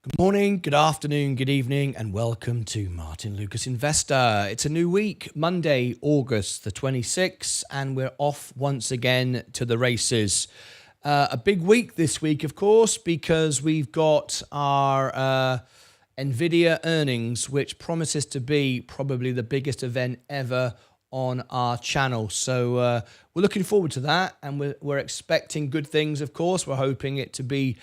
Good morning, good afternoon, good evening, and welcome to Martyn Lucas Investor. It's a new week, Monday, August the 26th, and we're off once again to the races. A big week this week, of course, because we've got our NVIDIA earnings, which promises to be probably the biggest event ever on our channel. So we're looking forward to that, and we're expecting good things, of course. We're hoping it to be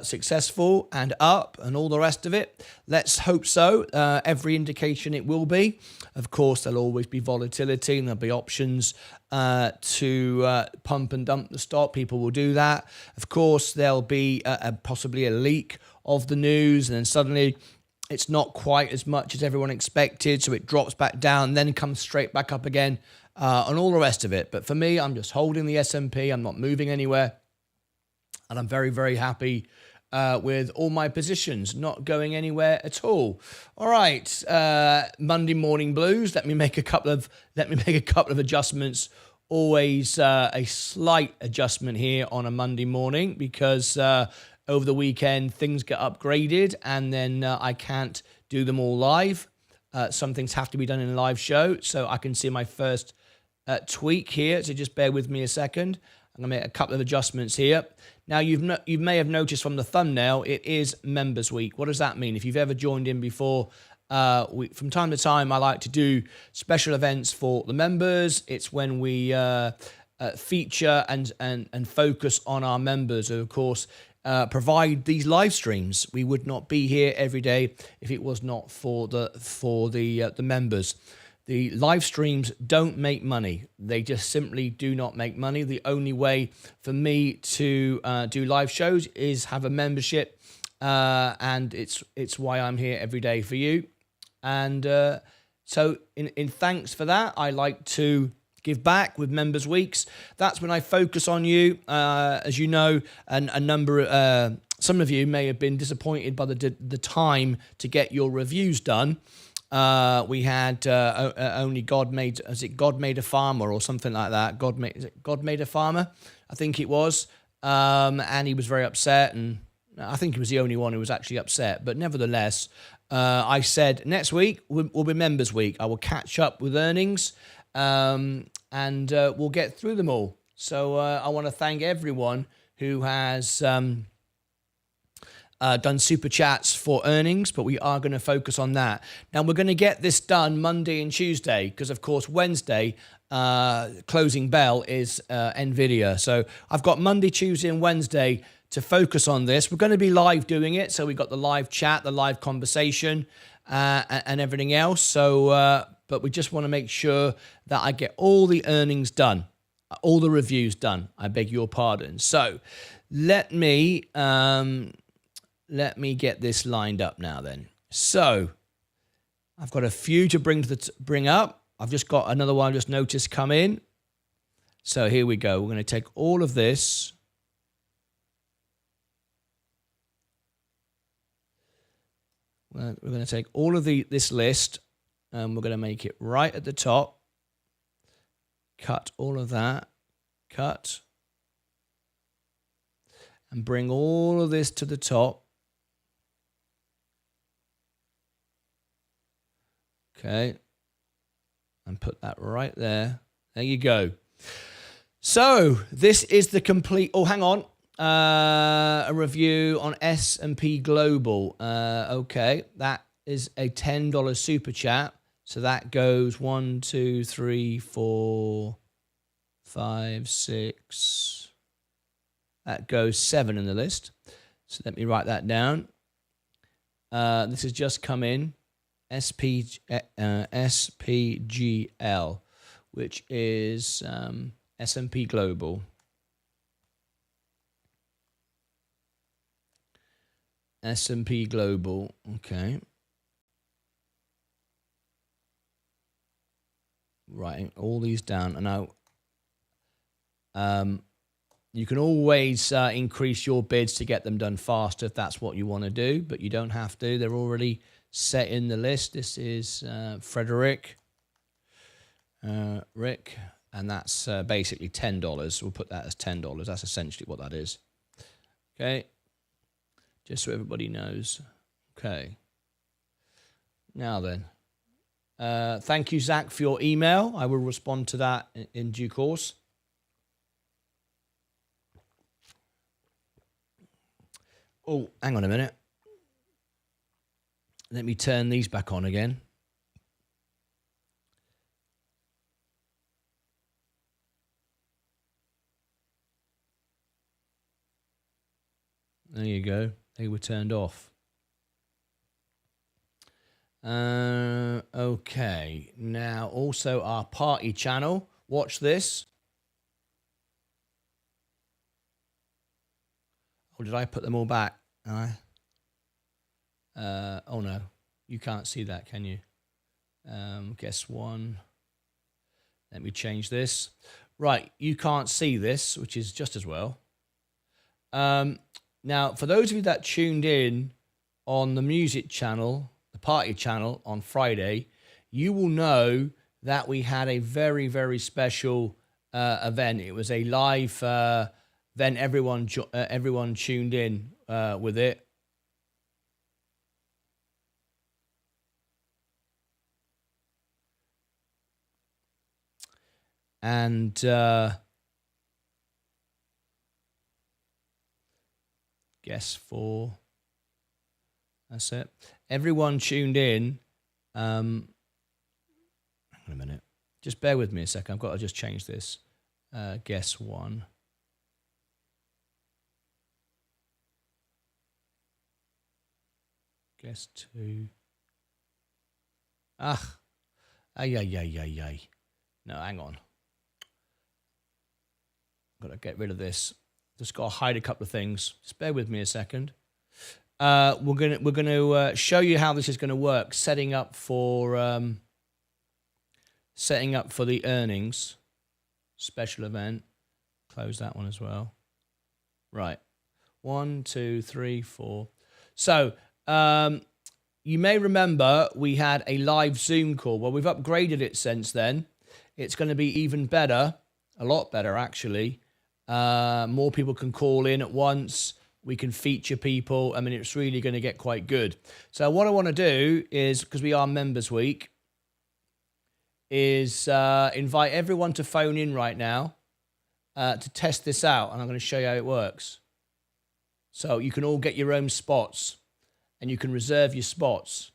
successful and up and all the rest of it. Let's hope so. Every indication it will be. Of course, there'll always be volatility and there'll be options to pump and dump the stock. People will do that. Of course, there'll be possibly a leak of the news, and then suddenly it's not quite as much as everyone expected, so it drops back down, then comes straight back up again, and all the rest of it. But for me, I'm just holding the S&P. I'm not moving anywhere, and I'm very, very happy with all my positions not going anywhere at all. All right, Monday morning blues. Let me make a couple of adjustments. Always a slight adjustment here on a Monday morning because over the weekend, things get upgraded, and then I can't do them all live. Some things have to be done in a live show, so I can see my first tweak here. So just bear with me a second. I'm going to make a couple of adjustments here. Now, you may have noticed from the thumbnail, it is Members Week. What does that mean? If you've ever joined in before, from time to time, I like to do special events for the members. It's when we feature and focus on our members, who, of course, provide these live streams. We would not be here every day if it was not for the members. The live streams don't make money. They just simply do not make money. The only way for me to do live shows is have a membership, and it's why I'm here every day for you. And so in thanks for that, I like to give back with Members Weeks. That's when I focus on you. As you know, some of you may have been disappointed by the time to get your reviews done. We had only God made a farmer or something like that. God made a farmer, I think it was, and he was very upset, and I think he was the only one who was actually upset. But nevertheless, I said next week will be Members Week. I will catch up with earnings, and we'll get through them all. So I want to thank everyone who has done super chats for earnings, but we are going to focus on that. Now, we're going to get this done Monday and Tuesday because, of course, Wednesday, closing bell is NVIDIA. So I've got Monday, Tuesday, and Wednesday to focus on this. We're going to be live doing it. So we've got the live chat, the live conversation, and everything else. So, but we just want to make sure that I get all the earnings done, all the reviews done. I beg your pardon. So let me get this lined up now then. So I've got a few to bring up. I've just got another one I just noticed come in. So here we go. We're going to take all of this. We're going to take all of this list, and we're going to make it right at the top. Cut all of that. Cut. And bring all of this to the top. Okay. And put that right there. There you go. So this is the complete... Oh, hang on. A review on S&P Global. Okay. That is a $10 super chat. So that goes 1, 2, 3, 4, 5, 6. That goes 7 in the list. So let me write that down. This has just come in. SPGL, which is S&P Global. S&P Global. Okay. Writing all these down. And now you can always increase your bids to get them done faster if that's what you want to do, but you don't have to. They're already set in the list. This is Frederick, Rick, and that's basically $10. We'll put that as $10. That's essentially what that is. Okay. just so everybody knows. Okay. Now then, thank you, Zach, for your email. I will respond to that in due course. Oh, hang on a minute. Let me turn these back on again. There you go. They were turned off. Okay. Now, also our party channel. Watch this. Or did I put them all back? Oh no, you can't see that, can you? Guess one. Let me change this. Right, you can't see this, which is just as well. Now, for those of you that tuned in on the music channel, the party channel on Friday, you will know that we had a very, very special event. It was a live event. Everyone tuned in with it. And guess 4. That's it. Everyone tuned in. Hang on a minute. Just bear with me a second. I've got to just change this. Guess 1. Guess 2. Ay. No, hang on. Got to get rid of this. Just got to hide a couple of things. Just bear with me a second. We're gonna show you how this is going to work. Setting up for the earnings special event. Close that one as well. Right. 1, 2, 3, 4. So you may remember we had a live Zoom call. Well, we've upgraded it since then. It's going to be even better, a lot better actually. More people can call in at once. We can feature people. I mean, it's really going to get quite good. So what I want to do is, because we are Members Week, is invite everyone to phone in right now to test this out. And I'm going to show you how it works. So you can all get your own spots and you can reserve your spots.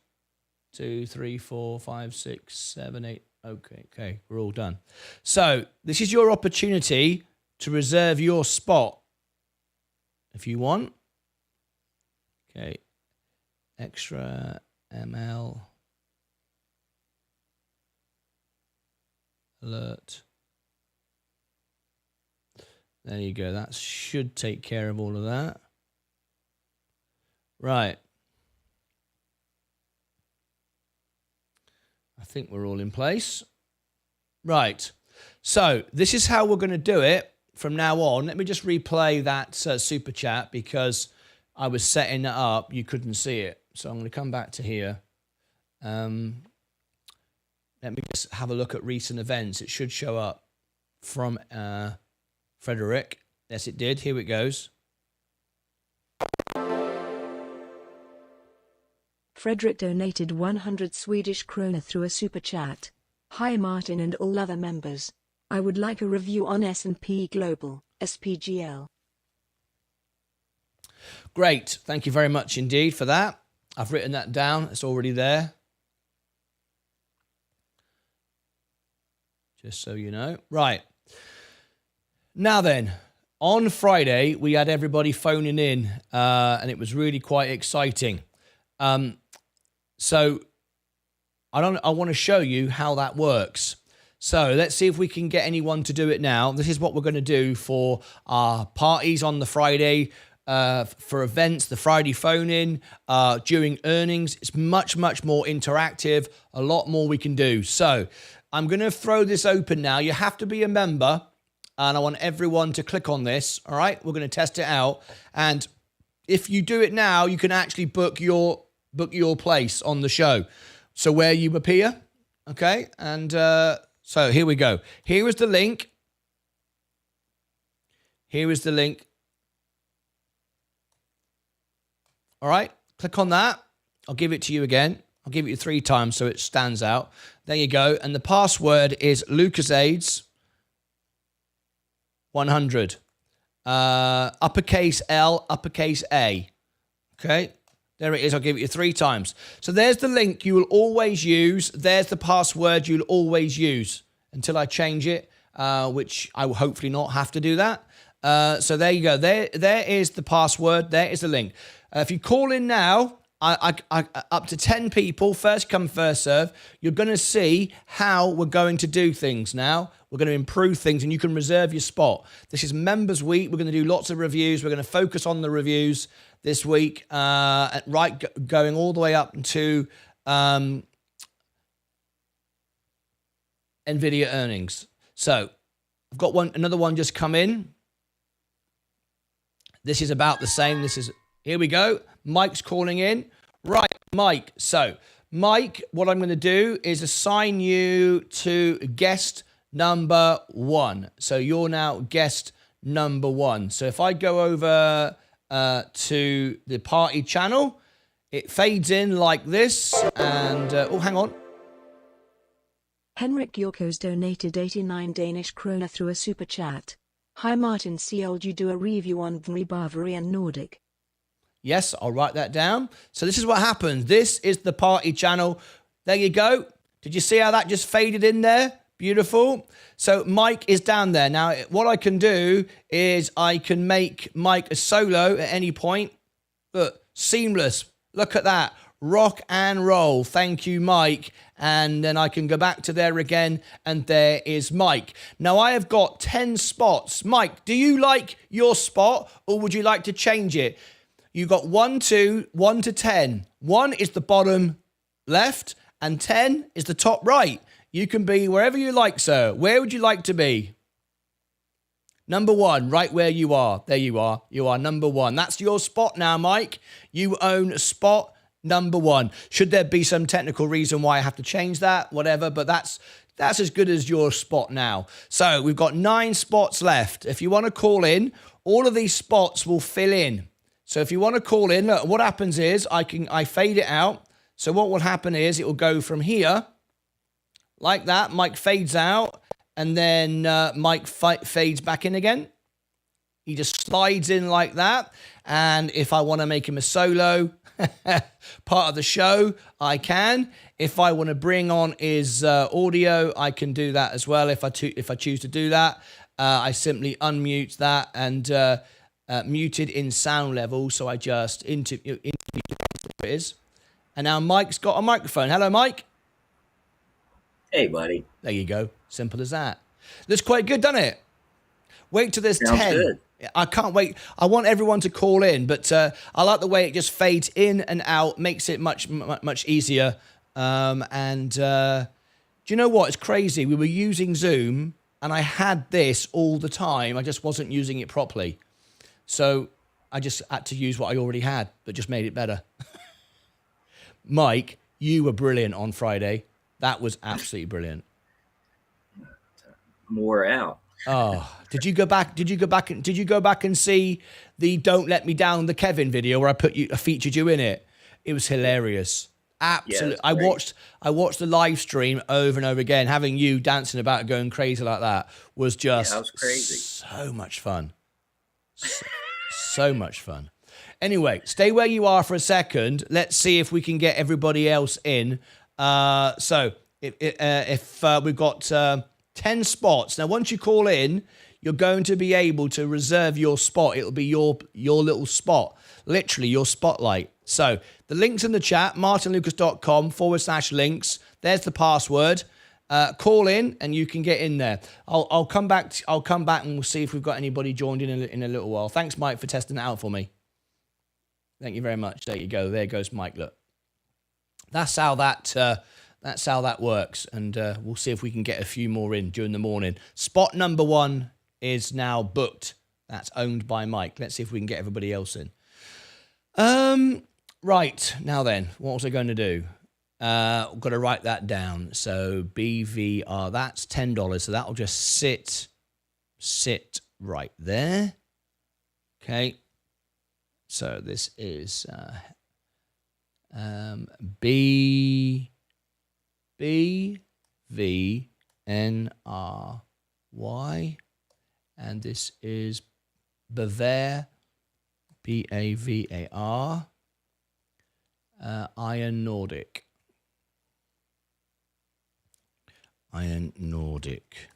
2, 3, 4, 5, 6, 7, 8. Okay, we're all done. So this is your opportunity to reserve your spot if you want. Okay, extra ML alert. There you go. That should take care of all of that. Right. I think we're all in place. Right. So this is how we're going to do it from now on. Let me just replay that super chat because I was setting it up. You couldn't see it. So I'm going to come back to here. Let me just have a look at recent events. It should show up from Frederick. Yes, it did. Here it goes. Frederick donated 100 Swedish krona through a super chat. Hi Martin and all other members. I would like a review on S&P Global, SPGL. Great. Thank you very much indeed for that. I've written that down. It's already there. Just so you know. Right. Now then, on Friday, we had everybody phoning in, and it was really quite exciting. So I want to show you how that works. So let's see if we can get anyone to do it now. This is what we're going to do for our parties on the Friday, for events, the Friday phone-in, during earnings. It's much, much more interactive, a lot more we can do. So I'm going to throw this open now. You have to be a member, and I want everyone to click on this, all right? We're going to test it out. And if you do it now, you can actually book your place on the show. So where you appear, okay? And so here we go. Here is the link. Here is the link All right, click on that. I'll give it to you again. I'll give it you 3 times so it stands out. There you go. And the password is LucasAids 100. Uppercase L, uppercase A. Okay, there it is. I'll give it you 3 times. So there's the link you will always use. There's the password you'll always use until I change it, which I will hopefully not have to do that. So there you go. There is the password. There is the link. If you call in now, I up to 10 people, first come, first serve. You're going to see how we're going to do things now. We're going to improve things, and you can reserve your spot. This is Members Week. We're going to do lots of reviews. We're going to focus on the reviews this week, going all the way up to NVIDIA earnings. So I've got another one just come in. This is about the same. Here we go. Mike's calling in. Right, Mike. So, Mike, what I'm going to do is assign you to guest number 1. So, you're now guest number 1. So, if I go over to the party channel, it fades in like this. And, oh, hang on. Henrik Yorkos donated 89 Danish kroner through a super chat. Hi Martin, CL'd you do a review on VNRI Bavarian Nordic? Yes, I'll write that down. So this is what happens. This is the party channel. There you go. Did you see how that just faded in there? Beautiful. So Mike is down there. Now, what I can do is I can make Mike a solo at any point. Look, seamless. Look at that. Rock and roll. Thank you, Mike. And then I can go back to there again, and there is Mike. Now, I have got 10 spots. Mike, do you like your spot, or would you like to change it? You got 1 to 10. 1 is the bottom left, and 10 is the top right. You can be wherever you like, sir. Where would you like to be? Number 1, right where you are. There you are. You are number 1. That's your spot now, Mike. You own spot number 1. Should there be some technical reason why I have to change that, whatever, but that's as good as your spot now. So we've got 9 spots left. If you want to call in, all of these spots will fill in. So if you want to call in, look, what happens is I fade it out. So what will happen is it will go from here like that. Mike fades out, and then Mike fades back in again. He just slides in like that. And if I want to make him a solo part of the show, I can. If I want to bring on his audio, I can do that as well. If I choose to do that, I simply unmute that and muted in sound level. So I just interview it is. And now Mike's got a microphone. Hello, Mike. Hey, buddy. There you go. Simple as that. Looks quite good, doesn't it? Wait till there's Sounds 10. Good. I can't wait. I want everyone to call in, but I like the way it just fades in and out, makes it much easier. Do you know what? It's crazy. We were using Zoom, and I had this all the time. I just wasn't using it properly. So I just had to use what I already had, but just made it better. Mike, you were brilliant on Friday. That was absolutely brilliant. More out. Oh, did you go back and see the "Don't Let Me Down" the Kevin video where I featured you in it? It was hilarious. Absolutely. Yeah, I watched the live stream over and over again. Having you dancing about, going crazy like that was just that was crazy. So much fun. So much fun. Anyway, stay where you are for a second. Let's see if we can get everybody else in. So if we've got 10 spots. Now, once you call in, you're going to be able to reserve your spot. It'll be your little spot, literally your spotlight. So the link's in the chat, martynlucas.com/links. There's the password. Call in and you can get in there. I'll come back. I'll come back and we'll see if we've got anybody joined in a little while. Thanks, Mike, for testing it out for me. Thank you very much. There you go. There goes Mike. Look, that's how that works. And we'll see if we can get a few more in during the morning. Spot number 1 is now booked. That's owned by Mike. Let's see if we can get everybody else in. Right. Now then, what was I going to do? I've got to write that down. So BVR, that's $10. So that'll just sit right there. Okay. So this is B V N R Y, and this is Bavar, Bavar, Iron Nordic. Iron Nordic.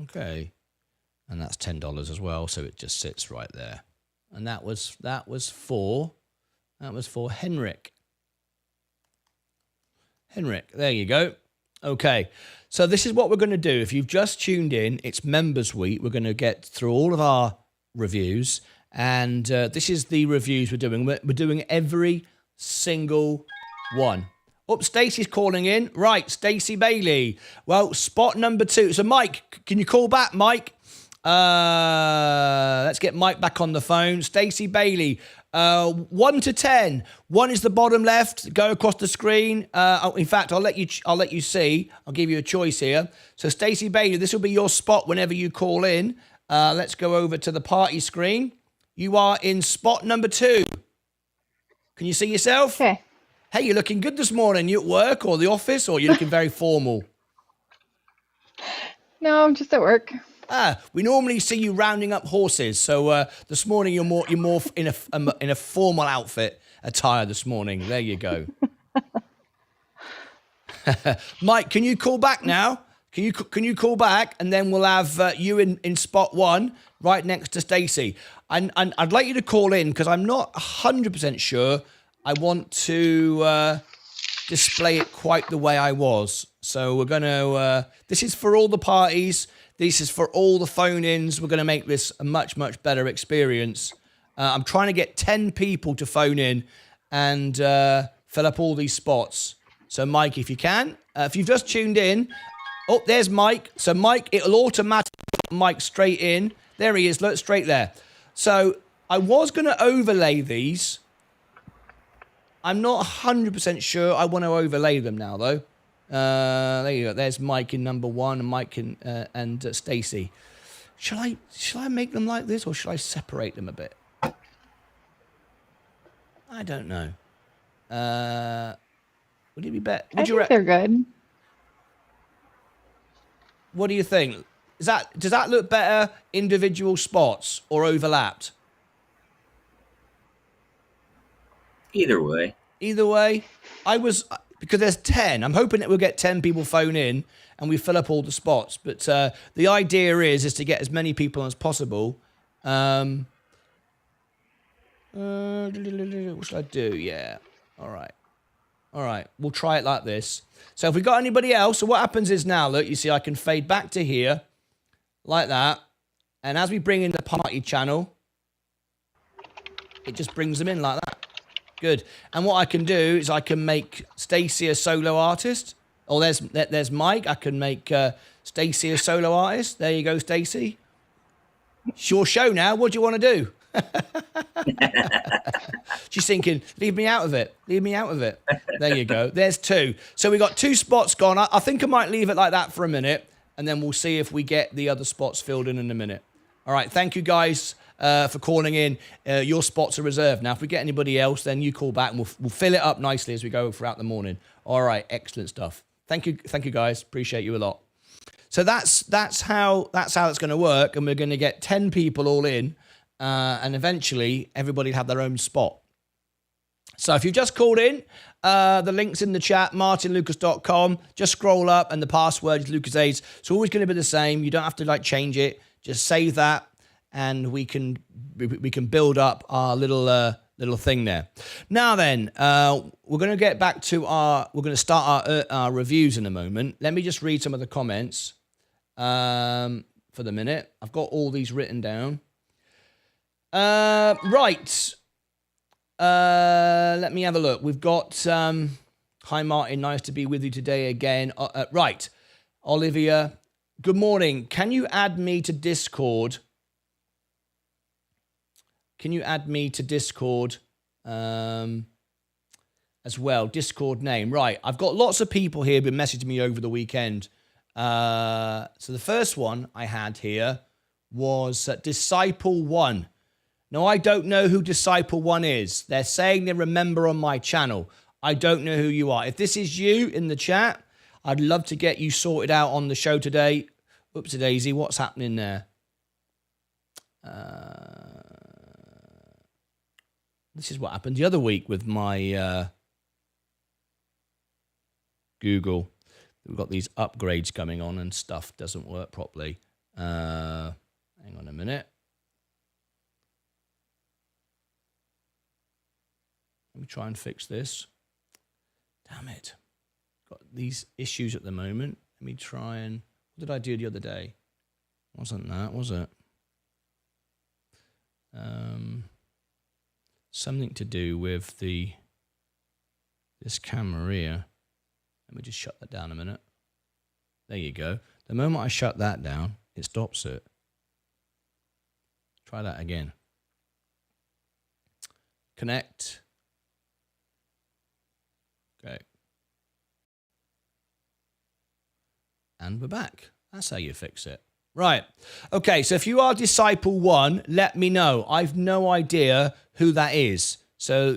Okay. And that's $10 as well, so it just sits right there. And that was for Henrik. Henrik, there you go. Okay. So this is what we're going to do. If you've just tuned in, it's Members Week. We're going to get through all of our reviews, and this is the reviews we're doing. We're doing every single one. Oh, Stacey's calling in. Right, Stacey Bailey. Well, spot number 2. So, Mike, can you call back, Mike? Let's get Mike back on the phone. Stacey Bailey. 1 to 10. 1 is the bottom left. Go across the screen. In fact, I'll let you see. I'll give you a choice here. So, Stacey Bailey, this will be your spot whenever you call in. Let's go over to the party screen. You are in spot number 2. Can you see yourself? Okay. Hey, you're looking good this morning. You at work or the office, or you're looking very formal? No, I'm just at work. We normally see you rounding up horses. So this morning you're more in a formal outfit attire this morning. There you go. Mike, can you call back now? Can you call back, and then we'll have you in spot 1 right next to Stacey. And I'd like you to call in because I'm not 100% sure I want to display it quite the way I was. So we're going to, this is for all the parties. This is for all the phone-ins. We're going to make this a much, much better experience. I'm trying to get 10 people to phone in and fill up all these spots. So Mike, if you can, if you've just tuned in, oh, there's Mike. So Mike, it'll automatically put Mike straight in. There he is, look, straight there. So I was going to overlay these. I'm not 100% sure I want to overlay them now, though. There you go. There's Mike in number 1 and Mike and Stacey. Shall I make them like this, or should I separate them a bit? I don't know. Would it be better? I think they're good. What do you think? Does that look better, individual spots or overlapped? Either way. Either way, because there's 10. I'm hoping that we'll get 10 people phone in and we fill up all the spots. But the idea is to get as many people as possible. What should I do? Yeah. All right. We'll try it like this. So if we got anybody else, so what happens is now, look, you see I can fade back to here like that. And as we bring in the party channel, it just brings them in like that. Good. And what I can do is I can make Stacey a solo artist. Oh, there's Mike. I can make Stacey a solo artist. There you go, Stacey. It's your show now. What do you want to do? She's thinking, leave me out of it. Leave me out of it. There you go. There's 2. So we got 2 spots gone. I think I might leave it like that for a minute, and then we'll see if we get the other spots filled in a minute. All right. Thank you, guys. For calling in. Your spots are reserved. Now, if we get anybody else, then you call back and we'll fill it up nicely as we go throughout the morning. All right, excellent stuff. Thank you, guys. Appreciate you a lot. So that's how it's going to work, and we're going to get 10 people all in, and eventually everybody will have their own spot. So if you just called in, the link's in the chat, martynlucas.com. Just scroll up, and the password is LucasAids. It's always going to be the same. You don't have to change it. Just save that. And we can build up our little thing there. Now then, we're going to get back to we're going to start our reviews in a moment. Let me just read some of the comments for the minute. I've got all these written down. Right. Let me have a look. We've got, hi Martyn, nice to be with you today again. Right. Olivia, good morning. Can you add me to Discord? Can you add me to Discord as well? Discord name. Right. I've got lots of people here who messaged me over the weekend. So the first one I had here was Disciple 1. No, I don't know who Disciple 1 is. They're saying they're a member on my channel. I don't know who you are. If this is you in the chat, I'd love to get you sorted out on the show today. Oopsie daisy, what's happening there? This is what happened the other week with my Google. We've got these upgrades coming on and stuff doesn't work properly. Hang on a minute. Let me try and fix this. Damn it. Got these issues at the moment. Let me try and... What did I do the other day? Wasn't that, was it? Something to do with this camera here. Let me just shut that down a minute. There you go. The moment I shut that down, it stops it. Try that again. Connect. Okay. And we're back. That's how you fix it. Right. Okay, so if you are Disciple 1, let me know. I've no idea who that is. So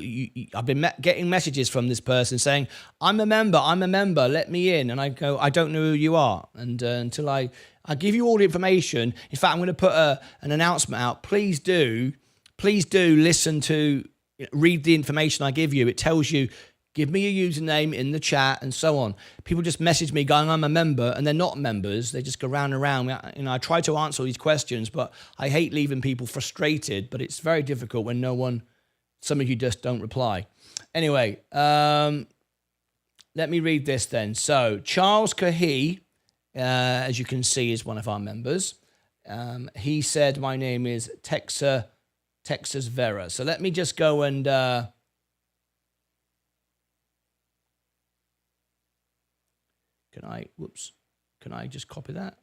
I've been getting messages from this person saying, I'm a member, let me in. And I go, I don't know who you are. And until I give you all the information. In fact, I'm going to put an announcement out. Please do listen to, read the information I give you. It tells you, give me a username in the chat and so on. People just message me going, I'm a member, and they're not members. They just go round and round. I try to answer all these questions, but I hate leaving people frustrated, but it's very difficult when some of you just don't reply. Anyway, let me read this then. So Charles Cahy, as you can see, is one of our members. He said, my name is Texas Vera. So let me just go and... Can I just copy that?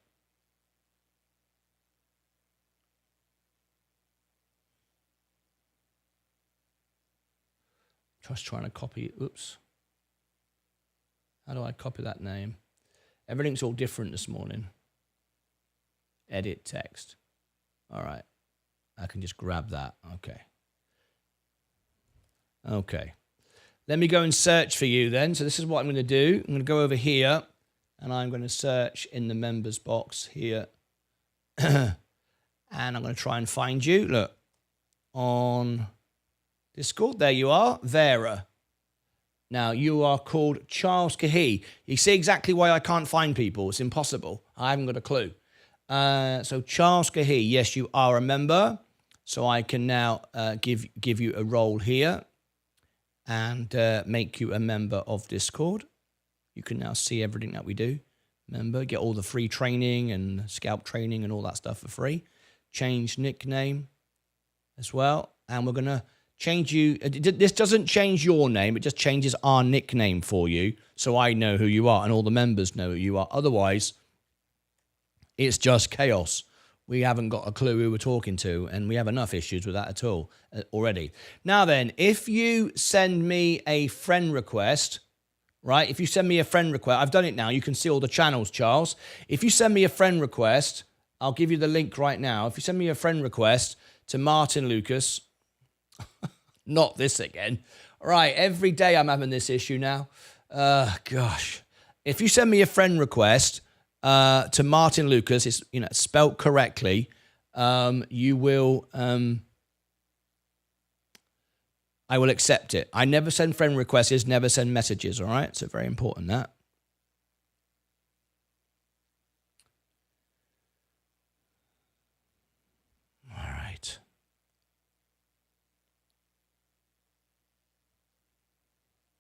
Just trying to copy, How do I copy that name? Everything's all different this morning. Edit text. All right. I can just grab that. Okay. Let me go and search for you then. So this is what I'm going to do. I'm going to go over here and I'm going to search in the members box here. And I'm going to try and find you. Look, on Discord. There you are. Vera. Now, you are called Charles Cahy. You see exactly why I can't find people. It's impossible. I haven't got a clue. So Charles Cahy, yes, you are a member. So I can now give you a role here and make you a member of Discord. You can now see everything that we do. Member, get all the free training and scalp training and all that stuff for free. Change nickname as well. And we're going to change you. This doesn't change your name. It just changes our nickname for you. So I know who you are and all the members know who you are. Otherwise, it's just chaos. We haven't got a clue who we're talking to, and we have enough issues with that at all already. Now then, if you send me a friend request, right? If you send me a friend request, I've done it now. You can see all the channels, Charles. If you send me a friend request, I'll give you the link right now. If you send me a friend request to Martyn Lucas, not this again. All right, every day I'm having this issue now. Gosh. If you send me a friend request to Martyn Lucas, it's spelt correctly, you will... I will accept it. I never send friend requests, never send messages, all right? So very important that. All right.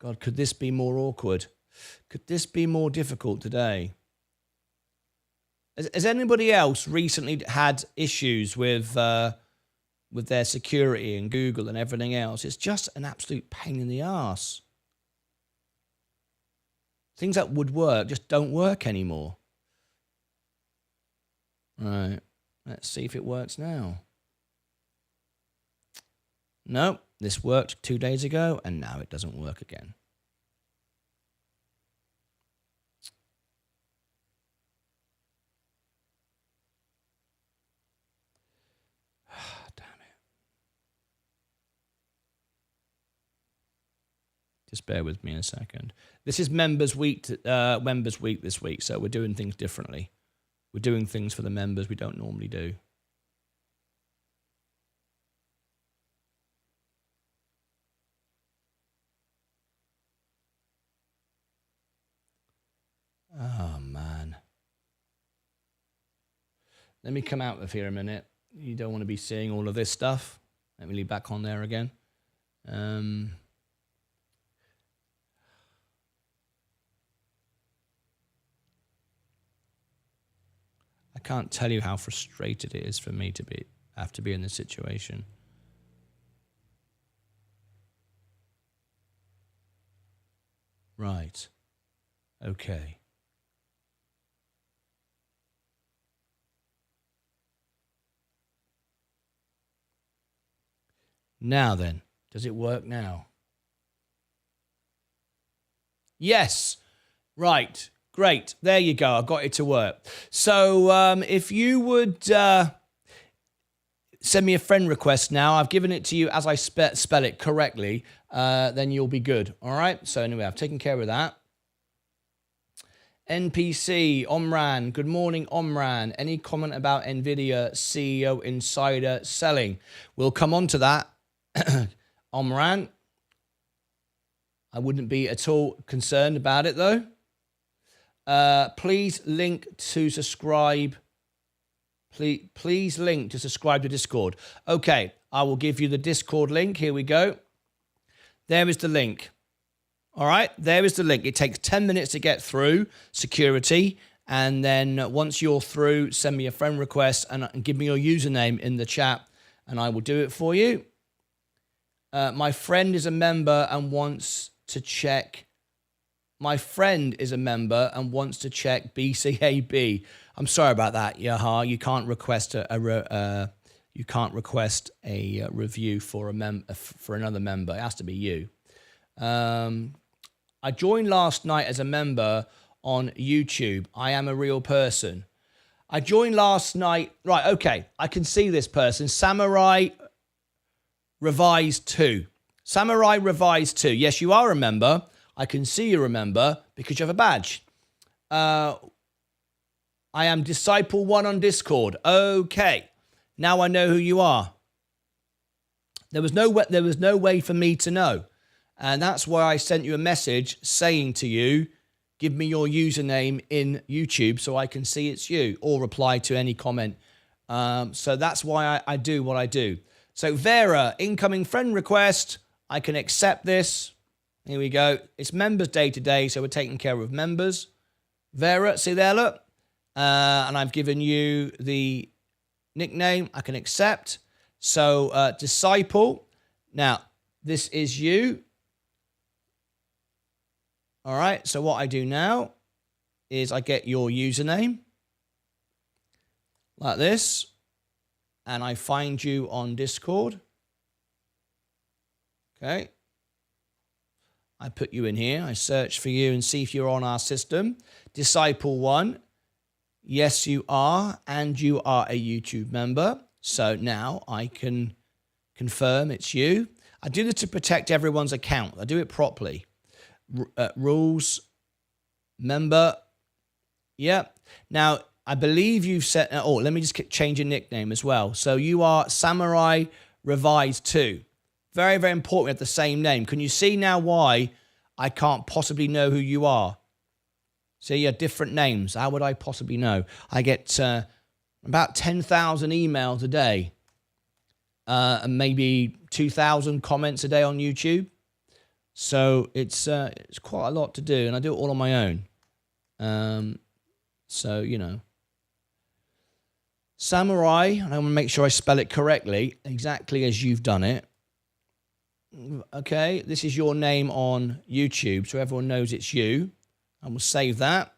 God, could this be more awkward? Could this be more difficult today? Has anybody else recently had issues with their security and Google and everything else? It's just an absolute pain in the arse. Things that would work just don't work anymore. Right. Let's see if it works now. Nope. This worked 2 days ago and now it doesn't work again. Damn it. Just bear with me a second. This is members week this week, so we're doing things differently. We're doing things for the members we don't normally do. Oh, man. Let me come out of here a minute. You don't want to be seeing all of this stuff. Let me leave back on there again. I can't tell you how frustrated it is for me to have to be in this situation. Right. Okay. Now then, does it work now? Yes. Right. Great. There you go. I got it to work. So if you would send me a friend request now, I've given it to you as I spell it correctly, then you'll be good. All right? So anyway, I've taken care of that. NPC, Omran. Good morning, Omran. Any comment about NVIDIA CEO insider selling? We'll come on to that. Omran. I wouldn't be at all concerned about it, though. Please link to subscribe. Please link to subscribe to Discord. Okay, I will give you the Discord link. Here we go. There is the link. All right, there is the link. It takes 10 minutes to get through security. And then once you're through, send me a friend request and give me your username in the chat and I will do it for you. My friend is a member and wants to check. My friend is a member and wants to check BCAB. I'm sorry about that, Yaha. You can't request a review for another member. It has to be you. I joined last night as a member on YouTube. I am a real person. I joined last night. Right, okay. I can see this person. Samurai Revised 2. Samurai Revised 2. Yes, you are a member. I can see you're a member because you have a badge. I am Disciple 1 on Discord. Okay. Now I know who you are. There was no way for me to know. And that's why I sent you a message saying to you, give me your username in YouTube so I can see it's you, or reply to any comment. So that's why I do what I do. So Vera, incoming friend request. I can accept this. Here we go. It's members day today, so we're taking care of members. Vera, see there, look. And I've given you the nickname. I can accept. So Disciple. Now, this is you. All right, so what I do now is I get your username like this, and I find you on Discord. Okay. I put you in here. I search for you and see if you're on our system. Disciple 1. Yes, you are, and you are a YouTube member. So now I can confirm it's you. I do this to protect everyone's account. I do it properly. Rules, member. Yep. Now, I believe you've set... Oh, let me just change your nickname as well. So you are Samurai Revised 2. Very, very important we have the same name. Can you see now why I can't possibly know who you are? See, you have different names. How would I possibly know? I get about 10,000 emails a day. And maybe 2,000 comments a day on YouTube. So it's quite a lot to do, and I do it all on my own. So, you know. Samurai, and I want to make sure I spell it correctly, exactly as you've done it. Okay, this is your name on YouTube, so everyone knows it's you. I will save that.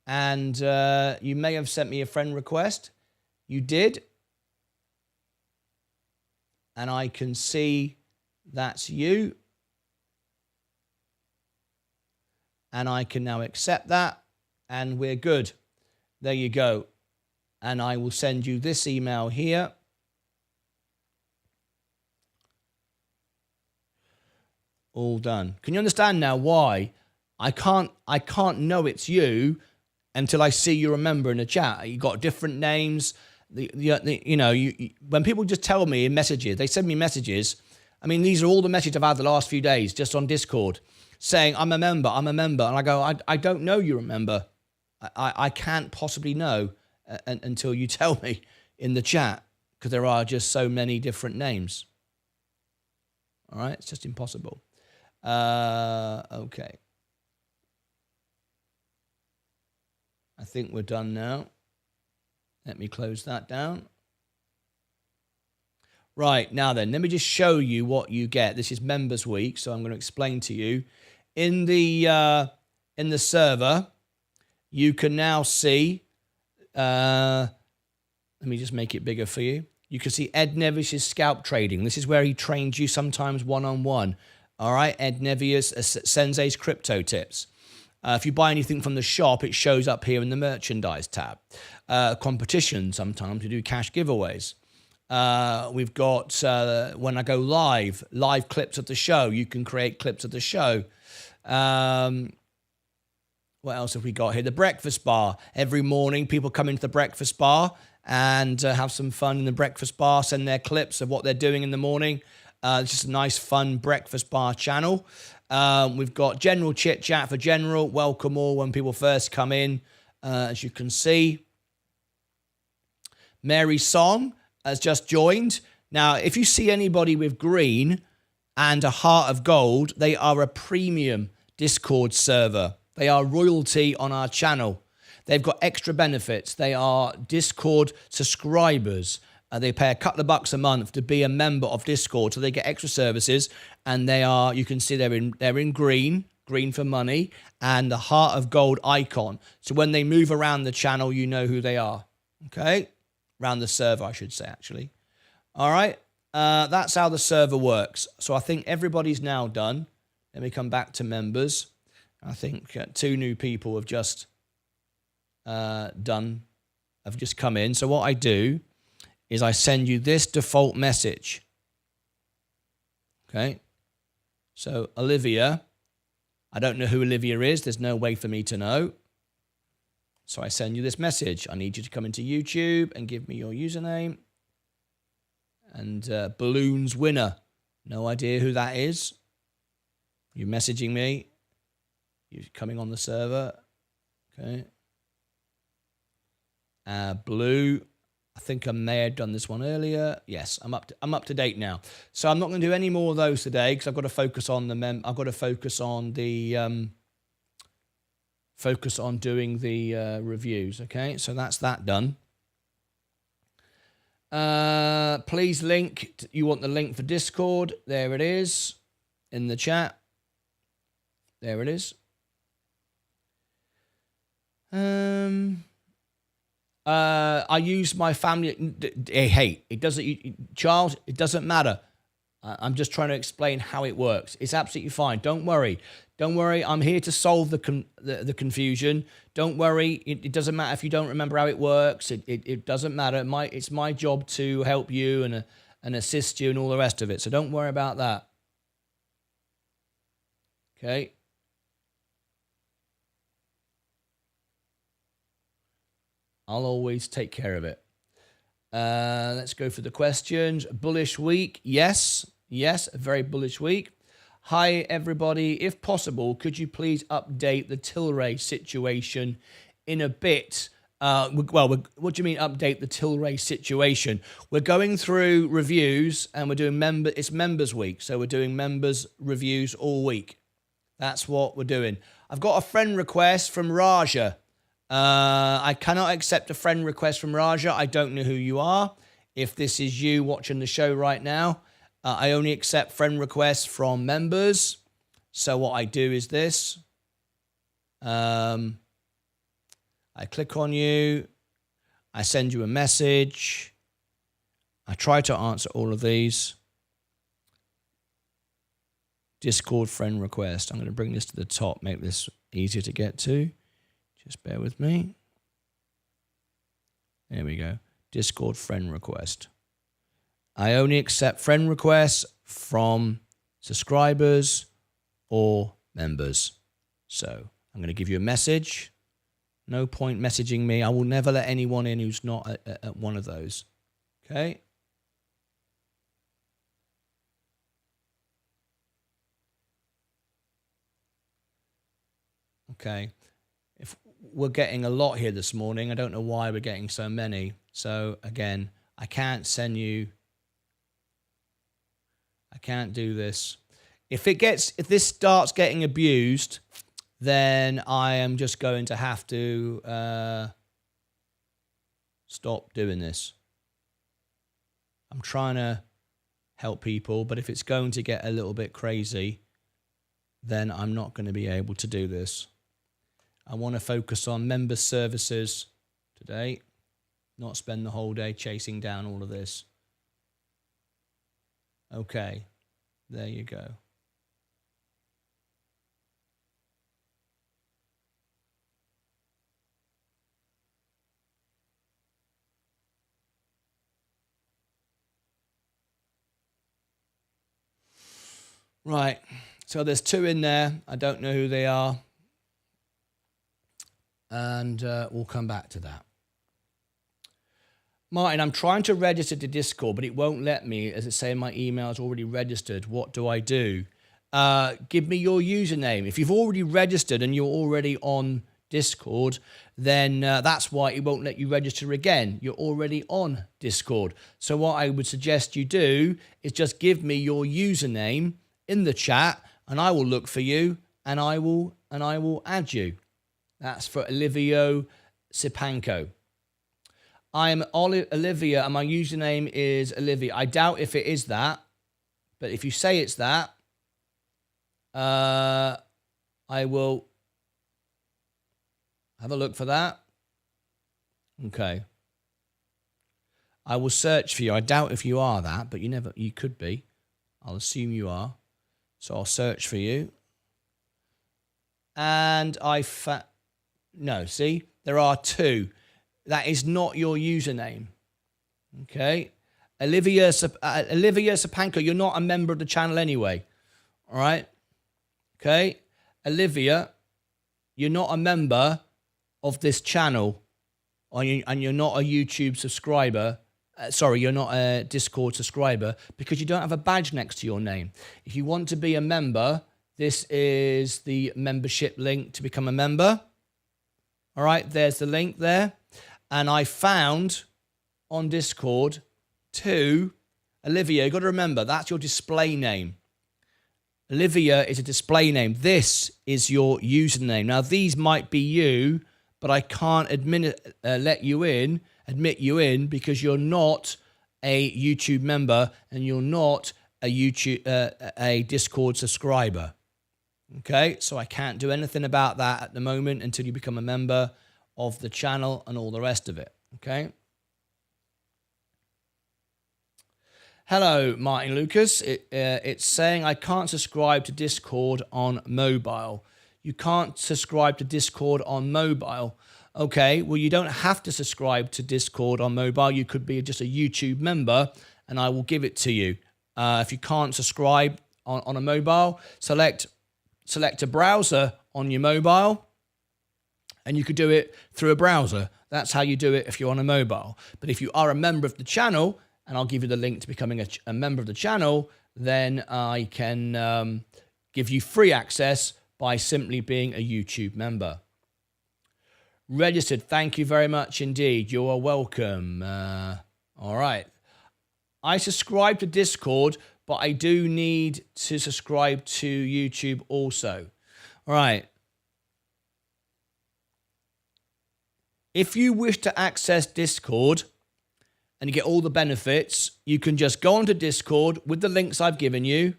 And you may have sent me a friend request. You did. And I can see that's you. And I can now accept that. And we're good. There you go. And I will send you this email here. All done. Can you understand now why I can't know it's you until I see you're a member in the chat? You got different names. When people just tell me in messages, they send me messages. I mean, these are all the messages I've had the last few days just on Discord saying, I'm a member. And I go, I don't know you're a member. I can't possibly know until you tell me in the chat, because there are just so many different names. All right, it's just impossible. Okay. I think we're done now. Let me close that down. Right, now then, let me just show you what you get. This is Members Week, so I'm going to explain to you. In the server, you can now see, let me just make it bigger for you. You can see Ed Nevius's scalp trading. This is where he trains you sometimes one-on-one. All right, Ed Nevius, Sensei's Crypto Tips. If you buy anything from the shop, it shows up here in the merchandise tab. Competition, sometimes we do cash giveaways. We've got, when I go live clips of the show. You can create clips of the show. What else have we got here? The breakfast bar. Every morning, people come into the breakfast bar and have some fun in the breakfast bar, send their clips of what they're doing in the morning. It's just a nice, fun breakfast bar channel. We've got general chit chat for general. Welcome all when people first come in. As you can see, Mary Song has just joined. Now, if you see anybody with green and a heart of gold, they are a premium Discord server. They are royalty on our channel. They've got extra benefits. They are Discord subscribers. They pay a couple of bucks a month to be a member of Discord, so they get extra services. And they are, you can see they're in green for money, and the heart of gold icon. So when they move around the channel, you know who they are. Okay, around the server, I should say, actually. All right, that's how the server works. So I think everybody's now done. Let me come back to members. I think 2 new people have just have just come in. So what I do is I send you this default message. Okay. So Olivia, I don't know who Olivia is. There's no way for me to know. So I send you this message. I need you to come into YouTube and give me your username. And Balloons Winner. No idea who that is. You're messaging me. You're coming on the server. Okay. Blue. I think I may have done this one earlier. Yes, I'm up to date now. So I'm not going to do any more of those today because I've got to focus on the I've got to focus on the doing the reviews. Okay, so that's that done. Please link. You want the link for Discord? There it is in the chat. There it is. I use my family. Hey, it doesn't, Charles. It doesn't matter. I'm just trying to explain how it works. It's absolutely fine. Don't worry. Don't worry. I'm here to solve the confusion. Don't worry. It doesn't matter if you don't remember how it works. It doesn't matter. It's my job to help you and assist you and all the rest of it. So don't worry about that. Okay. I'll always take care of it. Let's go for the questions. Bullish week. Yes, a very bullish week. Hi, everybody. If possible, could you please update the Tilray situation in a bit? What do you mean update the Tilray situation? We're going through reviews and we're doing it's members week. So we're doing members reviews all week. That's what we're doing. I've got a friend request from Raja. I cannot accept a friend request from Raja. I don't know who you are. If this is you watching the show right now, I only accept friend requests from members. So what I do is this. I click on you. I send you a message. I try to answer all of these. Discord friend request. I'm going to bring this to the top, make this easier to get to. Just bear with me. There we go. Discord friend request. I only accept friend requests from subscribers or members. So I'm going to give you a message. No point messaging me. I will never let anyone in who's not at one of those. Okay? Okay. If we're getting a lot here this morning, I don't know why we're getting so many. So again, I can't send you. I can't do this. If this starts getting abused, then I am just going to have to stop doing this. I'm trying to help people, but if it's going to get a little bit crazy, then I'm not going to be able to do this. I want to focus on member services today, not spend the whole day chasing down all of this. Okay, there you go. Right, so there's 2 in there. I don't know who they are. And we'll come back to that. Martyn, I'm trying to register to Discord, but it won't let me. As it say, my email is already registered. What do I do? Give me your username. If you've already registered and you're already on Discord, then that's why it won't let you register again. You're already on Discord. So what I would suggest you do is just give me your username in the chat, and I will look for you, and I will add you. That's for Olivio Sipanko. I'm Olivia, and my username is Olivia. I doubt if it is that, but if you say it's that, I will have a look for that. Okay. I will search for you. I doubt if you are that, but you could be. I'll assume you are. So I'll search for you. And no, see, there are 2. That is not your username. Okay. Olivia Sapanko, you're not a member of the channel anyway. All right. Okay. Olivia, you're not a member of this channel, and you're not a YouTube subscriber. Sorry, you're not a Discord subscriber because you don't have a badge next to your name. If you want to be a member, this is the membership link to become a member. All right, there's the link there. And I found on Discord 2, Olivia, you've got to remember, that's your display name. Olivia is a display name. This is your username. Now, these might be you, but I can't admit you in because you're not a YouTube member and you're not a Discord subscriber. Okay, so I can't do anything about that at the moment until you become a member of the channel and all the rest of it. Okay. Hello, Martyn Lucas. It's saying I can't subscribe to Discord on mobile. You can't subscribe to Discord on mobile. Okay, well, you don't have to subscribe to Discord on mobile. You could be just a YouTube member, and I will give it to you. If you can't subscribe on a mobile, select a browser on your mobile, and you could do it through a browser. That's how you do it if you're on a mobile. But if you are a member of the channel, and I'll give you the link to becoming a member of the channel, then I can give you free access by simply being a YouTube member. Registered, thank you very much indeed. You are welcome. All right. I subscribe to Discord, but I do need to subscribe to YouTube also. All right. If you wish to access Discord and you get all the benefits, you can just go onto Discord with the links I've given you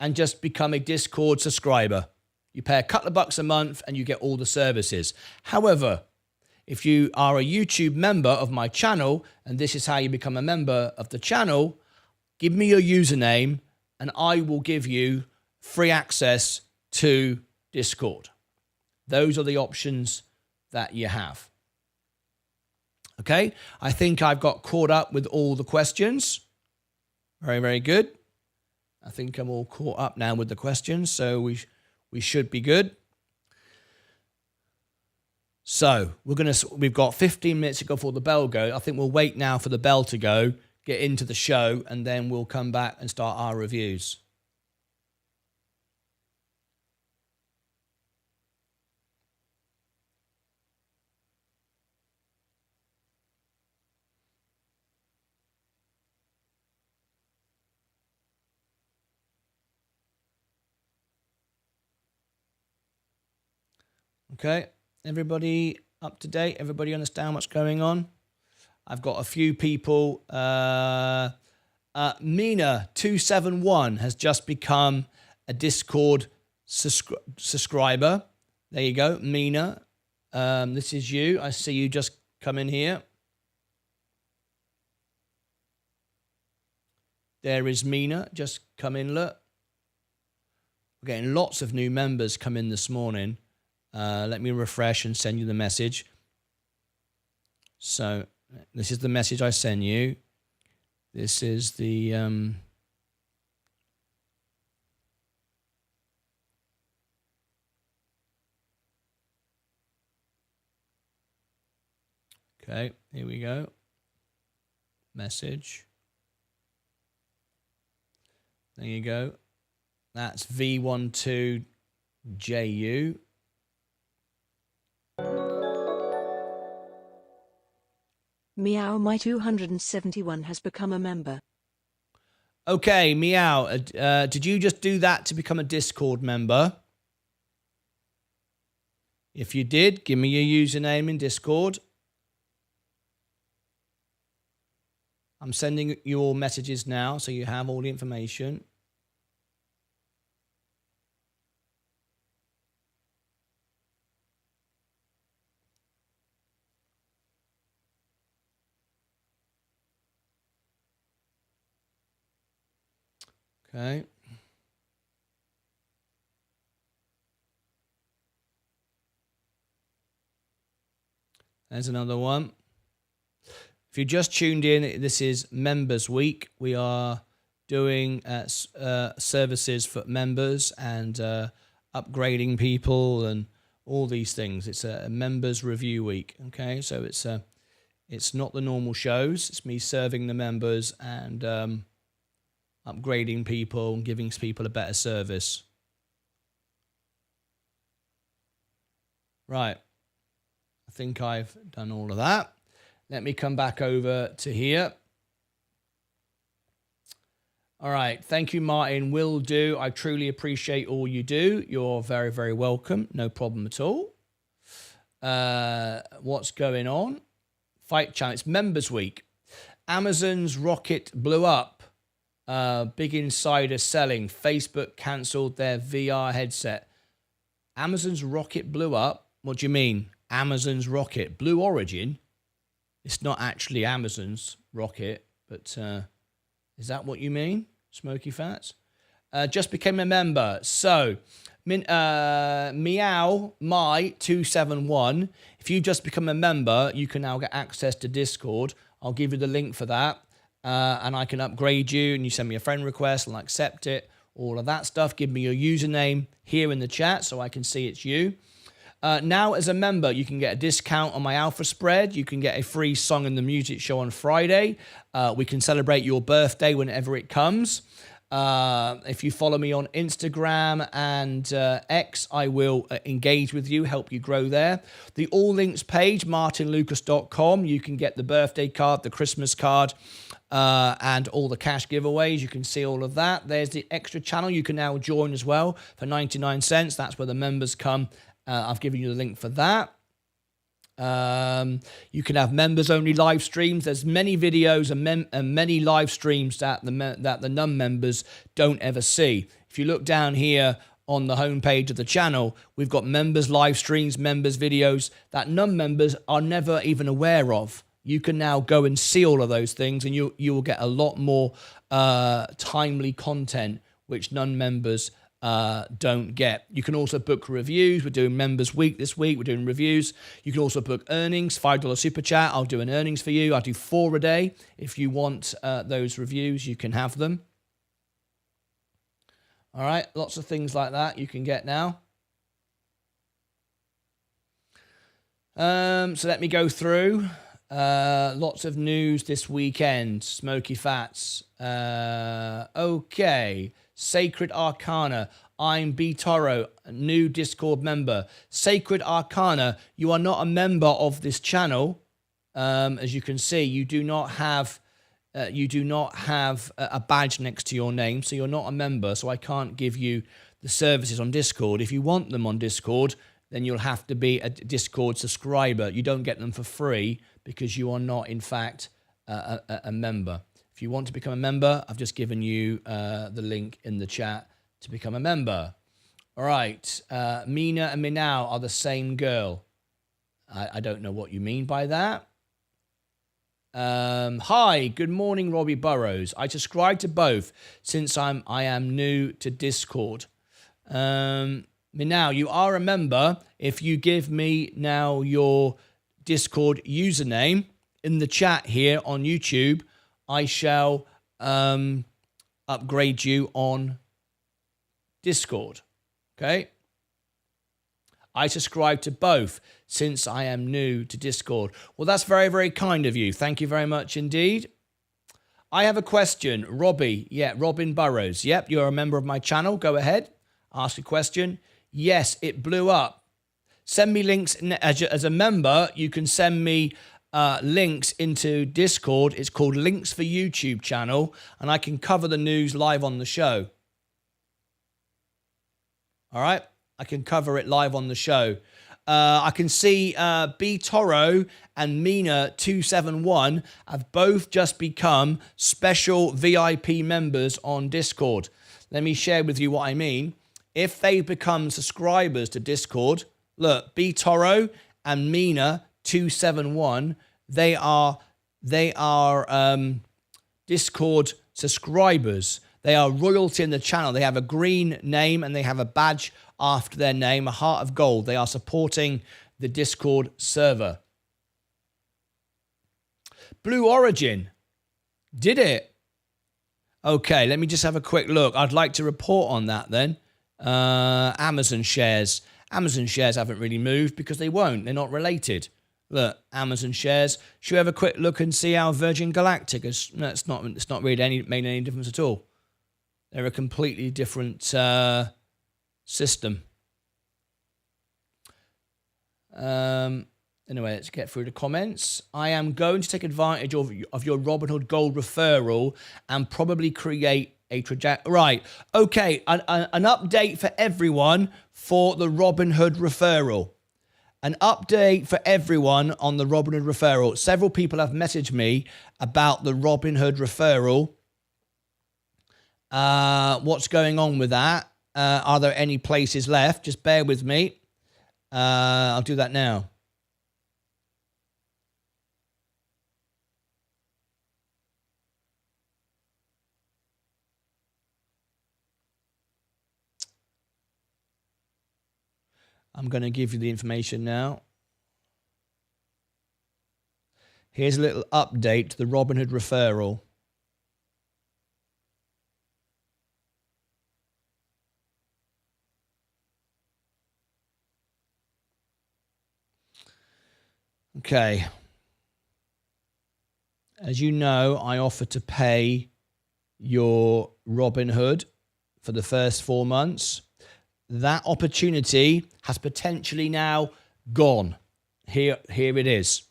and just become a Discord subscriber. You pay a couple of bucks a month and you get all the services. However, if you are a YouTube member of my channel, and this is how you become a member of the channel, give me your username and I will give you free access to Discord. Those are the options that you have. Okay, I think I've got caught up with all the questions. Very, very good. I think I'm all caught up now with the questions, so we should be good. So we've got 15 minutes to go before the bell goes. I think we'll wait now for the bell to go, get into the show, and then we'll come back and start our reviews. Okay, everybody up to date? Everybody understand what's going on? I've got a few people. Mina271 has just become a Discord subscriber. There you go, Mina. This is you. I see you just come in here. There is Mina. Just come in, look. We're getting lots of new members come in this morning. Let me refresh and send you the message. So this is the message I send you. This is the okay, here we go. Message. There you go. That's V12JU. Meow My 271 has become a member. Okay, Meow, did you just do that to become a Discord member? If you did, give me your username in Discord. I'm sending you all messages now, so you have all the information. Okay. There's another one. If you just tuned in, this is Members Week. We are doing services for members and upgrading people and all these things. It's a members review week. Okay, so it's not the normal shows. It's me serving the members and upgrading people and giving people a better service. Right. I think I've done all of that. Let me come back over to here. All right. Thank you, Martin. Will do. I truly appreciate all you do. You're very, very welcome. No problem at all. What's going on? Fight Channel. It's Members Week. Amazon's rocket blew up. Big insider selling. Facebook cancelled their VR headset. Amazon's rocket blew up. What do you mean? Amazon's rocket. Blue Origin? It's not actually Amazon's rocket, but is that what you mean? Smoky Fats? Just became a member. So, Meow My 271. If you just become a member, you can now get access to Discord. I'll give you the link for that. And I can upgrade you, and you send me a friend request and I'll accept it, all of that stuff. Give me your username here in the chat so I can see it's you. Now, as a member, you can get a discount on my Alpha Spread. You can get a free song in the music show on Friday. We can celebrate your birthday whenever it comes. If you follow me on Instagram and X, I will engage with you, help you grow there. The All Links page, martynlucas.com. You can get the birthday card, the Christmas card, and all the cash giveaways. You can see all of that. There's the extra channel you can now join as well for 99 cents. That's where the members come. I've given you the link for that. You can have members only live streams. There's many videos and many live streams that the non-members don't ever see. If you look down here on the homepage of the channel, we've got members live streams, members videos that non-members are never even aware of. You can now go and see all of those things, and you will get a lot more timely content which non-members don't get. You can also book reviews. We're doing Members Week this week. We're doing reviews. You can also book earnings, $5 super chat. I'll do an earnings for you. I'll do 4 a day. If you want those reviews, you can have them. All right, lots of things like that you can get now. So let me go through. Lots of news this weekend. Smoky Fats. Okay. Sacred Arcana. I'm B Toro, new Discord member. Sacred Arcana, you are not a member of this channel. As you can see, you do not have a badge next to your name, so you're not a member, so I can't give you the services on Discord. If you want them on Discord, then you'll have to be a Discord subscriber. You don't get them for free because you are not, in fact, a member. If you want to become a member, I've just given you the link in the chat to become a member. All right. Mina and Minau are the same girl. I don't know what you mean by that. Hi, good morning, Robbie Burrows. I subscribe to both since I am new to Discord. Now, you are a member. If you give me now your Discord username in the chat here on YouTube, I shall upgrade you on Discord. Okay? I subscribe to both since I am new to Discord. Well, that's very, very kind of you. Thank you very much indeed. I have a question. Robbie, Robin Burrows. Yep, you're a member of my channel. Go ahead. Ask a question. Yes, it blew up. Send me links. As a member, you can send me links into Discord. It's called Links for YouTube channel, and I can cover the news live on the show. All right? I can cover it live on the show. I can see B Toro and Mina271 have both just become special VIP members on Discord. Let me share with you what I mean. If they become subscribers to Discord, look, B Toro and Mina271, they are Discord subscribers. They are royalty in the channel. They have a green name and they have a badge after their name, a heart of gold. They are supporting the Discord server. Blue Origin. Did it? Okay, let me just have a quick look. I'd like to report on that then. Amazon shares. Amazon shares haven't really moved because they won't. They're not related. Look, Amazon shares. Should we have a quick look and see how Virgin Galactic has... No, it's not really made any difference at all. They're a completely different system. Anyway, let's get through the comments. I am going to take advantage of your Robinhood Gold referral and probably create a trajectory. Right. Okay. An update for everyone for the Robinhood referral. An update for everyone on the Robinhood referral. Several people have messaged me about the Robinhood referral. What's going on with that? Are there any places left? Just bear with me. I'll do that now. I'm going to give you the information now. Here's a little update to the Robinhood referral. Okay. As you know, I offer to pay your Robinhood for the first 4 months. That opportunity has potentially now gone. Here it is.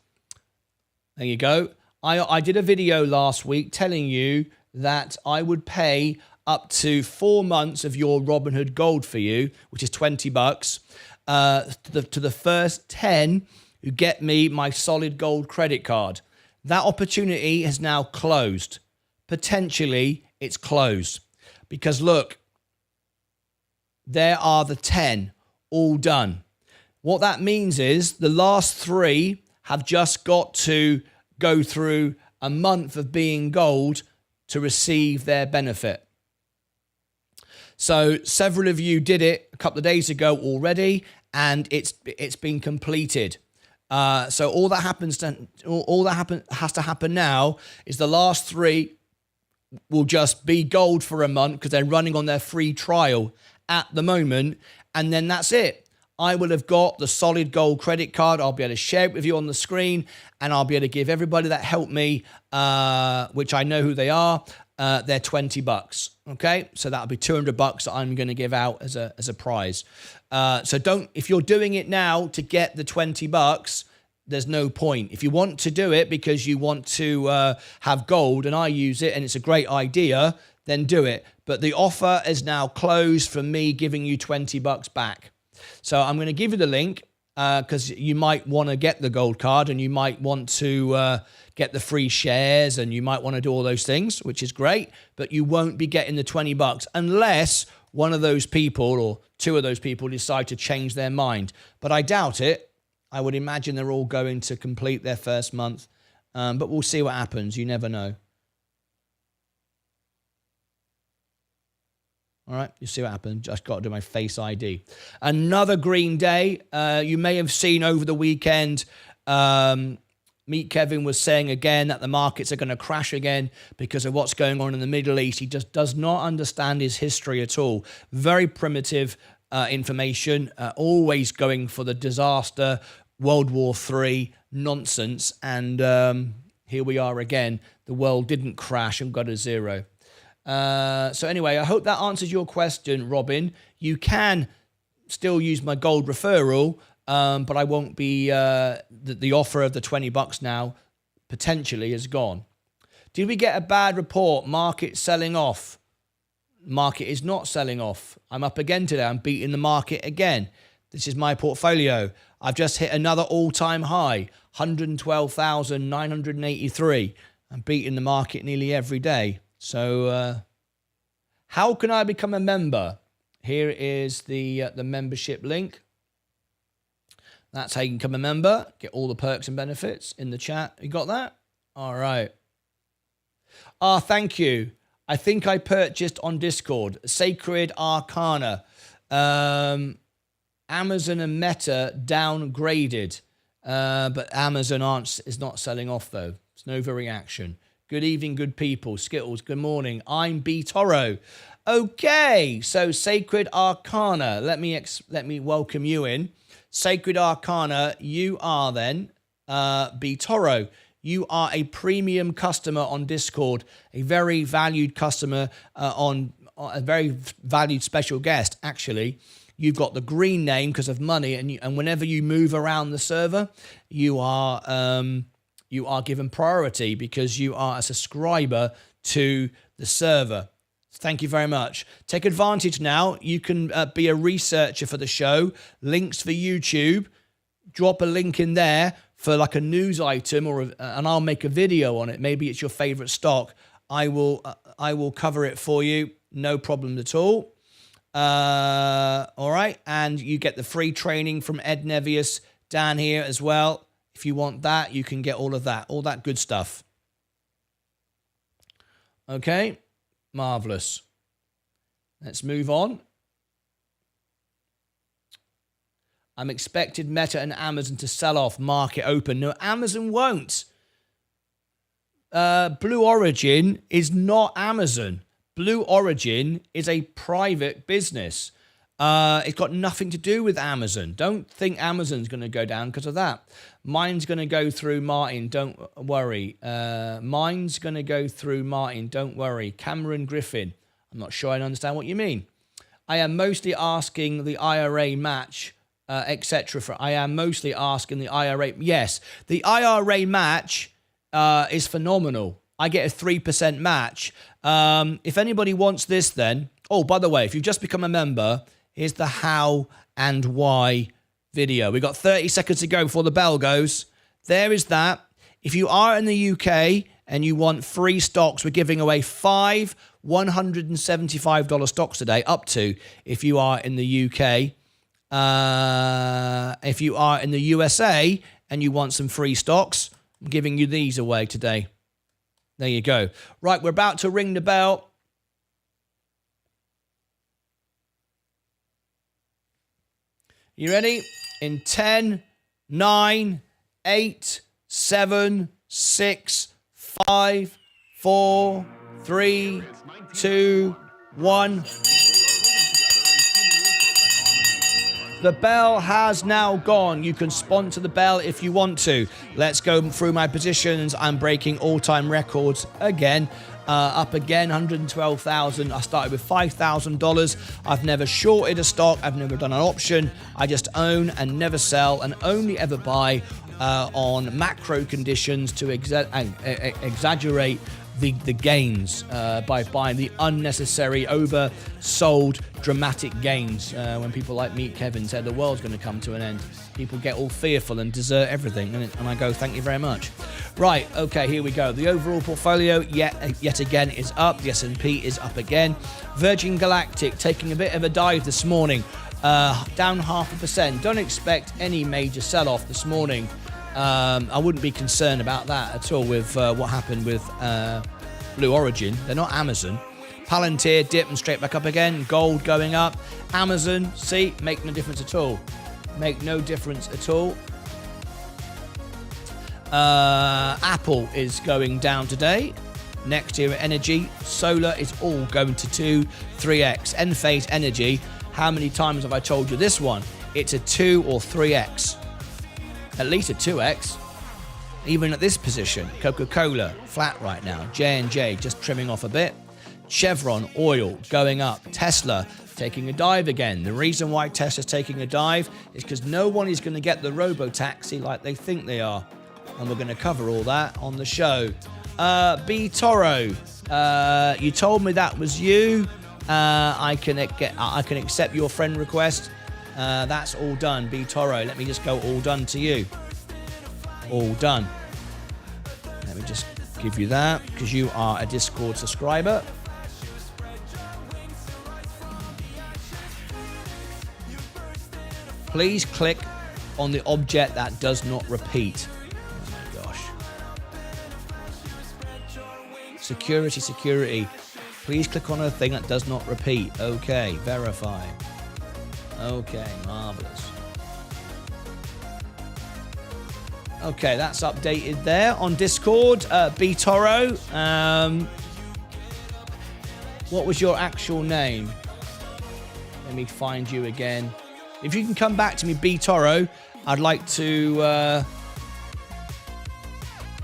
There you go. I did a video last week telling you that I would pay up to 4 months of your Robinhood Gold for you, which is $20, to the first 10 who get me my solid gold credit card. That opportunity has now closed. Potentially, it's closed. Because look, there are the 10 all done. What that means is the last 3 have just got to go through a month of being gold to receive their benefit. So several of you did it a couple of days ago already, and it's been completed. So all that has to happen now is the last 3 will just be gold for a month because they're running on their free trial at the moment. And then that's it. I will have got the solid gold credit card. I'll be able to share it with you on the screen, and I'll be able to give everybody that helped me, which I know who they are, their $20. Okay, so that'll be $200 that I'm going to give out as a prize. So if you're doing it now to get the $20, there's no point. If you want to do it because you want to have gold, and I use it and it's a great idea, then do it. But the offer is now closed for me giving you $20 back. So I'm going to give you the link because you might want to get the gold card, and you might want to get the free shares, and you might want to do all those things, which is great. But you won't be getting the $20 unless one of those people or two of those people decide to change their mind. But I doubt it. I would imagine they're all going to complete their first month. But we'll see what happens. You never know. All right, you see what happened. Just got to do my Face ID. Another green day. You may have seen over the weekend, Meet Kevin was saying again that the markets are going to crash again because of what's going on in the Middle East. He just does not understand his history at all. Very primitive information, always going for the disaster, World War III nonsense. And here we are again. The world didn't crash and got a zero. So anyway, I hope that answers your question, Robin. You can still use my gold referral, but I won't be, the offer of the $20 now potentially is gone. Did we get a bad report? Market selling off. Market is not selling off. I'm up again today. I'm beating the market again. This is my portfolio. I've just hit another all-time high, 112,983. I'm beating the market nearly every day. So how can I become a member? Here is the membership link. That's how you can become a member. Get all the perks and benefits in the chat. You got that? All right. Thank you. I think I purchased on Discord. Sacred Arcana. Amazon and Meta downgraded. But Amazon is not selling off, though. There's no overreaction. Good evening, good people. Skittles, good morning. I'm B. Toro. Okay, so Sacred Arcana. Let me welcome you in. Sacred Arcana, you are then B. Toro. You are a premium customer on Discord, a very valued customer on a very valued special guest, actually. You've got the green name because of money, and whenever you move around the server, you are given priority because you are a subscriber to the server. Thank you very much. Take advantage now. You can be a researcher for the show. Links for YouTube. Drop a link in there for like a news item, and I'll make a video on it. Maybe it's your favorite stock. I will cover it for you. No problem at all. All right. And you get the free training from Ed Nevius down here as well. If you want that, you can get all of that, all that good stuff. Okay, marvelous. Let's move on. I'm expected Meta and Amazon to sell off market open. No, Amazon won't. Blue Origin is not Amazon. Blue Origin is a private business. It's got nothing to do with Amazon. Don't think Amazon's going to go down because of that. Mine's going to go through Martyn. Don't worry. Mine's going to go through Martyn. Don't worry. Cameron Griffin. I'm not sure I understand what you mean. I am mostly asking the IRA match, etc. I am mostly asking the IRA. Yes, the IRA match is phenomenal. I get a 3% match. If anybody wants this then, oh, by the way, if you've just become a member, here's the how and why video. We've got 30 seconds to go before the bell goes. There is that. If you are in the UK and you want free stocks, we're giving away 5 $175 stocks today, up to if you are in the UK. If you are in the USA and you want some free stocks, I'm giving you these away today. There you go. Right, we're about to ring the bell. You ready? In 10, 9, 8, 7, 6, 5, 4, 3, 2, 1. The bell has now gone. You can sponsor the bell if you want to. Let's go through my positions. I'm breaking all-time records again. Up again, 112,000. I started with $5,000. I've never shorted a stock. I've never done an option. I just own and never sell and only ever buy on macro conditions to exaggerate the gains by buying the unnecessary oversold dramatic gains. When people like Meet Kevin said the world's going to come to an end, people get all fearful and desert everything, and I go, thank you very much. Right, okay, here we go. The overall portfolio yet again is up. The S&P is up again. Virgin Galactic taking a bit of a dive this morning, down 0.5%. Don't expect any major sell-off this morning. I wouldn't be concerned about that at all with what happened with Blue Origin. They're not Amazon. Palantir dip and straight back up again. Gold going up. Amazon, see, make no difference at all. Make no difference at all. Apple is going down today. Next year energy. Solar is all going to 2, 3x. Enphase Energy. How many times have I told you this one? It's a 2 or 3x. At least a 2x. Even at this position, Coca-Cola flat right now. J&J just trimming off a bit. Chevron oil going up. Tesla taking a dive again. The reason why Tesla's taking a dive is because no one is going to get the robo-taxi like they think they are. And we're going to cover all that on the show. BToro, you told me that was you. I can accept your friend request. That's all done. BToro, let me just go all done to you. All done. Let me just give you that because you are a Discord subscriber. Please click on the object that does not repeat. Oh my gosh. Security. Please click on a thing that does not repeat. Okay, verify. Okay, marvelous. Okay, that's updated there on Discord. BToro, what was your actual name? Let me find you again. If you can come back to me, BToro, I'd like to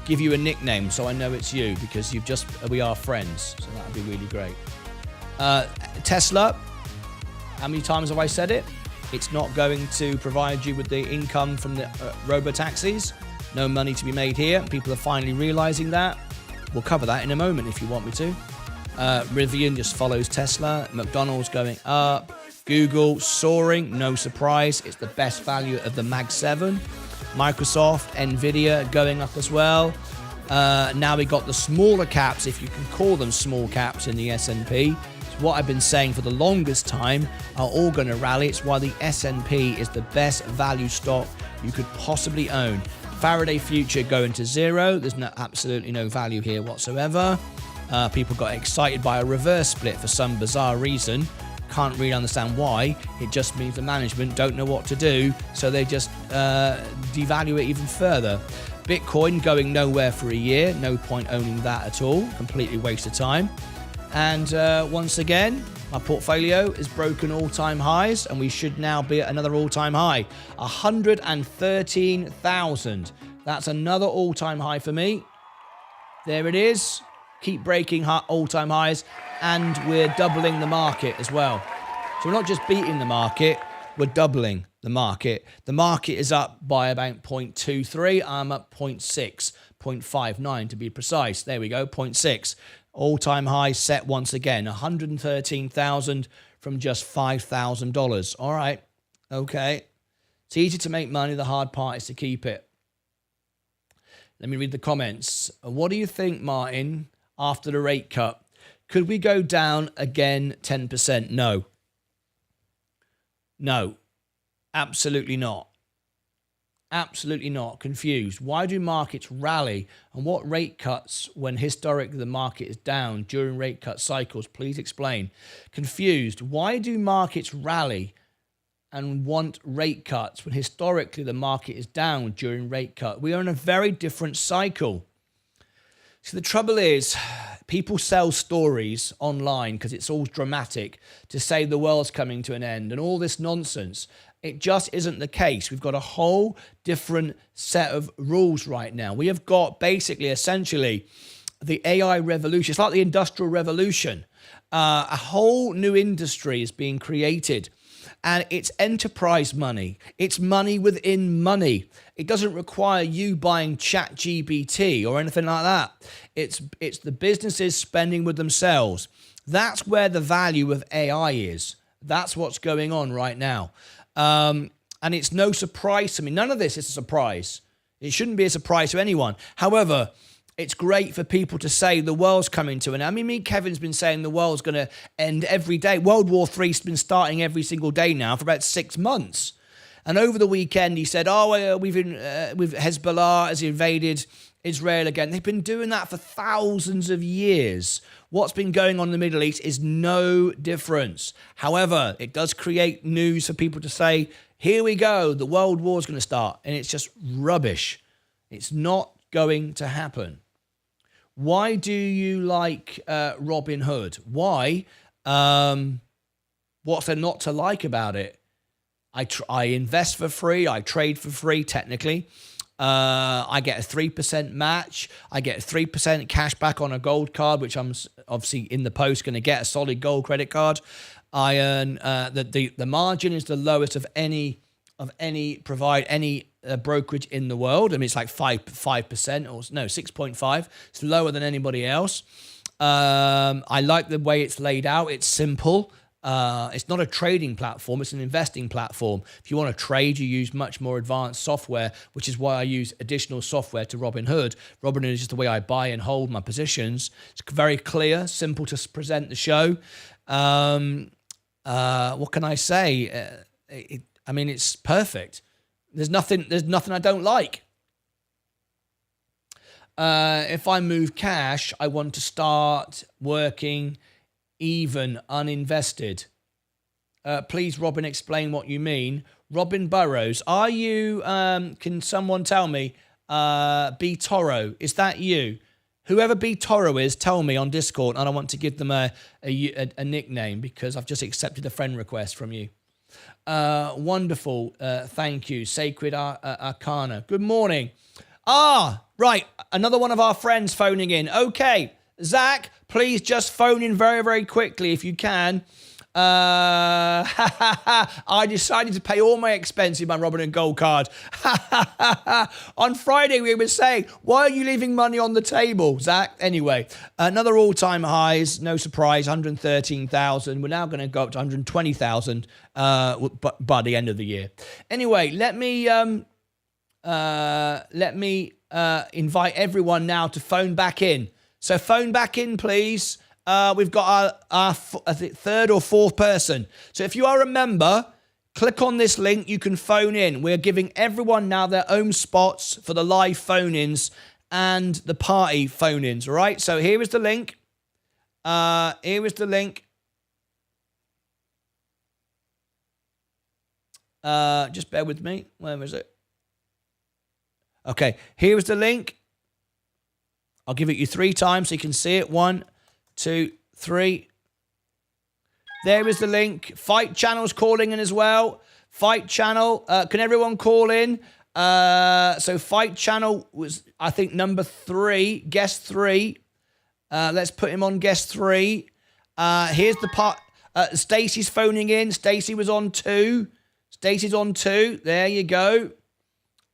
give you a nickname so I know it's you because we are friends, so that would be really great. Tesla, how many times have I said it? It's not going to provide you with the income from the robo-taxis. No money to be made here. People are finally realizing that. We'll cover that in a moment if you want me to. Rivian just follows Tesla. McDonald's going up. Google soaring, no surprise. It's the best value of the Mag 7. Microsoft, Nvidia going up as well. Now we got the smaller caps, if you can call them small caps in the S&P. What I've been saying for the longest time are all going to rally. It's why the S&P is the best value stock you could possibly own. Faraday Future going to zero. There's absolutely no value here whatsoever. People got excited by a reverse split for some bizarre reason. Can't really understand why. It just means the management don't know what to do, so they just devalue it even further. Bitcoin going nowhere for a year. No point owning that at all. Completely waste of time. And once again, my portfolio is broken all-time highs, and we should now be at another all-time high. 113,000. That's another all-time high for me. There it is. Keep breaking all-time highs, and we're doubling the market as well. So we're not just beating the market, we're doubling the market. The market is up by about 0.23. I'm up 0.6, 0.59 to be precise. There we go, 0.6. All-time high set once again, 113,000 from just $5,000. All right, okay. It's easy to make money. The hard part is to keep it. Let me read the comments. What do you think, Martin, after the rate cut? Could we go down again 10%? No. No, absolutely not. Absolutely not. Confused. Why do markets rally? And what rate cuts when historically the market is down during rate cut cycles? Please explain. Confused. Why do markets rally and want rate cuts when historically the market is down during rate cut? We are in a very different cycle. So the trouble is, people sell stories online because it's all dramatic to say the world's coming to an end and all this nonsense. It just isn't the case. We've got a whole different set of rules right now. We have got basically, essentially, the AI revolution. It's like the Industrial Revolution. A whole new industry is being created. And it's enterprise money. It's money within money. It doesn't require you buying ChatGPT or anything like that. It's the businesses spending with themselves. That's where the value of AI is. That's what's going on right now. And it's no surprise to me. None of this is a surprise. It shouldn't be a surprise to anyone. However, it's great for people to say the world's coming to an end. I mean, me and Kevin's been saying the world's going to end every day. World War III's been starting every single day now for about 6 months. And over the weekend, he said, we've Hezbollah has invaded Israel again. They've been doing that for thousands of years. What's been going on in the Middle East is no difference. However, it does create news for people to say, here we go, the world war is going to start. And it's just rubbish. It's not going to happen. Why do you like Robinhood? Why? What's there not to like about it? I invest for free. I trade for free, technically. I get a 3% match. I get 3% cash back on a gold card, which I'm obviously in the post going to get a solid gold credit card. I earn the margin is the lowest of any brokerage in the world. I mean, it's like 5% or no 6.5. It's lower than anybody else. I like the way it's laid out. It's simple. It's not a trading platform. It's an investing platform. If you want to trade, you use much more advanced software, which is why I use additional software to Robinhood. Robinhood is just the way I buy and hold my positions. It's very clear, simple to present the show. What can I say? It's perfect. There's nothing I don't like. If I move cash, I want to start working even uninvested. Please, Robin, explain what you mean. Robin Burrows, are you, can someone tell me, B Toro, is that you? Whoever B Toro is, tell me on Discord, and I want to give them a nickname because I've just accepted a friend request from you. Wonderful. Thank you. Sacred Arcana. Good morning. Right. Another one of our friends phoning in. Okay. Zach, please just phone in very, very quickly if you can. I decided to pay all my expenses by Robinhood Gold Card. On Friday, we were saying, why are you leaving money on the table, Zach? Anyway, another all-time highs, no surprise, 113,000. We're now going to go up to 120,000 by the end of the year. Anyway, let me invite everyone now to phone back in. So phone back in, please. We've got our third or fourth person. So if you are a member, click on this link. You can phone in. We're giving everyone now their own spots for the live phone-ins and the party phone-ins, all right? So here is the link. Here is the link. Just bear with me. Where was it? Okay, here is the link. I'll give it you 3 times so you can see it. 1, 2, 3. There is the link. Fight Channel's calling in as well. Fight Channel. Can everyone call in? So Fight Channel was, I think, number 3. Guest 3. Let's put him on guest 3. Here's the part. Stacey's phoning in. Stacey was on 2. Stacey's on 2. There you go.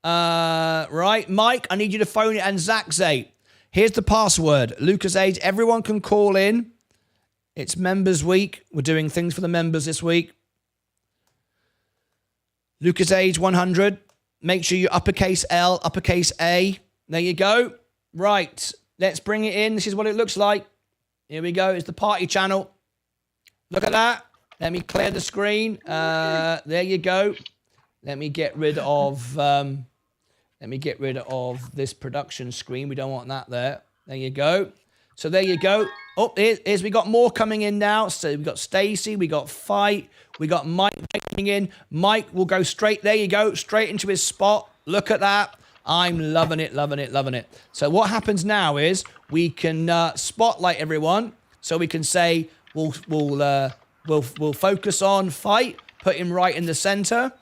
Right. Mike, I need you to phone it. And Zach's 8. Here's the password. Lucas Age. Everyone can call in. It's Members Week. We're doing things for the members this week. Lucas Age 100. Make sure you uppercase L, uppercase A. There you go. Right. Let's bring it in. This is what it looks like. Here we go. It's the party channel. Look at that. Let me clear the screen. There you go. Let me get rid of... this production screen. We don't want that there. There you go. So there you go. Oh, here's we got more coming in now. So we got Stacey, we got Fight, we got Mike coming in. Mike will go straight. There you go, straight into his spot. Look at that. I'm loving it, loving it, loving it. So what happens now is we can spotlight everyone. So we can say we'll focus on Fight, put him right in the center.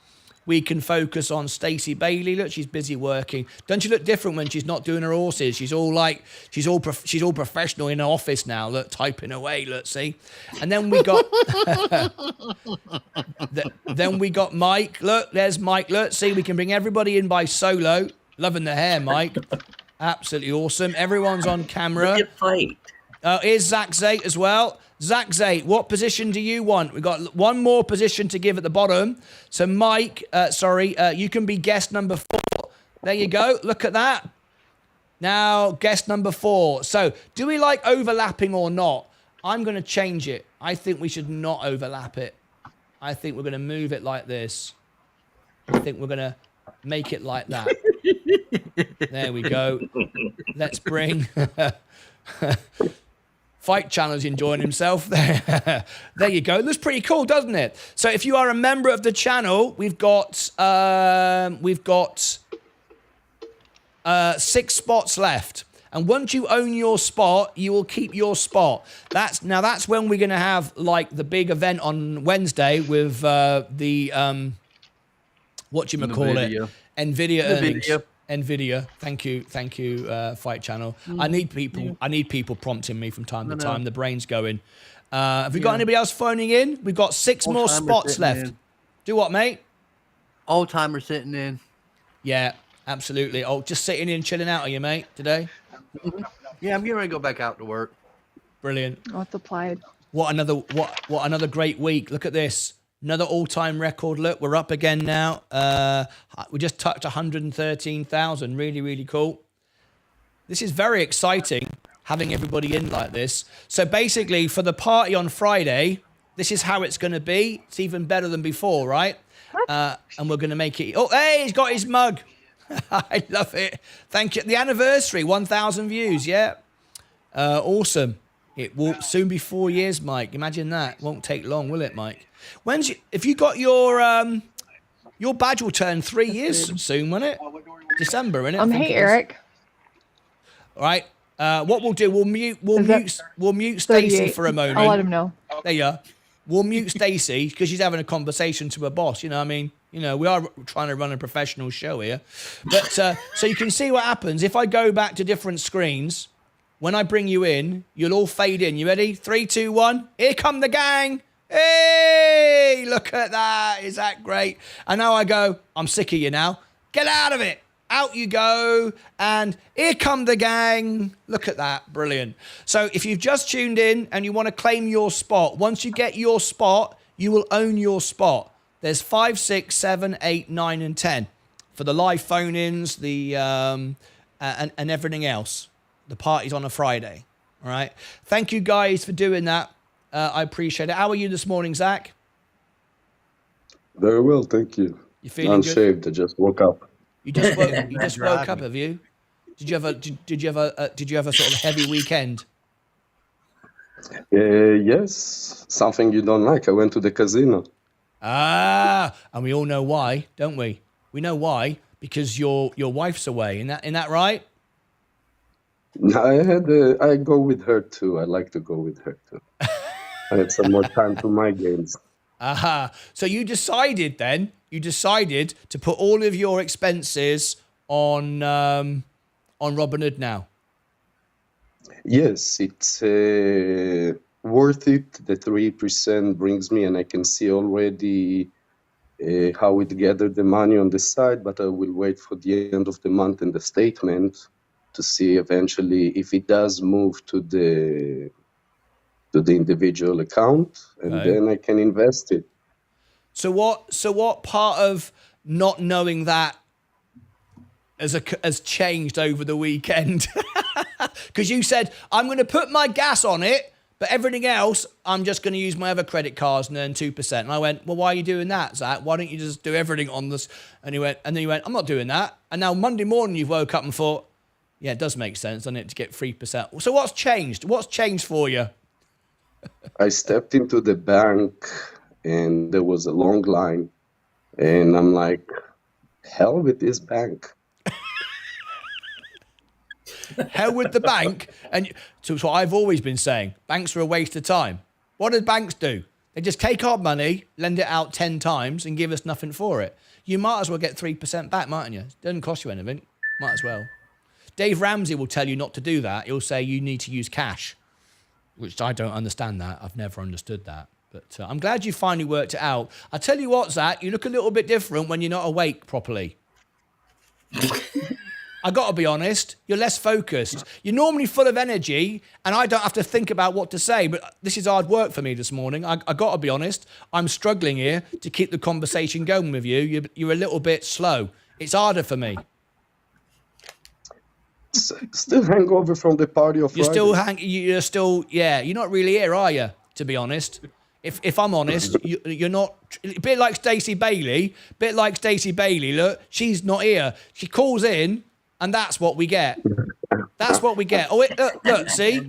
We can focus on Stacey Bailey. Look, she's busy working. Don't she look different when she's not doing her horses? She's all like, she's all professional in her office now. Look, typing away. Look, see. And then we got, then we got Mike. Look, there's Mike. Look, see, we can bring everybody in by solo. Loving the hair, Mike. Absolutely awesome. Everyone's on camera. Fight. Here's Zach Zate as well. Zach Zate, what position do you want? We've got one more position to give at the bottom. So Mike, you can be guest number 4. There you go. Look at that. Now, guest number 4. So do we like overlapping or not? I'm going to change it. I think we should not overlap it. I think we're going to move it like this. I think we're going to make it like that. There we go. Let's bring... Fight Channel's enjoying himself there. There you go. Looks pretty cool, doesn't it? So if you are a member of the channel, we've got 6 spots left. And once you own your spot, you will keep your spot. That's when we're gonna have like the big event on Wednesday with the whatchamacallit, Nvidia earnings. Nvidia, thank you, Fight Channel. I need people prompting me from time to time. The brain's going. Have we got anybody else phoning in? We've got 6 more spots left. Do what, mate? Old timer sitting in. Yeah, absolutely. Oh, just sitting in, chilling out, are you, mate? Today? Yeah, I'm getting ready to go back out to work. Brilliant. What's applied? What another great week. Look at this. Another all-time record. Look, we're up again now. We just touched 113,000. Really, really cool. This is very exciting, having everybody in like this. So basically, for the party on Friday, this is how it's going to be. It's even better than before, right? And we're going to make it... Oh, hey, he's got his mug. I love it. Thank you. The anniversary, 1,000 views, yeah. Awesome. It will soon be 4 years, Mike. Imagine that. Won't take long, will it, Mike? If you got your badge will turn 3 years soon, won't it? December, innit? Hey, Eric. All right. What we'll do, we'll mute Stacey for a moment. I'll let him know. There you are. We'll mute Stacey because she's having a conversation to her boss. You know what I mean? You know, we are trying to run a professional show here. But so you can see what happens. If I go back to different screens, when I bring you in, you'll all fade in. You ready? 3, 2, 1. Here come the gang. Hey, look at that. Is that great? And now I go, I'm sick of you now. Get out of it. Out you go. And here come the gang. Look at that. Brilliant. So if you've just tuned in and you want to claim your spot, once you get your spot, you will own your spot. There's 5, 6, 7, 8, 9, and 10 for the live phone-ins, the and everything else. The party's on a Friday. All right. Thank you guys for doing that. I appreciate it. How are you this morning, Zach? Very well, thank you. You feeling good? Unshaved. I just woke up. You just woke up, have you? Did you have a sort of heavy weekend? Yes, something you don't like. I went to the casino. And we all know why, don't we? We know why, because your wife's away. Isn't that right? I go with her too. I like to go with her too. I had some more time to my games. So you decided to put all of your expenses on Robinhood now. Yes, it's worth it. The 3% brings me, and I can see already how it gathered the money on the side, but I will wait for the end of the month and the statement to see eventually if it does move to the individual account, and then I can invest it. So what part of not knowing that has changed over the weekend? Because you said, I'm going to put my gas on it, but everything else, I'm just going to use my other credit cards and earn 2%. And I went, well, why are you doing that, Zach? Why don't you just do everything on this? And then you went, I'm not doing that. And now Monday morning you've woke up and thought, yeah, it does make sense, doesn't it, to get 3%. So what's changed? What's changed for you? I stepped into the bank and there was a long line, and I'm like, hell with this bank. Hell with the bank. And so it's what I've always been saying. Banks are a waste of time. What do banks do? They just take our money, lend it out 10 times, and give us nothing for it. You might as well get 3% back, mightn't you? It doesn't cost you anything. Might as well. Dave Ramsey will tell you not to do that. He'll say you need to use cash, which I don't understand that. I've never understood that. But I'm glad you finally worked it out. I tell you what, Zach, you look a little bit different when you're not awake properly. I got to be honest, you're less focused. You're normally full of energy, and I don't have to think about what to say, but this is hard work for me this morning. I got to be honest, I'm struggling here to keep the conversation going with you. You're a little bit slow. It's harder for me. Still hangover from the party of Friday. You're still, you're not really here, are you, to be honest? If I'm honest, you're not. A bit like Stacey Bailey. Look, she's not here. She calls in, and that's what we get. That's what we get. Oh, look, see?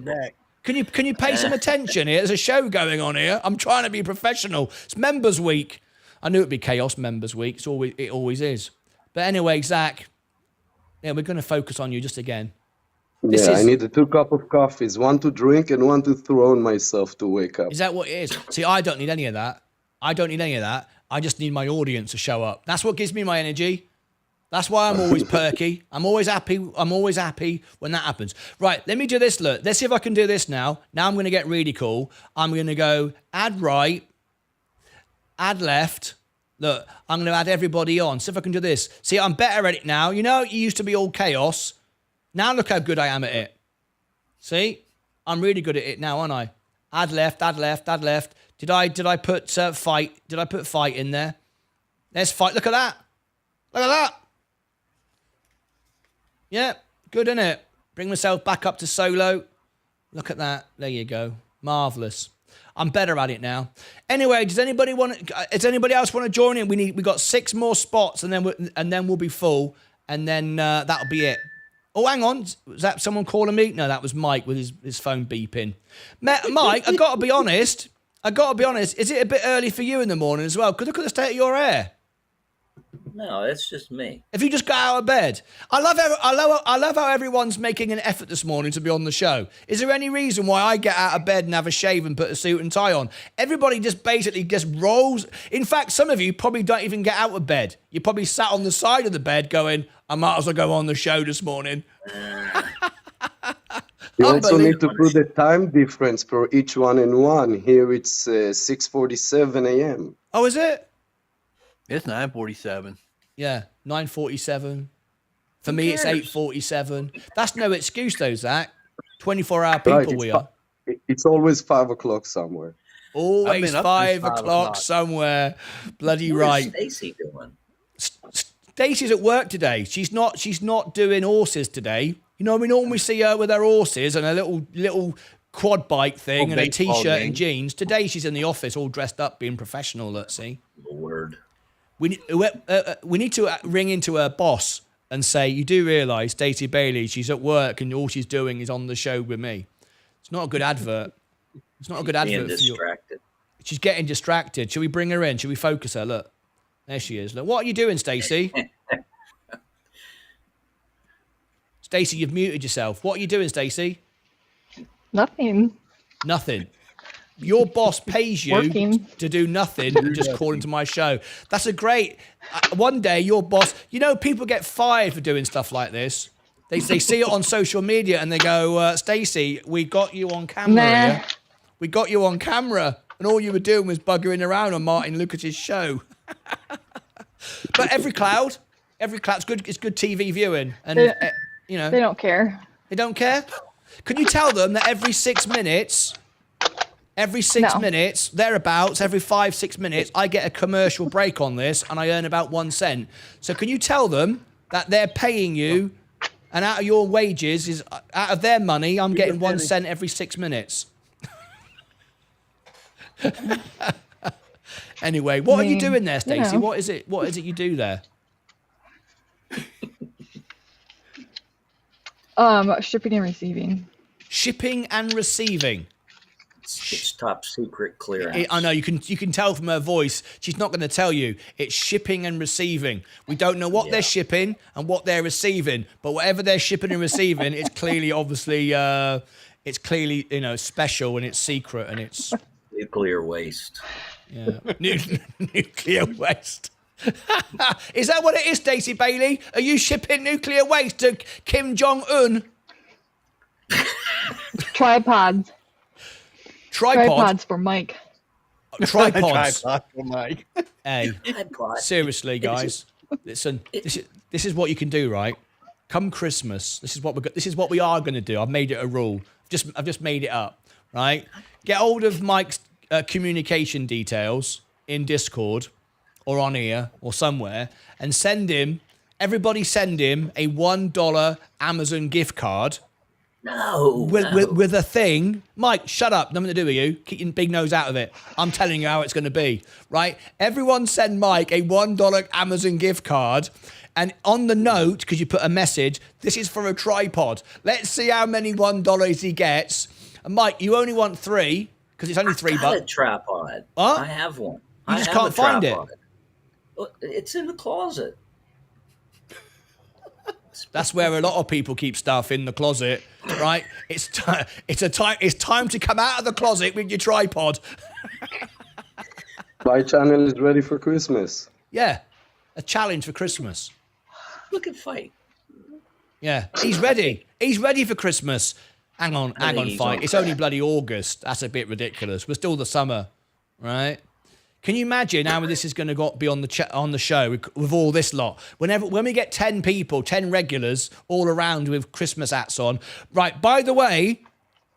Can you pay some attention here? There's a show going on here. I'm trying to be professional. It's Members Week. I knew it'd be chaos. Members Week. It always is. But anyway, Zach. Yeah, we're going to focus on you just again. I needed 2 cups of coffees, one to drink and one to throw on myself to wake up. Is that what it is? See, I don't need any of that. I just need my audience to show up. That's what gives me my energy. That's why I'm always perky. I'm always happy when that happens. Right, let me do this. Look, let's see if I can do this now. Now I'm going to get really cool. I'm going to go add right, add left. Look, I'm going to add everybody on. See if I can do this. See, I'm better at it now. You know, it used to be all chaos. Now look how good I am at it. See? I'm really good at it now, aren't I? Add left, add left, add left. Did I put fight? Did I put fight in there? There's fight. Look at that. Look at that. Yeah, good, isn't it? Bring myself back up to solo. Look at that. There you go. Marvelous. I'm better at it now. Anyway, does anybody else want to join in? We got 6 more spots, and then we'll be full, and then that'll be it. Oh, hang on. Was that someone calling me? No, that was Mike with his phone beeping. Mike, I got to be honest. Is it a bit early for you in the morning as well? Because look at the state of your hair. No, it's just me. If you just got out of bed. I love how everyone's making an effort this morning to be on the show. Is there any reason why I get out of bed and have a shave and put a suit and tie on? Everybody just basically just rolls. In fact, some of you probably don't even get out of bed. You probably sat on the side of the bed going, I might as well go on the show this morning. You also need to put the time difference for each one and one. Here it's 6:47 a.m. Oh, is it? It's 9:47. Yeah, 9:47. For me, it's 8:47. That's no excuse, though, Zach. 24-hour people we are. It's always 5 o'clock somewhere. Always 5 o'clock somewhere. Bloody right. What's Stacey doing? Stacey's at work today. She's not doing horses today. You know, we normally see her with her horses and a little quad bike thing and a t-shirt and jeans. Today she's in the office all dressed up, being professional. Let's see. Lord. We need to ring into her boss and say, you do realise Stacey Bailey, she's at work and all she's doing is on the show with me. It's not a good advert. It's not a good advert for you. She's getting distracted. Should we bring her in? Should we focus her? Look. There she is. Look, what are you doing, Stacey? Stacey, you've muted yourself. What are you doing, Stacey? Nothing. Nothing. Your boss pays you to do nothing, just call into my show. That's a great... one day, your boss... You know, people get fired for doing stuff like this. They see it on social media and they go, Stacey, we got you on camera here. We got you on camera. And all you were doing was buggering around on Martyn Lucas's show. But every cloud's good. It's good TV viewing, and you know they don't care. They don't care. Can you tell them that every 6 minutes, thereabouts, every 5-6 minutes, I get a commercial break on this, and I earn about 1 cent. So can you tell them that they're paying you, and out of your wages is out of their money, I'm getting 1 cent every 6 minutes. Anyway, what are you doing there, Stacey? You know. What is it you do there? Shipping and receiving. Shipping and receiving. It's top secret clearance. I know you can tell from her voice. She's not going to tell you. It's shipping and receiving. We don't know what they're shipping and what they're receiving, but whatever they're shipping and receiving, it's clearly, obviously, special and it's secret and it's Nuclear waste. Yeah, nuclear waste. Is that what it is, Stacey Bailey? Are you shipping nuclear waste to Kim Jong-un? Tripods. Tripods for Mike. Tripods. Tripod for Mike. Hey, seriously, guys. Listen, this is what you can do, right? Come Christmas, this is what we are going to do. I've made it a rule. I've just made it up, right? Get hold of Mike's communication details in Discord or on here or somewhere, and everybody send him a $1 Amazon gift card. No. With a thing. Mike, shut up. Nothing to do with you. Keep your big nose out of it. I'm telling you how it's going to be, right? Everyone send Mike a $1 Amazon gift card. And on the note, because you put a message, this is for a tripod. Let's see how many $1 he gets. And Mike, you only want 3 because it's only $3. I got a tripod. What? I have one. You just can't find it. It's in the closet. That's where a lot of people keep stuff, in the closet, right? It's time to come out of the closet with your tripod. My channel is ready for Christmas. Yeah, a challenge for Christmas. Look at Fight. Yeah, he's ready. He's ready for Christmas. Hang on, Fight. It's only bloody August. That's a bit ridiculous. We're still the summer, right? Can you imagine how this is going to be on the show with all this lot? When we get 10 people, 10 regulars all around with Christmas hats on. Right, by the way,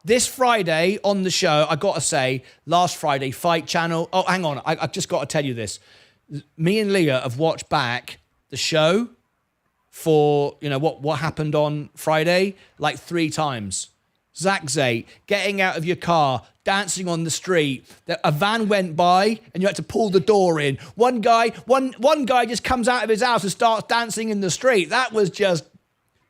this Friday on the show, I got to say, last Friday, Fight Channel. Oh, hang on. I've just got to tell you this. Me and Leah have watched back the show for, what happened on Friday, like 3 times. Zach Zay, getting out of your car, dancing on the street. A van went by and you had to pull the door in. One guy just comes out of his house and starts dancing in the street. That was just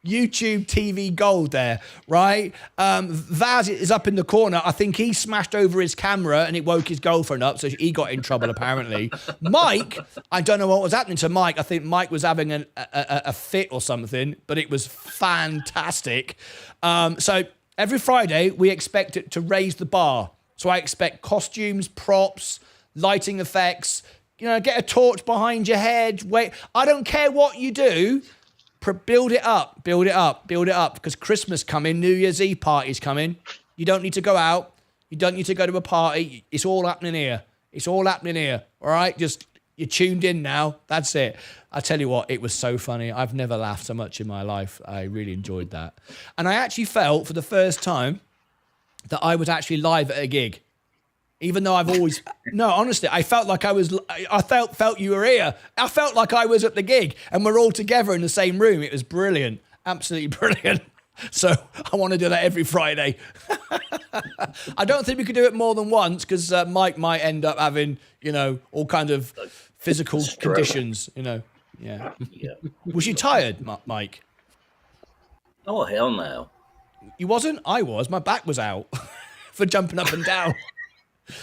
YouTube TV gold there, right? Vaz is up in the corner. I think he smashed over his camera and it woke his girlfriend up, so he got in trouble apparently. Mike, I don't know what was happening to Mike. I think Mike was having a fit or something, but it was fantastic. So every Friday, we expect it to raise the bar. So I expect costumes, props, lighting effects, get a torch behind your head. Wait, I don't care what you do. Build it up, because Christmas coming, New Year's Eve party's coming. You don't need to go out. You don't need to go to a party. It's all happening here. All right? Just, you're tuned in now. That's it. I tell you what, it was so funny. I've never laughed so much in my life. I really enjoyed that. And I actually felt for the first time that I was actually live at a gig. Even though I've always... No, honestly, I felt like I felt you were here. I felt like I was at the gig and we're all together in the same room. It was brilliant. Absolutely brilliant. So I want to do that every Friday. I don't think we could do it more than once because Mike might end up having, all kind of physical conditions, Yeah. Was you tired, Mike? Oh, hell no. You wasn't? I was. My back was out for jumping up and down.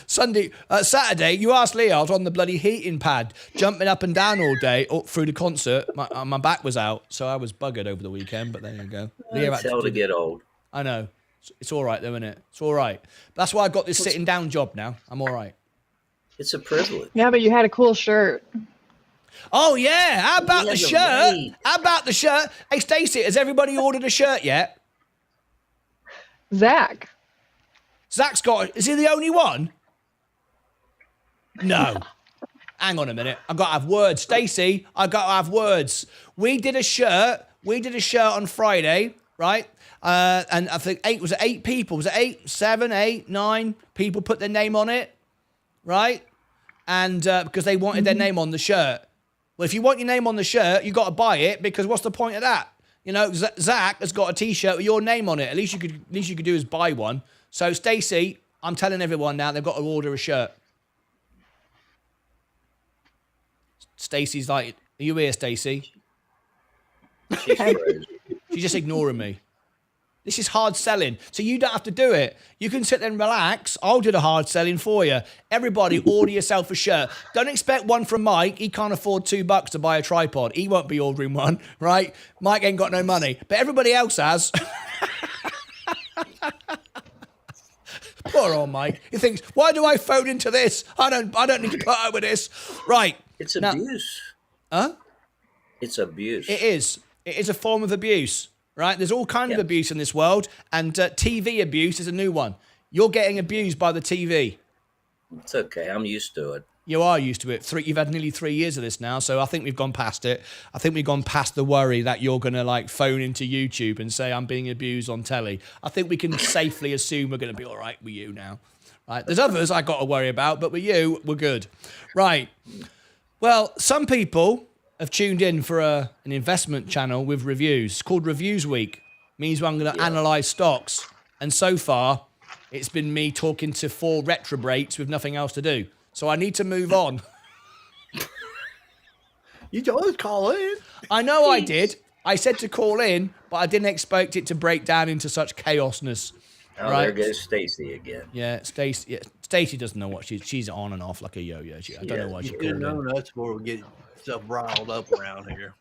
Saturday, you asked Leah, I was on the bloody heating pad, jumping up and down all day through the concert. My back was out, so I was buggered over the weekend, but there you go. It's hell to get old. I know. It's all right, though, isn't it? It's all right. That's why I've got this sitting down job now. I'm all right. It's a privilege. Yeah, but you had a cool shirt. Oh, yeah. How about the shirt? Hey, Stacey, has everybody ordered a shirt yet? Zach's got... Is he the only one? No. Hang on a minute. I've got to have words. Stacey, I've got to have words. We did a shirt on Friday, right? And I think 8 people? Was it 8, 7, 8, 9 people put their name on it, right? And because they wanted their name on the shirt. Well, if you want your name on the shirt, you got to buy it because what's the point of that? Zach has got a T-shirt with your name on it. At least you could do is buy one. So Stacey, I'm telling everyone now they've got to order a shirt. Stacey's like, are you here, Stacey? She's crazy. She's just ignoring me. This is hard selling. So you don't have to do it. You can sit there and relax. I'll do the hard selling for you. Everybody, order yourself a shirt. Don't expect one from Mike. He can't afford $2 to buy a tripod. He won't be ordering one, right? Mike ain't got no money. But everybody else has. Poor old Mike. He thinks, why do I phone into this? I don't need to put up with this. Right. It's abuse. Huh? It's abuse. It is. It is a form of abuse, right? There's all kind of abuse in this world, and TV abuse is a new one. You're getting abused by the TV. It's okay. I'm used to it. You are used to it. You've had nearly 3 years of this now, so I think we've gone past it. I think we've gone past the worry that you're going to like phone into YouTube and say I'm being abused on telly. I think we can safely assume we're going to be all right with you now. Right? There's others I got to worry about, but with you, we're good. Right. Well, some people have tuned in for an investment channel with reviews. It's called Reviews Week. Means I'm going to analyze stocks. And so far, it's been me talking to 4 retrobrates with nothing else to do. So I need to move on. You always call in. I know I did. I said to call in, but I didn't expect it to break down into such chaosness. Oh, right? there goes Stacy again. Yeah, Stacy. Yeah, Stacy doesn't know what she's on and off like a yo-yo. I don't know why she You called know in. that's where we get stuff riled up around here.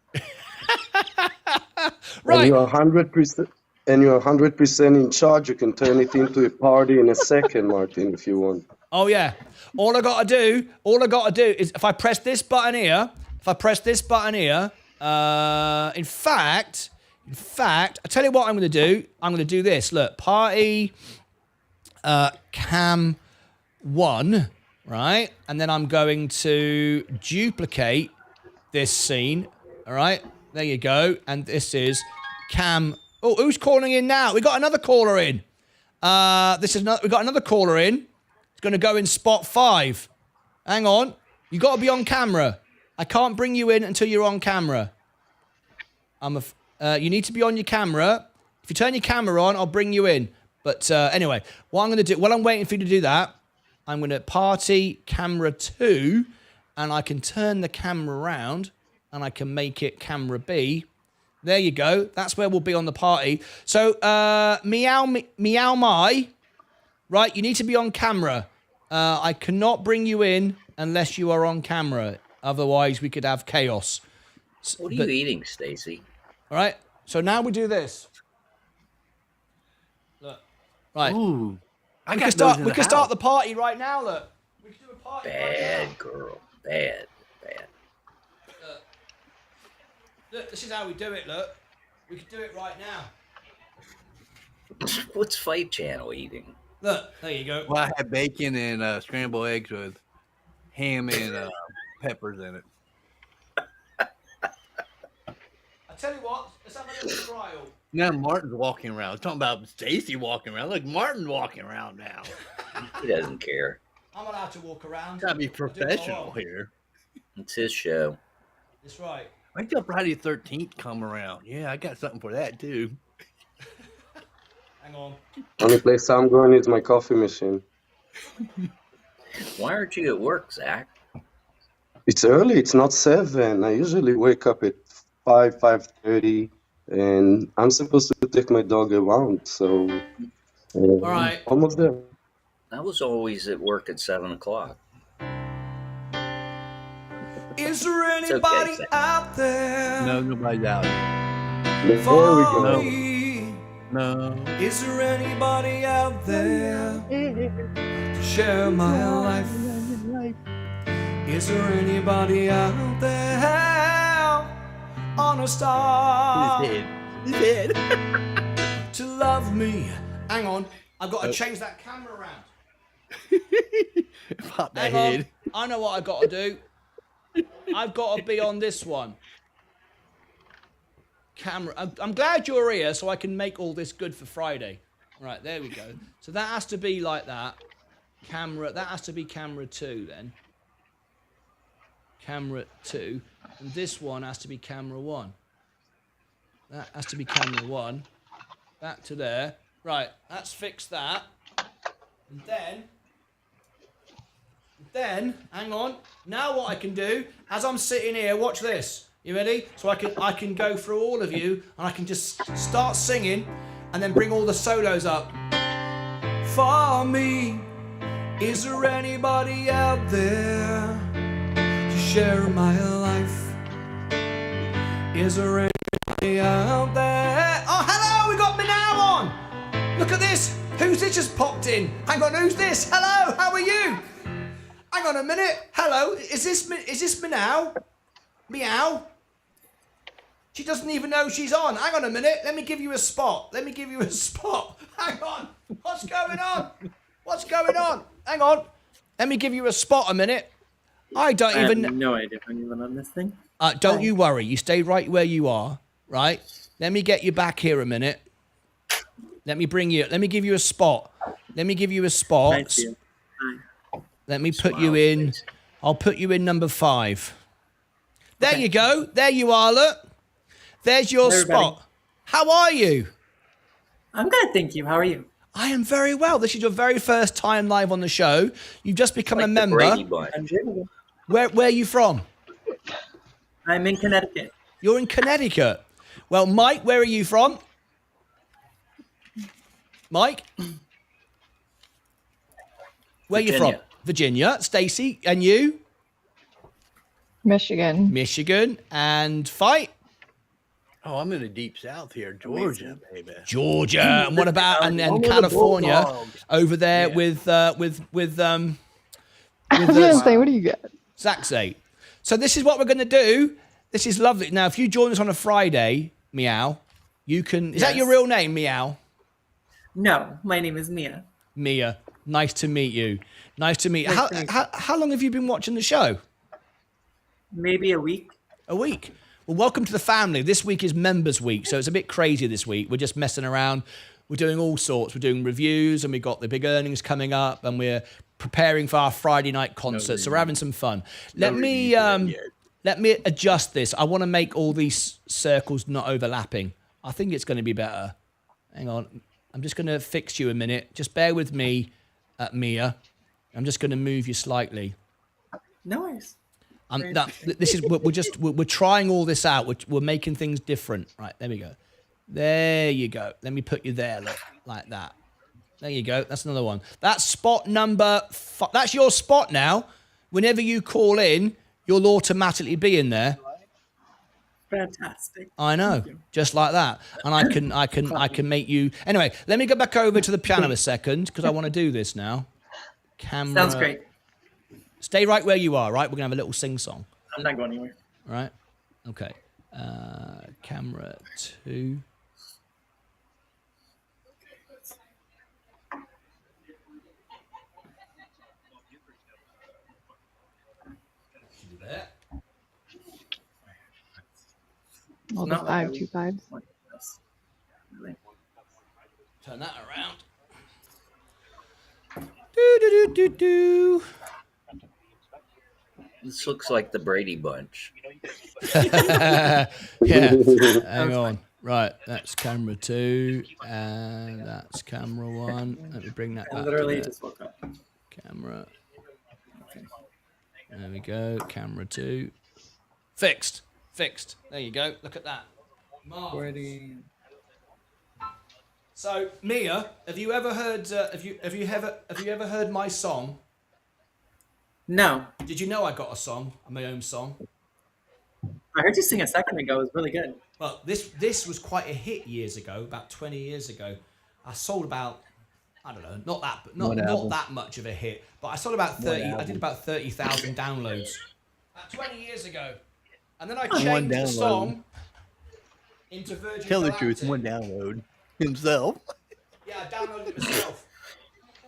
Right. And you're 100%. And you're 100% in charge. You can turn it into a party in a second, Martyn, if you want. Oh yeah. All I gotta do is if I press this button here. In fact, I tell you what I'm gonna do. I'm gonna do this. Look, party, cam 1, right? And then I'm going to duplicate this scene. All right. There you go. And this is cam. Oh, who's calling in now? We got another caller in. We got another caller in. It's going to go in spot 5. Hang on. You got to be on camera. I can't bring you in until you're on camera. You need to be on your camera. If you turn your camera on, I'll bring you in. But anyway, what I'm going to do, while I'm waiting for you to do that, I'm going to party camera 2, and I can turn the camera around, and I can make it camera B. There you go. That's where we'll be on the party. So, meow my, right? You need to be on camera. I cannot bring you in unless you are on camera. Otherwise, we could have chaos. What are you eating, Stacy? All right. So now we do this. Look. Right. Ooh. We can start the party right now. Look. We can do a party. Bad girl. Bad. Look, this is how we do it, look. We can do it right now. What's Fight Channel eating? Look, there you go. Well, I had bacon and scrambled eggs with ham and peppers in it. I tell you what, let's have a little trial. Now Martin's walking around. I was talking about Stacy walking around. Look, Martin's walking around now. He doesn't care. I'm allowed to walk around. Gotta be professional here. It's his show. That's right. Wait till Friday the 13th come around. Yeah, I got something for that too. Hang on. Only place I'm going is my coffee machine. Why aren't you at work, Zach? It's early. It's not 7. I usually wake up at 5:30, and I'm supposed to take my dog around. So, All right. almost there. I was always at work at 7 o'clock. Is there anybody okay, out there? No, nobody's out. There we go. No. Me? No. Is there anybody out there to share my life? Is there anybody out there on a star His head. to love me? Hang on, I've got to change that camera around. Pop that Hang on, head. I know what I've got to do. I've got to be on this one. Camera. I'm glad you're here so I can make all this good for Friday. All right, there we go. So that has to be like that. Camera. That has to be camera 2 then. Camera 2. And this one has to be camera 1. That has to be camera 1. Back to there. Right, let's fix that. And then, hang on. Now what I can do, as I'm sitting here, watch this. You ready? So I can go through all of you, and I can just start singing, and then bring all the solos up. For me, is there anybody out there to share my life? Is there anybody out there? Oh, hello, we got Minnow on. Look at this. Who's this just popped in? Hang on, who's this? Hello, how are you? Hang on a minute. Hello, is this Minnow? Meow? She doesn't even know she's on. Hang on a minute. Let me give you a spot. Hang on. What's going on? Hang on. Let me give you a spot a minute. I have no idea if anyone on this thing. Don't you worry. You stay right where you are, right? Let me get you back here a minute. Let me give you a spot. Nice to you. Hi. Let me put you in. I'll put you in number 5. There you go. There you are, look. There's your spot. How are you? I'm good, thank you. How are you? I am very well. This is your very first time live on the show. You've just become a member. Where are you from? I'm in Connecticut. You're in Connecticut. Well, Mike, where are you from? Mike? Where are you from? Virginia. Stacy, and you? Michigan. And Fight? Oh, I'm in the deep south here, Georgia, baby. Georgia. And what about and California over there with I was gonna say, what do you got? Zaxate. So this is what we're gonna do. This is lovely. Now, if you join us on a Friday, Meow, you can. Is that your real name, Meow? No, my name is Mia. Mia. Nice to meet you. How long have you been watching the show? Maybe a week. A week. Well, welcome to the family. This week is Members Week, so it's a bit crazy this week. We're just messing around. We're doing all sorts. We're doing reviews, and we've got the big earnings coming up, and we're preparing for our Friday night concert. So we're having some fun. Let me adjust this. I want to make all these circles not overlapping. I think it's going to be better. Hang on. I'm just going to fix you a minute. Just bear with me, Mia. I'm just going to move you slightly. No worries. We're trying all this out. We're making things different. Right, there we go. There you go. Let me put you there, look, like that. There you go. That's another one. That's spot number 5. That's your spot now. Whenever you call in, you'll automatically be in there. Fantastic. I know, just like that. And I can make you. Anyway, let me go back over to the piano a second because I want to do this now. Camera. Sounds great. Stay right where you are, right? We're going to have a little sing-song. I'm not going anywhere. Right? Okay. Camera 2. There. All the 5 2 5s. Turn that around. Do. This looks like the Brady Bunch. Yeah. Hang on. Right. That's camera 2. And that's camera 1. Let me bring that back. I literally just woke up. Camera. There we go. Camera 2. Fixed. There you go. Look at that. Marvelous. So, Mia, have you ever heard? Have you ever heard my song? No. Did you know I got a song, my own song? I heard you sing a second ago. It was really good. Well, this was quite a hit years ago, about 20 years ago. I sold about, I don't know, not that much of a hit, but I sold about 30. I did about 30,000 downloads. About 20 years ago, and then I changed the song into Virgin. Tell the Galactic. truth, one download himself. Yeah, I downloaded it myself.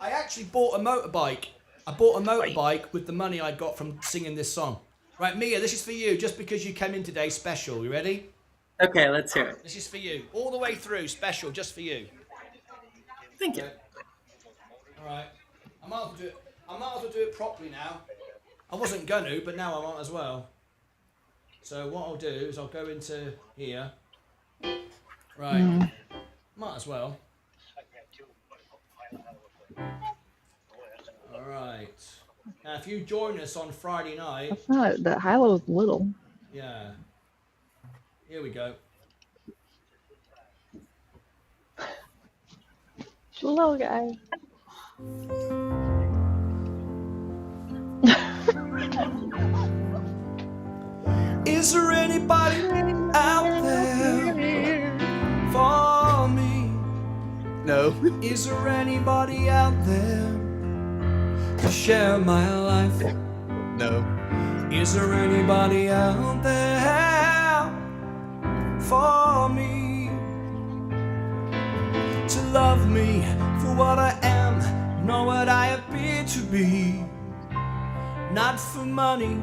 I actually bought a motorbike. I bought a motorbike with the money I got from singing this song. Right, Mia, this is for you, just because you came in today, special. You ready? Okay, let's hear it. This is for you. All the way through, special, just for you. Thank you. All right. I might as well do it properly now. I wasn't going to, but now I might as well. So what I'll do is I'll go into here. Right. Might as well. All right. Now, if you join us on Friday night... That's not... The high-low is little. Yeah. Here we go. Little guy. Is there anybody out there for me? No. Is there anybody out there to share my life? No. Is there anybody out there for me? To love me for what I am, not what I appear to be. Not for money,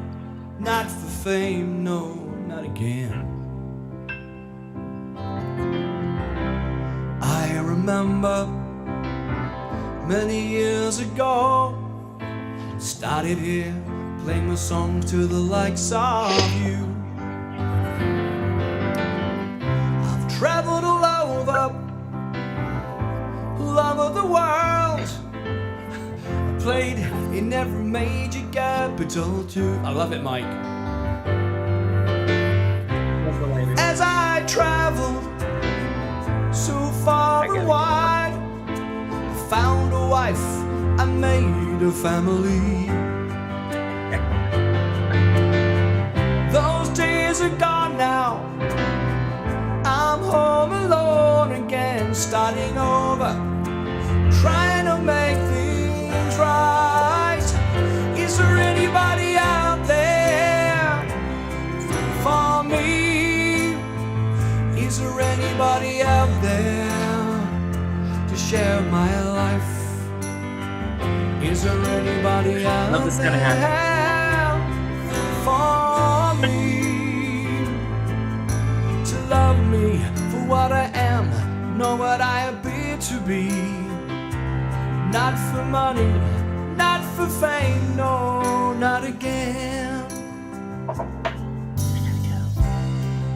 not for fame, no, not again. I remember many years ago, started here playing my song to the likes of you. I've traveled all over the world. I played in every major capital too. I love it, Mike. As I traveled so far and wide, I found a wife, I made a family. Those days are gone now, I'm home alone again, starting over, trying to make things right. Is there anybody out there for me? Is there anybody out there to share my life? Is there anybody out Love this kinda there for me? To love me for what I am, not what I appear to be. Not for money, not for fame, no, not again.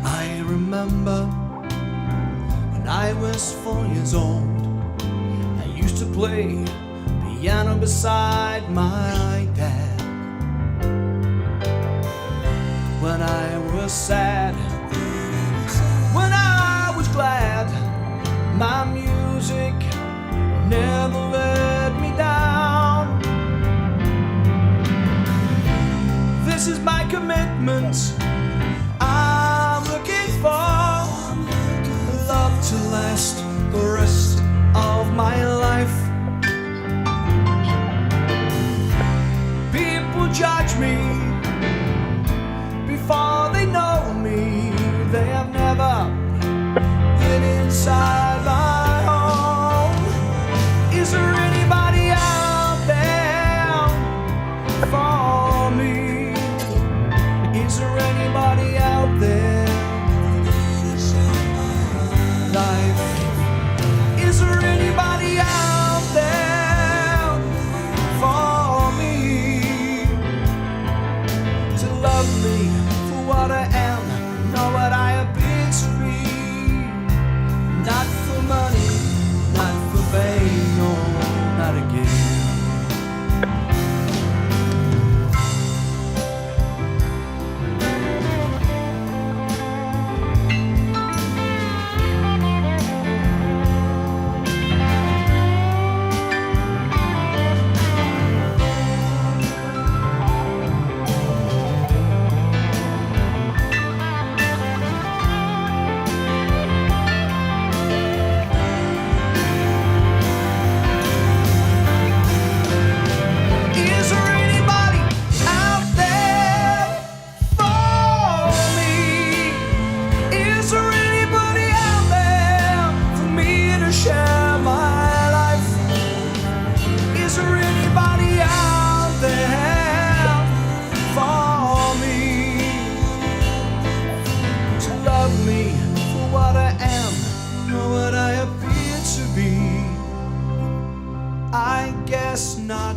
I remember when I was 4 years old, I used to play piano beside my dad. When I was sad, when I was glad, my music never let me down. This is my commitment, I'm looking for love to last the rest of my life. People judge me before they know me. They have never been inside my home. Is there anybody out there for me? Is there anybody out there? Life. Is there anybody out there for me? To love me for what I am, not what I appear to be. Not for money, not for fame, no, not again. Is there anybody out there for me? Is there anybody out there for me to share my life? Is there anybody out there for me? To love me for what I am, not what I appear to be. I guess not.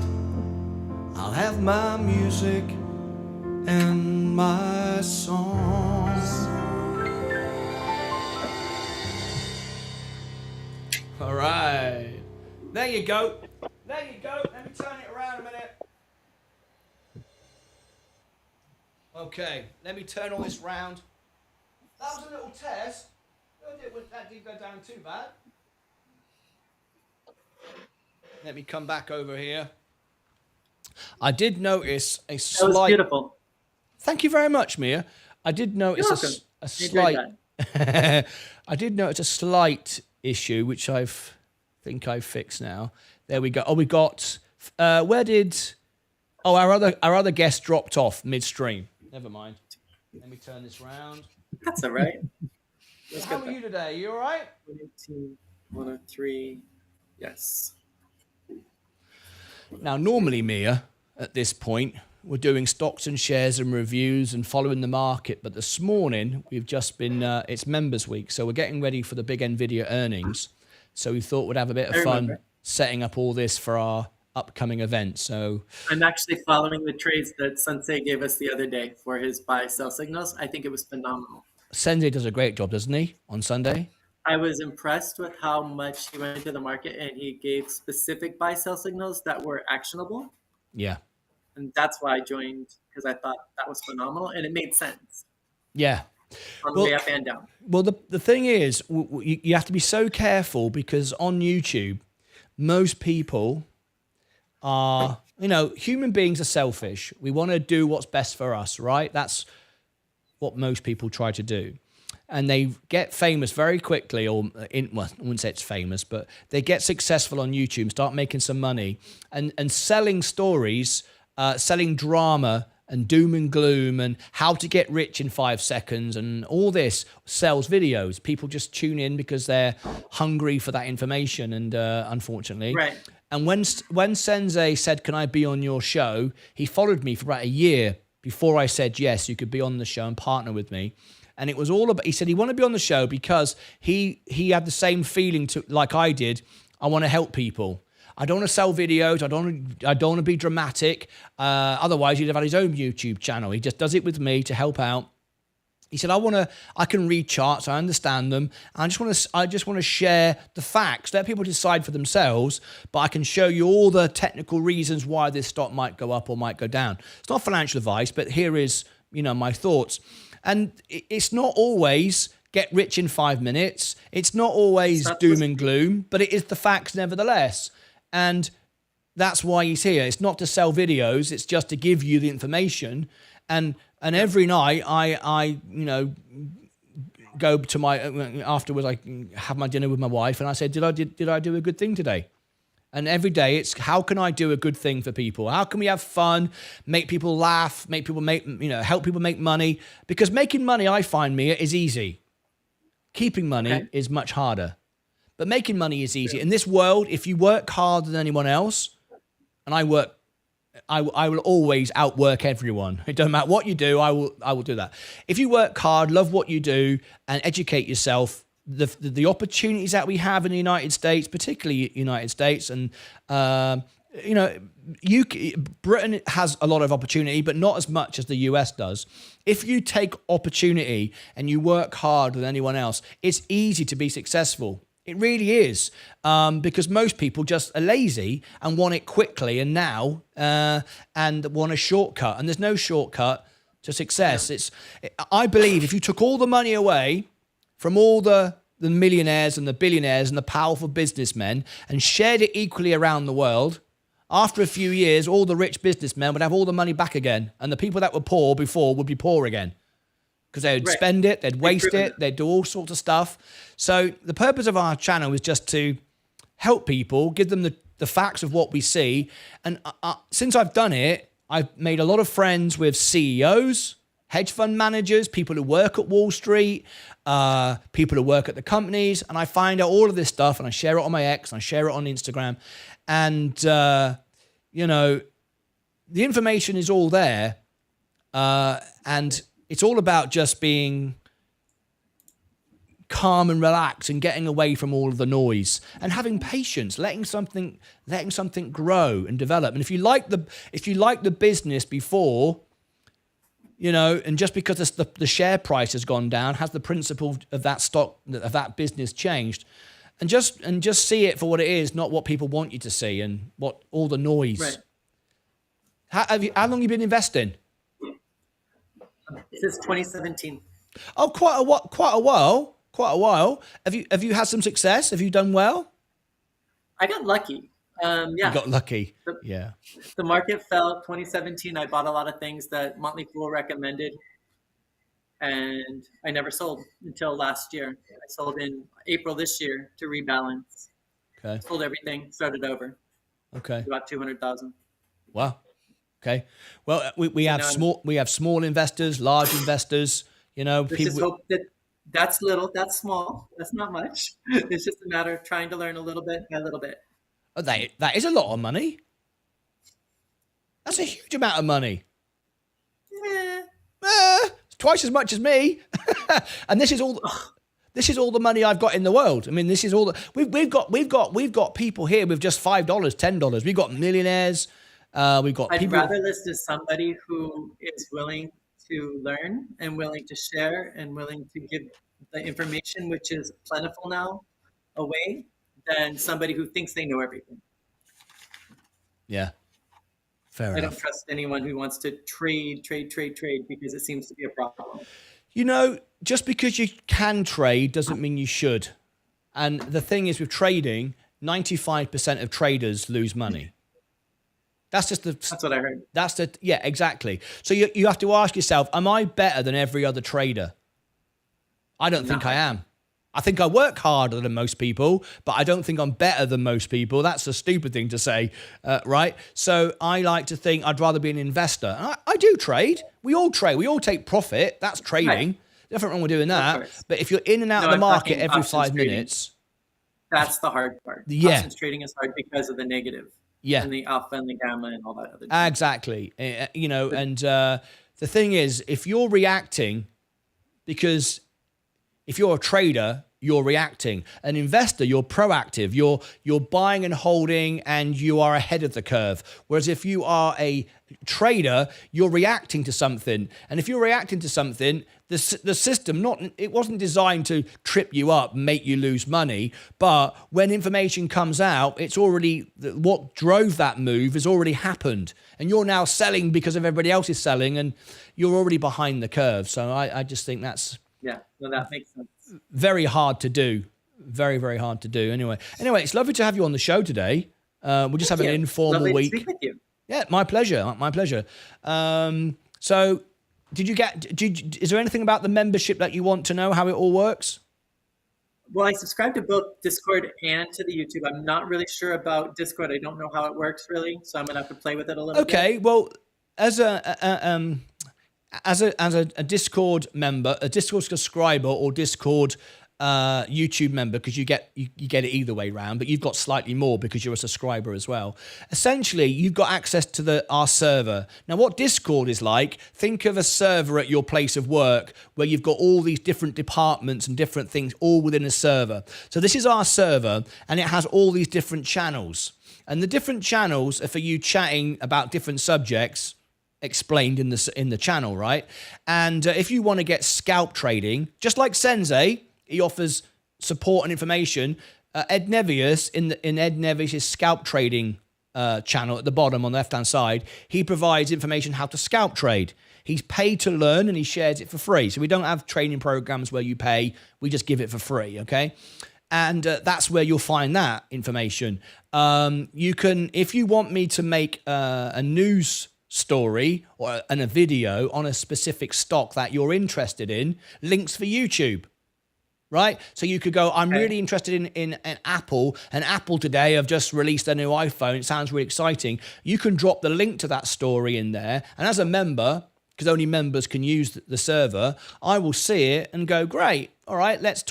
I'll have my music and my songs. All right. There you go. There you go. Let me turn it around a minute. Okay. Let me turn all this round. That was a little test. That didn't go down too bad. Let me come back over here. I did notice a That was slight. beautiful. Thank you very much, Mia. I did notice You're welcome. a I slight. enjoyed I did notice a slight issue, which think I've fixed now. There we go. Oh, we got. Where did? Oh, our other guest dropped off midstream. Never mind. Let me turn this round. That's all right. Let's How get are you today? You all right? 118, 103. Yes. Now, normally, Mia, at this point, we're doing stocks and shares and reviews and following the market. But this morning, we've just been, it's members week. So we're getting ready for the big NVIDIA earnings. So we thought we'd have a bit of fun setting up all this for our upcoming event. So I'm actually following the trades that Sensei gave us the other day for his buy sell signals. I think it was phenomenal. Sensei does a great job, doesn't he, on Sunday? I was impressed with how much he went into the market and he gave specific buy sell signals that were actionable. Yeah. And that's why I joined, because I thought that was phenomenal and it made sense Yeah. on the way up and down. Well, the thing is, you have to be so careful because on YouTube, most people are, human beings are selfish. We want to do what's best for us, right? That's what most people try to do. And they get famous very quickly, well, I wouldn't say it's famous, but they get successful on YouTube, start making some money and selling stories, selling drama and doom and gloom and how to get rich in 5 seconds and all this sells videos. People just tune in because they're hungry for that information and unfortunately. Right. And when Sensei said, "Can I be on your show?" he followed me for about a year before I said, "Yes, you could be on the show and partner with me." And it was all about, he said he wanted to be on the show because he had the same feeling like I did. I want to help people. I don't want to sell videos. I don't want to be dramatic. Otherwise, he'd have had his own YouTube channel. He just does it with me to help out. He said, I can read charts. I understand them. I just want to share the facts. Let people decide for themselves. But I can show you all the technical reasons why this stock might go up or might go down. It's not financial advice, but here is, my thoughts. And it's not always get rich in 5 minutes. It's not always doom and gloom, but it is the facts nevertheless. And that's why he's here. It's not to sell videos. It's just to give you the information. And every night I go to afterwards I have my dinner with my wife and I say, did I do a good thing today? And every day it's how can I do a good thing for people? How can we have fun, make people laugh, help people make money? Because making money, I find, Mia, is easy. Keeping money is much harder. But making money is easy. In this world, if you work harder than anyone else, and I will always outwork everyone. It doesn't matter what you do, I will do that. If you work hard, love what you do, and educate yourself, the opportunities that we have in the United States, particularly United States, and Britain has a lot of opportunity, but not as much as the US does. If you take opportunity and you work harder than anyone else, it's easy to be successful. It really is, because most people just are lazy and want it quickly and now, and want a shortcut. And there's no shortcut to success. I believe if you took all the money away from all the millionaires and the billionaires and the powerful businessmen and shared it equally around the world, after a few years, all the rich businessmen would have all the money back again. And the people that were poor before would be poor again. Because they would spend it, they'd waste it, they'd do all sorts of stuff. So the purpose of our channel is just to help people, give them the facts of what we see. And since I've done it, I've made a lot of friends with CEOs, hedge fund managers, people who work at Wall Street, people who work at the companies. And I find out all of this stuff and I share it on my X and I share it on Instagram. And, the information is all there. And it's all about just being calm and relaxed and getting away from all of the noise and having patience, letting something grow and develop. And if you like the business before, and just because the share price has gone down, has the principle of that stock, of that business changed, and just see it for what it is, not what people want you to see and what all the noise. Right. How long have you been investing? Since 2017. Oh, quite a while. Have you had some success? Have you done well? I got lucky. You Yeah, got lucky. the, Yeah. the market fell 2017. I bought a lot of things that Motley Fool recommended, and I never sold until last year. I sold in April this year to rebalance. Okay. Sold everything, started over. Okay. About 200,000. Wow. Okay. Well, we So have now small investors, large investors. You know, let's just hope that that's little, that's small, that's not much. It's just a matter of trying to learn a little bit by a little bit. Oh, that is a lot of money. That's a huge amount of money. Eh, It's twice as much as me. And this is all. This is all the money I've got in the world. I mean, this is all that we've got people here with just $5, $10. We've got millionaires. We've got I'd people. rather listen to somebody who is willing to learn and willing to share and willing to give the information, which is plentiful now, away, than somebody who thinks they know everything. Yeah. Fair I enough. don't trust anyone who wants to trade because it seems to be a problem. You know, just because you can trade doesn't mean you should. And the thing is with trading, 95% of traders lose money. That's what I heard. Yeah, exactly. So you have to ask yourself, am I better than every other trader? I don't think I am. I think I work harder than most people, but I don't think I'm better than most people. That's a stupid thing to say, right? So I like to think I'd rather be an investor. And I do trade. We all trade. We all take profit. That's trading. Right. Nothing wrong with doing that. But if you're in and out of the market every 5 minutes. That's the hard part. Yeah. Options trading is hard because of the negative. Yeah. And the alpha and the gamma and all that other stuff. Exactly. You know, and the thing is, if you're reacting, because if you're a trader, you're reacting. An investor, you're proactive. You're buying and holding, and you are ahead of the curve. Whereas if you are a trader, you're reacting to something. And if you're reacting to something, the system, it wasn't designed to trip you up, make you lose money. But when information comes out, it's already, what drove that move has already happened. And you're now selling because of everybody else is selling, and you're already behind the curve. So I just think that's... Yeah, well, that makes sense. Very hard to do. Very, very hard to do. Anyway, it's lovely to have you on the show today. We'll just have an informal week. To speak with you. Yeah, my pleasure. My pleasure. So, is there anything about the membership that you want to know how it all works? Well, I subscribe to both Discord and to the YouTube. I'm not really sure about Discord. I don't know how it works really, so I'm gonna have to play with it a little bit. Okay. Well, as a Discord member, a Discord subscriber, or Discord YouTube member, because you get it either way round, but you've got slightly more because you're a subscriber as well. Essentially, you've got access to our server. Now, what Discord is like, think of a server at your place of work where you've got all these different departments and different things all within a server. So this is our server, and it has all these different channels. And the different channels are for you chatting about different subjects explained in the channel, right? And if you want to get scalp trading, just like Sensei, he offers support and information. Ed Nevius in Ed Nevius' scalp trading channel at the bottom on the left-hand side, he provides information how to scalp trade. He's paid to learn, and he shares it for free. So we don't have training programs where you pay. We just give it for free, okay? And that's where you'll find that information. You can, if you want me to make a news story and a video on a specific stock that you're interested in, links for YouTube, right? So you could go, I'm really interested in Apple, and Apple today have just released a new iPhone. It sounds really exciting. You can drop the link to that story in there, and as a member, because only members can use the server, I will see it and go, great, all right, let's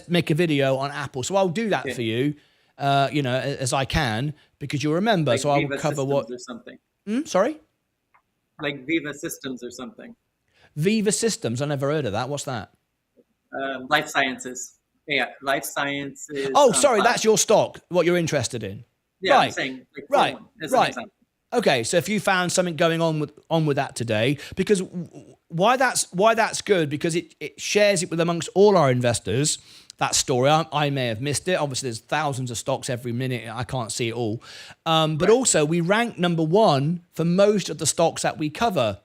make a video on Apple. So I'll do that for you, as I can, because you'll remember. Like so I will cover what or something. Sorry? Like Viva Systems or something. Viva Systems. I never heard of that. What's that? Life Sciences. Yeah, Life Sciences. Oh, sorry, that's your stock. What you're interested in. Yeah, right. I'm saying. Right. Okay, so if you found something going on with that today, because why that's good, because it shares it with amongst all our investors. That story, I may have missed it. Obviously, there's thousands of stocks every minute. I can't see it all. But also, we rank number 1 for most of the stocks that we cover.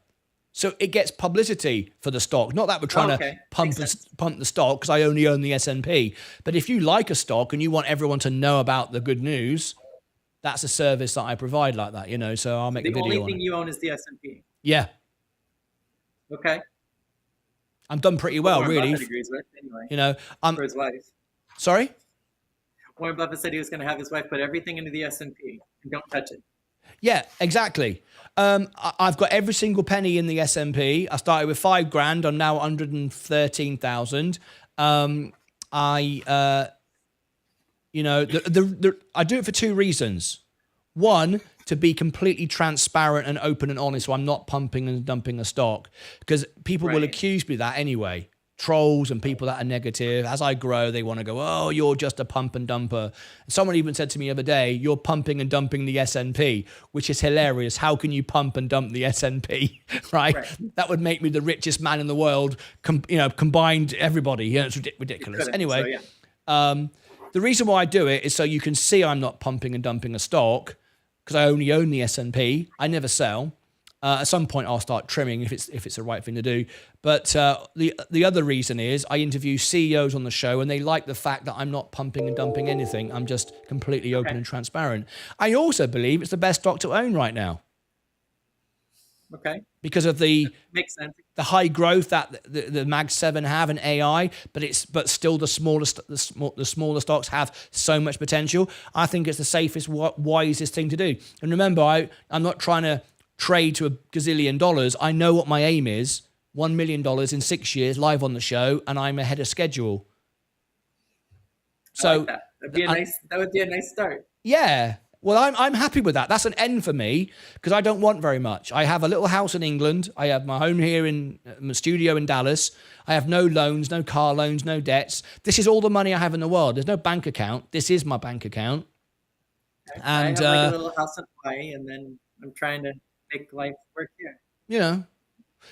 So it gets publicity for the stock. Not that we're trying to pump the stock because I only own the S&P. But if you like a stock and you want everyone to know about the good news, that's a service that I provide like that, you know. So I'll make a video on it. The only thing you own is the S&P. Yeah. Okay. I'm done pretty well, Warren really. Buffett agrees with, anyway. You know, for his wife. Sorry? Warren Buffett said he was going to have his wife put everything into the S&P and don't touch it. Yeah, exactly. I've got every single penny in the S&P. I started with $5,000. I'm now 113,000. You know, I do it for two reasons. One, to be completely transparent and open and honest, so I'm not pumping and dumping a stock, because people will accuse me of that anyway. Trolls and people that are negative. As I grow, they want to go, oh, you're just a pump and dumper. Someone even said to me the other day, you're pumping and dumping the S&P, which is hilarious. How can you pump and dump the S&P, right? That would make me the richest man in the world, combined everybody. You know, it's ridiculous. Anyway, the reason why I do it is so you can see I'm not pumping and dumping a stock, because I only own the S&P. I never sell. At some point, I'll start trimming if it's the right thing to do. But the other reason is I interview CEOs on the show, and they like the fact that I'm not pumping and dumping anything. I'm just completely open and transparent. I also believe it's the best stock to own right now. Okay. Because of the makes sense. The high growth that the Mag 7 have in AI, but still the smaller stocks have so much potential. I think it's the safest, wisest thing to do. And remember, I'm not trying to trade to $1 gazillion. I know what my aim is: $1 million in 6 years, live on the show, and I'm ahead of schedule. So I like that. That would be a nice start. Yeah. Well, I'm happy with that. That's an end for me, because I don't want very much. I have a little house in England. I have my home here in my studio in Dallas. I have no loans, no car loans, no debts. This is all the money I have in the world. There's no bank account. This is my bank account. And I have like a little house in Hawaii, and then I'm trying to make life work here. You know,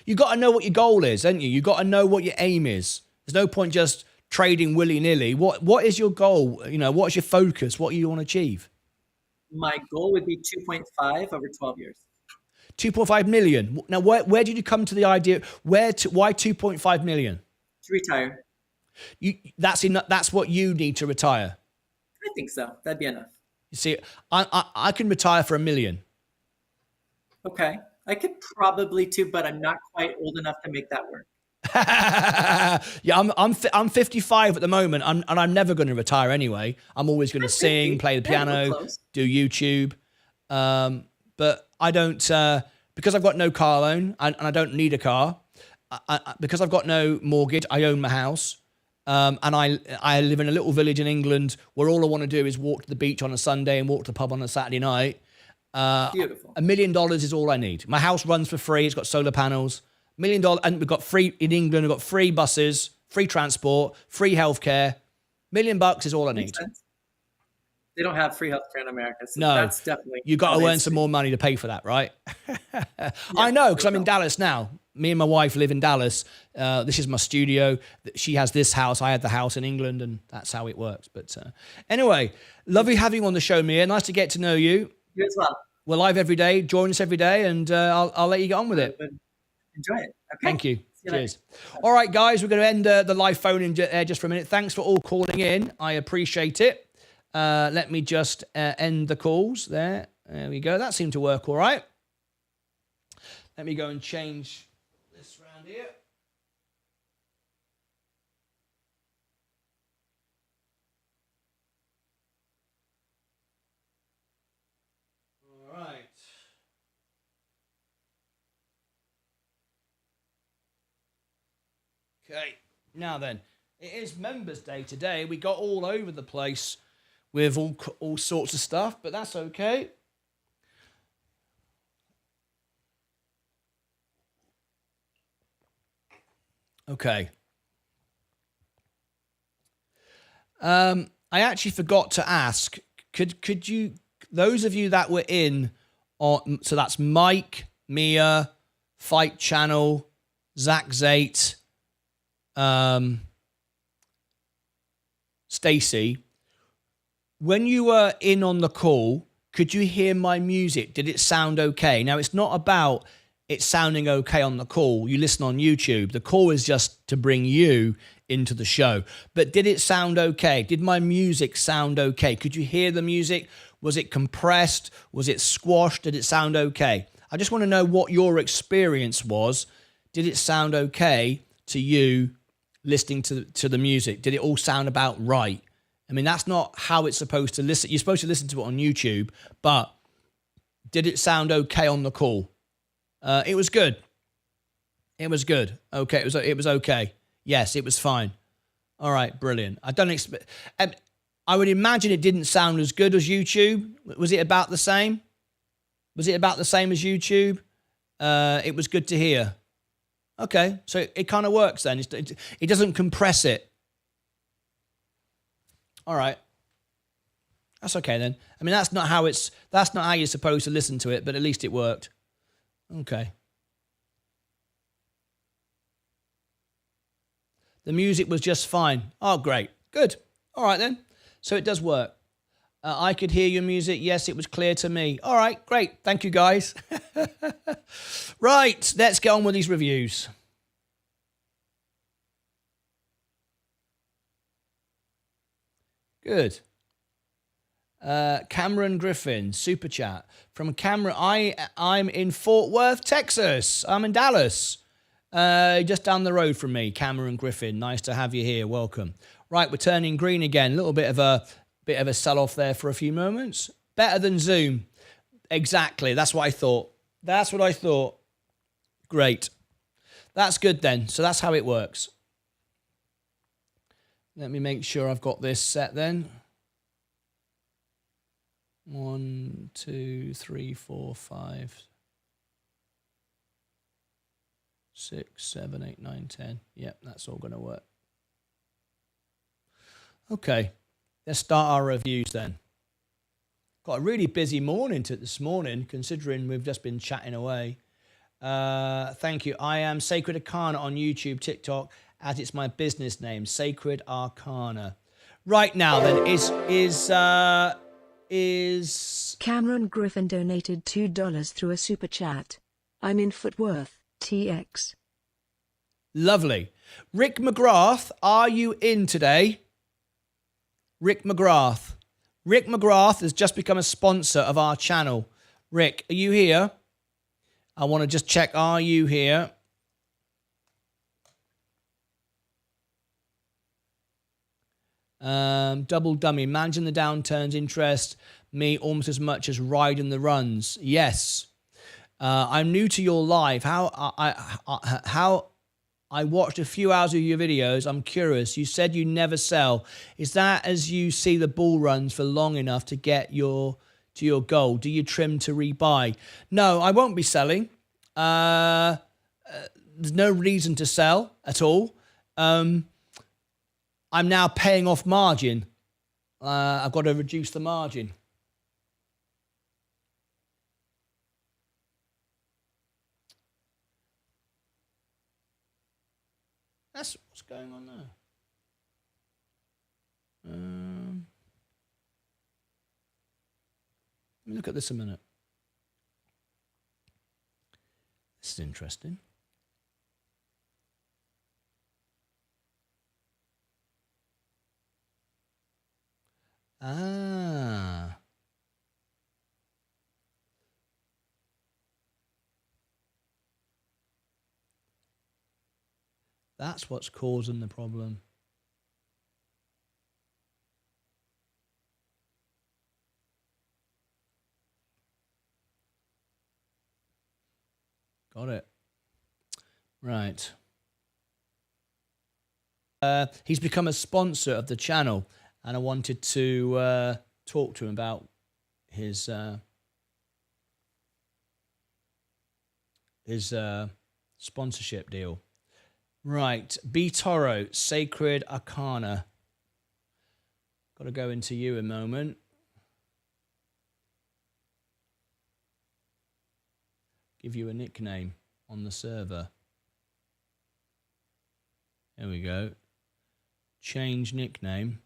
you got to know what your goal is, don't you? You got to know what your aim is. There's no point just trading willy-nilly. What is your goal? You know, what's your focus? What do you want to achieve? My goal would be 2.5 over 12 years. 2.5 million. Now, where did you come to the idea? Why 2.5 million? To retire. That's what you need to retire. I think so. That'd be enough. You see, I can retire for $1 million. Okay. I could probably too, but I'm not quite old enough to make that work. Yeah, I'm 55 at the moment, and I'm never going to retire anyway. I'm always going to sing, play the piano, do YouTube, but I don't because I've got no car loan and I don't need a car. Because I've got no mortgage, I own my house, and I live in a little village in England where all I want to do is walk to the beach on a Sunday and walk to the pub on a Saturday night. Beautiful. $1 million is all I need. My house runs for free. It's got solar panels. $1 million, and we've got free in England. We've got free buses, free transport, free healthcare. $1 million is all I need. They don't have free healthcare in America, so no, that's definitely. You got to earn some more money to pay for that, right? I know, because I'm in Dallas now. Me and my wife live in Dallas. This is my studio. She has this house. I had the house in England, and that's how it works. But anyway, lovely having you on the show, Mia. Nice to get to know you. You as well. We're live every day. Join us every day, and I'll let you get on with it. Enjoy it. Okay. Thank you. Cheers. All right, guys, we're going to end the live phone in just for a minute. Thanks for all calling in. I appreciate it. Let me just end the calls there. There we go. That seemed to work all right. Let me go and change this around here. All right. Okay, now then, it is Members Day today. We got all over the place with all sorts of stuff, but that's okay. Okay. I actually forgot to ask. Could you, those of you that were in on, so that's Mike, Mia, Fight Channel, Zach Zate, Stacy, when you were in on the call, could you hear my music? Did it sound okay? Now, it's not about it's sounding okay on the call. You listen on YouTube. The call is just to bring you into the show. But did it sound okay? Did my music sound okay? Could you hear the music? Was it compressed? Was it squashed? Did it sound okay? I just want to know what your experience was. Did it sound okay to you listening to the music? Did it all sound about right? I mean, that's not how it's supposed to listen. You're supposed to listen to it on YouTube, but did it sound okay on the call? It was good. It was good. Okay, it was okay. Yes, it was fine. All right, brilliant. I don't expect. I would imagine it didn't sound as good as YouTube. Was it about the same? Was it about the same as YouTube? It was good to hear. Okay, so it kind of works then. It doesn't compress it. All right, that's okay then. I mean, that's not how you're supposed to listen to it, but at least it worked. Okay. The music was just fine. Oh, great. Good. All right, then. So it does work. I could hear your music. Yes, it was clear to me. All right, great. Thank you, guys. Right, let's get on with these reviews. Good. Cameron Griffin, super chat. From Cameron, I'm in Fort Worth, Texas. I'm in Dallas. Just down the road from me, Cameron Griffin. Nice to have you here. Welcome. Right, we're turning green again. A little bit of a sell-off there for a few moments. Better than Zoom. Exactly. That's what I thought. That's what I thought. Great. That's good then. So that's how it works. Let me make sure I've got this set then. 1, 2, 3, 4, 5, 6, 7, 8, 9, 10. Yep, that's all going to work. Okay, let's start our reviews then. Got a really busy morning this morning, considering we've just been chatting away. Thank you. I am Sacred Arcana on YouTube, TikTok, as it's my business name, Sacred Arcana. Right now then, is Cameron Griffin donated $2 through a super chat. I'm in Fort Worth, TX. Lovely. Rick McGrath, are you in today? Rick McGrath. Rick McGrath has just become a sponsor of our channel. Rick, are you here? I want to just check, are you here? Double dummy, managing the downturns interest me almost as much as riding the runs. Yes. I'm new to your live. How I watched a few hours of your videos. I'm curious. You said you never sell. Is that as you see the bull runs for long enough to get to your goal? Do you trim to rebuy? No, I won't be selling. There's no reason to sell at all. I'm now paying off margin. I've got to reduce the margin. That's what's going on there. Let me look at this a minute. This is interesting. Ah. That's what's causing the problem. Got it. Right. He's become a sponsor of the channel, and I wanted to talk to him about his sponsorship deal. Right, B Toro, Sacred Arcana. Got to go into you a moment. Give you a nickname on the server. There we go. Change nickname.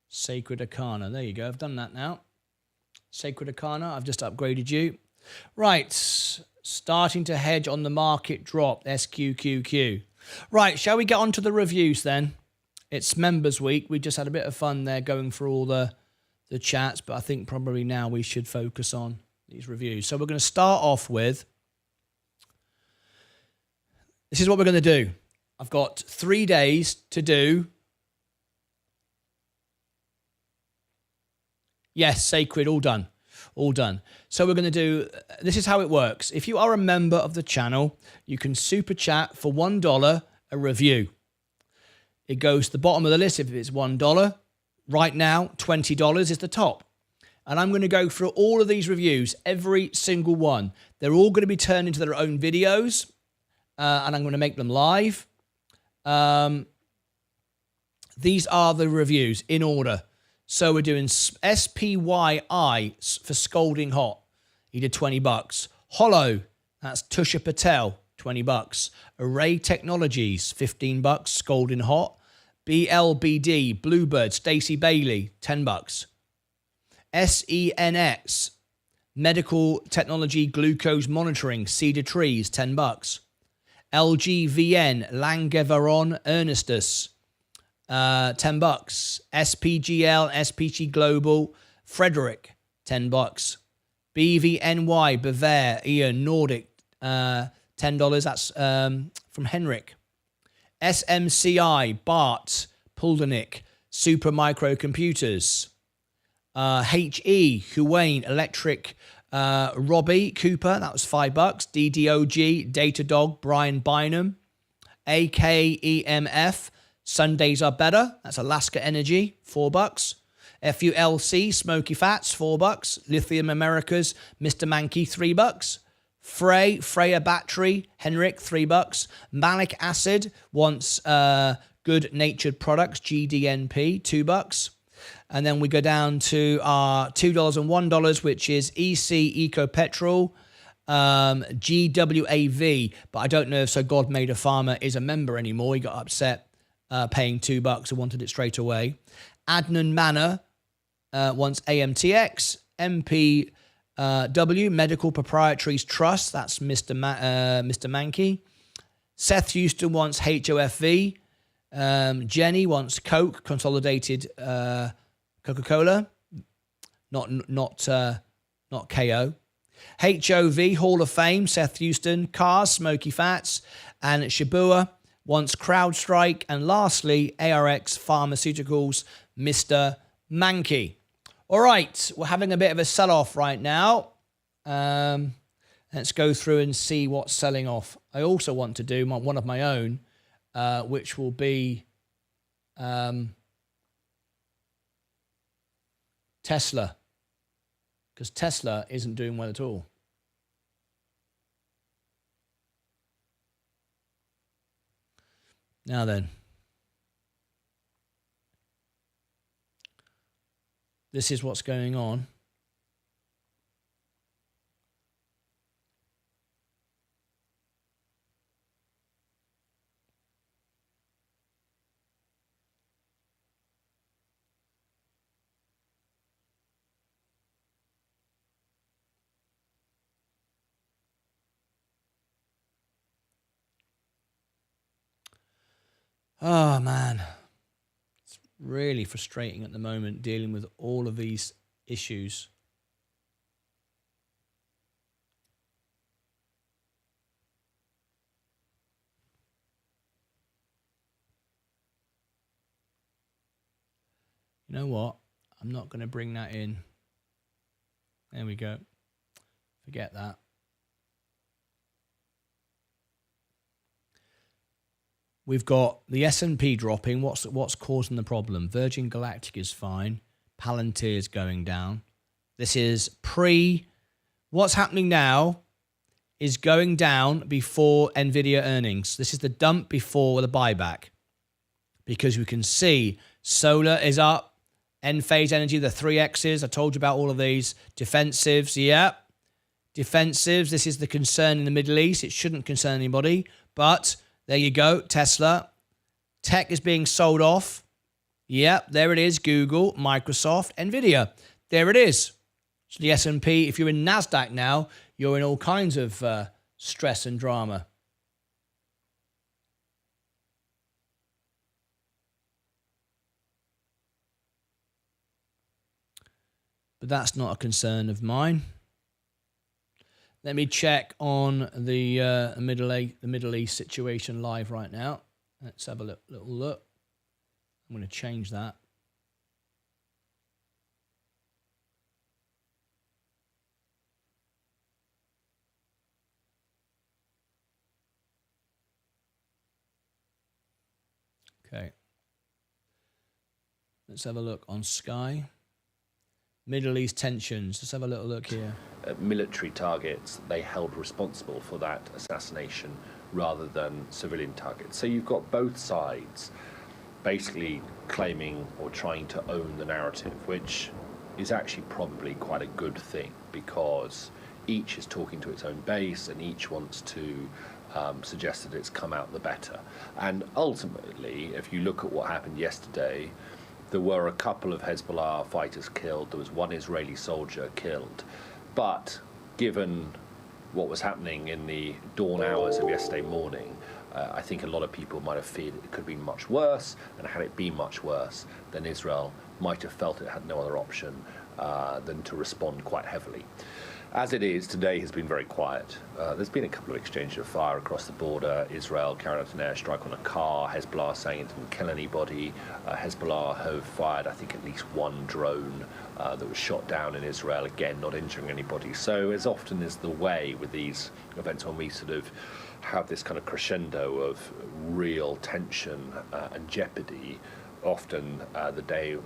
Sacred Arcana. There you go. I've done that now. Sacred Arcana. I've just upgraded you. Right, starting to hedge on the market drop, SQQQ. Right, shall we get on to the reviews then? It's Members Week. We just had a bit of fun there going through all the chats, but I think probably now we should focus on these reviews. So we're going to start off with, this is what we're going to do. I've got 3 days to do. Yes, Sacred, all done. All done. So we're going to do, this is how it works. If you are a member of the channel, you can super chat for $1 a review. It goes to the bottom of the list if it's $1. Right now, $20 is the top. And I'm going to go through all of these reviews, every single one. They're all going to be turned into their own videos, and I'm going to make them live. These are the reviews in order. So we're doing SPYI for Scalding Hot. He did $20. Hollow, that's Tusha Patel, $20. Array Technologies, $15. Scalding Hot. BLBD, Bluebird, Stacey Bailey, $10. SENX, Medical Technology Glucose Monitoring, Cedar Trees, $10. LGVN, Langeveron Ernestus, $10. SPGL, SPG Global, Frederick, $10. BVNY, Bavair, Ian, Nordic, $10. That's from Henrik. SMCI, Bart, Puldernick, Super Micro Computers. HE, Huwain, Electric, Robbie Cooper, that was $5. DDOG, Datadog, Brian Bynum. AKEMF, Sundays Are Better, that's Alaska Energy, $4. FULC, Smoky Fats, $4. Lithium Americas, Mr. Mankey, $3. Freya Battery, Henrik, $3. Malic Acid wants Good Natured Products, GDNP, $2. And then we go down to our $2 and $1, which is EC Eco Petrol, GWAV. But I don't know if So God Made a Farmer is a member anymore. He got upset paying $2 and wanted it straight away. Adnan Manor wants AMTX, MPW, Medical Proprietaries Trust. That's Mr. Mankey. Seth Houston wants HOFV. Jenny wants Coke, Consolidated Coca-Cola, not KO. HOV, Hall of Fame, Seth Houston. Cars, Smoky Fats. And Shibua wants CrowdStrike. And lastly, ARX Pharmaceuticals, Mr. Mankey. All right, we're having a bit of a sell-off right now. Let's go through and see what's selling off. I also want to do one of my own, which will be Tesla, because Tesla isn't doing well at all. Now then, this is what's going on. Oh, man. It's really frustrating at the moment dealing with all of these issues. You know what? I'm not going to bring that in. There we go. Forget that. We've got the S&P dropping. What's causing the problem? Virgin Galactic is fine. Palantir is going down. This is what's happening now is going down before NVIDIA earnings. This is the dump before the buyback. Because we can see solar is up. Enphase Energy, the 3Xs. I told you about all of these. Defensives, yeah. Defensives, this is the concern in the Middle East. It shouldn't concern anybody, but there you go, Tesla. Tech is being sold off. Yep, there it is. Google, Microsoft, NVIDIA. There it is. So the S&P, if you're in NASDAQ now, you're in all kinds of stress and drama. But that's not a concern of mine. Let me check on the Middle East situation live right now. Let's have a little look. I'm going to change that. Okay. Let's have a look on Sky. Middle East tensions. Let's have a little look here. Military targets they held responsible for that assassination rather than civilian targets. So you've got both sides basically claiming or trying to own the narrative, which is actually probably quite a good thing because each is talking to its own base and each wants to suggest that it's come out the better. And ultimately, if you look at what happened yesterday, there were a couple of Hezbollah fighters killed. There was one Israeli soldier killed. But given what was happening in the dawn hours of yesterday morning, I think a lot of people might have feared it could have been much worse. And had it been much worse, then Israel might have felt it had no other option than to respond quite heavily. As it is, today has been very quiet. There's been a couple of exchanges of fire across the border. Israel carried out an airstrike on a car. Hezbollah saying it didn't kill anybody. Hezbollah have fired, I think, at least one drone that was shot down in Israel, again, not injuring anybody. So as often is the way with these events when we sort of have this kind of crescendo of real tension and jeopardy, often the day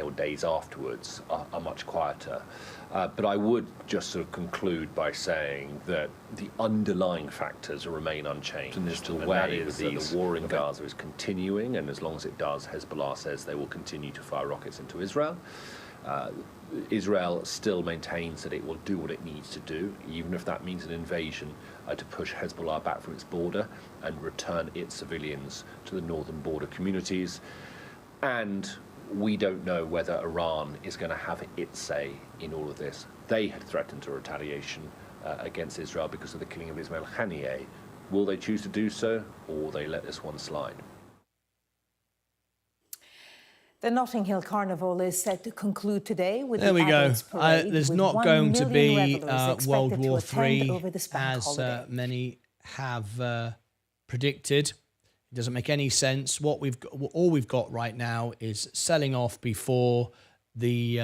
or days afterwards are much quieter. But I would just sort of conclude by saying that the underlying factors remain unchanged. And the way is that the war in Gaza is continuing, and as long as it does, Hezbollah says they will continue to fire rockets into Israel. Israel still maintains that it will do what it needs to do, even if that means an invasion, to push Hezbollah back from its border and return its civilians to the northern border communities. And we don't know whether Iran is going to have its say in all of this. They had threatened a retaliation against Israel because of the killing of Ismail Haniyeh. Will they choose to do so, or will they let this one slide? The Notting Hill Carnival is set to conclude today with there the we go. Adults Parade, There's with not 1 going to million be revelers World expected to War attend III, over this bank as holiday. many have predicted. It doesn't make any sense. All we've got right now is selling off before the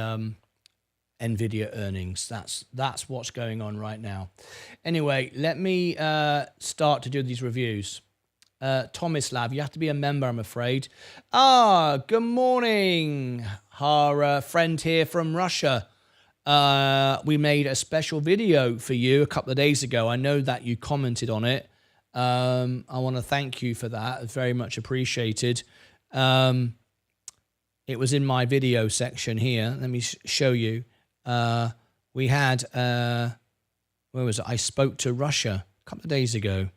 Nvidia earnings. That's what's going on right now. Anyway, let me start to do these reviews. Tomislav, you have to be a member, I'm afraid. Good morning. Our friend here from Russia. We made a special video for you a couple of days ago. I know that you commented on it. I want to thank you for that. It's very much appreciated. It was in my video section here. Let me show you. We had, where was it? I spoke to Russia a couple of days ago.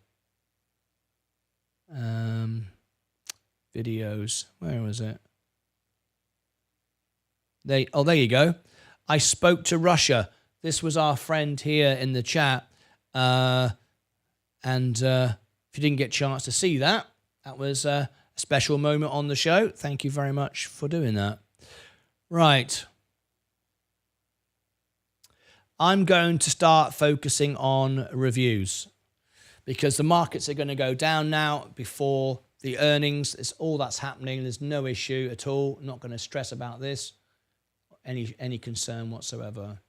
Videos. Where was it? There you go. I spoke to Russia. This was our friend here in the chat. And if you didn't get a chance to see that, that was a special moment on the show. Thank you very much for doing that. Right. I'm going to start focusing on reviews because the markets are going to go down now before the earnings. It's all that's happening. There's no issue at all. I'm not going to stress about this. Any concern whatsoever.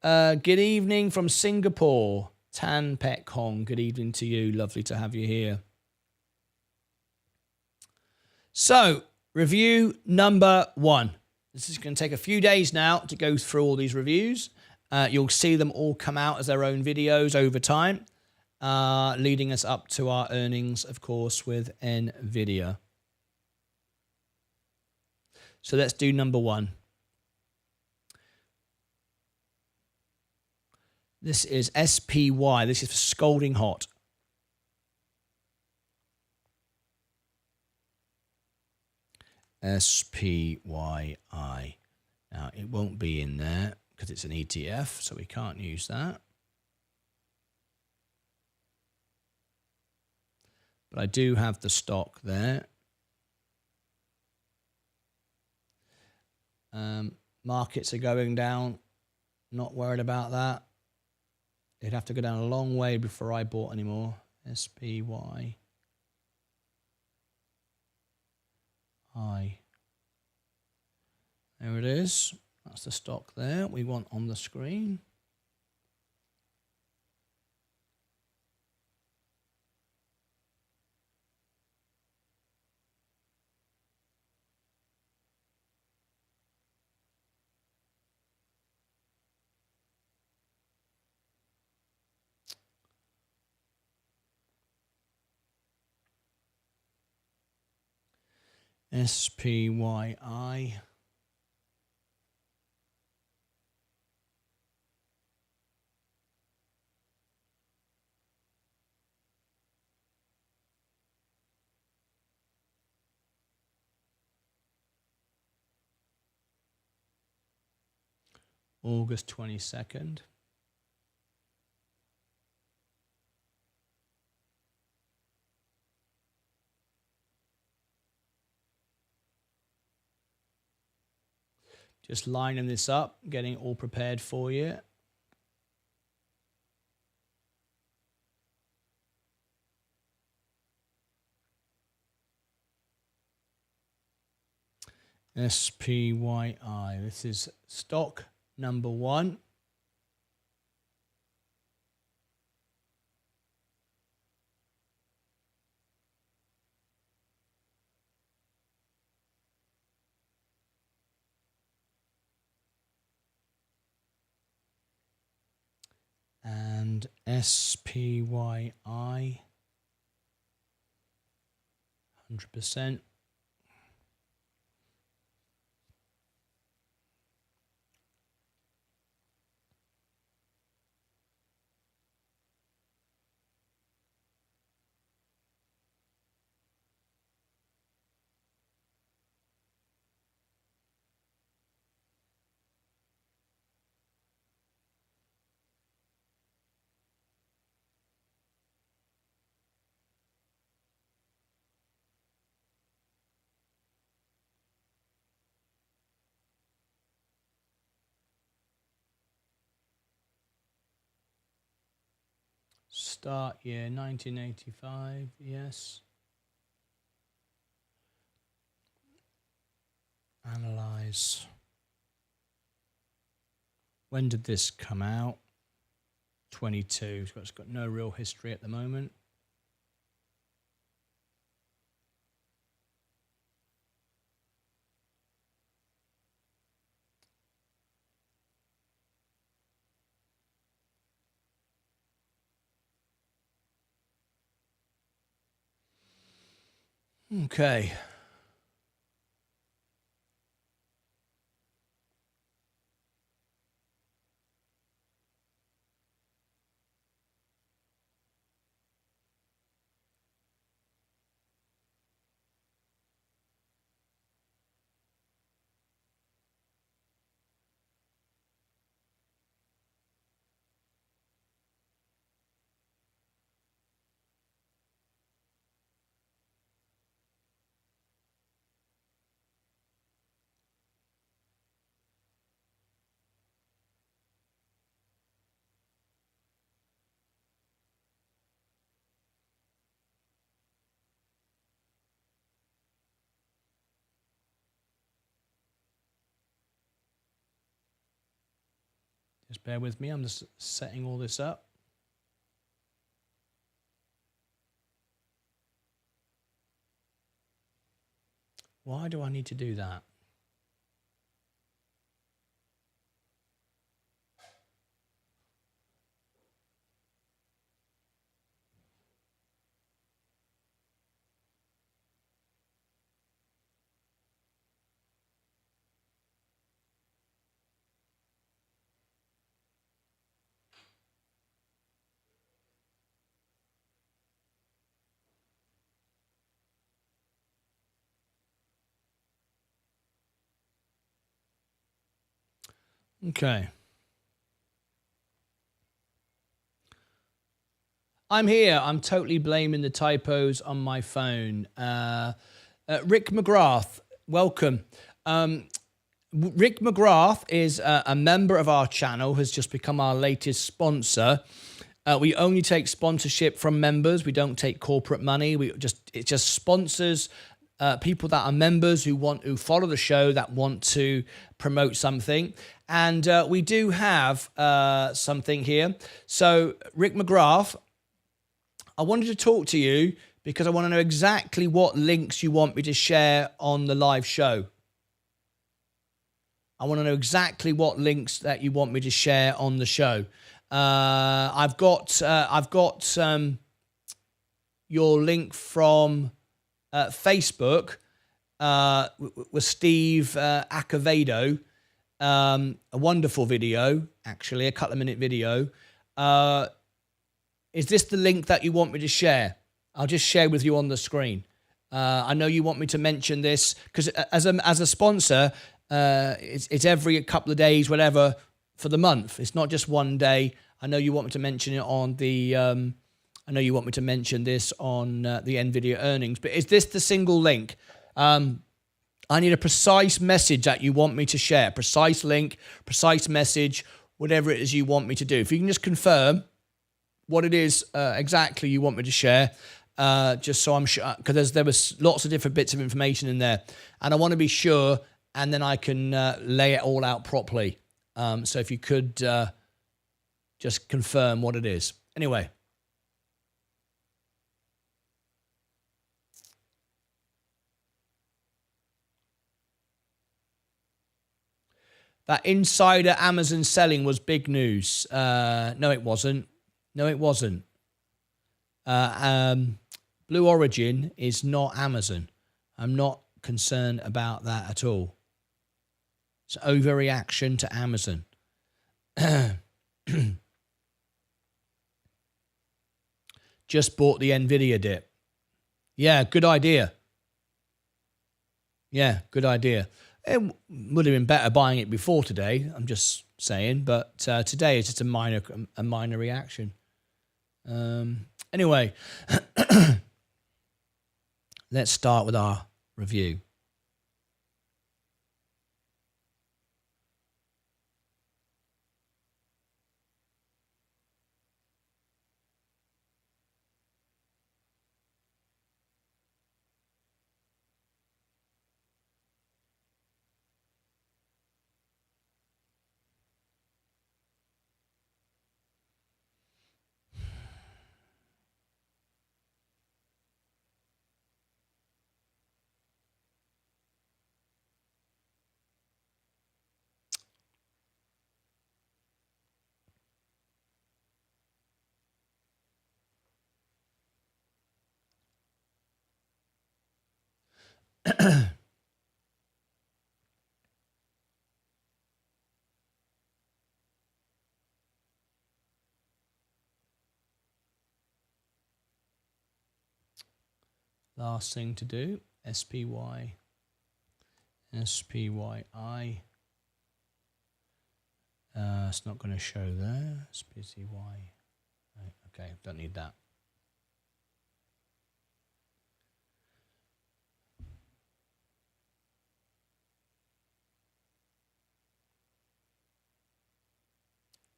Good evening from Singapore. Tan Pek Hong, good evening to you. Lovely to have you here. So, review number 1. This is going to take a few days now to go through all these reviews. You'll see them all come out as their own videos over time, leading us up to our earnings, of course, with NVIDIA. So let's do number 1. This is SPY. This is for Scalding Hot. SPYI. Now, it won't be in there because it's an ETF, so we can't use that. But I do have the stock there. Markets are going down. Not worried about that. It'd have to go down a long way before I bought anymore. SPYI. There it is. That's the stock there we want on the screen. SPYI. August 22nd. Just lining this up, getting it all prepared for you. SPYI. This is stock number 1. And SPYI 100%. Start year 1985, yes. Analyze. When did this come out? 22, so it's got no real history at the moment. Okay. Just bear with me, I'm just setting all this up. Why do I need to do that? Okay. I'm here. I'm totally blaming the typos on my phone. Rick McGrath, welcome. Rick McGrath is a member of our channel, has just become our latest sponsor. We only take sponsorship from members. We don't take corporate money. It just sponsors people that are members who follow the show, that want to promote something. And we do have something here. So Rick McGrath, I wanted to talk to you because I want to know exactly what links you want me to share on the live show. I want to know exactly what links that you want me to share on the show. I've got your link from Facebook with Steve Acevedo. A wonderful video, actually, a couple of minute video. Is this the link that you want me to share? I'll just share with you on the screen. I know you want me to mention this because as a sponsor, it's every couple of days, whatever, for the month. It's not just one day. I know you want me to mention it on the. I know you want me to mention this on the NVIDIA earnings, but is this the single link? I need a precise message that you want me to share. Precise link, precise message, whatever it is you want me to do. If you can just confirm what it is exactly you want me to share, just so I'm sure, because there was lots of different bits of information in there, and I want to be sure, and then I can lay it all out properly. So if you could just confirm what it is. Anyway. That insider Amazon selling was big news. No, it wasn't. No, it wasn't. Blue Origin is not Amazon. I'm not concerned about that at all. It's overreaction to Amazon. Just bought the NVIDIA dip. Yeah, good idea. Yeah, good idea. It would have been better buying it before today, I'm just saying, but today is just a minor reaction. Anyway, let's start with our review. Last thing to do, SPY, SPYI. It's not going to show there. SPCY. Okay, don't need that.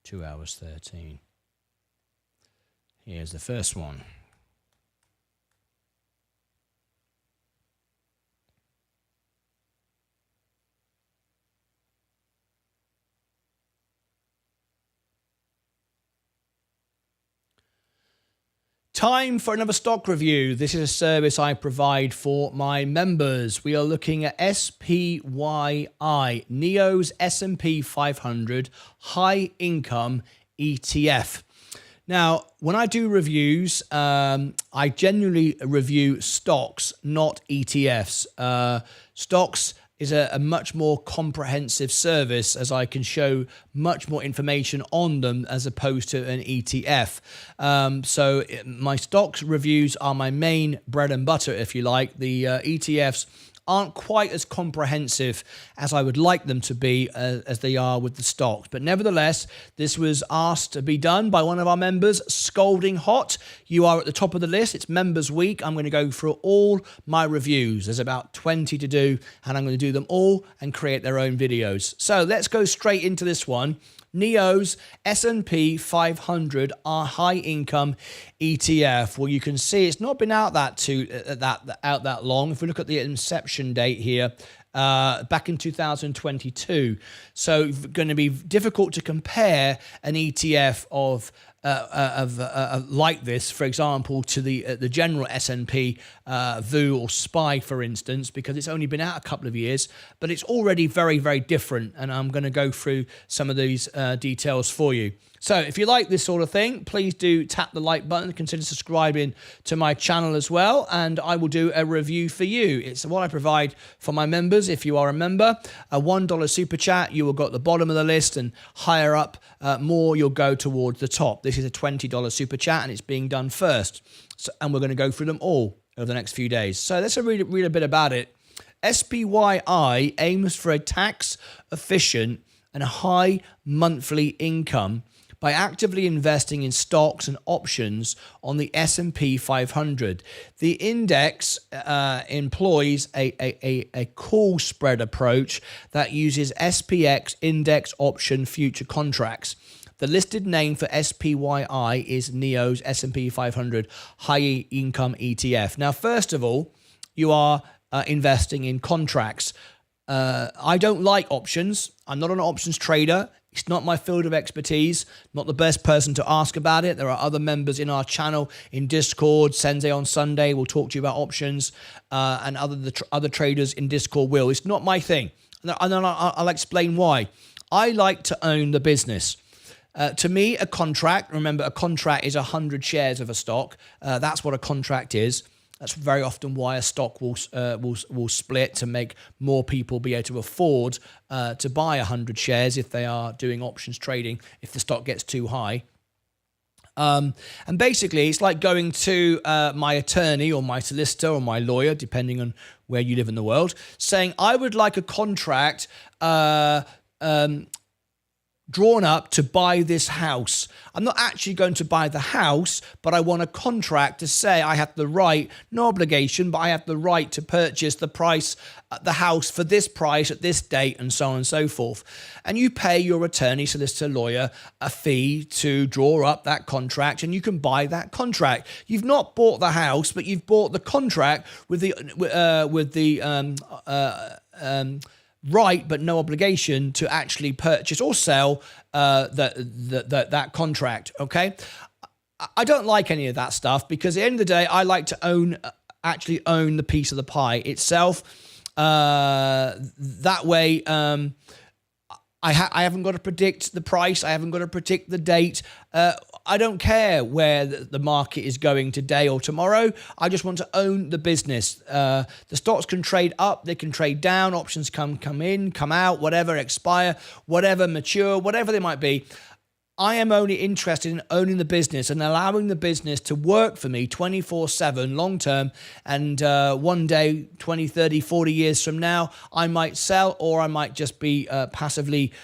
Two hours 13. Here's the first one. Time for another stock review. This is a service I provide for my members. We are looking at SPYI, NEO's S&P 500 High Income ETF. Now, when I do reviews, I generally review stocks, not ETFs. Stocks is a much more comprehensive service, as I can show much more information on them as opposed to an ETF. So my stocks reviews are my main bread and butter, if you like. The ETFs aren't quite as comprehensive as I would like them to be as they are with the stocks. But nevertheless, this was asked to be done by one of our members, Scalding Hot. You are at the top of the list. It's Members Week. I'm going to go through all my reviews. There's about 20 to do, and I'm going to do them all and create their own videos. So let's go straight into this one. NEO's S&P 500 are high income ETF. Well, you can see it's not been out that long. If we look at the inception date here, back in 2022, so going to be difficult to compare an ETF of like this, for example, to the general S&P VU or SPY, for instance, because it's only been out a couple of years, but it's already very, very different. And I'm going to go through some of these details for you. So if you like this sort of thing, please do tap the like button, consider subscribing to my channel as well, and I will do a review for you. It's what I provide for my members. If you are a member, a $1 super chat, you will go at the bottom of the list, and higher up, more you'll go towards the top. This is a $20 super chat, and it's being done first. So, and we're going to go through them all over the next few days. So let's read a bit about it. SPYI aims for a tax efficient and high monthly income by actively investing in stocks and options on the S&P 500. The index employs a call spread approach that uses SPX index option future contracts. The listed name for SPYI is NEO's S&P 500 High Income ETF. Now, first of all, you are investing in contracts. I don't like options. I'm not an options trader. It's not my field of expertise. Not the best person to ask about it. There are other members in our channel in Discord. Sensei on Sunday will talk to you about options, and other traders in Discord will. It's not my thing, and I'll explain why. I like to own the business. To me, a contract, remember, a contract is 100 shares of a stock. That's what a contract is. That's very often why a stock will split, to make more people be able to afford to buy 100 shares if they are doing options trading, if the stock gets too high. And basically, it's like going to my attorney or my solicitor or my lawyer, depending on where you live in the world, saying, I would like a contract drawn up to buy this house. I'm not actually going to buy the house, but I want a contract to say I have the right, no obligation, but I have the right to purchase the house for this price at this date, and so on and so forth. And you pay your attorney, solicitor, lawyer a fee to draw up that contract, and you can buy that contract. You've not bought the house, but you've bought the contract with the right, but no obligation to actually purchase or sell that contract. Okay, I don't like any of that stuff, because at the end of the day, I like to actually own the piece of the pie itself. That way, I haven't got to predict the price. I haven't got to predict the date. I don't care where the market is going today or tomorrow. I just want to own the business. The stocks can trade up, they can trade down, options come in, come out, whatever, expire, whatever, mature, whatever they might be. I am only interested in owning the business and allowing the business to work for me 24/7 long term. And one day, 20, 30, 40 years from now, I might sell, or I might just be passively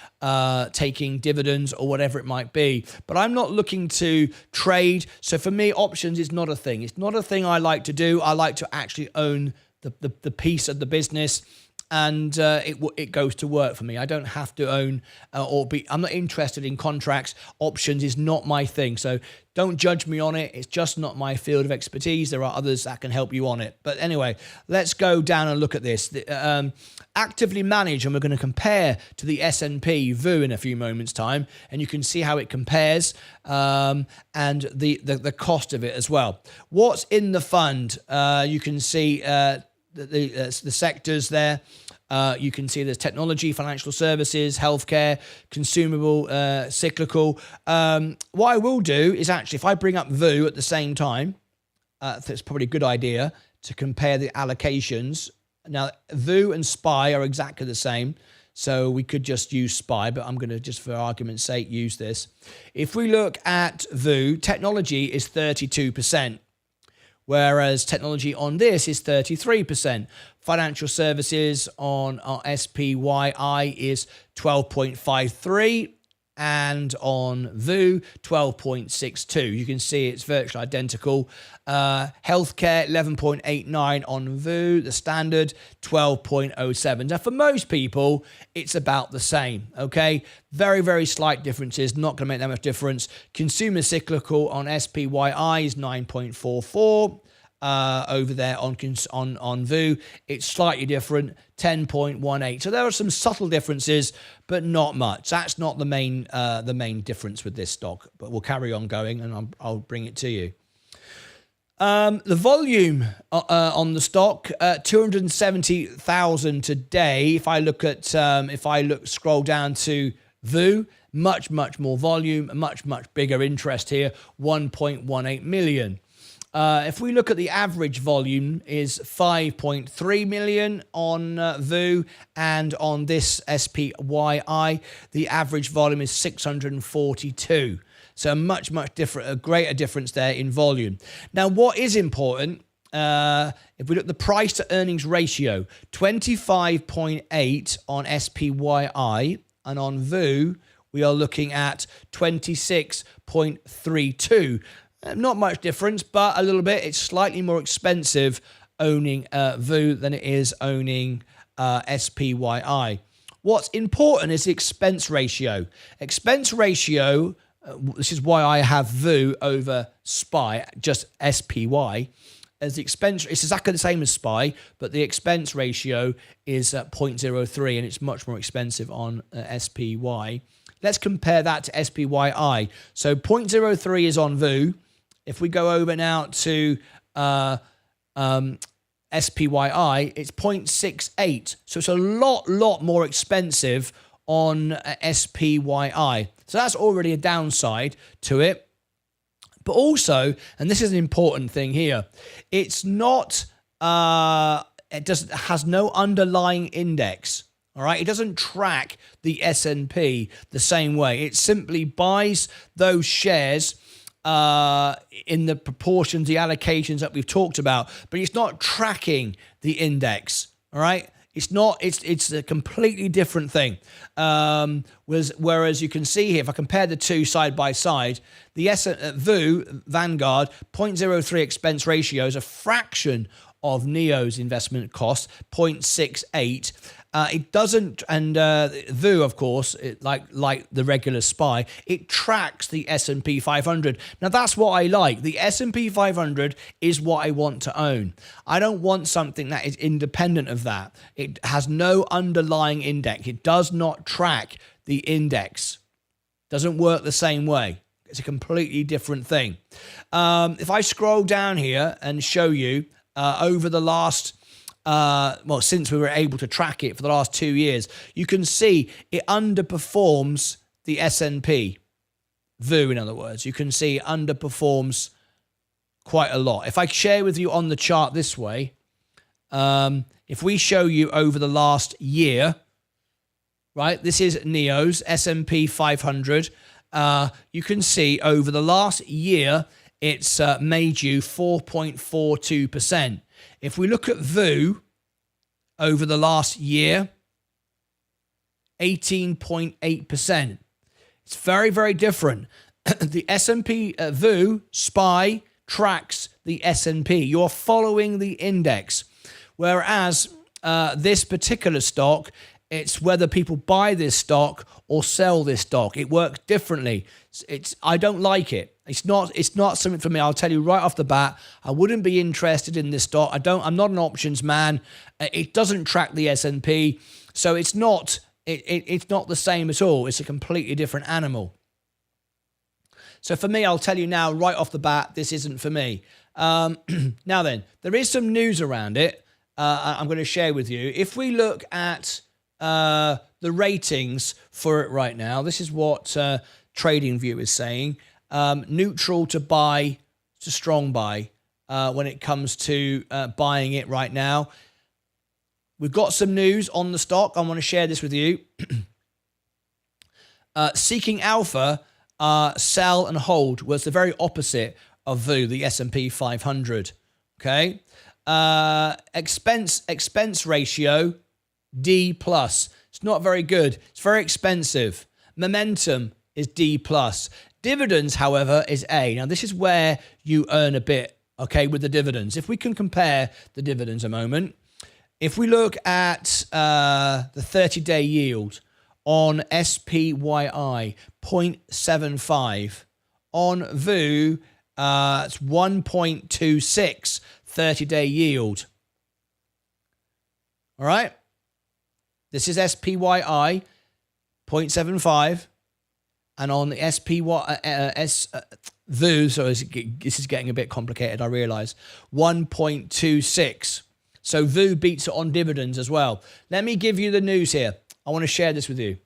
taking dividends or whatever it might be. But I'm not looking to trade. So for me, options is not a thing. It's not a thing I like to do. I like to actually own the piece of the business. And it goes to work for me. I don't have to own I'm not interested in contracts. Options is not my thing. So don't judge me on it. It's just not my field of expertise. There are others that can help you on it. But anyway, let's go down and look at this. Actively managed, and we're going to compare to the S&P VU in a few moments' time. And you can see how it compares and the cost of it as well. What's in the fund? You can see the sectors there. You can see there's technology, financial services, healthcare, consumable, cyclical. What I will do is actually, if I bring up VU at the same time, that's probably a good idea to compare the allocations. Now, VU and SPY are exactly the same, so we could just use SPY, but I'm going to, just for argument's sake, use this. If we look at VU, technology is 32%. whereas technology on this is 33%. Financial services on our SPYI is 12.53%. And on VU, 12.62. You can see it's virtually identical. Healthcare, 11.89 on VU. The standard, 12.07. Now, for most people, it's about the same, okay? Very, very slight differences. Not going to make that much difference. Consumer cyclical on SPYI is 9.44. Over there on VU, it's slightly different, 10.18. So there are some subtle differences, but not much. That's not the main difference with this stock. But we'll carry on going, and I'll bring it to you. The volume on the stock, 270,000 today. If I look at scroll down to VU, much more volume, much bigger interest here, 1.18 million. If we look at the average volume is 5.3 million on VU, and on this SPYI, the average volume is 642. So much different, a greater difference there in volume. Now, what is important, if we look at the price to earnings ratio, 25.8 on SPYI, and on VU, we are looking at 26.32. Not much difference, but a little bit. It's slightly more expensive owning VU than it is owning SPYI. What's important is the expense ratio. Expense ratio, this is why I have VU over SPY, just SPY. As the expense, it's exactly the same as SPY, but the expense ratio is 0.03, and it's much more expensive on SPY. Let's compare that to SPYI. So 0.03 is on VU. If we go over now to SPYI, it's 0.68. So it's a lot more expensive on SPYI. So that's already a downside to it. But also, and this is an important thing here, it's not, has no underlying index. All right, it doesn't track the S&P the same way. It simply buys those shares in the proportions, the allocations that we've talked about, but it's not tracking the index. All right, it's a completely different thing. Whereas you can see here, if I compare the two side by side, the VU Vanguard 0.03 expense ratio is a fraction of NEO's investment cost, 0.68. It doesn't, and VU, of course, like the regular SPY, it tracks the S&P 500. Now, that's what I like. The S&P 500 is what I want to own. I don't want something that is independent of that. It has no underlying index. It does not track the index. Doesn't work the same way. It's a completely different thing. If I scroll down here and show you over the last... since we were able to track it for the last 2 years, you can see it underperforms the S&P. VU, in other words, you can see it underperforms quite a lot. If I share with you on the chart this way, if we show you over the last year, right, this is NEO's S&P 500. You can see over the last year, it's made you 4.42%. If we look at VU over the last year, 18.8%. It's very different. The S&P VU SPY tracks the S&P. You're following the index. Whereas this particular stock, it's whether people buy this stock or sell this stock. It works differently. I don't like it. It's not something for me. I'll tell you right off the bat. I wouldn't be interested in this stock. I'm not an options man. It doesn't track the S&P, so it's not the same at all. It's a completely different animal. So for me, I'll tell you now right off the bat, this isn't for me. Now then, there is some news around it. I'm going to share with you. If we look at the ratings for it right now, this is what TradingView is saying. Neutral to buy to strong buy when it comes to buying it right now. We've got some news on the stock. I want to share this with you. Seeking alpha, sell and hold was the very opposite of VU, the S&P 500. Okay. Expense ratio, D+. It's not very good. It's very expensive. Momentum is D+. Dividends, however, is A. Now, this is where you earn a bit, okay, with the dividends. If we can compare the dividends a moment, if we look at the 30-day yield on SPYI, 0.75. On VOO, it's 1.26 30-day yield. All right? This is SPYI, 0.75. And on the VOO, so this is getting a bit complicated, I realize, 1.26. So VOO beats it on dividends as well. Let me give you the news here. I want to share this with you.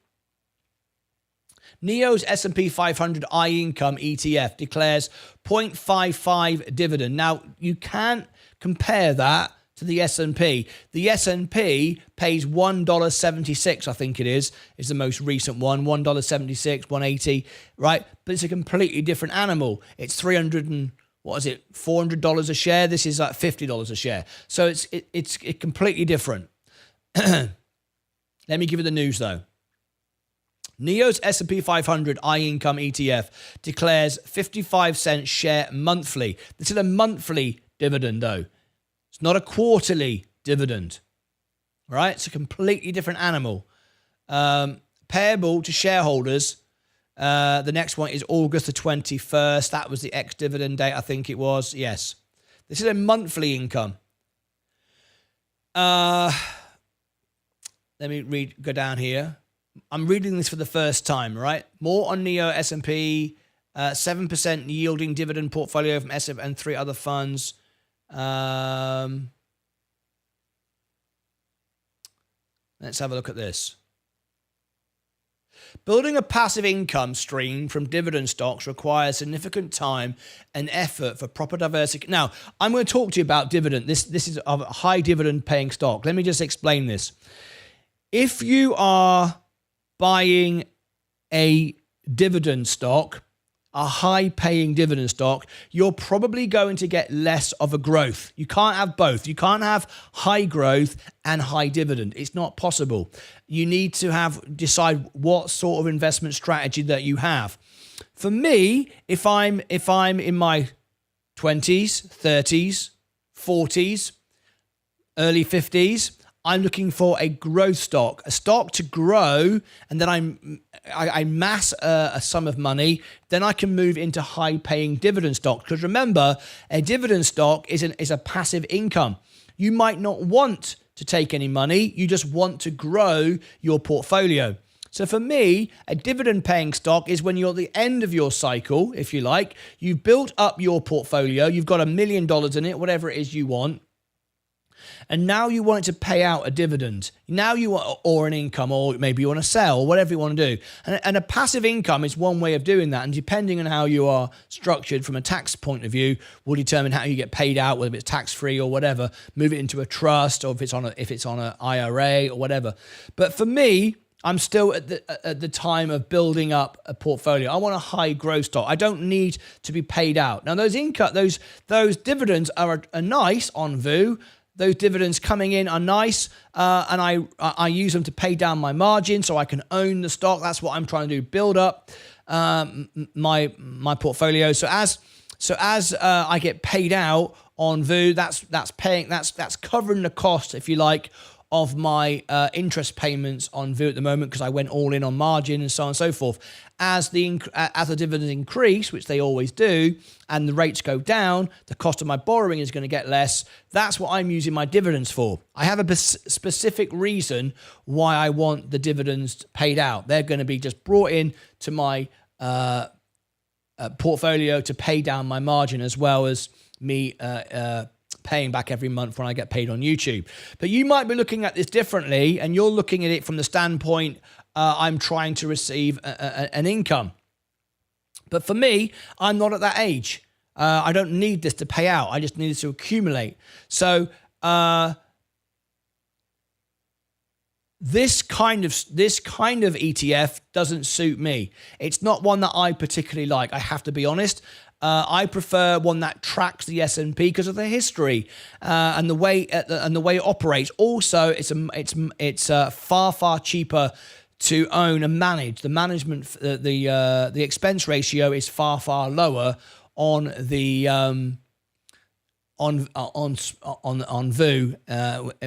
NEO's S&P 500 iIncome ETF declares 0.55 dividend. Now, you can't compare that to the S&P. The S&P pays $1.76, I think it is the most recent one, $1.76, $1.80, right? But it's a completely different animal. It's $400 a share. This is like $50 a share. So it's completely different. Let me give you the news though. NEO's S&P 500 iIncome ETF declares 55-cent share monthly. This is a monthly dividend though. It's not a quarterly dividend. All right? It's a completely different animal. Payable to shareholders. The next one is August the 21st. That was the ex-dividend date, I think it was. Yes. This is a monthly income. Let me go down here. I'm reading this for the first time, right? More on NEO S&P, 7% yielding dividend portfolio from S&P and 3 other funds. Let's have a look at this. Building a passive income stream from dividend stocks requires significant time and effort for proper diversity. Now, I'm going to talk to you about dividend. This is a high dividend paying stock. Let me just explain this. If you are buying a dividend stock, a high-paying dividend stock, you're probably going to get less of a growth. You can't have both. You can't have high growth and high dividend. It's not possible. You need to decide what sort of investment strategy that you have. For me, if I'm in my 20s, 30s, 40s, early 50s, I'm looking for a growth stock, a stock to grow, and then I amass a sum of money. Then I can move into high-paying dividend stock. Because remember, a dividend stock is a passive income. You might not want to take any money. You just want to grow your portfolio. So for me, a dividend-paying stock is when you're at the end of your cycle, if you like. You've built up your portfolio. You've got $1 million in it, whatever it is you want. And now you want it to pay out a dividend. Now you want, or an income, or maybe you want to sell, or whatever you want to do. And a passive income is one way of doing that. And depending on how you are structured from a tax point of view, will determine how you get paid out, whether it's tax-free or whatever. Move it into a trust, or if it's on an IRA or whatever. But for me, I'm still at the time of building up a portfolio. I want a high growth stock. I don't need to be paid out. Now those dividends are nice on VOO. Those dividends coming in are nice, and I use them to pay down my margin so I can own the stock. That's what I'm trying to do, build up my portfolio. So as I get paid out on VOO, that's covering the cost, if you like, of my interest payments on VOO at the moment, because I went all in on margin and so on and so forth. As the dividends increase, which they always do, and the rates go down, the cost of my borrowing is going to get less. That's what I'm using my dividends for. I have a specific reason why I want the dividends paid out. They're going to be just brought in to my portfolio to pay down my margin, as well as me paying back every month when I get paid on YouTube. But you might be looking at this differently, and you're looking at it from the standpoint, I'm trying to receive an income. But for me, I'm not at that age. I don't need this to pay out. I just need it to accumulate. So this kind of ETF doesn't suit me. It's not one that I particularly like. I have to be honest. I prefer one that tracks the S&P because of the history and the way it operates. Also, it's far cheaper to own and manage. The management, the expense ratio is far lower on the on VU,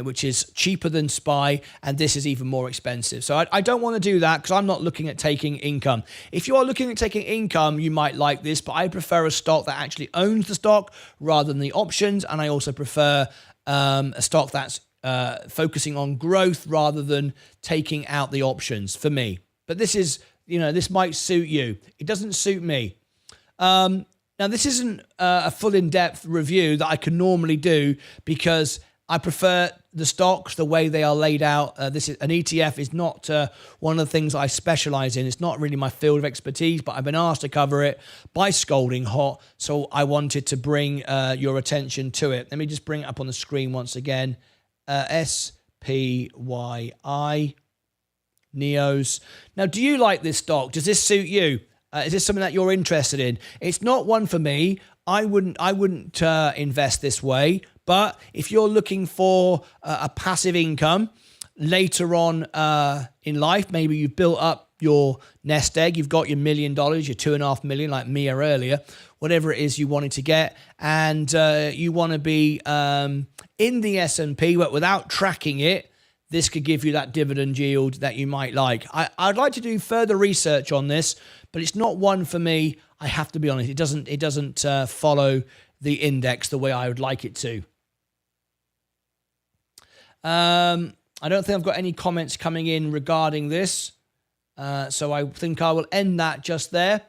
which is cheaper than SPY, and this is even more expensive. So I don't want to do that because I'm not looking at taking income. If you are looking at taking income, you might like this, but I prefer a stock that actually owns the stock rather than the options, and I also prefer a stock that's focusing on growth rather than taking out the options for me. But this is, this might suit you. It doesn't suit me. Now, this isn't a full in-depth review that I can normally do because I prefer the stocks, the way they are laid out. This is an ETF is not one of the things I specialize in. It's not really my field of expertise, but I've been asked to cover it by Scalding Hot, so I wanted to bring your attention to it. Let me just bring it up on the screen once again. SPYI, NEOS. Now, do you like this stock? Does this suit you? Is this something that you're interested in? It's not one for me. I wouldn't invest this way. But if you're looking for a passive income later on in life, maybe you've built up your nest egg, you've got your $1 million, your $2.5 million, like Mia earlier, whatever it is you wanted to get, and you want to be in the S&P, but without tracking it, this could give you that dividend yield that you might like. I'd like to do further research on this, but it's not one for me. I have to be honest. It doesn't follow the index the way I would like it to. I don't think I've got any comments coming in regarding this, so I think I will end that just there.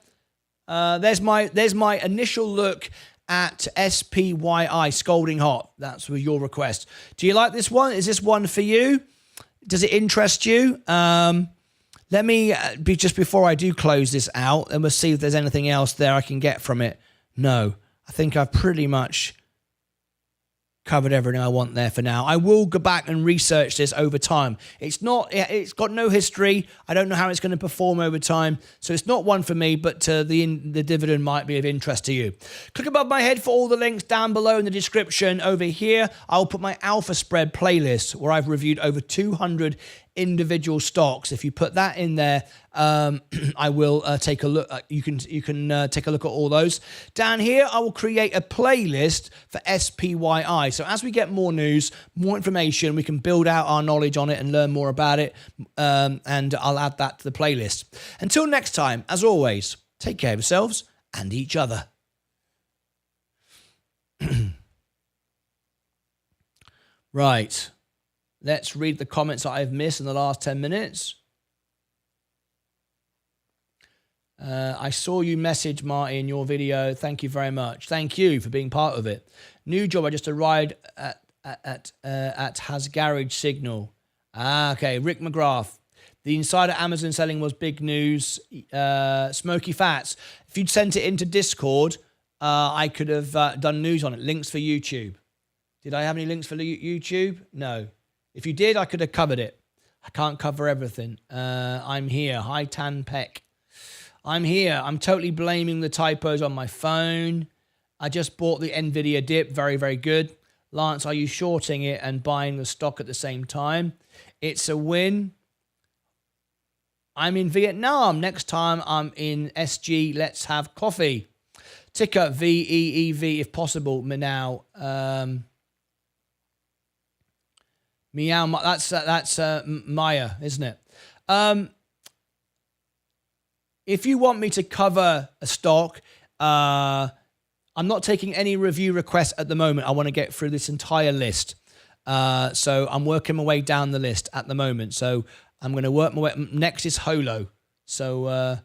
There's my initial look at SPYI, Scalding Hot. That's with your request. Do you like this one? Is this one for you? Does it interest you? Let me just before I do close this out, and we'll see if there's anything else there I can get from it. No, I think I've pretty much covered everything I want there for now. I will go back and research this over time. It's got no history. I don't know how it's going to perform over time. So it's not one for me, but the dividend might be of interest to you. Click above my head for all the links down below in the description. Over here, I'll put my Alpha Spread playlist where I've reviewed over 200 individual stocks. If you put that in there, I will take a look. You can take a look at all those. Down here, I will create a playlist for SPYI. So as we get more news, more information, we can build out our knowledge on it and learn more about it. And I'll add that to the playlist. Until next time, as always, take care of yourselves and each other. Right. Let's read the comments that I've missed in the last 10 minutes. I saw you message Marty in your video. Thank you very much. Thank you for being part of it. New job. I just arrived at has garage signal. Okay. Rick McGrath. The insider Amazon selling was big news. Smoky Fats. If you'd sent it into Discord, I could have done news on it. Links for YouTube. Did I have any links for YouTube? No. If you did, I could have covered it. I can't cover everything. I'm here. Hi, Tan Peck. I'm here. I'm totally blaming the typos on my phone. I just bought the NVIDIA dip. Very, very good. Lance, are you shorting it and buying the stock at the same time? It's a win. I'm in Vietnam. Next time I'm in SG, let's have coffee. Ticker VEEV if possible. Meow. Meow. That's Maya, isn't it? If you want me to cover a stock, I'm not taking any review requests at the moment. I want to get through this entire list. So I'm working my way down the list at the moment. So I'm going to work my way. Next is Holo. So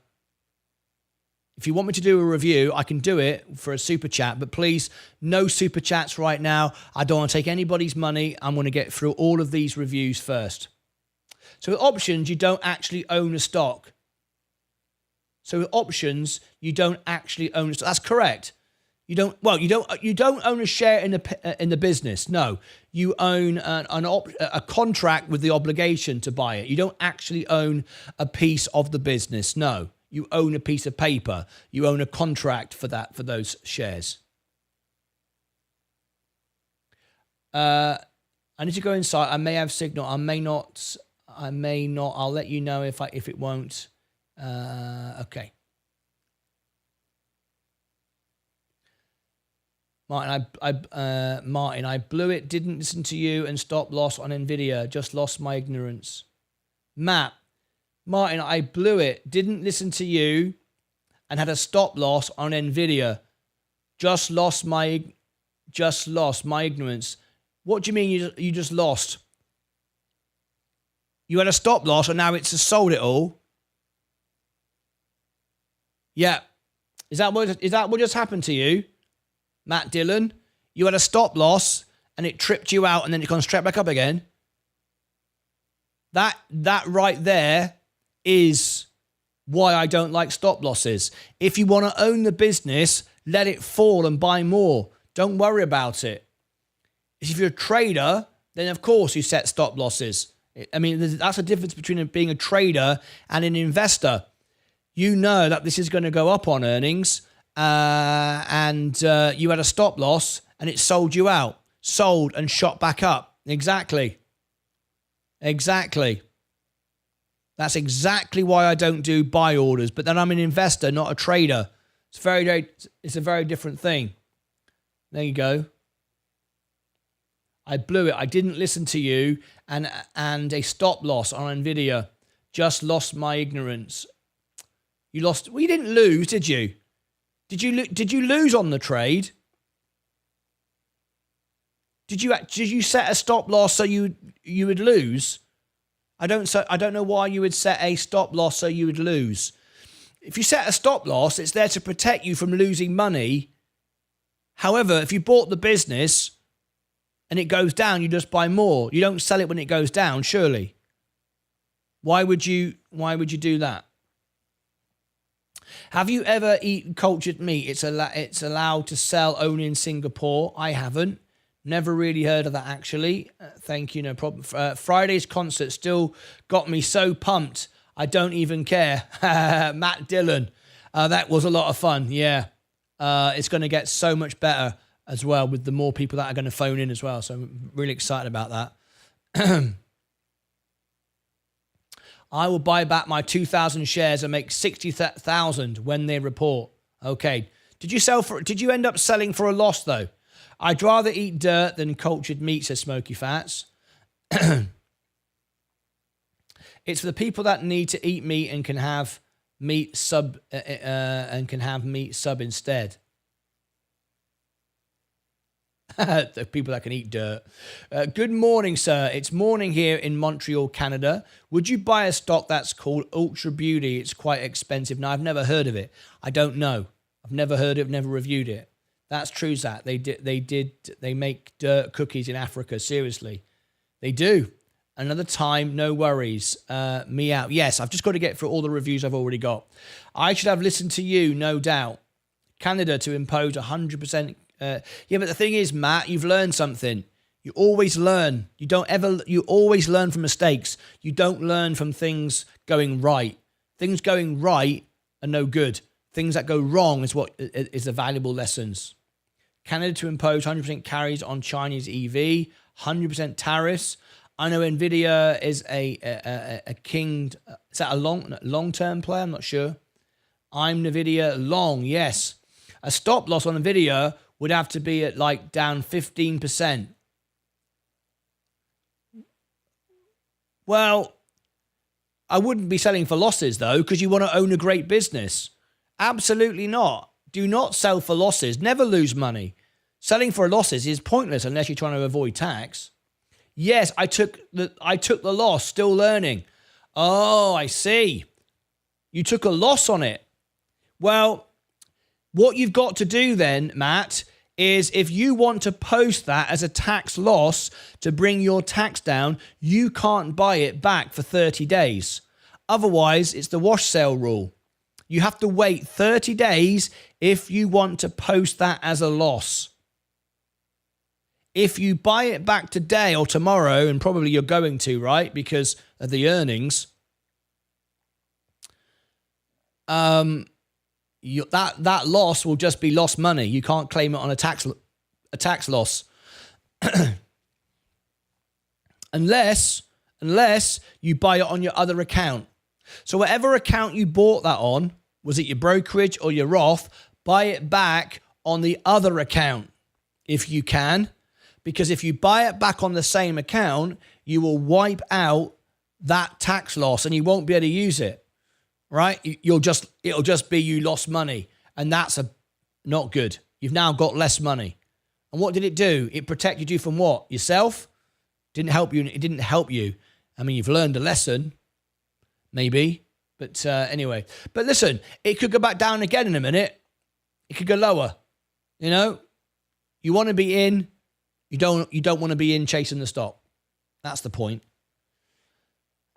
if you want me to do a review, I can do it for a super chat. But please, no super chats right now. I don't want to take anybody's money. I'm going to get through all of these reviews first. So with options, you don't actually own a stock. So with options, you don't actually own a stock. That's correct. You don't own a share in the business. No, you own a contract with the obligation to buy it. You don't actually own a piece of the business. No, You own a piece of paper. You own a contract for those shares. I need to go inside. I may have signal. I may not. I'll let you know if it won't. Okay. Martin, I blew it. Didn't listen to you and stop loss on Nvidia. Just lost my ignorance. Martin, I blew it. Didn't listen to you and had a stop loss on Nvidia. Just lost my ignorance. What do you mean you just lost? You had a stop loss and now it's just sold it all? Yeah. Is that what just happened to you? Matt Dillon? You had a stop loss and it tripped you out and then it gone straight back up again? That right there is why I don't like stop losses. If you want to own the business, let it fall and buy more. Don't worry about it. If you're a trader, then of course you set stop losses. I mean, that's the difference between being a trader and an investor. You know that this is going to go up on earnings, and you had a stop loss and it sold you out. Sold and shot back up. Exactly. That's exactly why I don't do buy orders. But then I'm an investor, not a trader. It's a very different thing. There you go. I blew it. I didn't listen to you, and a stop loss on Nvidia. Just lost my ignorance. You lost. Well, you didn't lose, did you? Did you lose on the trade? Did you set a stop loss so you would lose? I don't know why you would set a stop loss so you would lose. If you set a stop loss, it's there to protect you from losing money. However, if you bought the business and it goes down, you just buy more. You don't sell it when it goes down, surely. Why would you do that? Have you ever eaten cultured meat? It's allowed to sell only in Singapore. I haven't. Never really heard of that, actually. Thank you, no problem. Friday's concert still got me so pumped. I don't even care. Matt Dillon. That was a lot of fun, yeah. It's going to get so much better as well with the more people that are going to phone in as well. So I'm really excited about that. I will buy back my 2,000 shares and make 60,000 when they report. Okay. Did you end up selling for a loss though? I'd rather eat dirt than cultured meat, says Smoky Fats. It's for the people that need to eat meat and can have meat sub instead. The people that can eat dirt. Good morning, sir. It's morning here in Montreal, Canada. Would you buy a stock that's called Ultra Beauty? It's quite expensive. Now, I've never heard of it. I don't know. I've never heard of it, never reviewed it. That's true, Zach. They make dirt cookies in Africa. Seriously. They do. Another time, no worries. Me out. Yes, I've just got to get through all the reviews I've already got. I should have listened to you, no doubt. Canada to impose 100%. Yeah, but the thing is, Matt, you've learned something. You always learn. You always learn from mistakes. You don't learn from things going right. Things going right are no good. Things that go wrong is what is the valuable lessons. Canada to impose 100% carries on Chinese EV, 100% tariffs. I know Nvidia is a king. Is that a long-term play? I'm not sure. I'm Nvidia long, yes. A stop loss on Nvidia would have to be at like down 15%. Well, I wouldn't be selling for losses though, because you want to own a great business. Absolutely not. Do not sell for losses. Never lose money. Selling for losses is pointless unless you're trying to avoid tax. Yes, I took the loss, still learning. Oh, I see. You took a loss on it. Well, what you've got to do then, Matt, is if you want to post that as a tax loss to bring your tax down, you can't buy it back for 30 days. Otherwise, it's the wash sale rule. You have to wait 30 days if you want to post that as a loss. If you buy it back today or tomorrow, and probably you're going to, right, because of the earnings, that loss will just be lost money. You can't claim it on a tax loss unless you buy it on your other account. So whatever account you bought that on, was it your brokerage or your Roth, buy it back on the other account if you can, because if you buy it back on the same account, you will wipe out that tax loss and you won't be able to use it, right? It'll just be you lost money, and that's not good. You've now got less money. And what did it do? It protected you from what? Yourself? Didn't help you. It didn't help you. I mean, you've learned a lesson, maybe. But anyway. But listen, it could go back down again in a minute. It could go lower. You know? You want to be in. You don't want to be in chasing the stock. That's the point.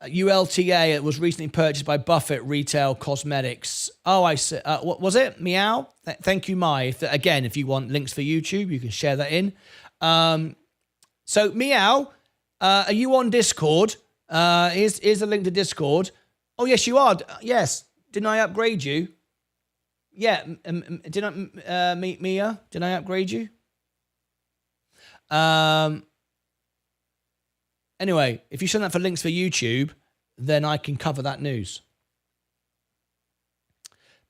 ULTA, it was recently purchased by Buffett Retail Cosmetics. Oh, I see. What was it? Meow? Thank you, Mai. If you want links for YouTube, you can share that in. So, Meow, are you on Discord? Here's a link to Discord. Oh, yes, you are. Yes. Didn't I upgrade you? Yeah. Mia? Did I upgrade you? Anyway, if you send that for links for YouTube, then I can cover that news.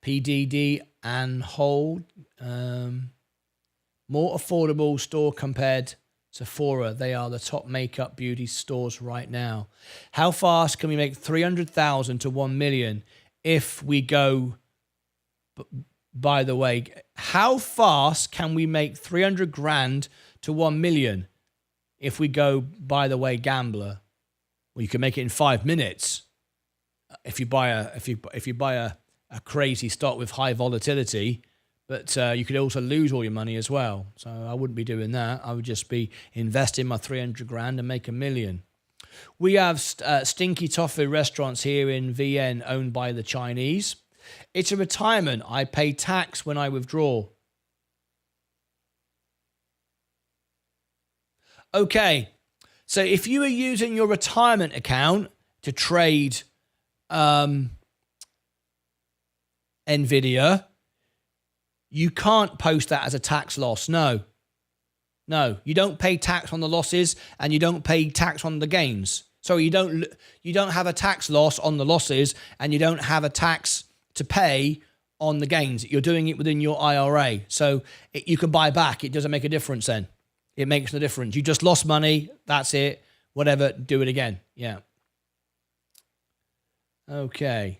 PDD and Hold. More affordable store compared to Sephora. They are the top makeup beauty stores right now. How fast can we make 300,000 to 1 million if we go... By the way, how fast can we make 300 grand to 1 million if we go, by the way, gambler? Well, you can make it in 5 minutes if you buy a crazy stock with high volatility, but you could also lose all your money as well. So I wouldn't be doing that. I would just be investing my 300 grand and make 1 million. We have Stinky Toffee restaurants here in VN owned by the Chinese. It's a retirement. I pay tax when I withdraw. Okay, so if you are using your retirement account to trade NVIDIA, you can't post that as a tax loss. No, you don't pay tax on the losses and you don't pay tax on the gains. So you don't have a tax loss on the losses and you don't have a tax to pay on the gains. You're doing it within your IRA. So you can buy back. It doesn't make a difference then. It makes no difference. You just lost money. That's it. Whatever. Do it again. Yeah. Okay.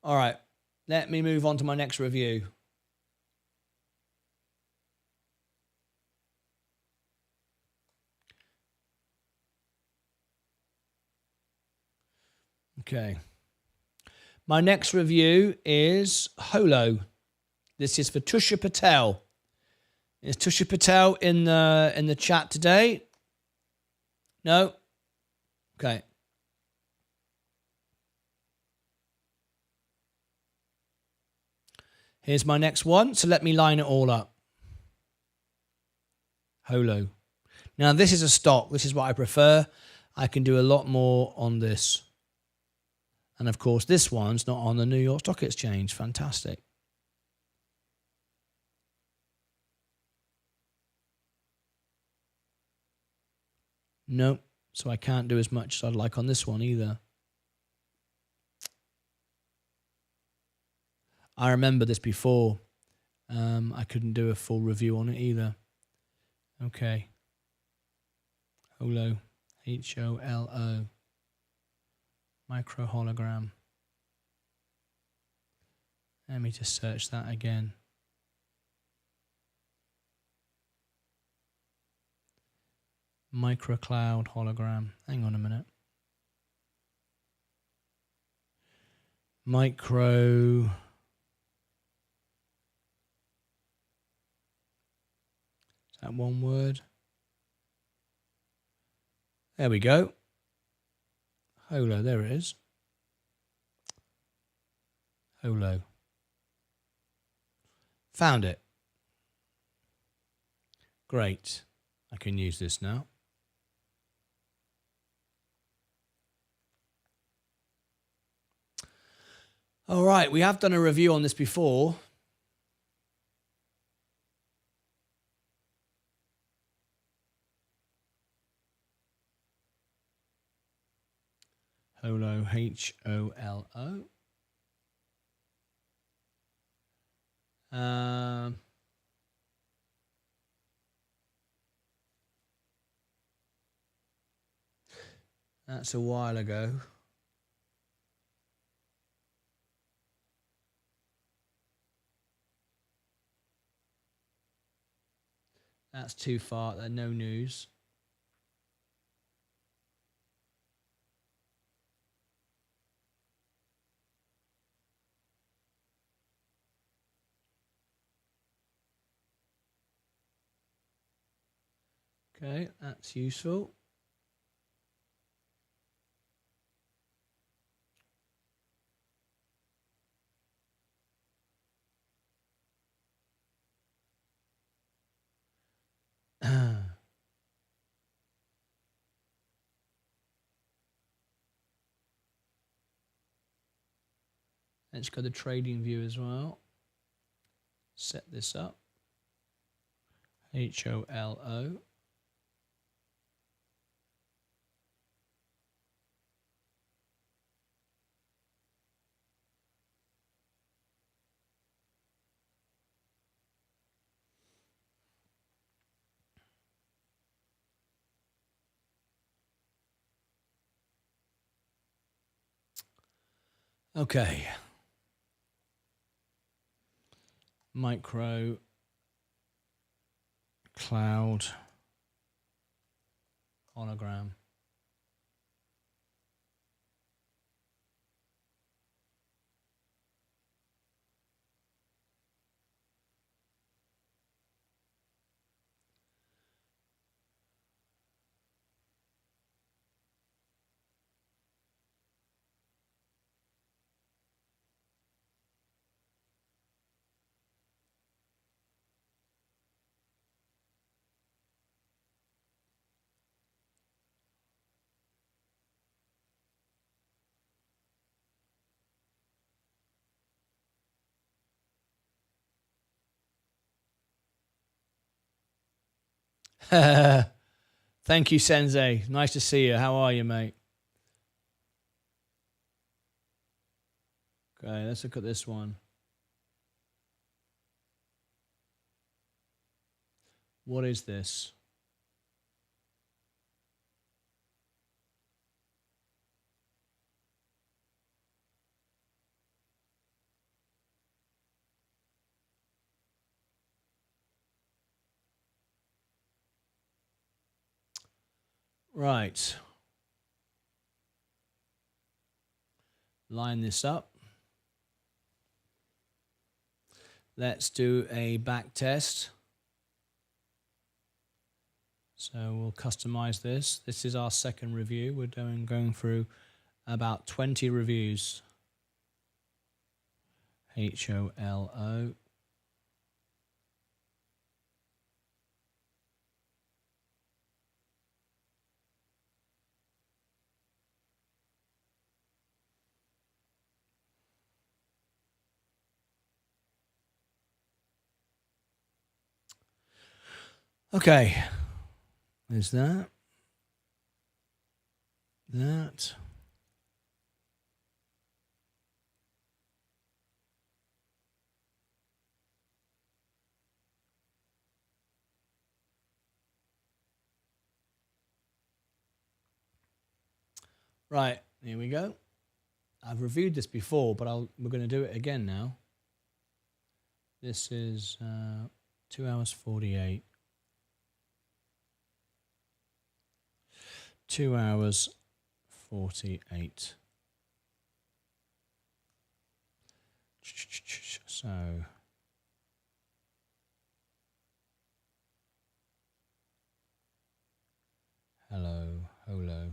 All right. Let me move on to my next review. Okay. My next review is Holo. This is for Tusha Patel. Is Tusha Patel in the chat today? No? Okay. Here's my next one. So let me line it all up. Holo. Now, this is a stock. This is what I prefer. I can do a lot more on this. And, of course, this one's not on the New York Stock Exchange. Fantastic. Nope. So I can't do as much as I'd like on this one either. I remember this before. I couldn't do a full review on it either. Okay. Holo. Holo. Micro hologram. Let me just search that again. Micro cloud hologram. Hang on a minute. Micro. Is that one word? There we go. Holo, there it is. Holo. Found it. Great. I can use this now. All right, we have done a review on this before. Holo, H-O-L-O. That's a while ago. That's too far. No news. Okay, that's useful. Let's go to trading view as well. Set this up. H-O-L-O. Okay. Micro, cloud, hologram. Thank you, Sensei. Nice to see you. How are you, mate? Okay, let's look at this one. What is this? Right. Line this up. Let's do a back test. So we'll customize this. This is our second review. We're going through about 20 reviews. H-O-L-O. Okay. There's that. That. Right, here we go. I've reviewed this before, but we're going to do it again now. This is 2 hours 48. 2 hours 48. So hello, holo.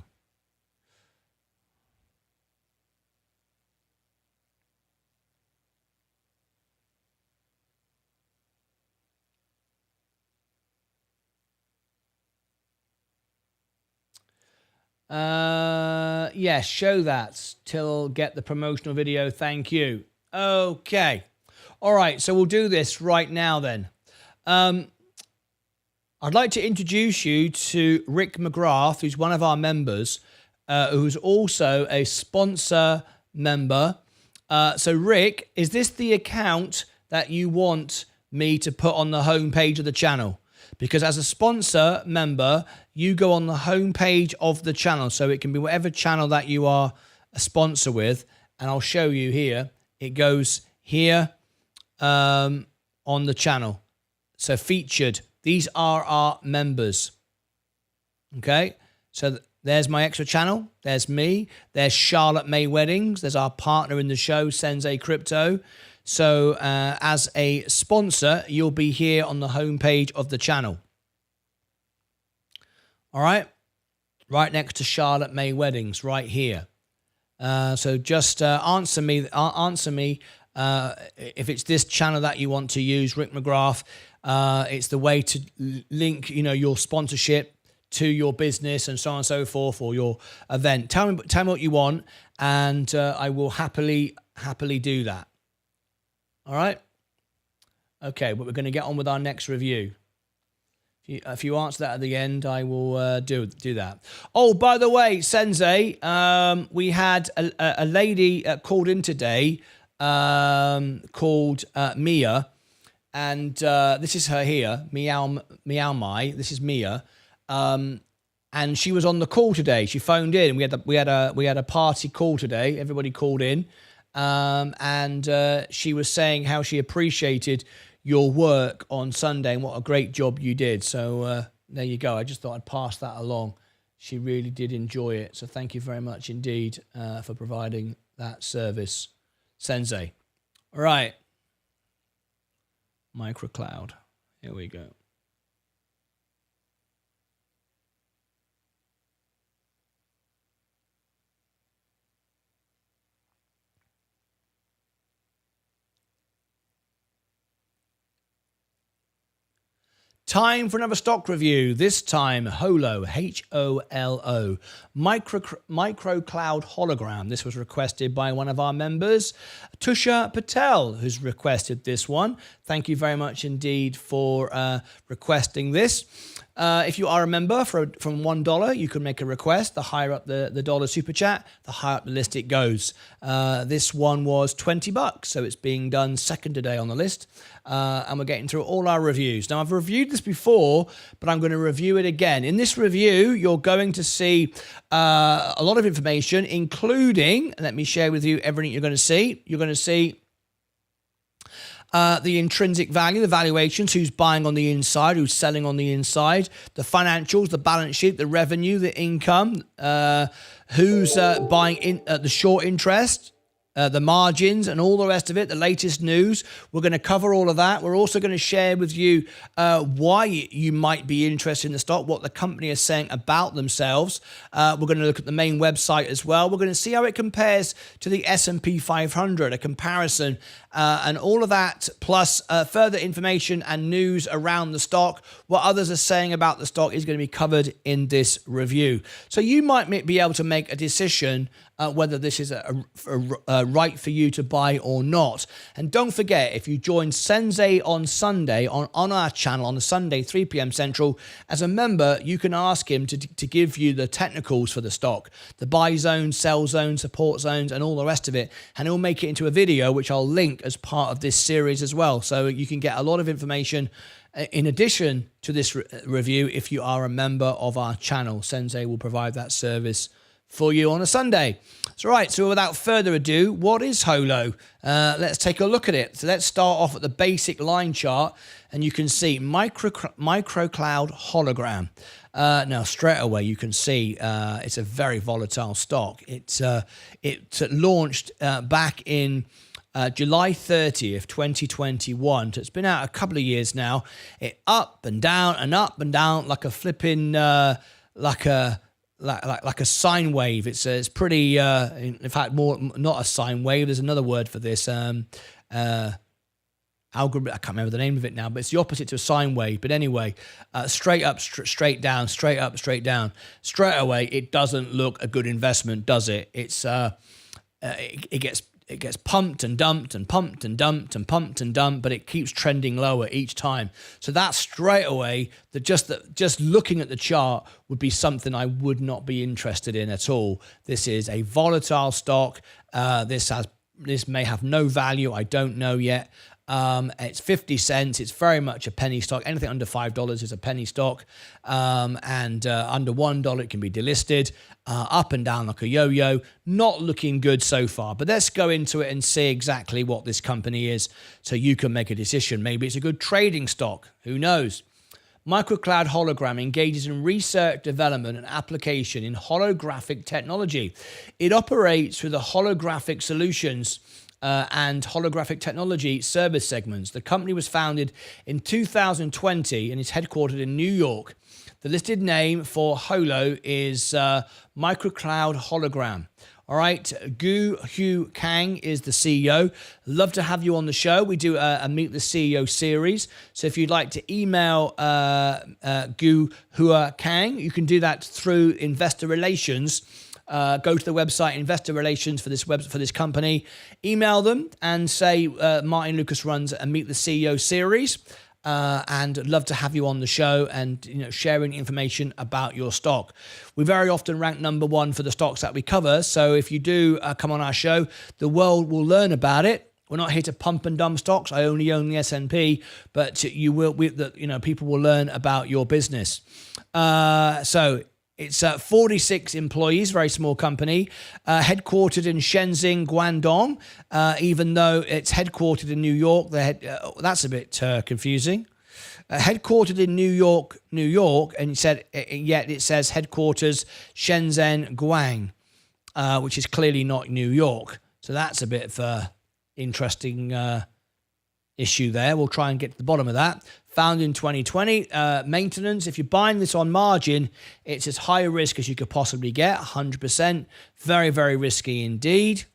Yes, show that till get the promotional video. Thank you. Okay. All right. So we'll do this right now then. I'd like to introduce you to Rick McGrath, who's one of our members, who's also a sponsor member. So Rick, is this the account that you want me to put on the homepage of the channel? Because as a sponsor member, you go on the homepage of the channel. So it can be whatever channel that you are a sponsor with. And I'll show you here. It goes here on the channel. So featured. These are our members. Okay. So there's my extra channel. There's me. There's Charlotte May Weddings. There's our partner in the show, Sensei Crypto. So as a sponsor, you'll be here on the homepage of the channel. All right. Right next to Charlotte May Weddings, right here. So just answer me if it's this channel that you want to use, Rick McGrath. It's the way to link, your sponsorship to your business and so on and so forth, or your event. Tell me what you want, and I will happily do that. All right. Okay, but we're going to get on with our next review. If you answer that at the end, I will do that. Oh, by the way, Sensei, we had a lady called in today called Mia, and this is her here, Meow Mai. This is Mia, and she was on the call today. She phoned in. We had a party call today. Everybody called in. And she was saying how she appreciated your work on Sunday and what a great job you did. So there you go. I just thought I'd pass that along. She really did enjoy it. So thank you very much indeed for providing that service, Sensei. All right. Microcloud. Here we go. Time for another stock review. This time, Holo, H-O-L-O, Microcloud Hologram. This was requested by one of our members, Tusha Patel, who's requested this one. Thank you very much indeed for requesting this. If you are a member from $1, you can make a request. The higher up the dollar super chat, the higher up the list it goes. This one was $20, so it's being done second today on the list. And we're getting through all our reviews. Now, I've reviewed this before, but I'm going to review it again. In this review, you're going to see a lot of information, including, let me share with you everything you're going to see. You're going to see the intrinsic value, the valuations, who's buying on the inside, who's selling on the inside, the financials, the balance sheet, the revenue, the income, who's buying in the short interest, the margins and all the rest of it, the latest news. We're going to cover all of that. We're also going to share with you why you might be interested in the stock, what the company is saying about themselves. We're going to look at the main website as well. We're going to see how it compares to the S&P 500, a comparison, and all of that, plus further information and news around the stock. What others are saying about the stock is going to be covered in this review. So you might be able to make a decision whether this is right for you to buy or not. And don't forget, if you join Sensei on Sunday on our channel on the Sunday, 3 p.m. Central, as a member, you can ask him to give you the technicals for the stock, the buy zone, sell zone, support zones, and all the rest of it. And he'll make it into a video, which I'll link as part of this series as well. So you can get a lot of information in addition to this review if you are a member of our channel. Sensei will provide that service for you on a Sunday. So right, so without further ado, what is Holo? Let's take a look at it. So let's start off at the basic line chart, and you can see Microcloud Hologram. Now, straight away, you can see it's a very volatile stock. It launched back in July 30th, 2021. So it's been out a couple of years now. It up and down like a flipping, like a sine wave. It's pretty, in fact, more not a sine wave. There's another word for this. algorithm. I can't remember the name of it now, but it's the opposite to a sine wave. But anyway, straight up, straight down, straight up, straight down. Straight away, it doesn't look a good investment, does it? It's it gets pumped and dumped and pumped and dumped and pumped and dumped, but it keeps trending lower each time. So that straight away, just looking at the chart would be something I would not be interested in at all. This is a volatile stock. This may have no value. I don't know yet. It's 50 cents. It's very much a penny stock. Anything under $5 is a penny stock. And under $1, it can be delisted. Up and down like a yo-yo. Not looking good so far. But let's go into it and see exactly what this company is so you can make a decision. Maybe it's a good trading stock. Who knows? Microcloud Hologram engages in research, development, and application in holographic technology. It operates through the holographic solutions and holographic technology service segments. The company was founded in 2020 and is headquartered in New York. The listed name for Holo is Microcloud Hologram. All right, Gu Hu Kang is the CEO. Love to have you on the show. We do a Meet the CEO series. So if you'd like to email Gu Hua Kang, you can do that through Investor Relations. Go to the website, Investor Relations for this company. Email them and say Martyn Lucas runs a Meet the CEO series. And I'd love to have you on the show and sharing information about your stock. We very often rank number one for the stocks that we cover. So if you do come on our show, the world will learn about it. We're not here to pump and dump stocks. I only own the S&P, but people will learn about your business. So it's 46 employees, very small company, headquartered in Shenzhen, Guangdong. Even though it's headquartered in New York, that's a bit confusing. Headquartered in New York, and yet it says headquarters Shenzhen, Guang, which is clearly not New York. So that's a bit of an interesting issue there. We'll try and get to the bottom of that. Founded in 2020. Maintenance, if you're buying this on margin, it's as high a risk as you could possibly get, 100%. Very, very risky indeed.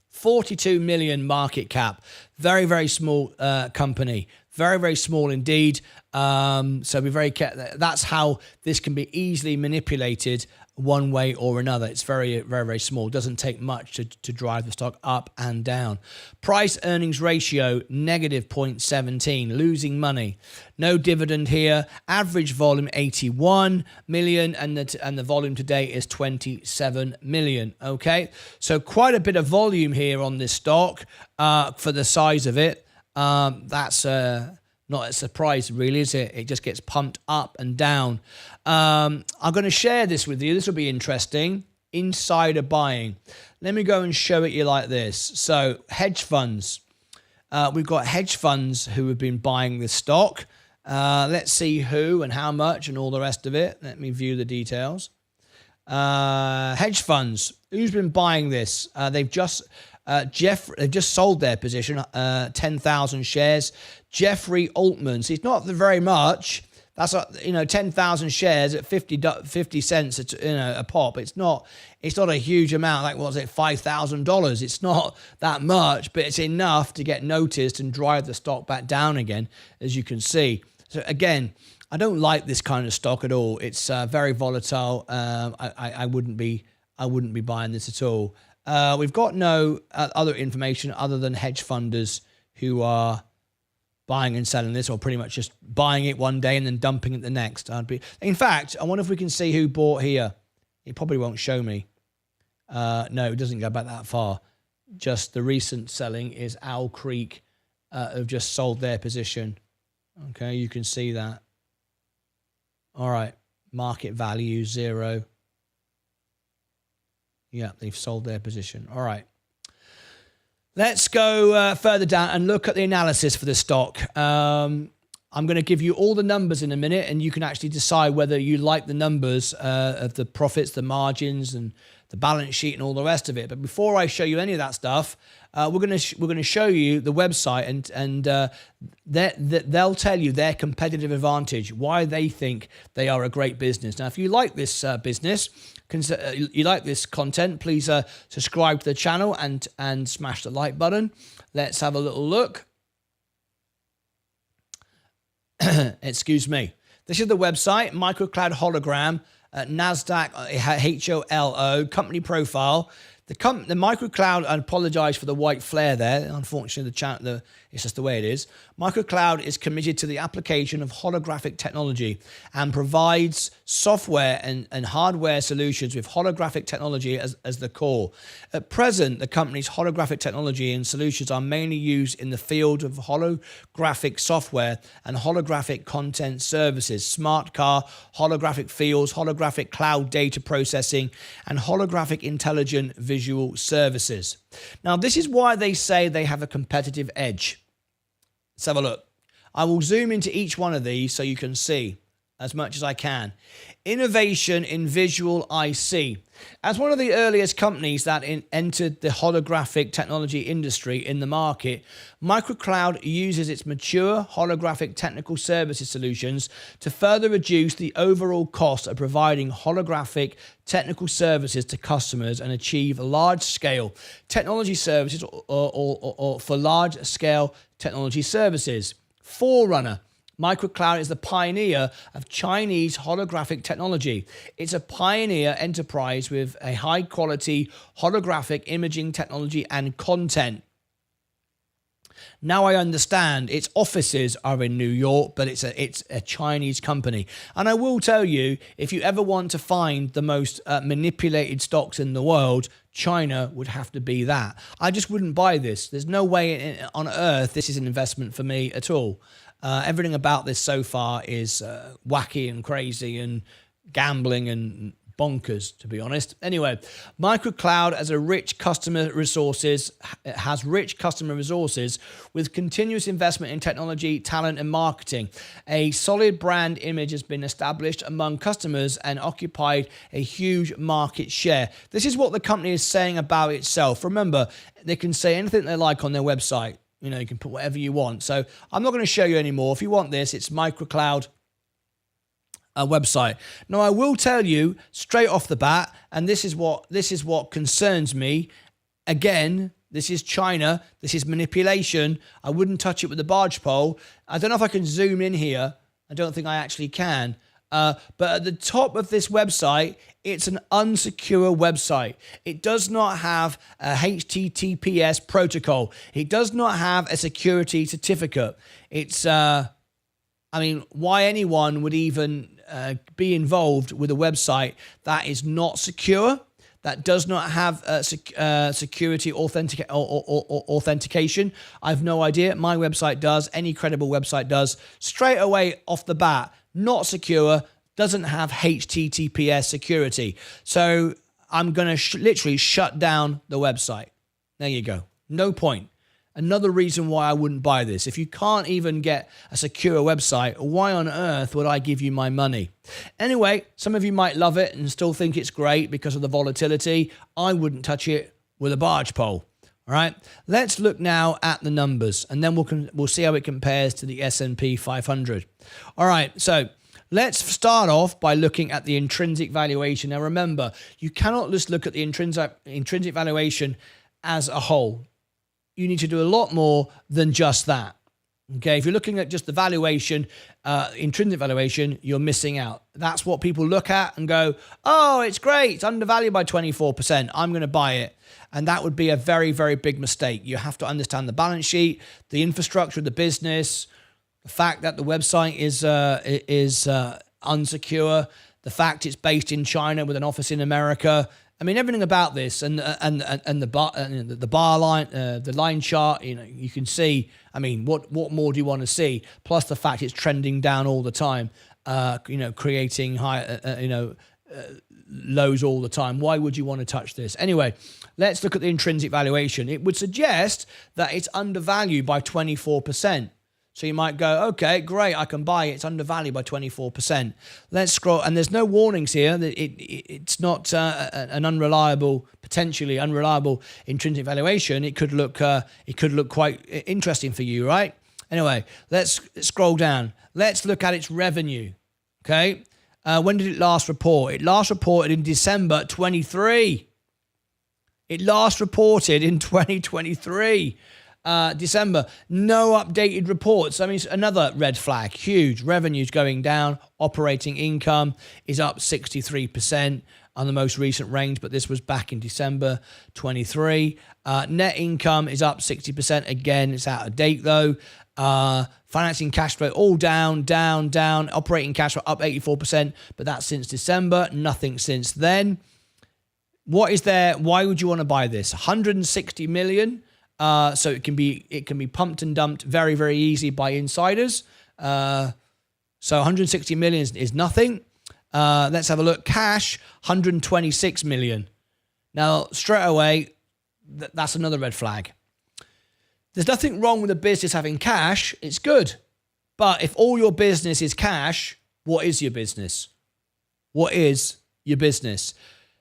42 million market cap. Very, very small company. Very, very small indeed. So be very careful. That's how this can be easily manipulated one way or another. It's very, very, very small. Doesn't take much to drive the stock up and down. Price earnings ratio, negative 0.17, losing money. No dividend here. Average volume, 81 million, and the volume today is 27 million. Okay, so quite a bit of volume here on this stock for the size of it. That's not a surprise, really, is it? It just gets pumped up and down. I'm going to share this with you. This will be interesting. Insider buying. Let me go and show it you like this. So hedge funds. We've got hedge funds who have been buying this stock. Let's see who and how much and all the rest of it. Let me view the details. Hedge funds. Who's been buying this? They've just sold their position, 10,000 shares. Jeffrey Altman. See, it's not very much. That's 10,000 shares at 50 cents a pop. It's not a huge amount. Like, what was it, $5,000? It's not that much, but it's enough to get noticed and drive the stock back down again, as you can see. So again, I don't like this kind of stock at all. It's very volatile. I wouldn't be buying this at all. We've got no other information other than hedge funders who are buying and selling this, or pretty much just buying it one day and then dumping it the next. In fact, I wonder if we can see who bought here. It probably won't show me. No, it doesn't go back that far. Just the recent selling is Owl Creek, have just sold their position. Okay, you can see that. All right, market value 0. Yeah, they've sold their position. All right. Let's go further down and look at the analysis for the stock. I'm going to give you all the numbers in a minute, and you can actually decide whether you like the numbers of the profits, the margins, and the balance sheet, and all the rest of it. But before I show you any of that stuff, we're going to show you the website, and they'll tell you their competitive advantage, why they think they are a great business. Now, if you like this business, you like this content, please subscribe to the channel and smash the like button. Let's have a little look. Excuse me. This is the website, microcloud hologram, NASDAQ, HOLO, company profile. The microcloud, I apologize for the white flare there. Unfortunately, it's just the way it is. Microcloud is committed to the application of holographic technology and provides software and hardware solutions with holographic technology as the core. At present, the company's holographic technology and solutions are mainly used in the field of holographic software and holographic content services, smart car, holographic fields, holographic cloud data processing, and holographic intelligent visual services. Now, this is why they say they have a competitive edge. Let's have a look. I will zoom into each one of these so you can see as much as I can. Innovation in visual IC. As one of the earliest companies that entered the holographic technology industry in the market, Microcloud uses its mature holographic technical services solutions to further reduce the overall cost of providing holographic technical services to customers and achieve large-scale technology services or for large-scale technology services. Forerunner. Microcloud is the pioneer of Chinese holographic technology. It's a pioneer enterprise with a high-quality holographic imaging technology and content. Now I understand its offices are in New York, but it's a Chinese company. And I will tell you, if you ever want to find the most manipulated stocks in the world, China would have to be that. I just wouldn't buy this. There's no way on earth this is an investment for me at all. Everything about this so far is wacky and crazy and gambling and bonkers, to be honest. Anyway, Microcloud has rich customer resources with continuous investment in technology, talent, and marketing. A solid brand image has been established among customers and occupied a huge market share. This is what the company is saying about itself. Remember, they can say anything they like on their website. You know, you can put whatever you want. So I'm not going to show you anymore. If you want this, it's Microcloud website. Now, I will tell you straight off the bat, and this is what concerns me. Again, this is China. This is manipulation. I wouldn't touch it with a barge pole. I don't know if I can zoom in here. I don't think I actually can. But at the top of this website, it's an unsecure website. It does not have a HTTPS protocol. It does not have a security certificate. It's, why anyone would even be involved with a website that is not secure, that does not have security authentication. I've no idea. My website does. Any credible website does. Straight away off the bat, not secure, doesn't have HTTPS security. So I'm going to literally shut down the website. There you go. No point. Another reason why I wouldn't buy this. If you can't even get a secure website, why on earth would I give you my money? Anyway, some of you might love it and still think it's great because of the volatility. I wouldn't touch it with a barge pole. All right, let's look now at the numbers, and then we'll see how it compares to the S&P 500. All right, so let's start off by looking at the intrinsic valuation. Now, remember, you cannot just look at the intrinsic valuation as a whole. You need to do a lot more than just that. Okay, if you're looking at just the valuation, intrinsic valuation, you're missing out. That's what people look at and go, oh, it's great. It's undervalued by 24%. I'm going to buy it. And that would be a very, very big mistake. You have to understand the balance sheet, the infrastructure of the business, the fact that the website is unsecure, the fact it's based in China with an office in America. I mean, everything about this and the bar line, the line chart, you know, you can see. I mean, what more do you want to see? Plus the fact it's trending down all the time, creating high, lows all the time. Why would you want to touch this? Anyway, let's look at the intrinsic valuation. It would suggest that it's undervalued by 24%. So you might go, okay, great, I can buy it. It's undervalued by 24%. Let's scroll, and there's no warnings here. It's not an potentially unreliable intrinsic valuation. It could look quite interesting for you, right? Anyway, let's scroll down. Let's look at its revenue. Okay, when did it last report? It last reported in December 23. It last reported in 2023. December, no updated reports. I mean, it's another red flag. Huge. Revenues going down. Operating income is up 63% on the most recent range, but this was back in December 23. Net income is up 60%. Again, it's out of date though. Financing cash flow all down. Operating cash flow up 84%, but that's since December. Nothing since then. What is there? Why would you want to buy this? 160 million. So it can be pumped and dumped very, very easy by insiders. So 160 million is nothing. Let's have a look. Cash, 126 million. Now, straight away, that's another red flag. There's nothing wrong with a business having cash. It's good. But if all your business is cash, what is your business? What is your business?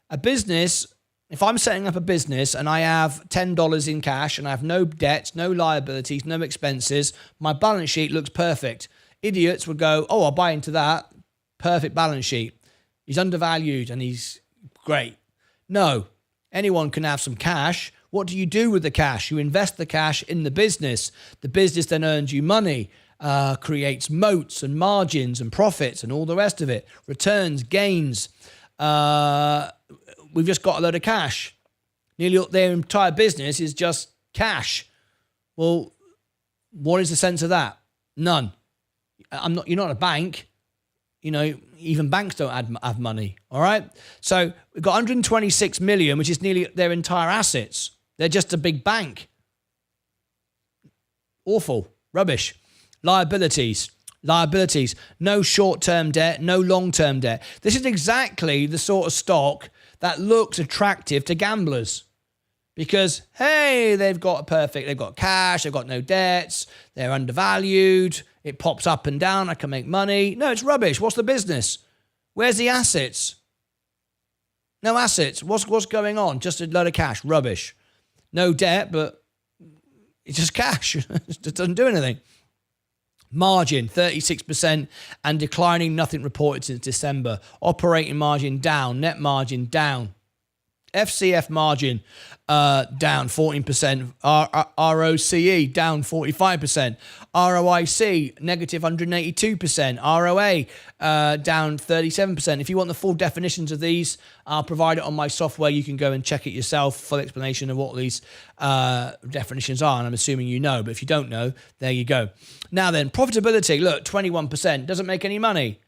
A business, if I'm setting up a business and I have $10 in cash and I have no debts, no liabilities, no expenses, my balance sheet looks perfect. Idiots would go, oh, I'll buy into that. Perfect balance sheet. He's undervalued and he's great. No, anyone can have some cash. What do you do with the cash? You invest the cash in the business. The business then earns you money, creates moats and margins and profits and all the rest of it. Returns, gains. We've just got a load of cash. Nearly their entire business is just cash. Well, what is the sense of that? None. You're not a bank. You know, even banks don't have money. All right. So we've got 126 million, which is nearly their entire assets. They're just a big bank. Awful. Rubbish. Liabilities. No short-term debt, no long-term debt. This is exactly the sort of stock that looks attractive to gamblers. Because, hey, they've got cash, they've got no debts, they're undervalued, it pops up and down, I can make money. No, it's rubbish. What's the business? Where's the assets? No assets. What's going on? Just a load of cash. Rubbish. No debt, but it's just cash. It just doesn't do anything. Margin, 36% and declining, nothing reported since December. Operating margin down, net margin down. FCF margin down 14%, ROCE down 45%, ROIC negative 182%, ROA down 37%. If you want the full definitions of these, I'll provide it on my software. You can go and check it yourself, full explanation of what these definitions are, and I'm assuming you know, but if you don't know, there you go. Now then, profitability, look, 21%, doesn't make any money.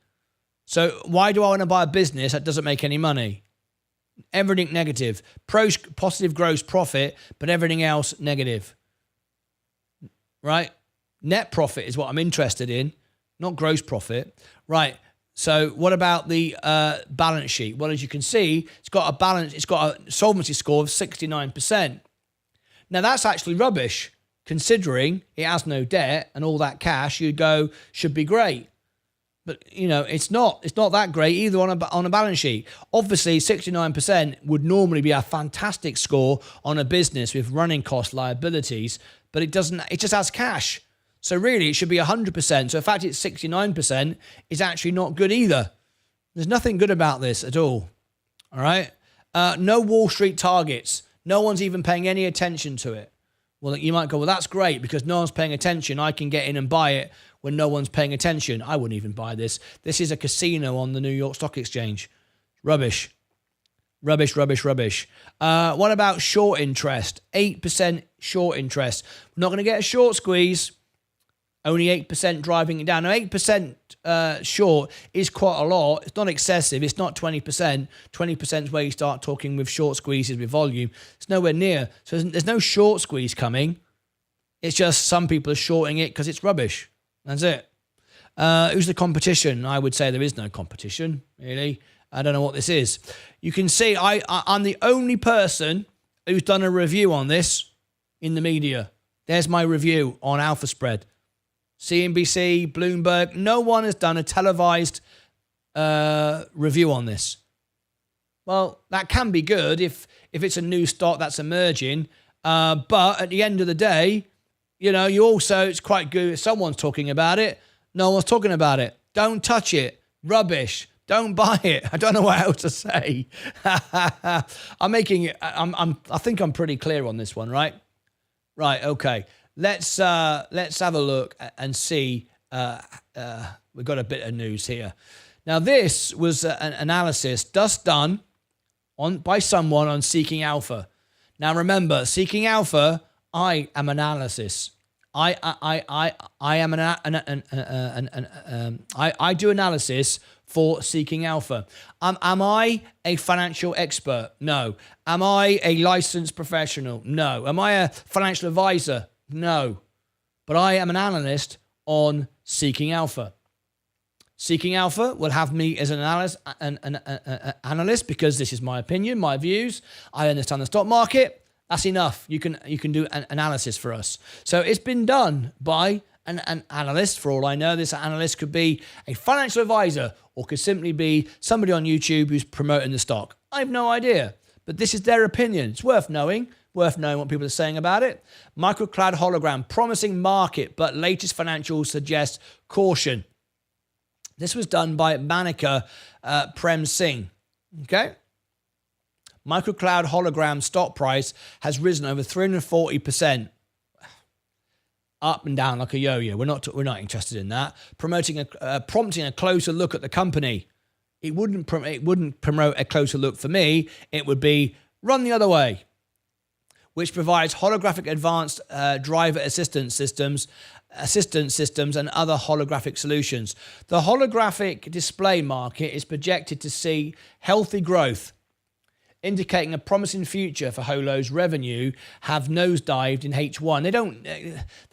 So why do I want to buy a business that doesn't make any money? Everything negative. Positive gross profit, but everything else negative. Right? Net profit is what I'm interested in, not gross profit. Right. So what about the balance sheet? Well, as you can see, it's got a solvency score of 69%. Now that's actually rubbish, considering it has no debt and all that cash. You'd go, should be great. But, you know, it's not that great either on a balance sheet. Obviously, 69% would normally be a fantastic score on a business with running cost liabilities, but it doesn't. It just has cash. So really, it should be 100%. So the fact it's 69% is actually not good either. There's nothing good about this at all. All right? No Wall Street targets. No one's even paying any attention to it. Well, you might go, well, that's great because no one's paying attention. I can get in and buy it when no one's paying attention. I wouldn't even buy this. This is a casino on the New York Stock Exchange. Rubbish. What about short interest? 8% short interest. We're not going to get a short squeeze. Only 8% driving it down. Now, 8% short is quite a lot. It's not excessive. It's not 20%. 20% is where you start talking with short squeezes with volume. It's nowhere near. So there's no short squeeze coming. It's just some people are shorting it because it's rubbish. That's it. Who's the competition? I would say there is no competition, really. I don't know what this is. You can see I'm the only person who's done a review on this in the media. There's my review on Alpha Spread. CNBC, Bloomberg, no one has done a televised review on this. Well, that can be good if it's a new stock that's emerging. But at the end of the day, you know, it's quite good if someone's talking about it. No one's talking about it. Don't touch it. Rubbish. Don't buy it. I don't know what else to say. I think I'm pretty clear on this one, right? Right, okay. let's have a look and see. We've got a bit of news here. Now, this was an analysis just done by someone on Seeking Alpha. Now, remember, Seeking Alpha, I am analysis. I am I do analysis for Seeking Alpha. Am I a financial expert? No. Am I a licensed professional? No. Am I a financial advisor? No. But I am an analyst on Seeking Alpha. Seeking Alpha will have me as an analyst because this is my opinion, my views. I understand the stock market. That's enough. You can do an analysis for us. So it's been done by an analyst. For all I know, this analyst could be a financial advisor or could simply be somebody on YouTube who's promoting the stock. I have no idea. But this is their opinion. It's worth knowing what people are saying about it. Microcloud hologram, promising market, but latest financials suggest caution. This was done by Manika Prem Singh. Okay? Microcloud hologram stock price has risen over 340%. Up and down like a yo-yo. We're not interested in that. Prompting a closer look at the company. It wouldn't promote a closer look for me. It would be run the other way, which provides holographic advanced driver assistance systems and other holographic solutions. The holographic display market is projected to see healthy growth, indicating a promising future for Holo's revenue have nosedived in H1. They don't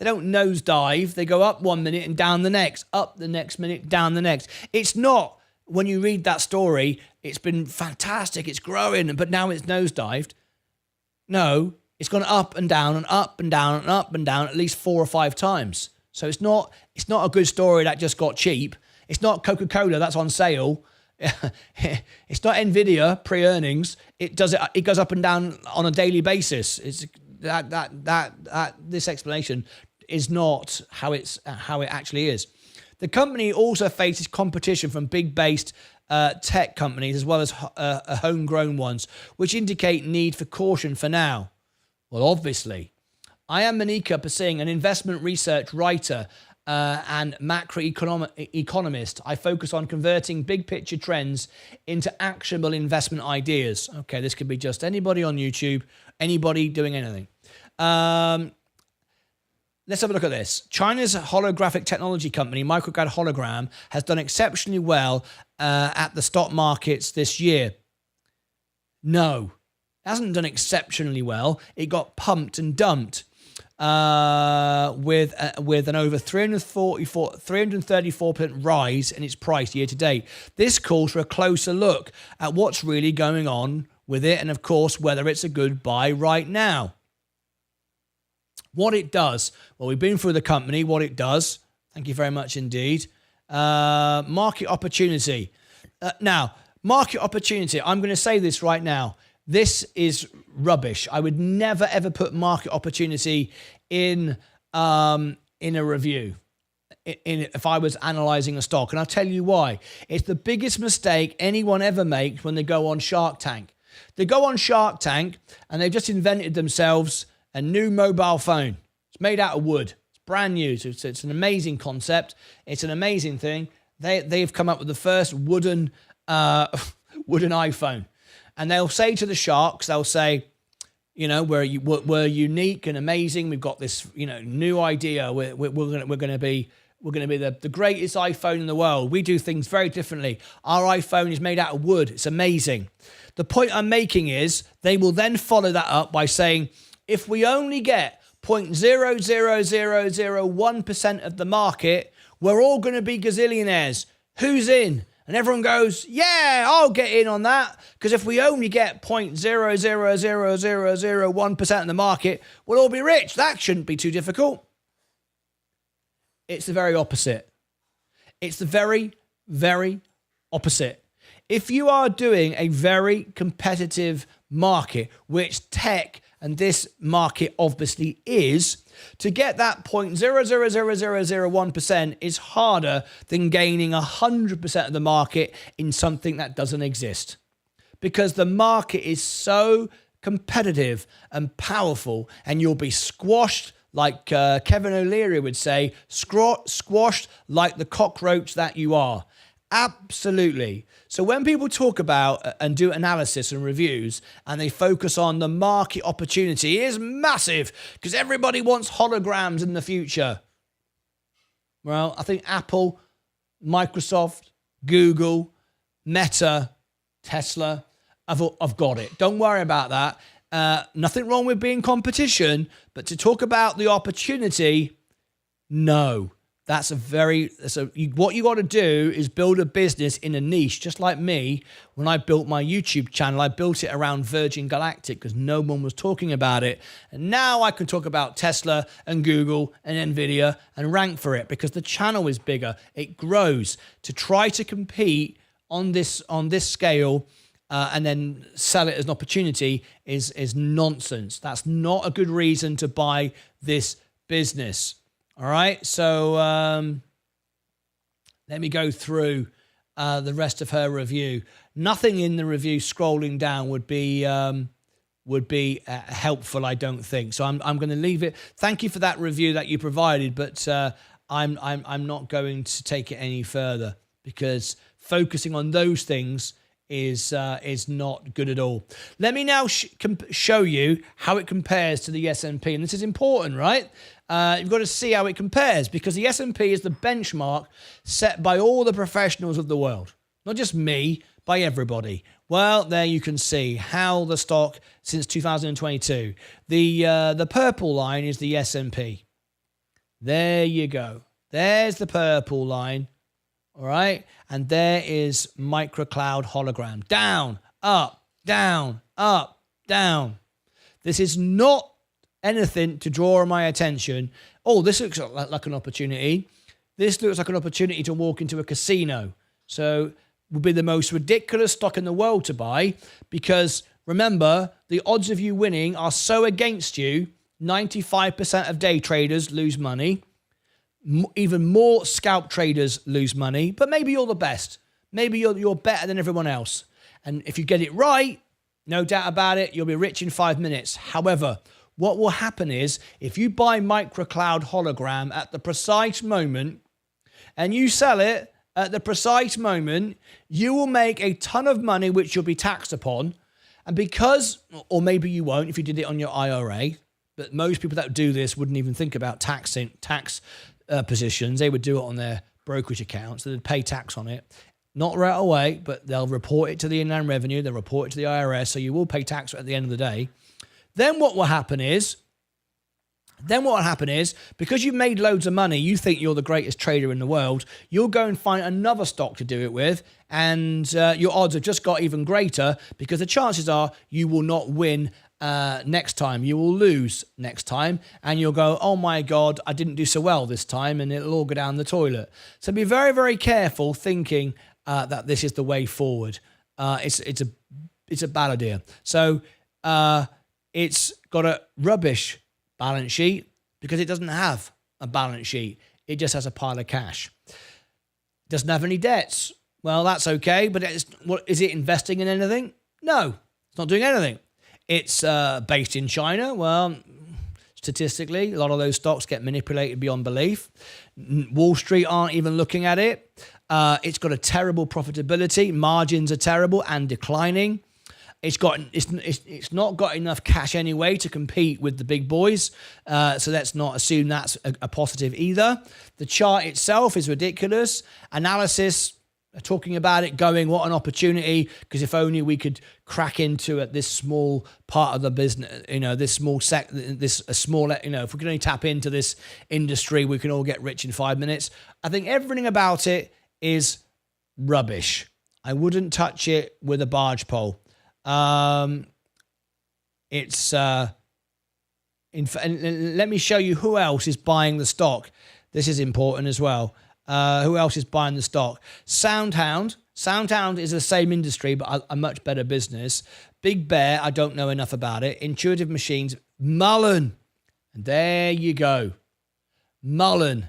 nosedive. They go up 1 minute and down the next, up the next minute, down the next. It's not, when you read that story, it's been fantastic, it's growing, but now it's nosedived. No, it's gone up and down and up and down and up and down at least 4 or 5 times. So it's not a good story that just got cheap. It's not Coca-Cola that's on sale. It's not Nvidia pre-earnings. It goes up and down on a daily basis. It's this explanation is not how it actually is. The company also faces competition from big-based tech companies as well as homegrown ones, which indicate need for caution for now. Well, obviously, I am Manika Singh, an investment research writer and macroeconomist. I focus on converting big picture trends into actionable investment ideas. Okay, this could be just anybody on YouTube, anybody doing anything. Let's have a look at this. China's holographic technology company, Microcloud Hologram, has done exceptionally well at the stock markets this year. No, it hasn't done exceptionally well. It got pumped and dumped. With an over 334% rise in its price year to date. This calls for a closer look at what's really going on with it and, of course, whether it's a good buy right now. What it does, well, we've been through the company, what it does. Thank you very much indeed. Market opportunity. Now, market opportunity, I'm going to say this right now. This is rubbish. I would never, ever put market opportunity in a review if I was analyzing a stock. And I'll tell you why. It's the biggest mistake anyone ever makes when they go on Shark Tank. They go on Shark Tank and they've just invented themselves a new mobile phone. It's made out of wood. It's brand new. So it's an amazing concept. It's an amazing thing. They've come up with the first wooden iPhone. And they'll say to the sharks, they'll say, we're unique and amazing. We've got this, new idea. We're going to be the greatest iPhone in the world. We do things very differently. Our iPhone is made out of wood. It's amazing. The point I'm making is they will then follow that up by saying, if we only get 0.00001% of the market, we're all going to be gazillionaires. Who's in? And everyone goes, yeah, I'll get in on that. Because if we only get 0.00001% of the market, we'll all be rich. That shouldn't be too difficult. It's the very opposite. It's the very, very opposite. If you are doing a very competitive market, which tech and this market obviously is, to get that 0.00001% is harder than gaining 100% of the market in something that doesn't exist. Because the market is so competitive and powerful, and you'll be squashed like Kevin O'Leary would say, squashed like the cockroach that you are. Absolutely. So when people talk about and do analysis and reviews and they focus on the market opportunity is massive because everybody wants holograms in the future. Well, I think Apple, Microsoft, Google, Meta, Tesla, I've got it. Don't worry about that. Nothing wrong with being competition, but to talk about the opportunity, no. What you got to do is build a business in a niche, just like me. When I built my YouTube channel, I built it around Virgin Galactic because no one was talking about it. And now I can talk about Tesla and Google and Nvidia and rank for it because the channel is bigger. It grows. To try to compete on this scale and then sell it as an opportunity is nonsense. That's not a good reason to buy this business. All right, so let me go through the rest of her review. Nothing in the review scrolling down would be helpful, I don't think. So I'm going to leave it. Thank you for that review that you provided, but I'm not going to take it any further because focusing on those things is not good at all. Let me now show you how it compares to the S&P, and this is important, right? You've got to see how it compares because the S&P is the benchmark set by all the professionals of the world, not just me, by everybody. Well, there you can see how the stock since 2022. The purple line is the S&P. There you go. There's the purple line. All right, and there is microcloud hologram. Down, up, down, up, down. This is not anything to draw my attention. Oh, this looks like an opportunity. This looks like an opportunity to walk into a casino. So it would be the most ridiculous stock in the world to buy because remember, the odds of you winning are so against you. 95% of day traders lose money. Even more scalp traders lose money, but maybe you're the best. Maybe you're better than everyone else. And if you get it right, no doubt about it, you'll be rich in 5 minutes. However, what will happen is if you buy microcloud hologram at the precise moment and you sell it at the precise moment, you will make a ton of money, which you'll be taxed upon. And because, or maybe you won't if you did it on your IRA, but most people that do this wouldn't even think about tax positions. They would do it on their brokerage accounts. They'd pay tax on it. Not right away, but they'll report it to the Inland Revenue. They'll report it to the IRS. So you will pay tax at the end of the day. Then what will happen is, because you've made loads of money, you think you're the greatest trader in the world, you'll go and find another stock to do it with, and your odds have just got even greater because the chances are you will not win next time. You will lose next time, and you'll go, oh my God, I didn't do so well this time, and it'll all go down the toilet. So be very, very careful thinking that this is the way forward. It's a bad idea. So it's got a rubbish balance sheet because it doesn't have a balance sheet. It just has a pile of cash. Doesn't have any debts. Well, that's okay, but is it investing in anything? No, it's not doing anything. It's based in China. Well, statistically, a lot of those stocks get manipulated beyond belief. Wall Street aren't even looking at it. It's got a terrible profitability. Margins are terrible and declining. It's not got enough cash anyway to compete with the big boys. So let's not assume that's a positive either. The chart itself is ridiculous. Analysis talking about it going, what an opportunity, because if only we could crack into this small part of the business, this small if we can only tap into this industry, we can all get rich in 5 minutes. I think everything about it is rubbish. I wouldn't touch it with a barge pole. And let me show you who else is buying the stock. This is important as well. Who else is buying the stock? Soundhound. Soundhound is the same industry, but a much better business. Big Bear, I don't know enough about it. Intuitive Machines. Mullen. And there you go. Mullen.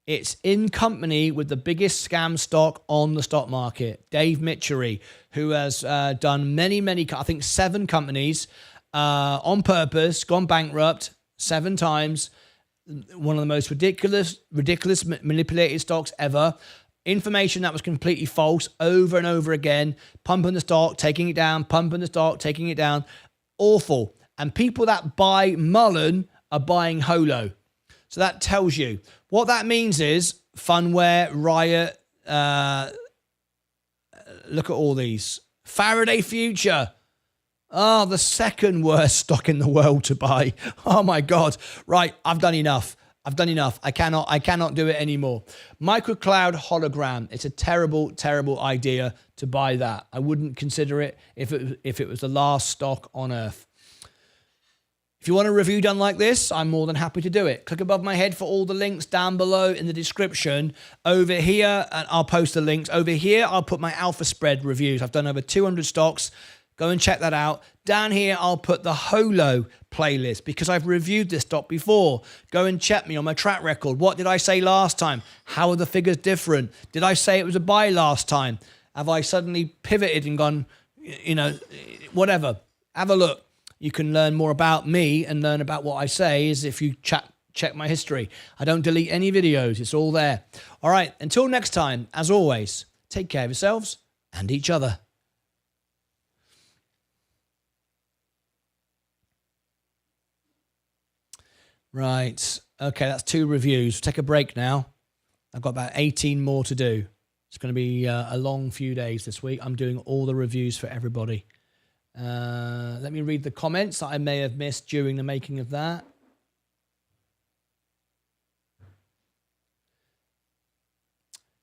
It's in company with the biggest scam stock on the stock market, Dave Mitchery, who has done many, I think 7 companies on purpose, gone bankrupt 7 times, one of the most ridiculous manipulated stocks ever. Information that was completely false over and over again. Pumping the stock, taking it down, pumping the stock, taking it down. Awful. And people that buy Mullen are buying Holo. So that tells you. What that means is Funware, Riot, look at all these. Faraday Future. Oh, the second worst stock in the world to buy. Oh my God. Right, I've done enough. I cannot do it anymore. Microcloud hologram. It's a terrible, terrible idea to buy that. I wouldn't consider it if it was the last stock on earth. If you want a review done like this, I'm more than happy to do it. Click above my head for all the links down below in the description. Over here, and I'll post the links. Over here, I'll put my alpha spread reviews. I've done over 200 stocks. Go and check that out. Down here, I'll put the Holo playlist because I've reviewed this stock before. Go and check me on my track record. What did I say last time? How are the figures different? Did I say it was a buy last time? Have I suddenly pivoted and gone, whatever? Have a look. You can learn more about me and learn about what I say is if you check my history. I don't delete any videos. It's all there. All right. Until next time, as always, take care of yourselves and each other. Right. Okay, that's 2 reviews. Take a break now. I've got about 18 more to do. It's going to be a long few days this week. I'm doing all the reviews for everybody. Let me read the comments that I may have missed during the making of that.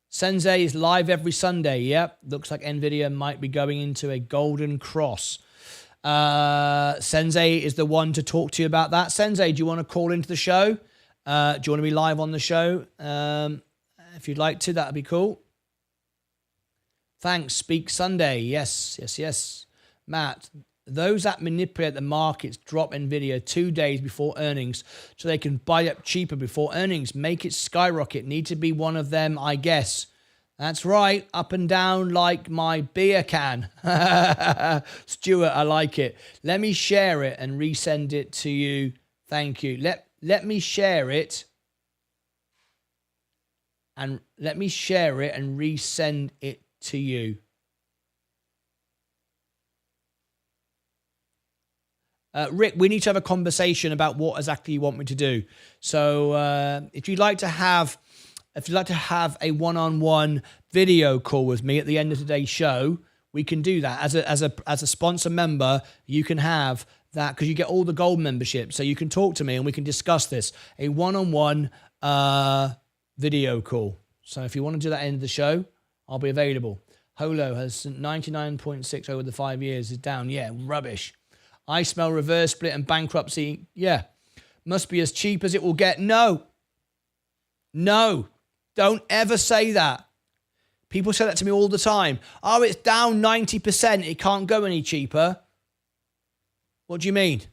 Sensei is live every Sunday. Yep. Looks like NVIDIA might be going into a golden cross. Sensei is the one to talk to you about that. Sensei, do you want to call into the show? Do you want to be live on the show? If you'd like to, that'd be cool. Thanks. Speak Sunday. Yes. Matt, those that manipulate the markets drop NVIDIA 2 days before earnings so they can buy up cheaper before earnings. Make it skyrocket. Need to be one of them, I guess. That's right. Up and down like my beer can. Stuart, I like it. Let me share it and resend it to you. Thank you. Let me share it. And let me share it and resend it to you. Rick, we need to have a conversation about what exactly you want me to do. So if you'd like to have a one-on-one video call with me at the end of today's show, we can do that. As a sponsor member, you can have that because you get all the gold membership. So you can talk to me and we can discuss this. A one-on-one video call. So if you want to do that at the end of the show, I'll be available. Holo has 99.6 over the 5 years. Is down. Yeah, rubbish. I smell reverse split and bankruptcy. Yeah. Must be as cheap as it will get. No. Don't ever say that. People say that to me all the time. Oh, it's down 90%. It can't go any cheaper. What do you mean?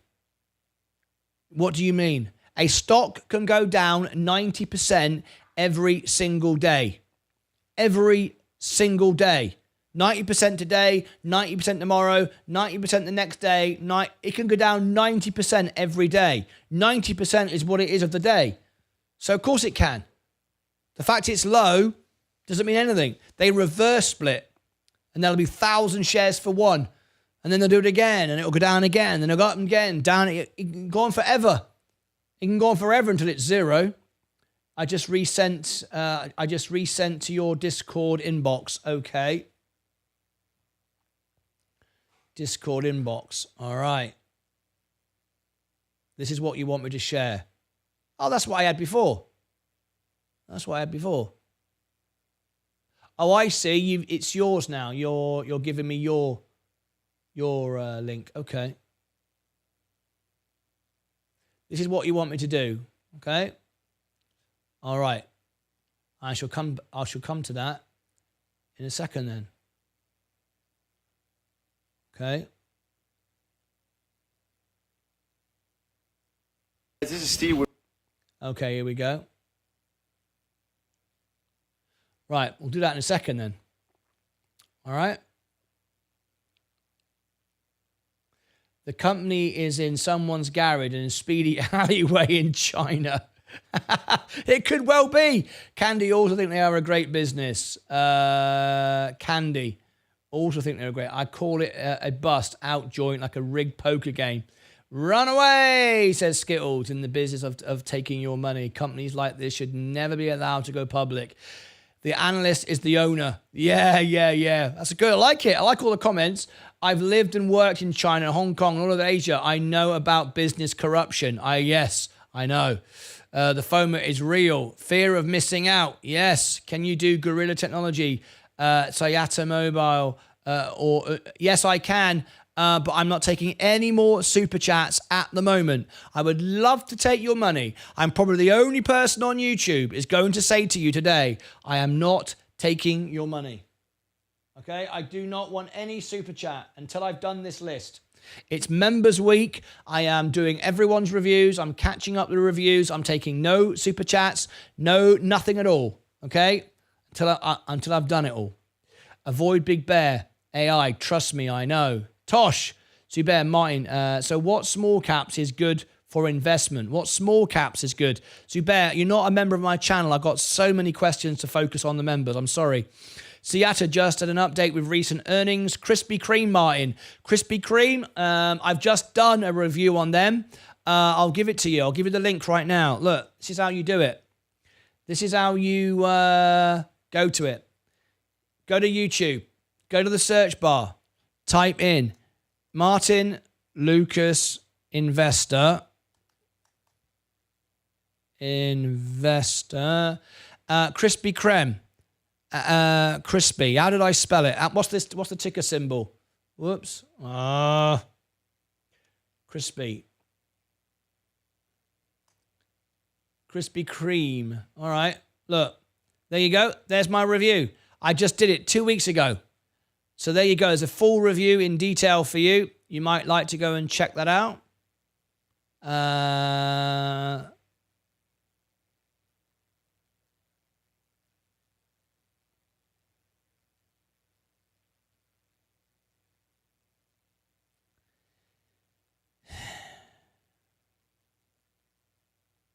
What do you mean? A stock can go down 90% every single day. Every single day. 90% today, 90% tomorrow, 90% the next day. It can go down 90% every day. 90% is what it is of the day. So of course it can. The fact it's low doesn't mean anything. They reverse split and there'll be 1,000 shares for one. And then they'll do it again and it'll go down again. Then it'll go up again, down. It can go on forever. It can go on forever until it's zero. I just resent to your Discord inbox. Okay. Discord inbox. All right. This is what you want me to share. Oh, that's what I had before. Oh, I see. It's yours now. You're giving me your link. Okay. This is what you want me to do. Okay. All right. I shall come to that in a second then. Okay. This is Steve. Okay, here we go. Right, we'll do that in a second then. All right. The company is in someone's garage in a speedy alleyway in China. It could well be. Candy also think they are a great business. Candy also think they're great. I call it a bust out joint, like a rigged poker game. Run away, says Skittles, in the business of taking your money. Companies like this should never be allowed to go public. The analyst is the owner. Yeah. That's good. I like it. I like all the comments. I've lived and worked in China, Hong Kong, all of Asia. I know about business corruption. Yes, I know. The FOMO is real. Fear of missing out. Yes. Can you do guerrilla technology? Sayata Mobile? Yes, I can. But I'm not taking any more super chats at the moment. I would love to take your money. I'm probably the only person on YouTube is going to say to you today, I am not taking your money. Okay? I do not want any super chat until I've done this list. It's members week. I am doing everyone's reviews. I'm catching up the reviews. I'm taking no super chats, nothing at all. Okay? Until I've done it all. Avoid Big Bear. AI, trust me, I know. Tosh, Zubair, Martin. So what small caps is good for investment? What small caps is good? Zubair, you're not a member of my channel. I've got so many questions to focus on the members. I'm sorry. Seattle just had an update with recent earnings. Krispy Kreme, Martin. Krispy Kreme, I've just done a review on them. I'll give it to you. I'll give you the link right now. Look, this is how you do it. This is how you go to it. Go to YouTube. Go to the search bar. Type in Martyn Lucas Investor. Krispy Kreme. Crispy. How did I spell it? What's this? What's the ticker symbol? Whoops. Crispy. Krispy Kreme. All right. Look. There you go. There's my review. I just did it 2 weeks ago. So there you go. There's a full review in detail for you. You might like to go and check that out.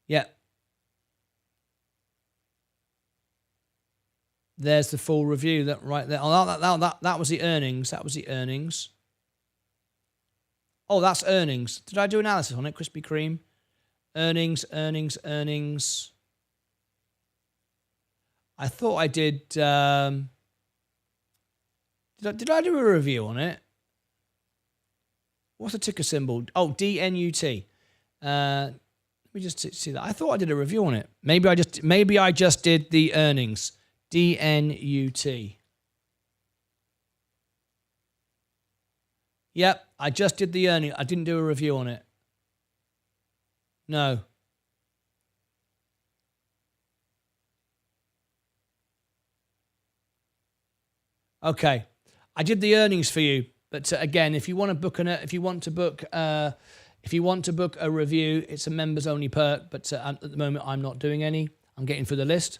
Yeah. There's the full review that right there. Oh, that was the earnings. That was the earnings. Oh, that's earnings. Did I do analysis on it? Krispy Kreme. Earnings. I thought I did. Did I do a review on it? What's the ticker symbol? Oh, DNUT. Let me just see that. I thought I did a review on it. Maybe I just did the earnings. DNUT. Yep, I just did the earnings. I didn't do a review on it. No. Okay, I did the earnings for you, but again, if you want to book a review, it's a members only perk. But at the moment, I'm not doing any. I'm getting through the list.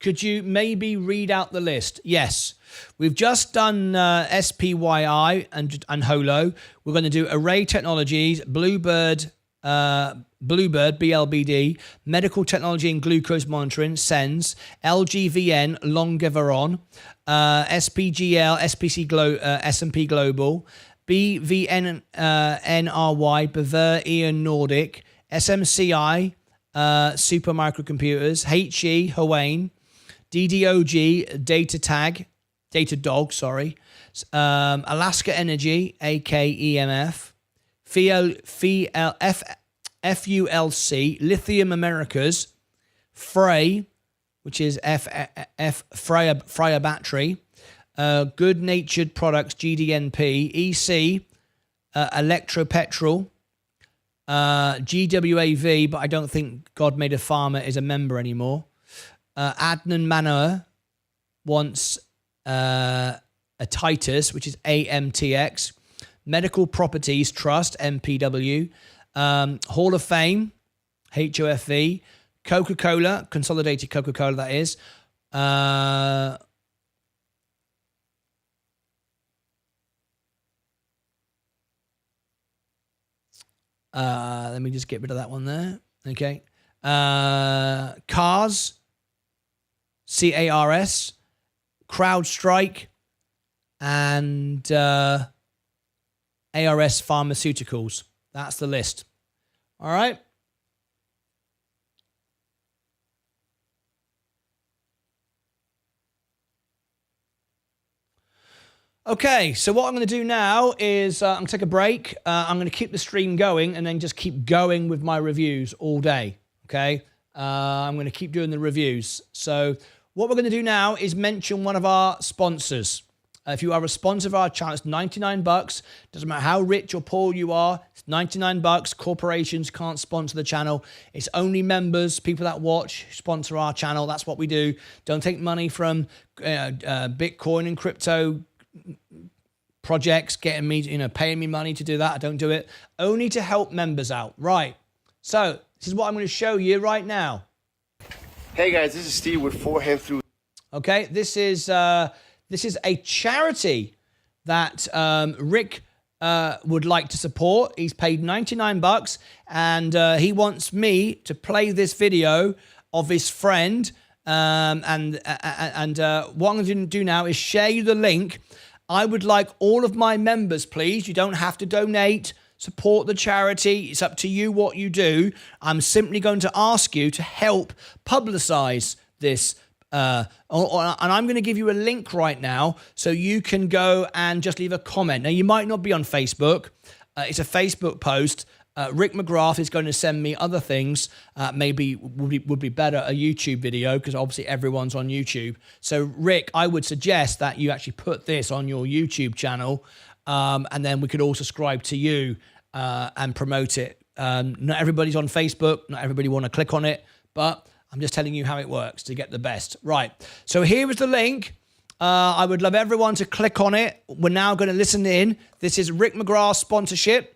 Could you maybe read out the list? Yes. We've just done SPYI and Holo. We're going to do Array Technologies, Bluebird, BLBD, Medical Technology and Glucose Monitoring, SENS, LGVN, Longeveron, SPGL, S&P Global, BVN, NRY, Bavir, Ian Nordic, SMCI, Super Microcomputers, HE, Hawaiian, DDOG, Datadog, Alaska Energy, AKEMF, FULC, Lithium Americas, Frey, which is Freya Battery, Good Natured Products, GDNP, EC, Electropetrol, GWAV, but I don't think God Made a Farmer is a member anymore. Adnan Manor wants a Titus, which is AMTX. Medical Properties Trust, MPW. Hall of Fame, HOFV. Coca-Cola, Consolidated Coca-Cola, that is. Let me just get rid of that one there. Okay. Cars, CARS, CrowdStrike, and ARS Pharmaceuticals. That's the list. All right. Okay, so what I'm going to do now is I'm going to take a break. I'm going to keep the stream going and then just keep going with my reviews all day, okay? I'm going to keep doing the reviews. So what we're going to do now is mention one of our sponsors. If you are a sponsor of our channel, it's $99. Doesn't matter how rich or poor you are, it's $99. Corporations can't sponsor the channel. It's only members, people that watch, sponsor our channel. That's what we do. Don't take money from Bitcoin and crypto projects getting me, paying me money to do that. I don't do it. Only to help members out. Right. So this is what I'm going to show you right now. Hey guys, this is Steve with For Him Through. Okay, this is a charity that Rick would like to support. He's paid $99 and he wants me to play this video of his friend. What I'm going to do now is share you the link. I would like all of my members, please. You don't have to donate. Support the charity. It's up to you what you do. I'm simply going to ask you to help publicize this. And I'm going to give you a link right now so you can go and just leave a comment. Now, you might not be on Facebook. It's a Facebook post. Rick McGrath is going to send me other things. Maybe would be better a YouTube video because obviously everyone's on YouTube. So Rick, I would suggest that you actually put this on your YouTube channel, and then we could all subscribe to you and promote it. Not everybody's on Facebook. Not everybody want to click on it, but I'm just telling you how it works to get the best. Right. So here is the link. I would love everyone to click on it. We're now going to listen in. This is Rick McGrath's sponsorship.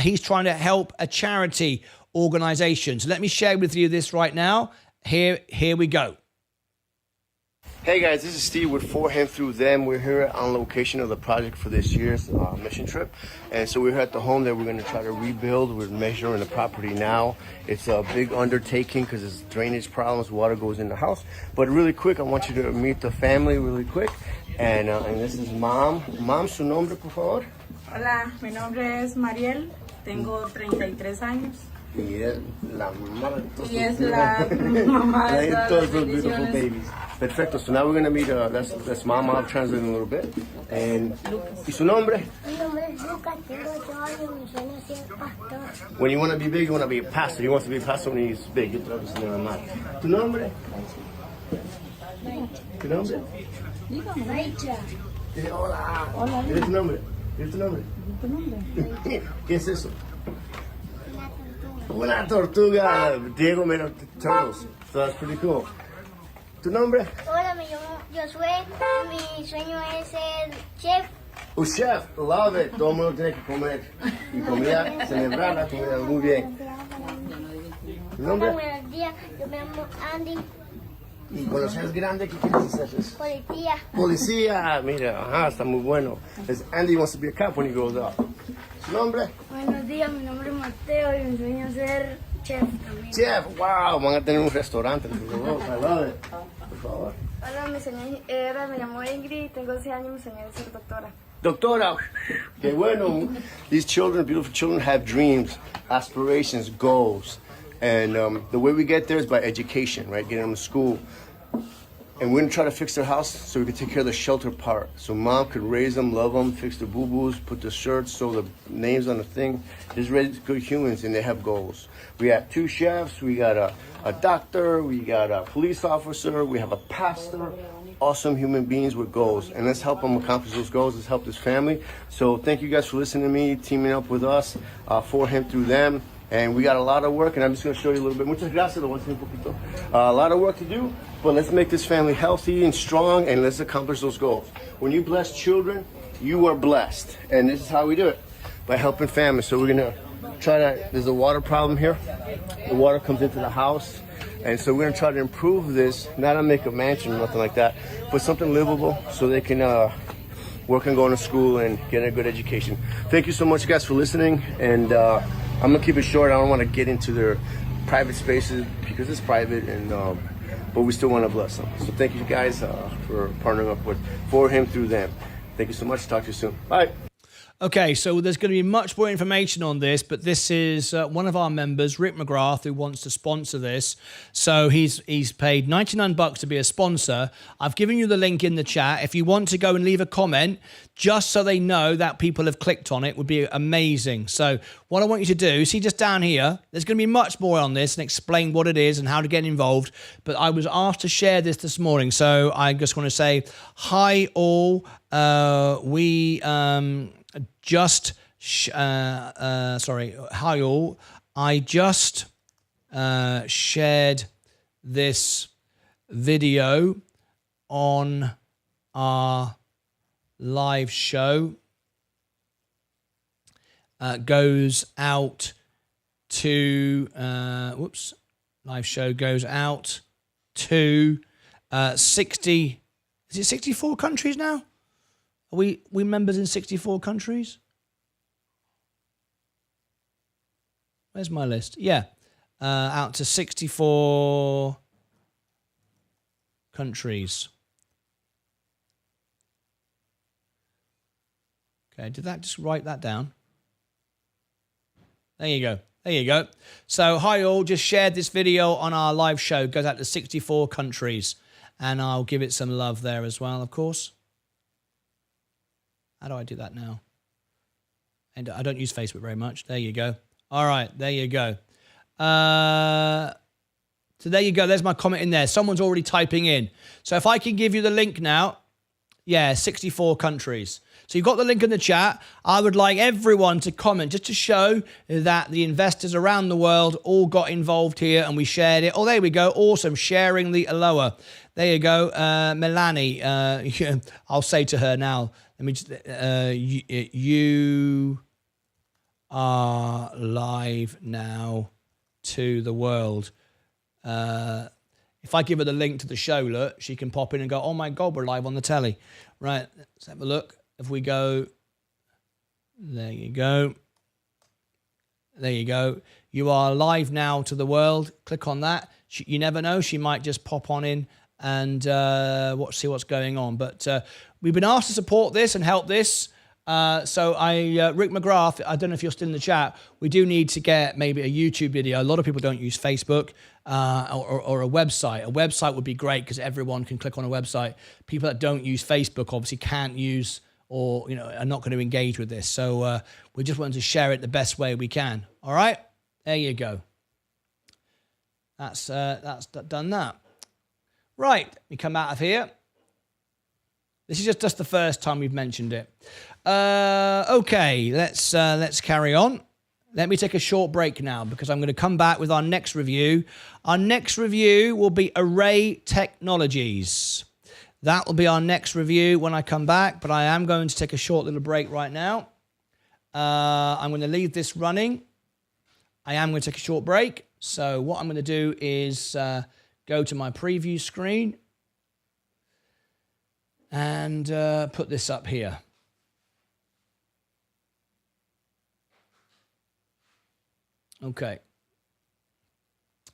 He's trying to help a charity organization. So let me share with you this right now. Here we go. Hey guys, this is Steve with For Him Through Them. We're here on location of the project for this year's mission trip. And so we're here at the home that we're going to try to rebuild. We're measuring the property now. It's a big undertaking because there's drainage problems, water goes in the house. But really quick, I want you to meet the family really quick. And this is Mom. Mom, su nombre, por favor. Hola, mi nombre es Mariel, tengo 33 años. Y es la mamá de todos. Y es la mamá de todos los beautiful babies. Perfecto. So now we're going to meet, that's Mom. I'll translate in a little bit. And, ¿y su nombre? Mi nombre es Lucas, tengo 8 años, mi sueño es ser pastor. When you want to be big, you want to be a pastor. He wants to be a pastor when he's big. Yo te lo voy a enseñar a Mar. ¿Tu nombre? ¿Tu nombre? Rachel. Hola. Hola. ¿Qué es tu nombre? ¿Qué es tu nombre? ¿Qué es eso? Una tortuga. Diego made up turtles. So that's pretty cool. ¿Tu nombre? Hola, me llamo Josué. Mi sueño es ser chef. Un chef. Love it. Todo el mundo tiene que comer. Y comida, celebrar la comida. Muy bien. ¿Tu nombre? Hola, buenos días. Yo me llamo Andy. Y cuando seas grande, ¿qué quieres hacer? Policía. Policía. Mira, está muy bueno. Andy wants to be a cop when he grows up. ¿Su nombre? Buenos días, mi nombre es Mateo y mi sueño es ser chef también. Chef, wow, van a tener un restaurante. I love it. Por favor. Hola, me llamo Ingrid, tengo 12 años, mi sueño es ser doctora. Doctora, qué bueno. These children, beautiful children, have dreams, aspirations, goals. And the way we get there is by education, right? Getting them to school. And we're gonna try to fix their house so we can take care of the shelter part. So Mom could raise them, love them, fix the boo-boos, put the shirts, sew the names on the thing. Just raise good humans and they have goals. We have 2 chefs, we got a doctor, we got a police officer, we have a pastor. Awesome human beings with goals. And let's help them accomplish those goals. Let's help this family. So thank you guys for listening to me, teaming up with us, For Him Through Them. And we got a lot of work, and I'm just going to show you a little bit. Muchas gracias, lo voy a hacer un poquito. A lot of work to do, but let's make this family healthy and strong, and let's accomplish those goals. When you bless children, you are blessed. And this is how we do it, by helping families. So we're going to try to, there's a water problem here. The water comes into the house. And so we're going to try to improve this, not to make a mansion or nothing like that, but something livable so they can work and go to school and get a good education. Thank you so much, guys, for listening. And I'm gonna keep it short. I don't want to get into their private spaces because it's private, and but we still want to bless them. So thank you guys for partnering up for him through them. Thank you so much. Talk to you soon. Bye. Okay, so there's going to be much more information on this, but this is one of our members, Rick McGrath, who wants to sponsor this. So he's paid $99 to be a sponsor. I've given you the link in the chat. If you want to go and leave a comment, just so they know that people have clicked on it, would be amazing. So what I want you to do, see just down here, there's going to be much more on this and explain what it is and how to get involved. But I was asked to share this morning, so I just want to say hi all. Hi all. I just shared this video on our live show. Goes out to live show goes out to 60. Is it 64 countries now? Are we members in 64 countries? Where's my list? Yeah. Out to 64 countries. Okay, did that just write that down? There you go. There you go. So, hi all, just shared this video on our live show. Goes out to 64 countries. And I'll give it some love there as well, of course. How do I do that now? And I don't use Facebook very much. There you go. All right, there you go. So there you go. There's my comment in there. Someone's already typing in. So if I can give you the link now. Yeah, 64 countries. So you've got the link in the chat. I would like everyone to comment just to show that the investors around the world all got involved here and we shared it. Oh, there we go. Awesome. Sharing the Aloha. There you go. Melanie, I'll say to her now, let me just, you are live now to the world. If I give her the link to the show, look, she can pop in and go, oh my God, we're live on the telly. Right, let's have a look. If we go, there you go. There you go. You are live now to the world. Click on that. You never know. She might just pop on in and see what's going on. But we've been asked to support this and help this. So Rick McGrath, I don't know if you're still in the chat. We do need to get maybe a YouTube video. A lot of people don't use Facebook or a website. A website would be great because everyone can click on a website. People that don't use Facebook obviously can't use or are not going to engage with this. So we just wanted to share it the best way we can. All right, there you go. That's done that. Right, let me come out of here. This is just the first time we've mentioned it. Okay, let's carry on. Let me take a short break now because I'm going to come back with our next review. Our next review will be Array Technologies. That will be our next review when I come back, but I am going to take a short little break right now. I'm going to leave this running. I am going to take a short break. So what I'm going to do is go to my preview screen and put this up here. Okay,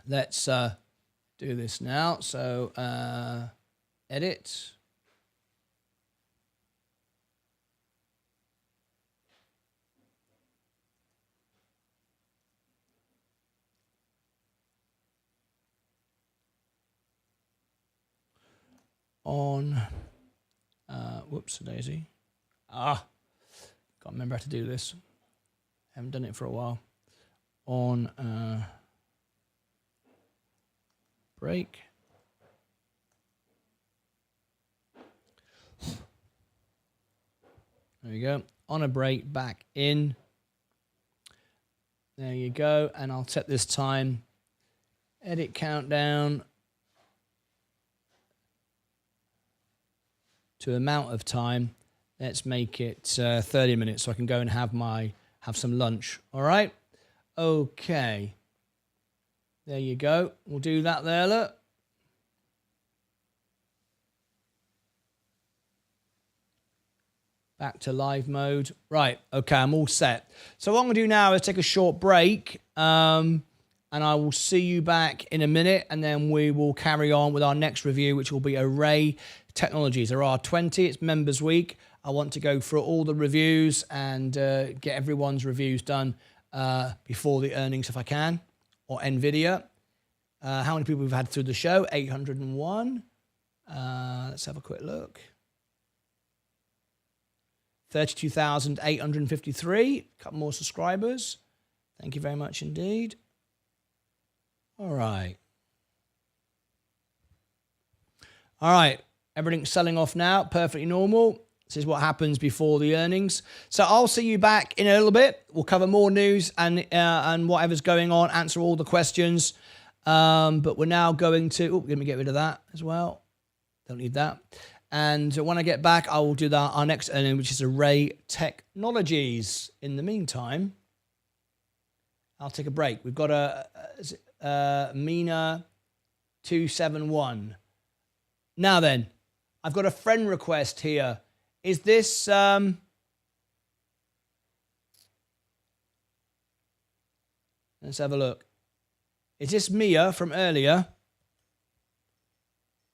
let's do this now. So edit. On, whoops, daisy. Can't remember how to do this. Haven't done it for a while. On break. There we go. On a break, back in. There you go. And I'll set this time. Edit countdown. To amount of time. Let's make it 30 minutes so I can go and have some lunch. All right. Okay. There you go. We'll do that there, look. Back to live mode. Right. Okay, I'm all set. So what I'm going to do now is take a short break. And I will see you back in a minute. And then we will carry on with our next review, which will be Array Technologies. There are 20. It's Members Week. I want to go through all the reviews and get everyone's reviews done before the earnings if I can. Or NVIDIA. How many people we've had through the show? 801. Let's have a quick look. 32,853. A couple more subscribers. Thank you very much indeed. All right. All right. Everything's selling off now. Perfectly normal. This is what happens before the earnings. So I'll see you back in a little bit. We'll cover more news and whatever's going on, answer all the questions. But we're now going to... Oh, let me get rid of that as well. Don't need that. And when I get back, I will do our next earning, which is Array Technologies. In the meantime, I'll take a break. We've got a Mina 271. Now then, I've got a friend request here. Is this... Let's have a look. Is this Mia from earlier?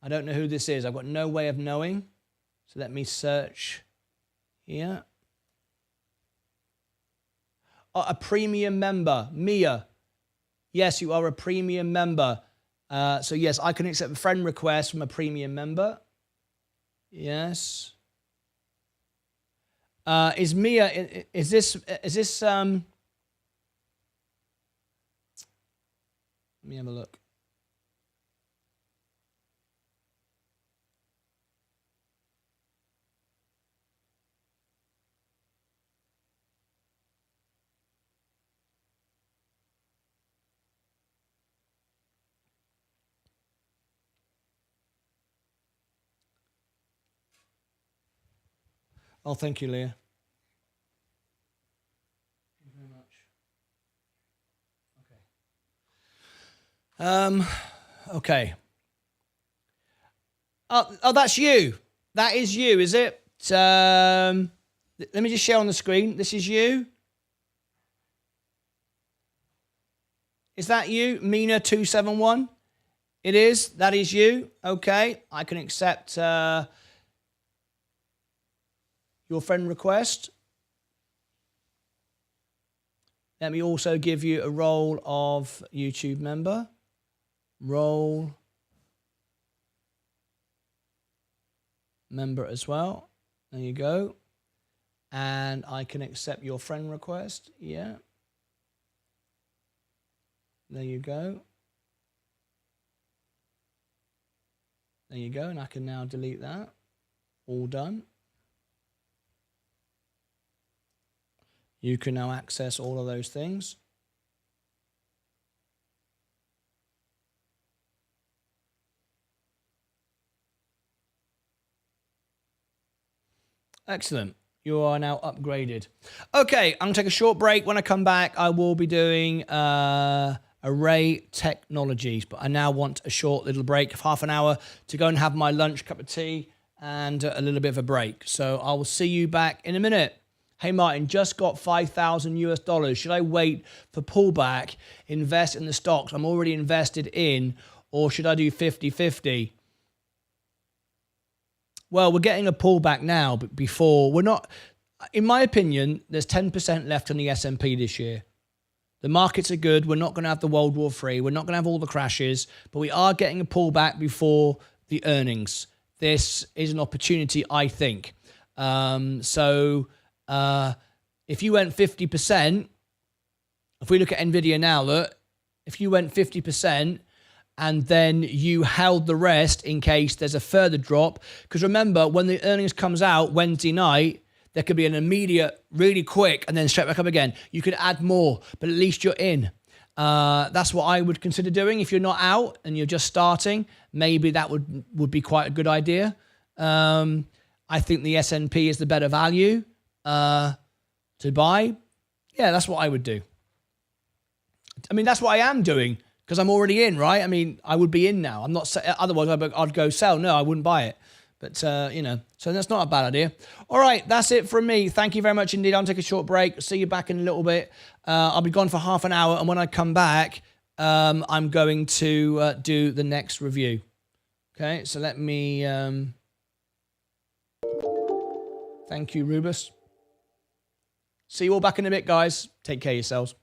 I don't know who this is. I've got no way of knowing. So let me search here. Oh, a premium member. Mia. Yes, you are a premium member. So yes, I can accept a friend request from a premium member. Yes. Is Mia, is this, let me have a look. Oh, thank you, Leah. Thank you very much. Okay. Oh, that's you. That is you, is it? Let me just share on the screen. This is you. Is that you, Mina 271? It is. That is you. Okay. I can accept your friend request. Let me also give you a role of YouTube member. Role member as well. There you go. And I can accept your friend request. Yeah. There you go. There you go. And I can now delete that. All done. You can now access all of those things. Excellent. You are now upgraded. Okay, I'm going to take a short break. When I come back, I will be doing Array Technologies. But I now want a short little break of half an hour to go and have my lunch, cup of tea, and a little bit of a break. So I will see you back in a minute. Hey, Martin, just got $5,000 US. Should I wait for pullback, invest in the stocks I'm already invested in, or should I do 50-50? Well, we're getting a pullback now, but before, we're not, in my opinion, there's 10% left on the S&P this year. The markets are good. We're not going to have the World War III. We're not going to have all the crashes, but we are getting a pullback before the earnings. This is an opportunity, I think. If you went 50%, if we look at NVIDIA now, look, if you went 50% and then you held the rest in case there's a further drop, because remember, when the earnings comes out Wednesday night, there could be an immediate, really quick, and then straight back up again. You could add more, but at least you're in. That's what I would consider doing. If you're not out and you're just starting, maybe that would be quite a good idea. I think the S&P is the better value to buy. Yeah, that's what I would do. I mean, that's what I am doing because I'm already in, right? I mean, I would be in now. I'm not, otherwise I'd go sell. No, I wouldn't buy it. But, so that's not a bad idea. All right, that's it from me. Thank you very much indeed. I'll take a short break. See you back in a little bit. I'll be gone for half an hour. And when I come back, I'm going to do the next review. Okay, so let me... Thank you, Rubus. See you all back in a bit, guys. Take care of yourselves.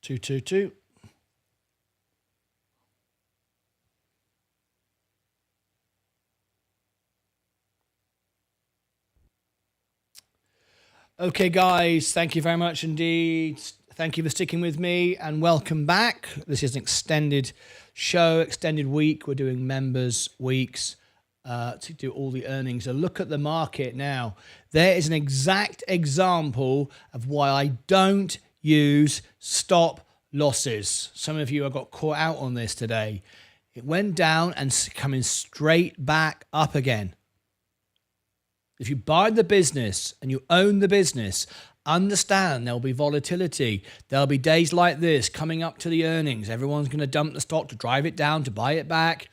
222. Okay, guys, thank you very much indeed. Thank you for sticking with me and welcome back. This is an extended show, extended week. We're doing members weeks to do all the earnings. So look at the market now. There is an exact example of why I don't use stop losses. Some of you have got caught out on this today. It went down and coming straight back up again. If you buy the business and you own the business, understand there'll be volatility. There'll be days like this coming up to the earnings. Everyone's going to dump the stock to drive it down, to buy it back.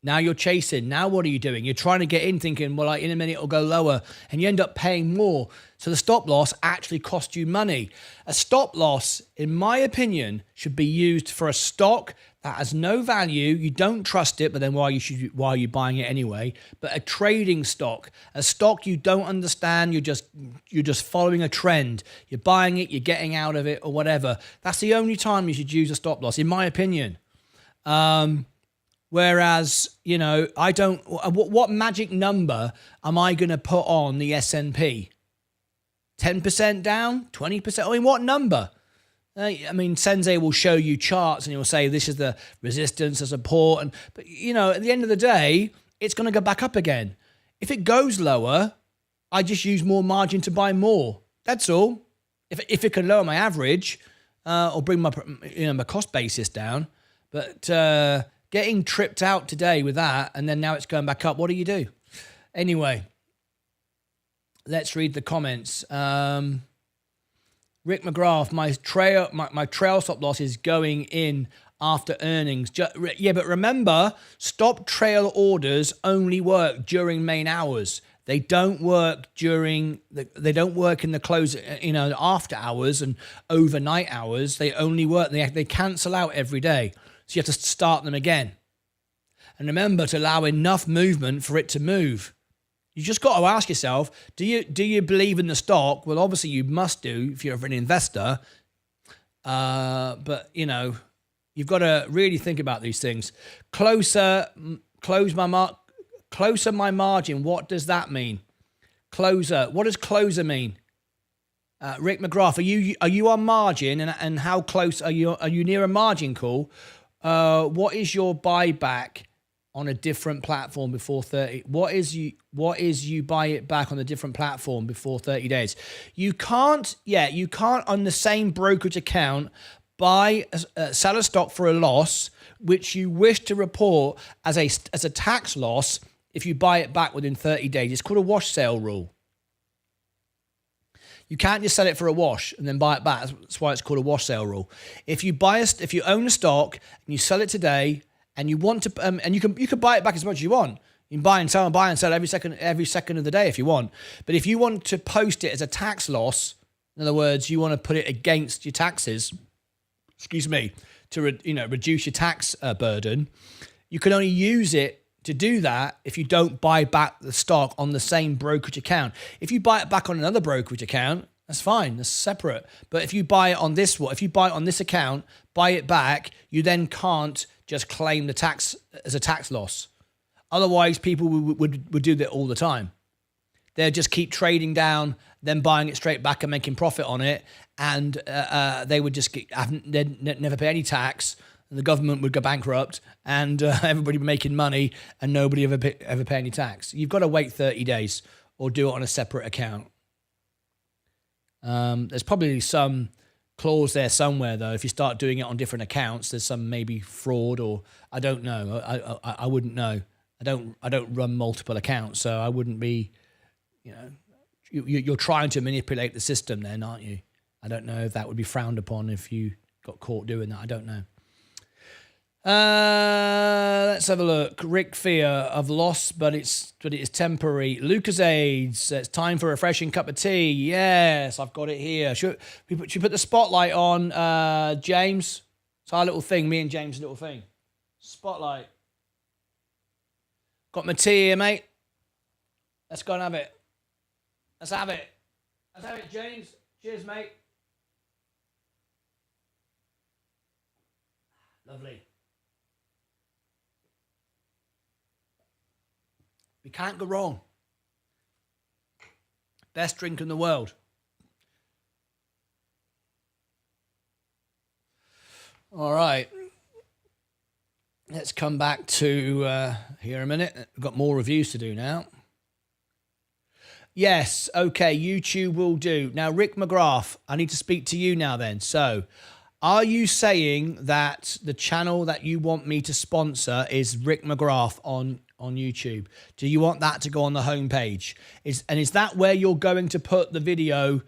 Now you're chasing. Now what are you doing? You're trying to get in thinking, well, in a minute it'll go lower, and you end up paying more. So the stop loss actually cost you money. A stop loss, in my opinion, should be used for a stock that has no value. You don't trust it, but then why are you buying it anyway? But a trading stock, a stock you don't understand, you're just following a trend. You're buying it, you're getting out of it, or whatever. That's the only time you should use a stop loss, in my opinion. Whereas, you know, I don't. What magic number am I going to put on the S&P? 10% down, 20%. I mean, what number? I mean, Sensei will show you charts and he will say this is the resistance, the support, but you know, at the end of the day, it's going to go back up again. If it goes lower, I just use more margin to buy more. That's all. If it can lower my average or bring my my cost basis down, but getting tripped out today with that, and then now it's going back up. What do you do? Anyway, let's read the comments. Rick McGrath, my trail stop loss is going in after earnings. Yeah, but remember, stop trail orders only work during main hours. They don't work they don't work in the close, after hours and overnight hours. They only work, they cancel out every day. So you have to start them again. And remember to allow enough movement for it to move. You just got to ask yourself, do you believe in the stock? Well, obviously you must do if you're an investor. But, you've got to really think about these things. Closer my margin. What does that mean? Closer. What does closer mean? Rick McGrath, are you on margin? And how close are you? Are you near a margin call? What is your buyback on a different platform before 30? What is you buy it back on a different platform before 30 days? You can't on the same brokerage account sell a stock for a loss, which you wish to report as a tax loss if you buy it back within 30 days. It's called a wash sale rule. You can't just sell it for a wash and then buy it back. That's why it's called a wash sale rule. If you own a stock and you sell it today and you want to, and you can buy it back as much as you want. You can buy and sell every second of the day if you want. But if you want to post it as a tax loss, in other words, you want to put it against your taxes, to reduce your tax burden, you can only use it to do that if you don't buy back the stock on the same brokerage account. If you buy it back on another brokerage account, that's fine. That's separate. But if you buy it on this account, buy it back, you then can't just claim the tax as a tax loss. Otherwise, people would do that all the time. They'll just keep trading down, then buying it straight back and making profit on it, and they would just they'd never pay any tax. And the government would go bankrupt, and everybody would be making money, and nobody ever pay any tax. You've got to wait 30 days or do it on a separate account. There's probably some clause there somewhere, though. If you start doing it on different accounts, there's some maybe fraud, or I don't know. I wouldn't know. I don't run multiple accounts, so I wouldn't be. You're trying to manipulate the system, then, aren't you? I don't know if that would be frowned upon if you got caught doing that. I don't know. Let's have a look. Rick Fear of loss, but it is temporary. Lucas AIDS. It's time for a refreshing cup of tea. Yes, I've got it here. Should we put the spotlight on James? It's our little thing. Me and James' little thing. Spotlight. Got my tea here, mate. Let's go and have it. Let's have it. Let's have it, James. Cheers, mate. Lovely. We can't go wrong. Best drink in the world. All right. Let's come back to here a minute. We've got more reviews to do now. Yes, okay, YouTube will do. Now, Rick McGrath, I need to speak to you now then. So, are you saying that the channel that you want me to sponsor is Rick McGrath on YouTube? Do you want that to go on the homepage? Is that where you're going to put the video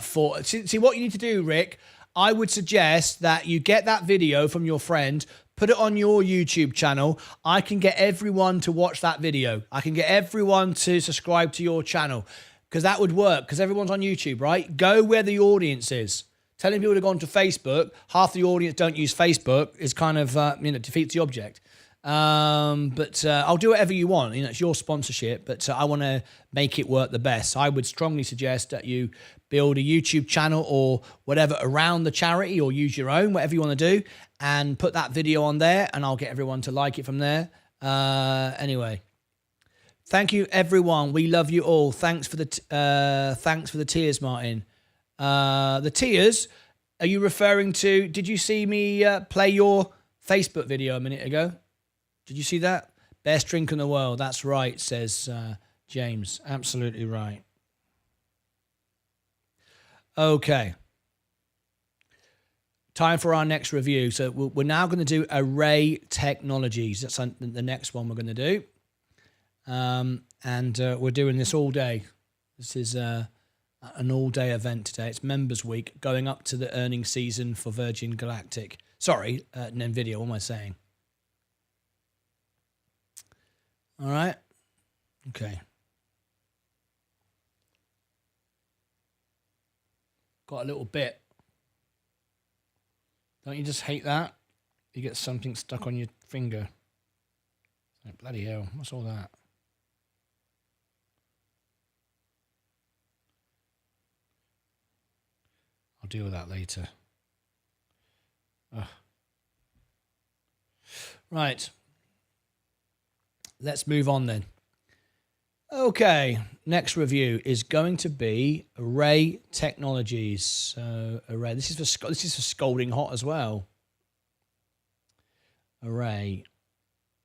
for? See, what you need to do, Rick, I would suggest that you get that video from your friend, put it on your YouTube channel. I can get everyone to watch that video. I can get everyone to subscribe to your channel because that would work because everyone's on YouTube, right? Go where the audience is. Telling people to go onto Facebook, half the audience don't use Facebook, is kind of, defeats the object. But I'll do whatever you want. It's your sponsorship, but I want to make it work the best. So I would strongly suggest that you build a YouTube channel or whatever around the charity or use your own, whatever you want to do, and put that video on there, and I'll get everyone to like it from there. Anyway, thank you, everyone. We love you all. Thanks for the tears, Martin. The tears, are you referring to, did you see me play your Facebook video a minute ago? Did you see that? Best drink in the world. That's right, says James. Absolutely right. Okay. Time for our next review. So we're now going to do Array Technologies. That's the next one we're going to do. And we're doing this all day. This is an all-day event today. It's Members Week, going up to the earnings season for Virgin Galactic. Sorry, NVIDIA, what am I saying? All right. Okay. Got a little bit. Don't you just hate that? You get something stuck on your finger. Like, bloody hell, what's all that? I'll deal with that later. Ugh. Right. Let's move on then. Okay, next review is going to be Array Technologies. So Array, this is for scalding hot as well. Array,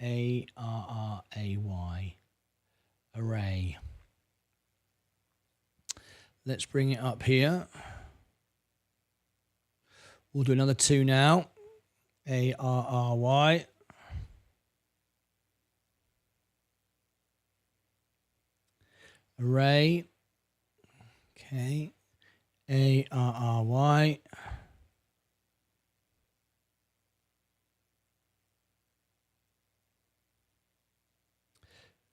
Array, Array. Let's bring it up here. We'll do another two now. Array. Array. Okay. Array.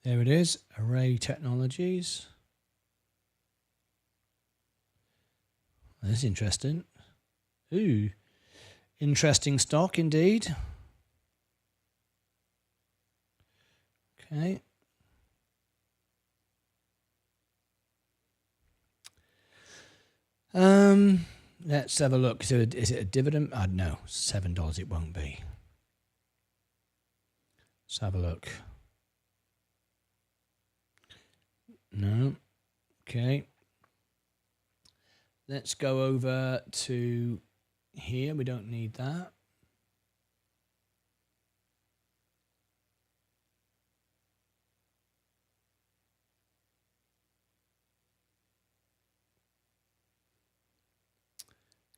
There it is. Array Technologies. That's interesting. Ooh. Interesting stock indeed. Okay. Let's have a look. So is it a dividend? No, $7 it won't be. Let's have a look. No. Okay. Let's go over to here. We don't need that.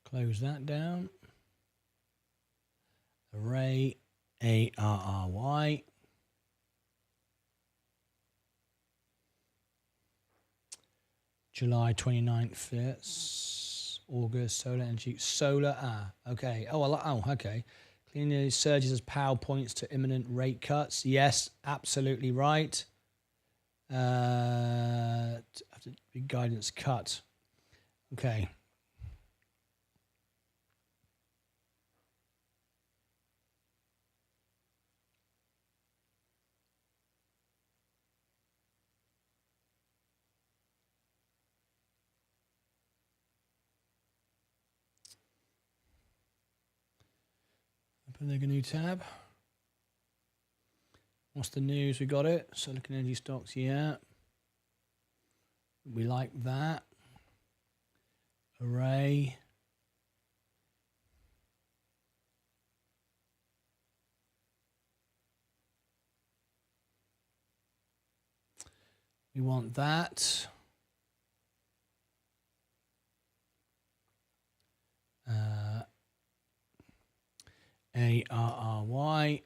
Close that down. Array, Array. July 29th, yes. August, solar energy, okay. Okay. Clean surges as power points to imminent rate cuts. Yes, absolutely right. After big guidance cut. Okay. Open the new tab. What's the news? We got it. Silicon energy stocks, yeah. We like that. Array. We want that. ARRY.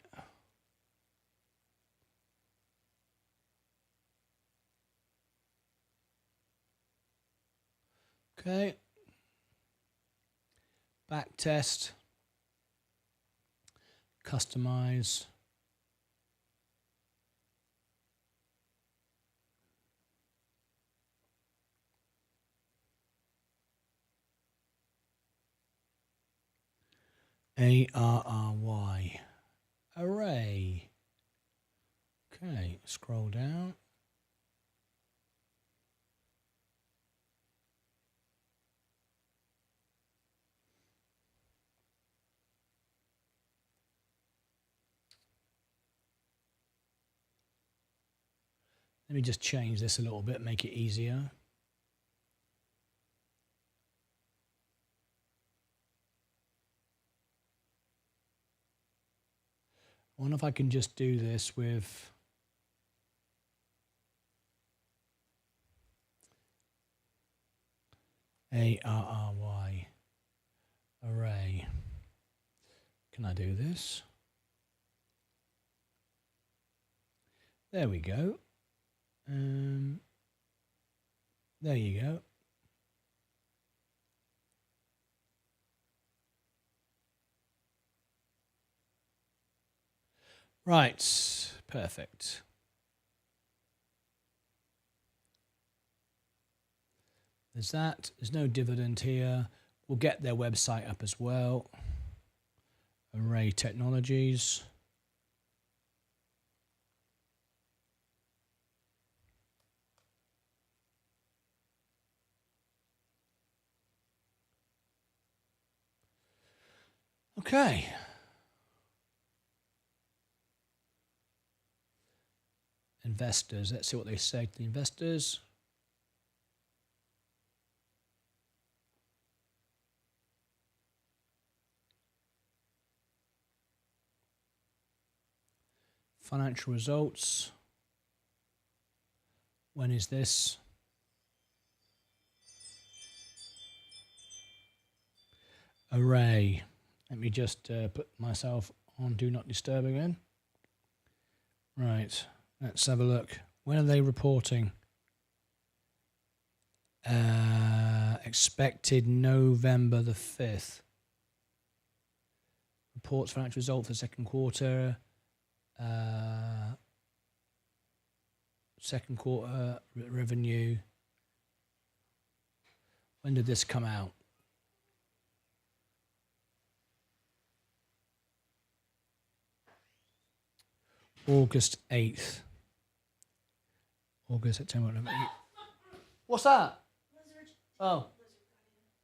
Okay. Back test. Customize. ARRY. Array. Okay, scroll down. Let me just change this a little bit, make it easier. I wonder if I can just do this with ARRY array. Can I do this? There we go. There you go. Right, perfect. There's that. There's no dividend here. We'll get their website up as well. Array Technologies. Okay. Investors. Let's see what they say to the investors. Financial results. When is this? Array. Let me just put myself on Do Not Disturb again. Right. Let's have a look. When are they reporting? Expected November the 5th. Reports financial result for second quarter. Second quarter revenue. When did this come out? August 8th. August, September. What's that? Oh.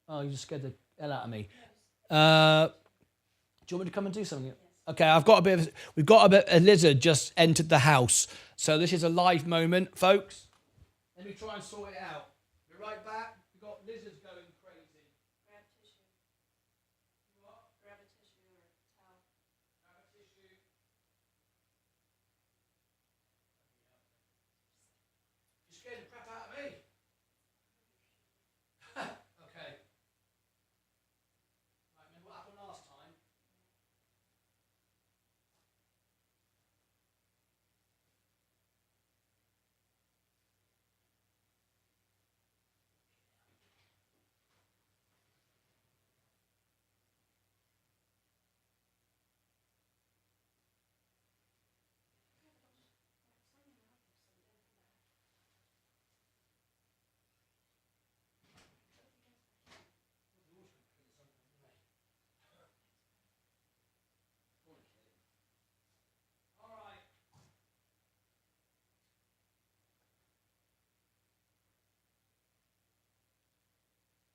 Oh, you just scared the hell out of me. Do you want me to come and do something? Okay, we've got a lizard just entered the house. So this is a live moment, folks. Let me try and sort it out. Be right back. We've got lizards going crazy. Grab tissue. What? Grab a tissue or a towel. Grab a tissue. You scared the crap out of me. Okay. Right, remember what happened last time?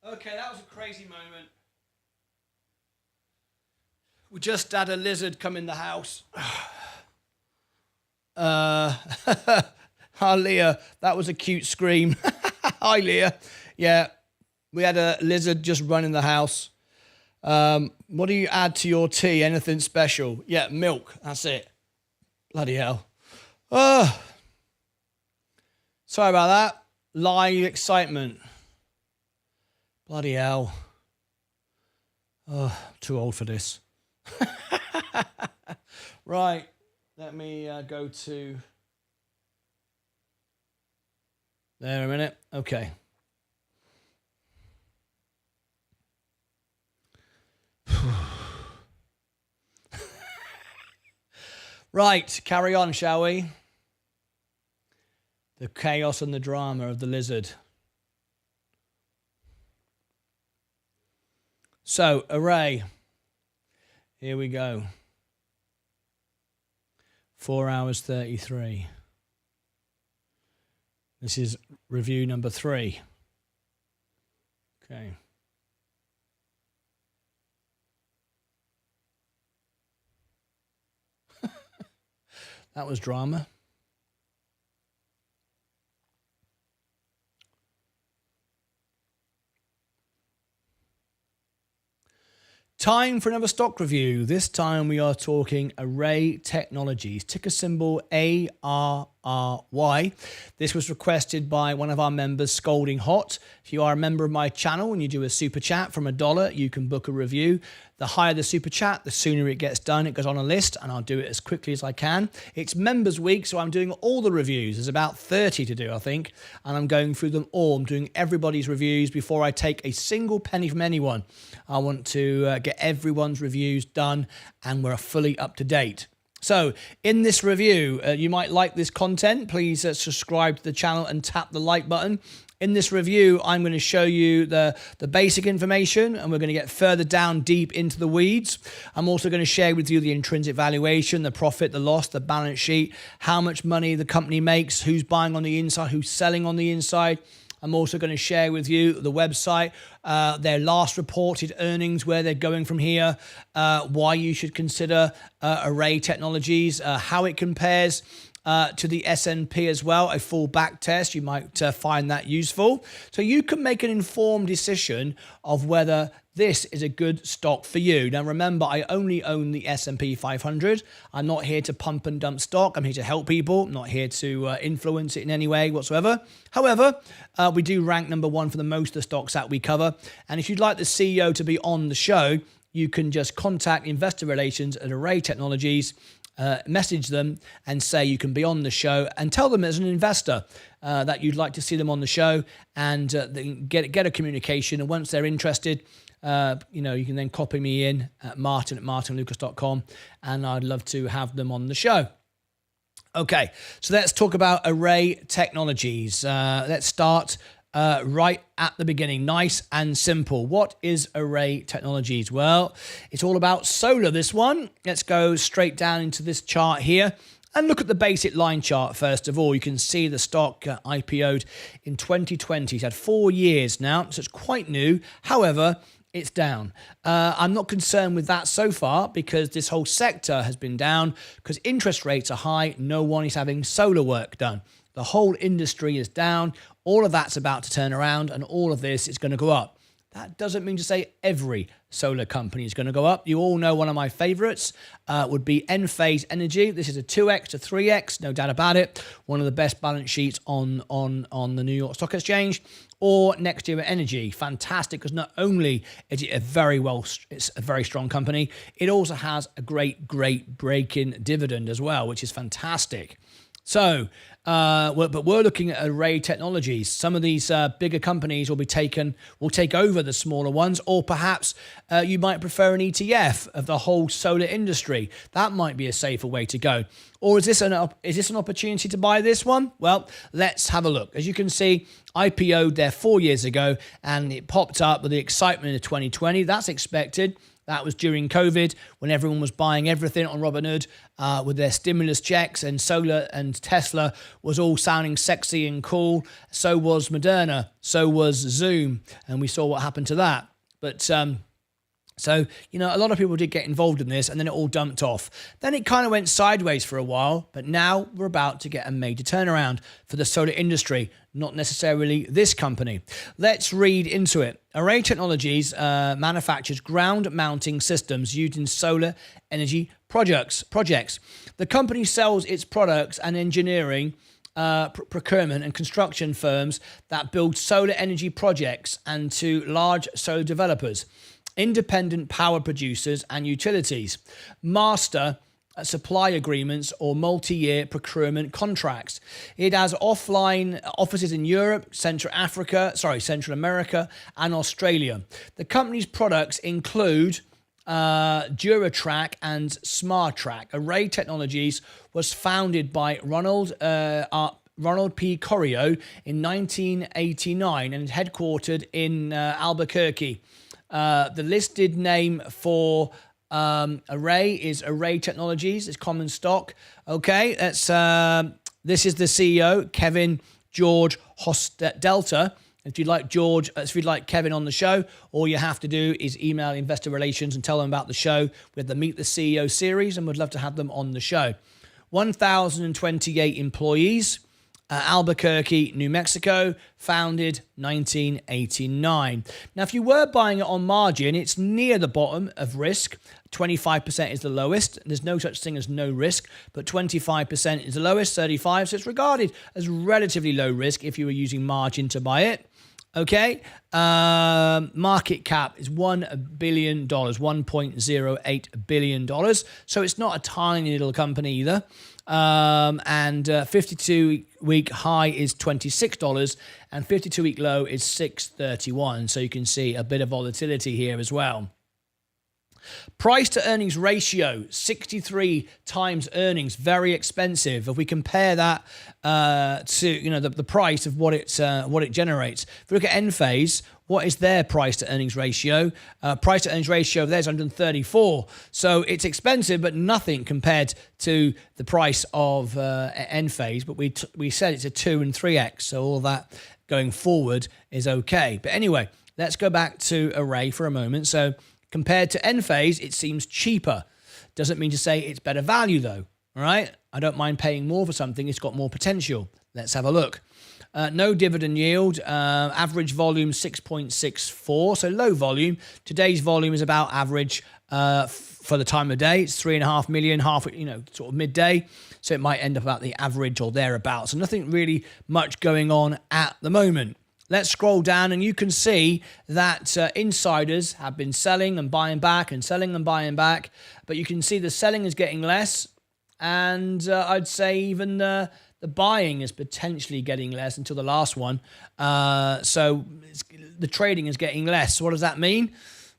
Okay, that was a crazy moment. We just had a lizard come in the house. Hi, Leah. That was a cute scream. Hi, Leah. Yeah, we had a lizard just run in the house. What do you add to your tea? Anything special? Yeah, milk. That's it. Bloody hell. Sorry about that. Live excitement. Bloody hell. Too old for this. Right. Let me go to... There a minute. Okay. Right, carry on, shall we? The chaos and the drama of the lizard. So, array. Here we go. 4 hours 33. This is review number 3. Okay. That was drama. Time for another stock review. This time we are talking Array Technologies, ticker symbol ARRY. This was requested by one of our members, Scolding Hot. If you are a member of my channel and you do a super chat from $1, you can book a review. The higher the super chat, the sooner it gets done. It goes on a list and I'll do it as quickly as I can. It's members week, so I'm doing all the reviews. There's about 30 to do, I think, and I'm going through them all. I'm doing everybody's reviews before I take a single penny from anyone. I want to get everyone's reviews done and we're fully up to date. So in this review, you might like this content. Please subscribe to the channel and tap the like button. In this review, I'm going to show you the basic information and we're going to get further down deep into the weeds. I'm also going to share with you the intrinsic valuation, the profit, the loss, the balance sheet, how much money the company makes, who's buying on the inside, who's selling on the inside. I'm also going to share with you the website, their last reported earnings, where they're going from here, why you should consider Array Technologies, how it compares to the S&P as well, a full back test. You might find that useful. So you can make an informed decision of whether this is a good stock for you. Now, remember, I only own the S&P 500. I'm not here to pump and dump stock. I'm here to help people. I'm not here to influence it in any way whatsoever. However, we do rank number 1 for the most of the stocks that we cover. And if you'd like the CEO to be on the show, you can just contact Investor Relations at Array Technologies, message them and say you can be on the show, and tell them as an investor that you'd like to see them on the show, and get a communication. And once they're interested, you can then copy me in at martyn@martynlucas.com, and I'd love to have them on the show. Okay, so let's talk about Array Technologies. Let's start right at the beginning, nice and simple. What is Array Technologies? Well, it's all about solar, this one. Let's go straight down into this chart here and look at the basic line chart first of all. You can see the stock IPO'd in 2020. It's had 4 years now, so it's quite new. However, it's down. I'm not concerned with that so far because this whole sector has been down because interest rates are high. No one is having solar work done. The whole industry is down. All of that's about to turn around and all of this is going to go up. That doesn't mean to say every solar company is going to go up. You all know one of my favorites would be Enphase Energy. This is a 2x to 3x, no doubt about it. One of the best balance sheets on the New York Stock Exchange. Or Next Year Energy, fantastic, because not only is it it's a very strong company, it also has a great break-in dividend as well, which is fantastic. So, but we're looking at Array Technologies. Some of these bigger companies will take over the smaller ones, or perhaps you might prefer an ETF of the whole solar industry. That might be a safer way to go. Or is this an opportunity to buy this one? Well, let's have a look. As you can see, IPO'd there 4 years ago, and it popped up with the excitement of 2020. That's expected. That was during COVID when everyone was buying everything on Robinhood with their stimulus checks, and solar and Tesla was all sounding sexy and cool. So was Moderna. So was Zoom. And we saw what happened to that. But So, a lot of people did get involved in this and then it all dumped off. Then it kind of went sideways for a while, but now we're about to get a major turnaround for the solar industry, not necessarily this company. Let's read into it. Array Technologies manufactures ground mounting systems used in solar energy projects. The company sells its products and engineering procurement and construction firms that build solar energy projects and to large solar developers, independent power producers and utilities, master supply agreements or multi-year procurement contracts. It has offline offices in Europe, Central America and Australia. The company's products include DuraTrack and SmartTrack. Array Technologies was founded by Ronald P. Corio in 1989 and is headquartered in Albuquerque. The listed name for Array is Array Technologies. It's common stock. Okay, this is the CEO, Kevin George Hostelter. If you'd like Kevin on the show, all you have to do is email Investor Relations and tell them about the show. We have the Meet the CEO series and we'd love to have them on the show. 1,028 employees. Albuquerque, New Mexico, founded 1989. Now, if you were buying it on margin, it's near the bottom of risk. 25% is the lowest. There's no such thing as no risk, but 25% is the lowest, 35%. So it's regarded as relatively low risk if you were using margin to buy it. Okay, market cap is $1 billion, $1.08 billion. So it's not a tiny little company either. And 52-week high is $26 and 52-week low is $6.31. So you can see a bit of volatility here as well. Price to earnings ratio, 63 times earnings, very expensive. If we compare that to the price of what it generates. If we look at Enphase, what is their price to earnings ratio? Price to earnings ratio there is 134. So it's expensive, but nothing compared to the price of Enphase. But we said it's a 2 and 3x. So all that going forward is okay. But anyway, let's go back to Array for a moment. So compared to Enphase, it seems cheaper. Doesn't mean to say it's better value though. All right. I don't mind paying more for something. It's got more potential. Let's have a look. No dividend yield, average volume 6.64, so low volume. Today's volume is about average for the time of day. It's 3.5 million, sort of midday. So it might end up about the average or thereabouts. So nothing really much going on at the moment. Let's scroll down and you can see that insiders have been selling and buying back and selling and buying back. But you can see the selling is getting less. And I'd say even the buying is potentially getting less until the last one. So the trading is getting less. What does that mean?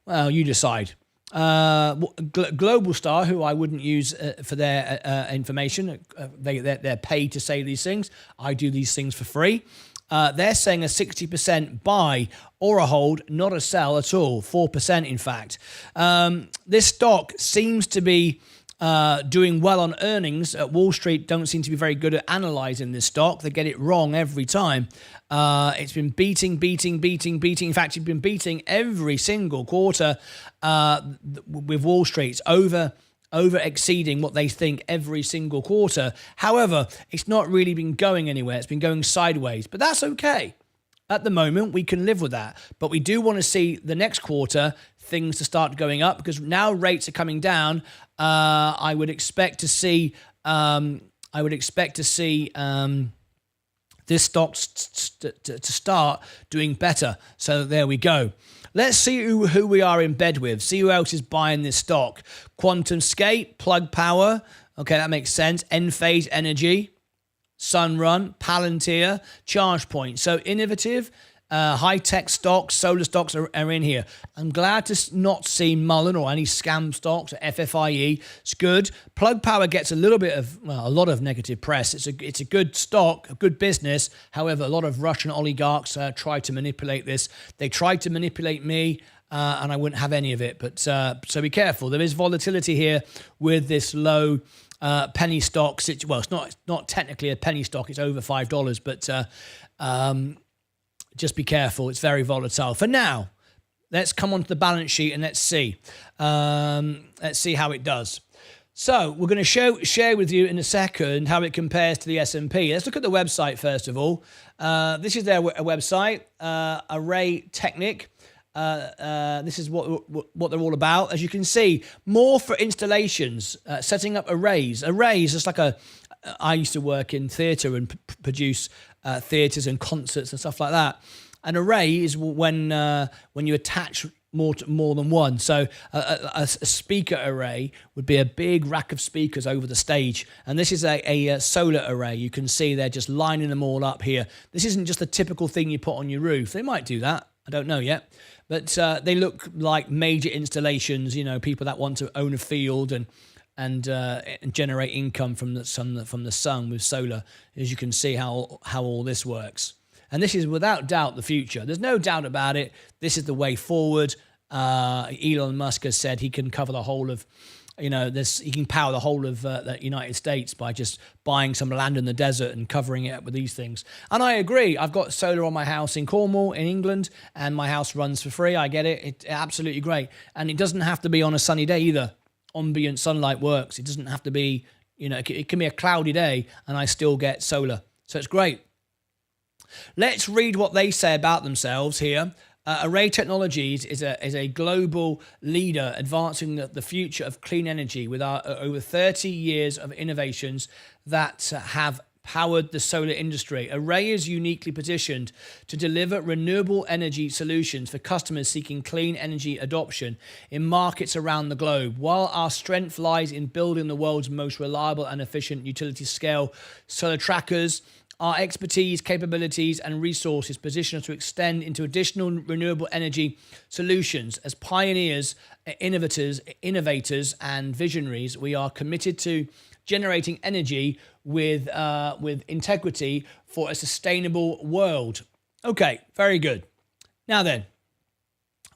Well, you decide. Global Star, who I wouldn't use for their information, they're paid to say these things. I do these things for free. They're saying a 60% buy or a hold, not a sell at all, 4% in fact. This stock seems to be doing well on earnings. At Wall Street don't seem to be very good at analyzing this stock. They get it wrong every time. It's been beating. In fact, it's been beating every single quarter with Wall Street. It's over exceeding what they think every single quarter. However, it's not really been going anywhere. It's been going sideways, but that's okay. At the moment, we can live with that. But we do want to see the next quarter things to start going up because now rates are coming down. I would expect to see this stock to start doing better. So there we go. Let's see who we are in bed with. See who else is buying this stock. QuantumScape, Plug Power. Okay, that makes sense. Enphase Energy, Sunrun, Palantir, ChargePoint. So innovative, high-tech stocks, solar stocks are in here. I'm glad to not see Mullen or any scam stocks or FFIE. It's good. Plug Power gets a lot of negative press. It's a good stock, a good business. However, a lot of Russian oligarchs try to manipulate this. They tried to manipulate me, and I wouldn't have any of it. But so be careful. There is volatility here with this low penny stock. Well, it's not technically a penny stock. It's over $5, but just be careful. It's very volatile. For now, let's come onto the balance sheet and let's see. Let's see how it does. So we're going to share with you in a second how it compares to the S&P. Let's look at the website first of all. This is their website, Array Technic. This is what they're all about. As you can see, more for installations, setting up arrays. Arrays is like I used to work in theatre and produce theatres and concerts and stuff like that. An array is when you attach more than one. So a speaker array would be a big rack of speakers over the stage. And this is a solar array. You can see they're just lining them all up here. This isn't just a typical thing you put on your roof. They might do that. I don't know yet. But they look like major installations, people that want to own a field and generate income from the sun with solar. As you can see how all this works. And this is without doubt the future. There's no doubt about it. This is the way forward. Elon Musk has said he can cover the whole of, he can power the whole of the United States by just buying some land in the desert and covering it up with these things. And I agree. I've got solar on my house in Cornwall, in England, and my house runs for free. I get it. It's absolutely great. And it doesn't have to be on a sunny day either. Ambient sunlight works. It doesn't have to be, it can be a cloudy day and I still get solar. So it's great. Let's read what they say about themselves here. Array Technologies is a global leader advancing the future of clean energy with our over 30 years of innovations that have powered the solar industry. Array is uniquely positioned to deliver renewable energy solutions for customers seeking clean energy adoption in markets around the globe. While our strength lies in building the world's most reliable and efficient utility-scale solar trackers, our expertise, capabilities, and resources position us to extend into additional renewable energy solutions. As pioneers, innovators, and visionaries, we are committed to generating energy with integrity for a sustainable world. Okay, very good. Now then,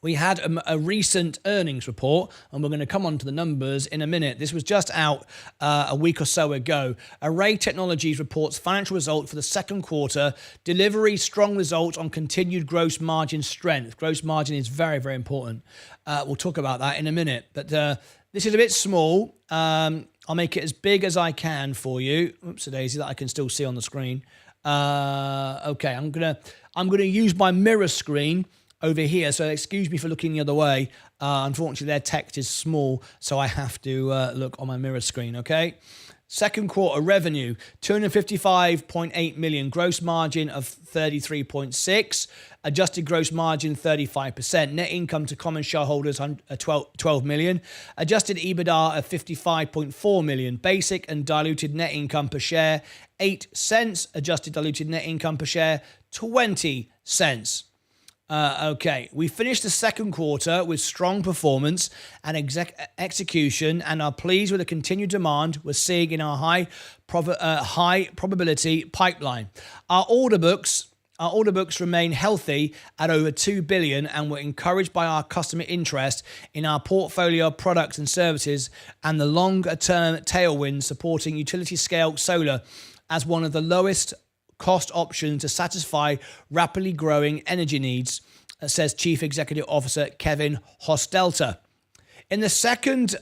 we had a recent earnings report, and we're going to come on to the numbers in a minute. This was just out a week or so ago. Array Technologies reports financial results for the second quarter. Delivery, strong results on continued gross margin strength. Gross margin is very, very important. We'll talk about that in a minute. But this is a bit small. I'll make it as big as I can for you. Oops-a-daisy, that I can still see on the screen. Okay, I'm gonna use my mirror screen over here, so excuse me for looking the other way. Unfortunately, their text is small, so I have to look on my mirror screen, okay? Second quarter revenue, 255.8 million, gross margin of 33.6, adjusted gross margin 35%, net income to common shareholders 12 million, adjusted EBITDA of 55.4 million, basic and diluted net income per share 8 cents, adjusted diluted net income per share 20 cents. Okay, we finished the second quarter with strong performance and execution and are pleased with the continued demand we're seeing in our high probability pipeline. Our order books remain healthy at over 2 billion, and we're encouraged by our customer interest in our portfolio of products and services and the longer-term tailwinds supporting utility-scale solar as one of the lowest cost options to satisfy rapidly growing energy needs, says Chief Executive Officer Kevin Hostelter. In the second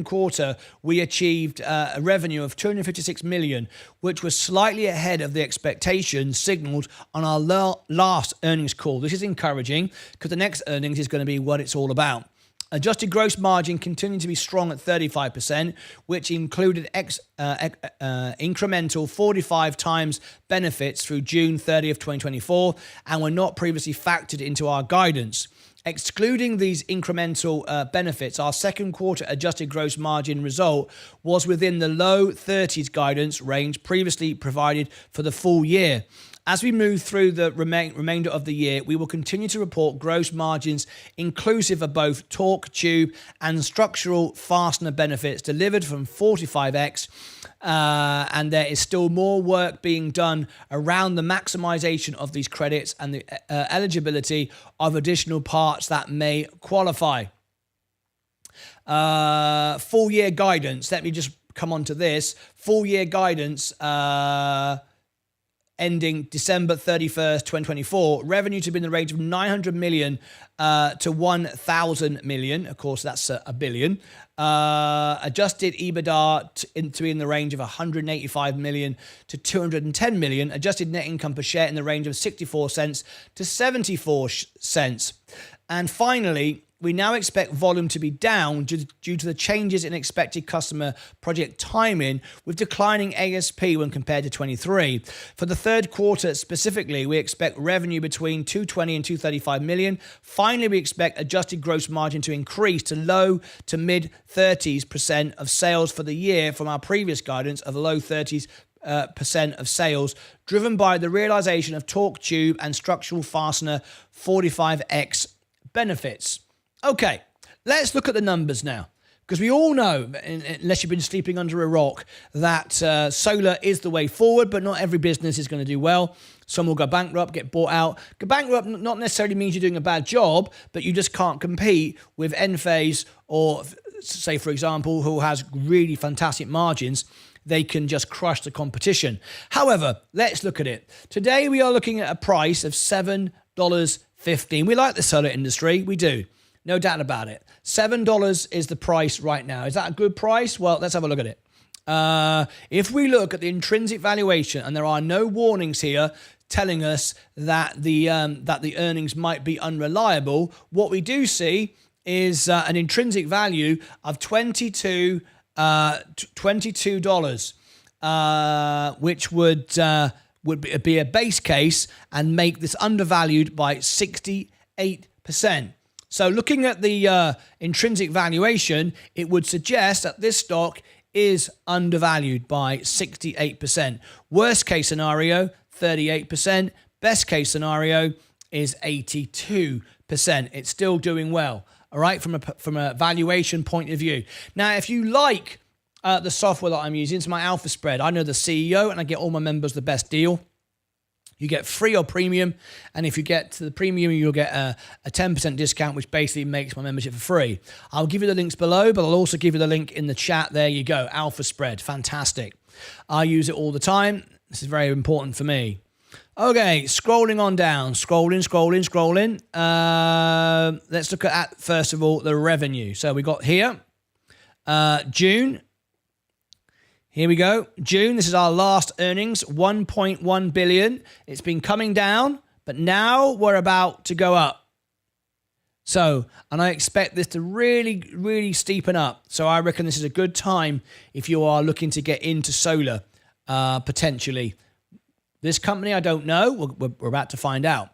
quarter, we achieved a revenue of 256 million, which was slightly ahead of the expectations signaled on our last earnings call. This is encouraging because the next earnings is going to be what it's all about. Adjusted gross margin continued to be strong at 35%, which included incremental 45 times benefits through June 30th, 2024, and were not previously factored into our guidance. Excluding these incremental benefits, our second quarter adjusted gross margin result was within the low 30s guidance range previously provided for the full year. As we move through the remainder of the year, we will continue to report gross margins inclusive of both torque, tube, and structural fastener benefits delivered from 45X, and there is still more work being done around the maximization of these credits and the eligibility of additional parts that may qualify. Full year guidance. Let me just come on to this. Full year guidance. ending December 31st, 2024. Revenue to be in the range of 900 million to 1,000 million. Of course, that's a billion. Adjusted EBITDA to be in the range of 185 million to 210 million. Adjusted net income per share in the range of 64 cents to 74 cents. And finally, we now expect volume to be down due to the changes in expected customer project timing with declining ASP when compared to 23. For the third quarter specifically, we expect revenue between 220 and 235 million. Finally, we expect adjusted gross margin to increase to low to mid 30% of sales for the year from our previous guidance of low 30s percent of sales, driven by the realization of torque tube and structural fastener 45X benefits. Okay, let's look at the numbers now, because we all know, unless you've been sleeping under a rock, that solar is the way forward, but not every business is going to do well. Some will go bankrupt, get bought out. Go bankrupt not necessarily means you're doing a bad job, but you just can't compete with Enphase or, say, for example, who has really fantastic margins. They can just crush the competition. However, let's look at it. Today, we are looking at a price of $7.15. We like the solar industry. We do. No doubt about it. $7 is the price right now. Is that a good price? Well, let's have a look at it. If we look at the intrinsic valuation, and there are no warnings here telling us that the earnings might be unreliable, what we do see is an intrinsic value of $22, which would be a base case and make this undervalued by 68%. So looking at the intrinsic valuation, it would suggest that this stock is undervalued by 68%. Worst case scenario, 38%. Best case scenario is 82%. It's still doing well, all right, from a valuation point of view. Now, if you like the software that I'm using, it's my Alpha Spread. I know the CEO, and I get all my members the best deal. You get free or premium, and if you get to the premium, you'll get a 10% discount, which basically makes my membership for free. I'll give you the links below, but I'll also give you the link in the chat. There you go, Alpha Spread, fantastic. I use it all the time. This is very important for me. Okay, scrolling on down, scrolling. Let's look at, first of all, the revenue. So we got here, June. Here we go. June, this is our last earnings, 1.1 billion. It's been coming down, but now we're about to go up. So, and I expect this to really, really steepen up. So I reckon this is a good time if you are looking to get into solar, potentially. This company, I don't know. We're about to find out.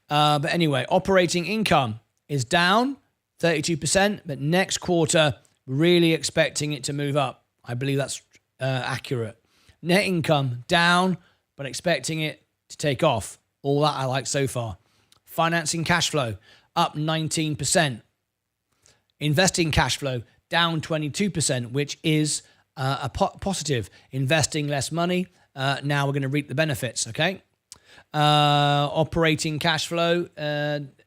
But anyway, operating income is down 32%, but next quarter, really expecting it to move up. I believe that's accurate. Net income down, but expecting it to take off. All that I like so far. Financing cash flow up 19%. Investing cash flow down 22%, which is a positive. Investing less money. Now we're going to reap the benefits, okay? Operating cash flow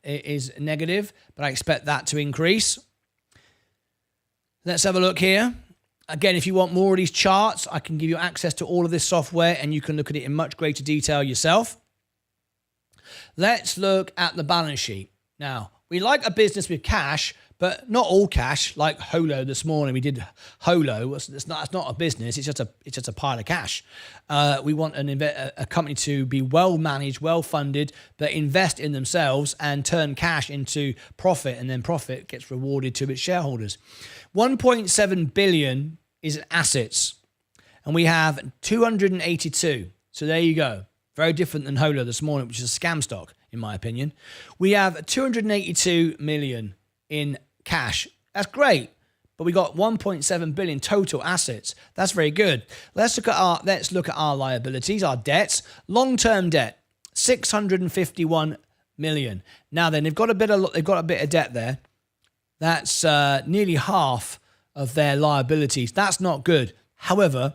is negative, but I expect that to increase. Let's have a look here. Again, if you want more of these charts, I can give you access to all of this software and you can look at it in much greater detail yourself. Let's look at the balance sheet. Now, we like a business with cash, but not all cash, like Holo this morning. We did Holo. It's not a business. It's just a pile of cash. We want a company to be well managed, well funded, but invest in themselves and turn cash into profit, and then profit gets rewarded to its shareholders. 1.7 billion is in assets, and we have 282. So there you go. Very different than Holo this morning, which is a scam stock, in my opinion. We have 282 million in cash. That's great, but we got 1.7 billion total assets. That's very good. Let's look at our liabilities, our debts. Long-term debt, 651 million. Now then, they've got a bit of debt there. That's nearly half of their liabilities. That's not good. However,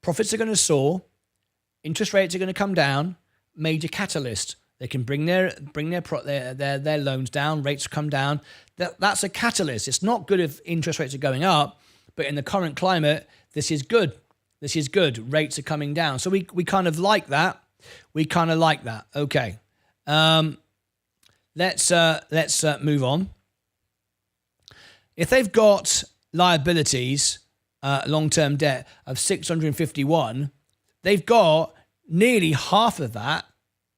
profits are going to soar. Interest rates are going to come down. Major catalyst. They can bring their loans down. Rates come down. That's a catalyst. It's not good if interest rates are going up, but in the current climate, this is good. This is good. Rates are coming down. So we kind of like that. We kind of like that. Okay. Let's move on. If they've got liabilities, long-term debt of 651, they've got nearly half of that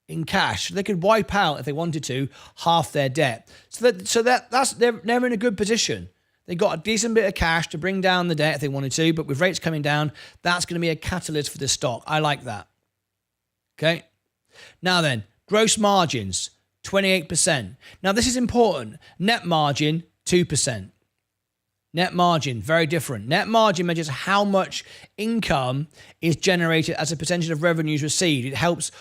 in cash. They could wipe out, if they wanted to, half their debt. They're in a good position. They got a decent bit of cash to bring down the debt if they wanted to, but with rates coming down, that's going to be a catalyst for this stock. I like that. Okay. Now then, gross margins, 28%. Now this is important. Net margin, 2%. Net margin, very different. Net margin measures how much income is generated as a percentage of revenues received. It helps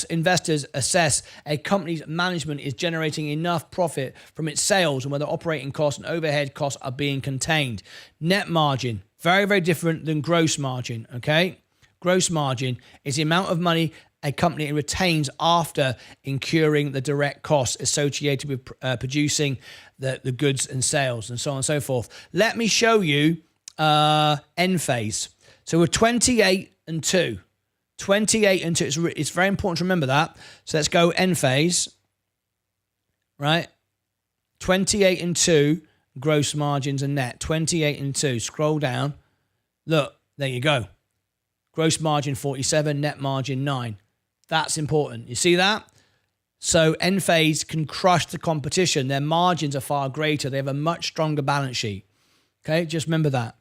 investors assess a company's management is generating enough profit from its sales and whether operating costs and overhead costs are being contained. Net margin, very, very different than gross margin, okay? Gross margin is the amount of money a company retains after incurring the direct costs associated with producing the goods and sales and so on and so forth. Let me show you end phase. So we're 28 and 2. 28 and 2. It's very important to remember that. So let's go end phase. Right? 28 and 2, gross margins and net. 28 and 2. Scroll down. Look, there you go. Gross margin 47, net margin 9. That's important. You see that? So end phase can crush the competition. Their margins are far greater. They have a much stronger balance sheet. Okay, just remember that.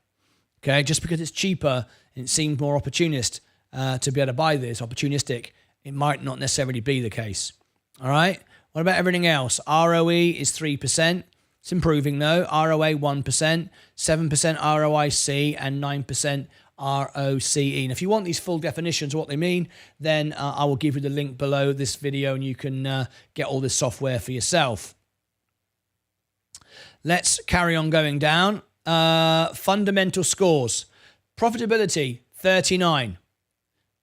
Okay, just because it's cheaper and it seems more opportunistic to be able to buy this, opportunistic, it might not necessarily be the case. All right. What about everything else? ROE is 3%. It's improving though. ROA 1%, 7% ROIC, and 9% ROCE. And if you want these full definitions of what they mean, then I will give you the link below this video and you can get all this software for yourself. Let's carry on going down. Fundamental scores. Profitability, 39.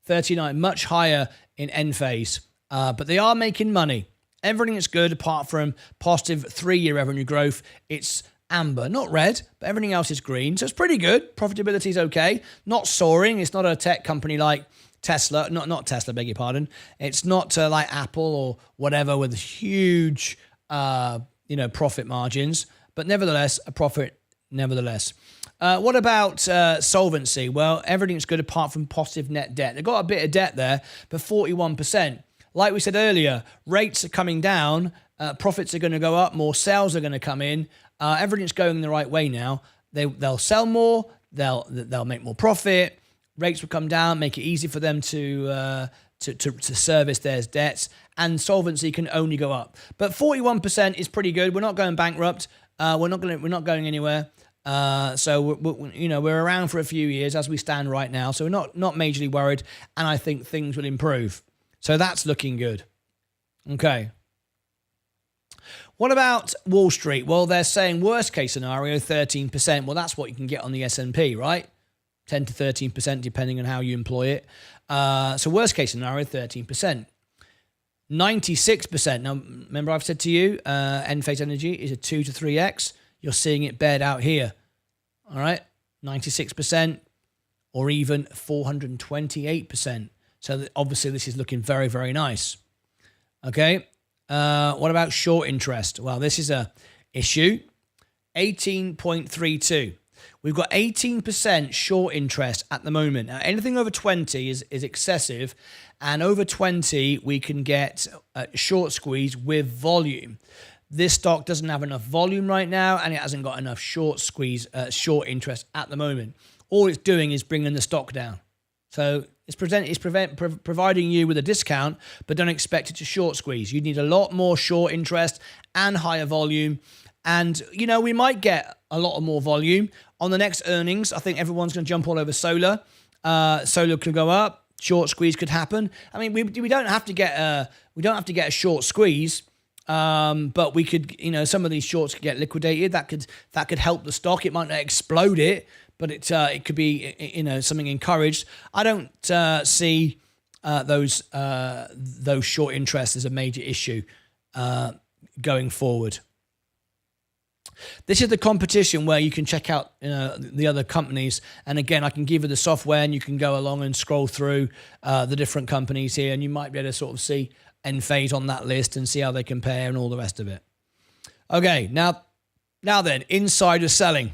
39, much higher in end phase. But they are making money. Everything is good apart from positive 3-year revenue growth. It's amber, not red, but everything else is green. So it's pretty good. Profitability is okay. Not soaring. It's not a tech company like Tesla. Not Tesla, beg your pardon. It's not like Apple or whatever with huge, profit margins. But nevertheless, a profit nevertheless. What about solvency? Well, everything's good apart from positive net debt. They've got a bit of debt there, but 41%. Like we said earlier, rates are coming down. Profits are going to go up. More sales are going to come in. Everything's going the right way now. They'll sell more. They'll make more profit. Rates will come down, make it easy for them to service their debts, and solvency can only go up. But 41% is pretty good. We're not going bankrupt. We're not going anywhere. So we're around for a few years as we stand right now. So we're not majorly worried, and I think things will improve. So that's looking good. Okay. What about Wall Street? Well, they're saying worst case scenario, 13%. Well, that's what you can get on the S&P, right? 10 to 13%, depending on how you employ it. So worst case scenario, 13%. 96%. Now, remember I've said to you, end-phase energy is a 2 to 3x. You're seeing it bared out here. All right? 96% or even 428%. So obviously this is looking very, very nice. Okay. What about short interest? Well, this is a issue. 18.32. We've got 18% short interest at the moment. Now, anything over 20 is excessive. And over 20, we can get a short squeeze with volume. This stock doesn't have enough volume right now, and it hasn't got enough short interest at the moment. All it's doing is bringing the stock down. So it's providing you with a discount, but don't expect it to short squeeze. You need a lot more short interest and higher volume. And, we might get a lot more volume on the next earnings. I think everyone's going to jump all over solar. Solar could go up. Short squeeze could happen. I mean, we don't have to get a short squeeze. But we could, some of these shorts could get liquidated. That could help the stock. It might not explode it, but it could be, something encouraged. I don't see those short interests as a major issue going forward. This is the competition where you can check out the other companies. And again, I can give you the software and you can go along and scroll through the different companies here, and you might be able to sort of see Enphase on that list and see how they compare and all the rest of it. Okay, now then, insider selling.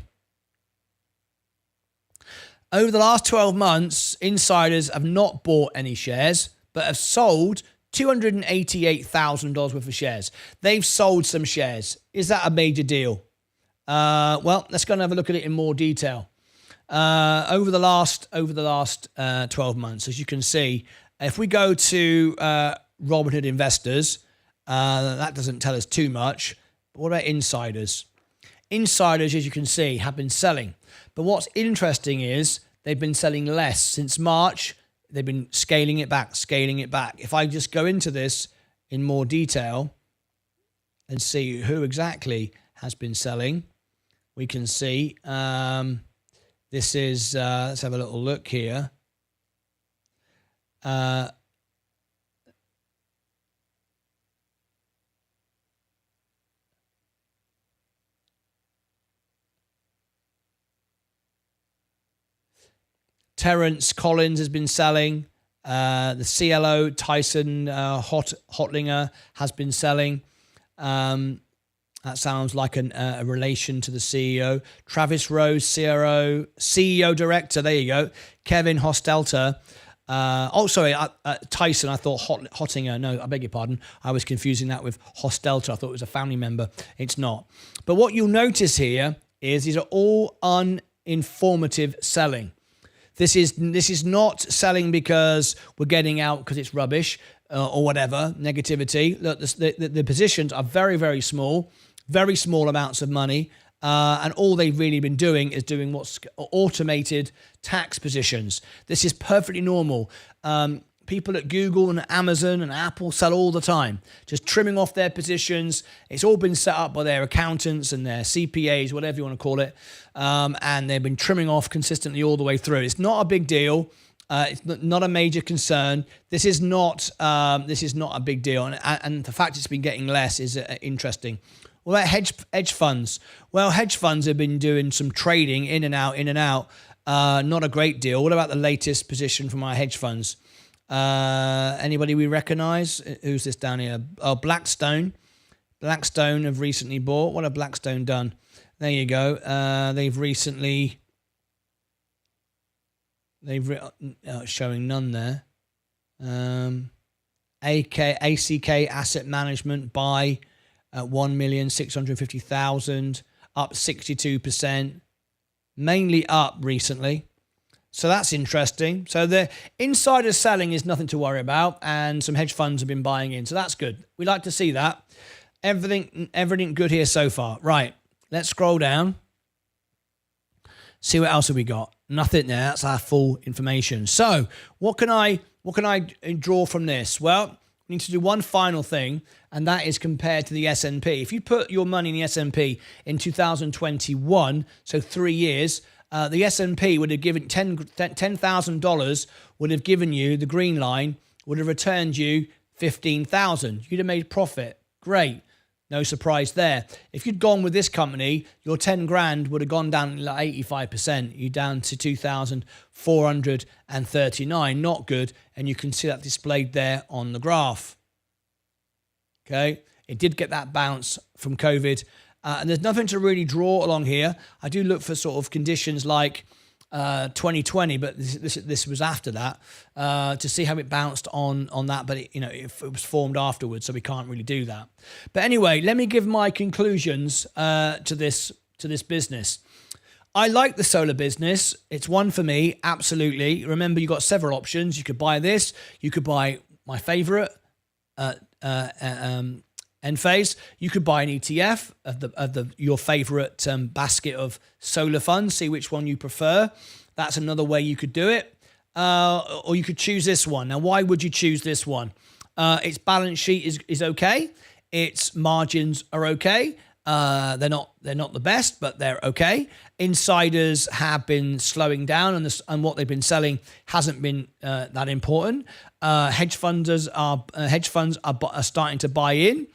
Over the last 12 months, insiders have not bought any shares, but have sold $288,000 worth of shares. They've sold some shares. Is that a major deal? Well, let's go and have a look at it in more detail. Over the last 12 months, as you can see, if we go to Robinhood investors, that doesn't tell us too much. But what about insiders? Insiders, as you can see, have been selling. But what's interesting is they've been selling less since March. They've been scaling it back. If I just go into this in more detail and see who exactly has been selling, we can see this is, let's have a little look here. Terence Collins has been selling. The CLO, Tyson Hotlinger, has been selling. That sounds like a relation to the CEO. Travis Rose, CEO Director. There you go. Kevin Hostelter. Tyson. I thought Hottinger. No, I beg your pardon. I was confusing that with Hostelter. I thought it was a family member. It's not. But what you'll notice here is these are all uninformative selling. This is not selling because we're getting out because it's rubbish or whatever, negativity. Look, the positions are very, very small amounts of money. And all they've really been doing is doing what's automated tax positions. This is perfectly normal. People at Google and Amazon and Apple sell all the time, just trimming off their positions. It's all been set up by their accountants and their CPAs, whatever you want to call it. And they've been trimming off consistently all the way through. It's not a big deal. It's not a major concern. This is not a big deal. And the fact it's been getting less is interesting. What about hedge funds? Well, hedge funds have been doing some trading in and out. Not a great deal. What about the latest position from our hedge funds? Anybody we recognize? Who's this down here? Oh, Blackstone. Blackstone have recently bought. What have Blackstone done? There you go. They've recently... showing none there. ACK Asset Management buy at 1,650,000, up 62%, mainly up recently. So that's interesting. So the insider selling is nothing to worry about, and some hedge funds have been buying in. So that's good. We like to see that. Everything good here so far. Right. Let's scroll down. See what else have we got. Nothing there. That's our full information. So what can I draw from this? Well, we need to do one final thing, and that is compared to the S&P. If you put your money in the S&P in 2021, so 3 years, the S&P would have given $10,000 would have given you, the green line, would have returned you $15,000. You'd have made profit. Great. No surprise there. If you'd gone with this company, your 10 grand would have gone down like 85%. You're down to 2,439. Not good. And you can see that displayed there on the graph. Okay. It did get that bounce from COVID. And there's nothing to really draw along here. I do look for sort of conditions like 2020, but this was after that, to see how it bounced on that. But it was formed afterwards, so we can't really do that. But anyway, let me give my conclusions to this business. I like the solar business. It's one for me, absolutely. Remember, you got several options. You could buy this. You could buy my favorite, Enphase. You could buy an ETF of your favorite basket of solar funds. See which one you prefer. That's another way you could do it. Or you could choose this one. Now, why would you choose this one? Its balance sheet is okay. Its margins are okay. They're not the best, but they're okay. Insiders have been slowing down, and what they've been selling hasn't been that important. Hedge funds are starting to buy in.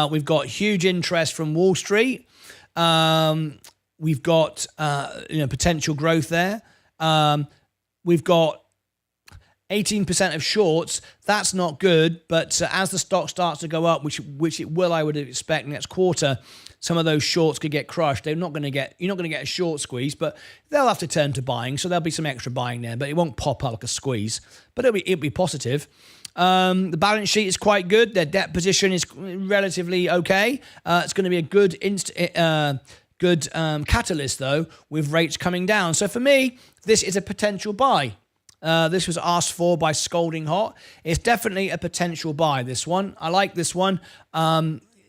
We've got huge interest from Wall Street. We've got potential growth there. We've got 18% of shorts. That's not good, but as the stock starts to go up, which it will, I would expect next quarter, some of those shorts could get crushed. You're not going to get a short squeeze, but they'll have to turn to buying, so there'll be some extra buying there, but it won't pop up like a squeeze, but it'll be positive. The balance sheet is quite good. Their debt position is relatively okay. It's going to be a good catalyst, though, with rates coming down. So for me, this is a potential buy. This was asked for by Scolding Hot. It's definitely a potential buy, this one. I like this one.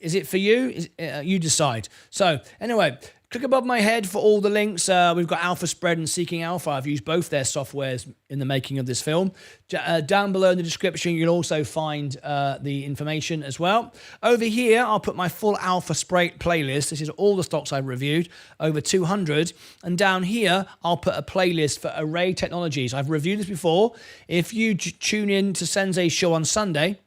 Is it for you? You decide. So anyway, click above my head for all the links. We've got Alpha Spread and Seeking Alpha. I've used both their softwares in the making of this film. Down below in the description, you'll also find the information as well. Over here, I'll put my full Alpha Spread playlist. This is all the stocks I've reviewed, over 200. And down here, I'll put a playlist for Array Technologies. I've reviewed this before. If you tune in to Sensei's show on Sunday,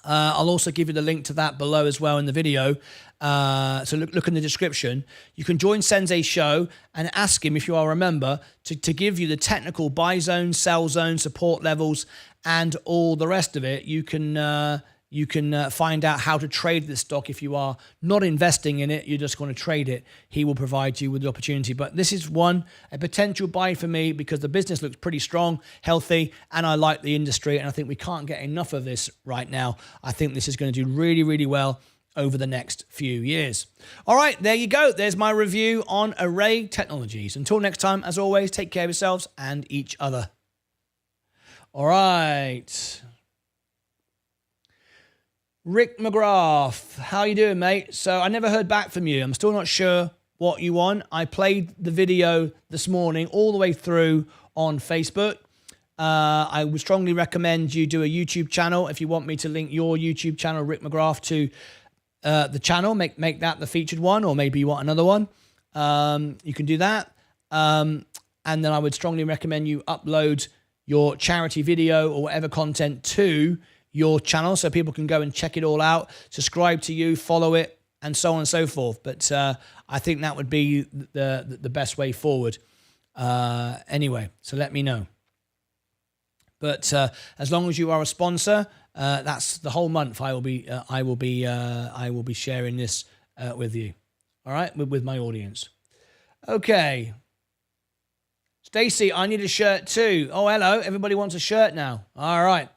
I'll also give you the link to that below as well in the video. So look in the description. You can join Sensei's show and ask him, if you are a member, to give you the technical buy zone, sell zone, support levels, and all the rest of it. You can find out how to trade this stock if you are not investing in it. You're just going to trade it. He will provide you with the opportunity. But this is a potential buy for me because the business looks pretty strong, healthy, and I like the industry. And I think we can't get enough of this right now. I think this is going to do really, really well over the next few years. All right, there you go. There's my review on Array Technologies. Until next time, as always, take care of yourselves and each other. All right. Rick McGrath, how you doing, mate? So I never heard back from you. I'm still not sure what you want. I played the video this morning all the way through on Facebook. I would strongly recommend you do a YouTube channel. If you want me to link your YouTube channel, Rick McGrath, to the channel, make that the featured one, or maybe you want another one. You can do that. And then I would strongly recommend you upload your charity video or whatever content to your channel so people can go and check it all out, subscribe to you, follow it, and so on and so forth. But I think that would be the best way forward. Anyway, so let me know. But as long as you are a sponsor, that's the whole month. I will be sharing this with you. All right, with my audience. Okay. Stacy, I need a shirt too. Oh, hello. Everybody wants a shirt now. All right.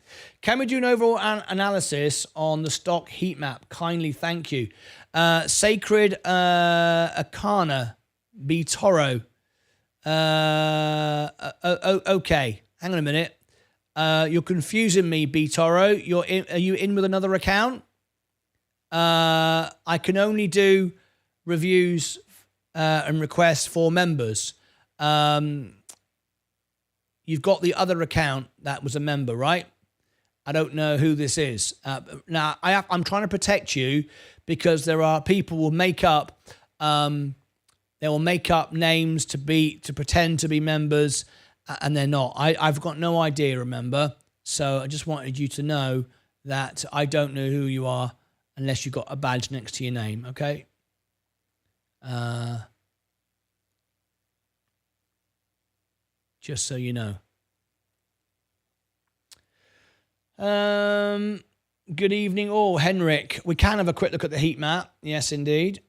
Can we do an overall analysis on the stock heat map? Kindly, thank you. Sacred Akana B. Toro. Okay. Hang on a minute. You're confusing me, B. Toro. Are you in with another account? I can only do reviews and requests for members. You've got the other account that was a member, right? I don't know who this is. Now, I'm trying to protect you because there are people who will make up. They will make up names to pretend to be members, and they're not. I've got no idea. Remember, so I just wanted you to know that I don't know who you are unless you've got a badge next to your name. Okay. Just so you know. Good evening all. Henrik, we can have a quick look at the heat map. Yes, indeed.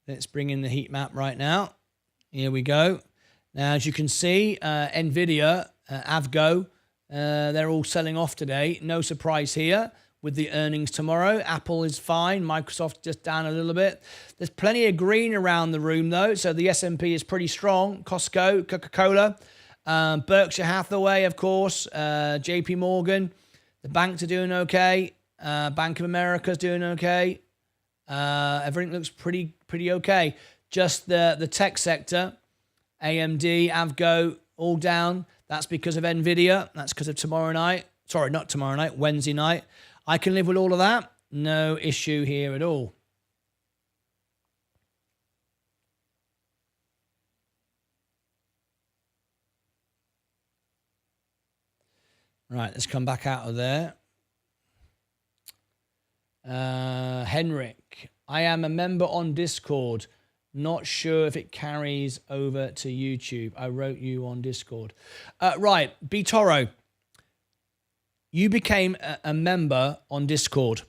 Let's bring in the heat map right now. Here we go. Now, as you can see, NVIDIA, Avgo, they're all selling off today. No surprise here with the earnings tomorrow. Apple is fine. Microsoft just down a little bit. There's plenty of green around the room, though, so the S&P is pretty strong. Costco, Coca-Cola, Berkshire Hathaway, of course, JP Morgan. The banks are doing okay. Bank of America's doing okay. Everything looks pretty okay. Just the tech sector, AMD, Avgo, all down. That's because of NVIDIA. That's because of tomorrow night. Sorry, not tomorrow night, Wednesday night. I can live with all of that. No issue here at all. Right, let's come back out of there. Henrik, I am a member on Discord. Not sure if it carries over to YouTube. I wrote you on Discord. Right, B-Toro. You became a member on Discord.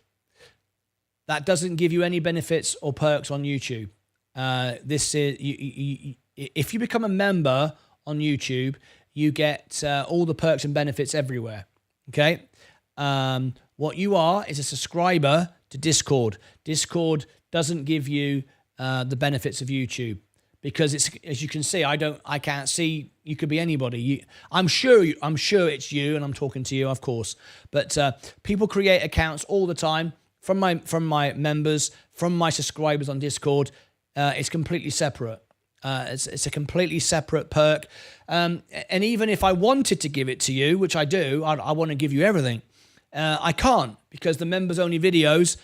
That doesn't give you any benefits or perks on YouTube. This is if you become a member on YouTube, you get all the perks and benefits everywhere. Okay. What you are is a subscriber to Discord. Discord doesn't give you the benefits of YouTube because it's, as you can see, I can't see. You could be anybody. I'm sure it's you, and I'm talking to you, of course. But people create accounts all the time from my members, from my subscribers on Discord. It's completely separate. It's a completely separate perk. And even if I wanted to give it to you, which I do, I want to give you everything. I can't because the members only videos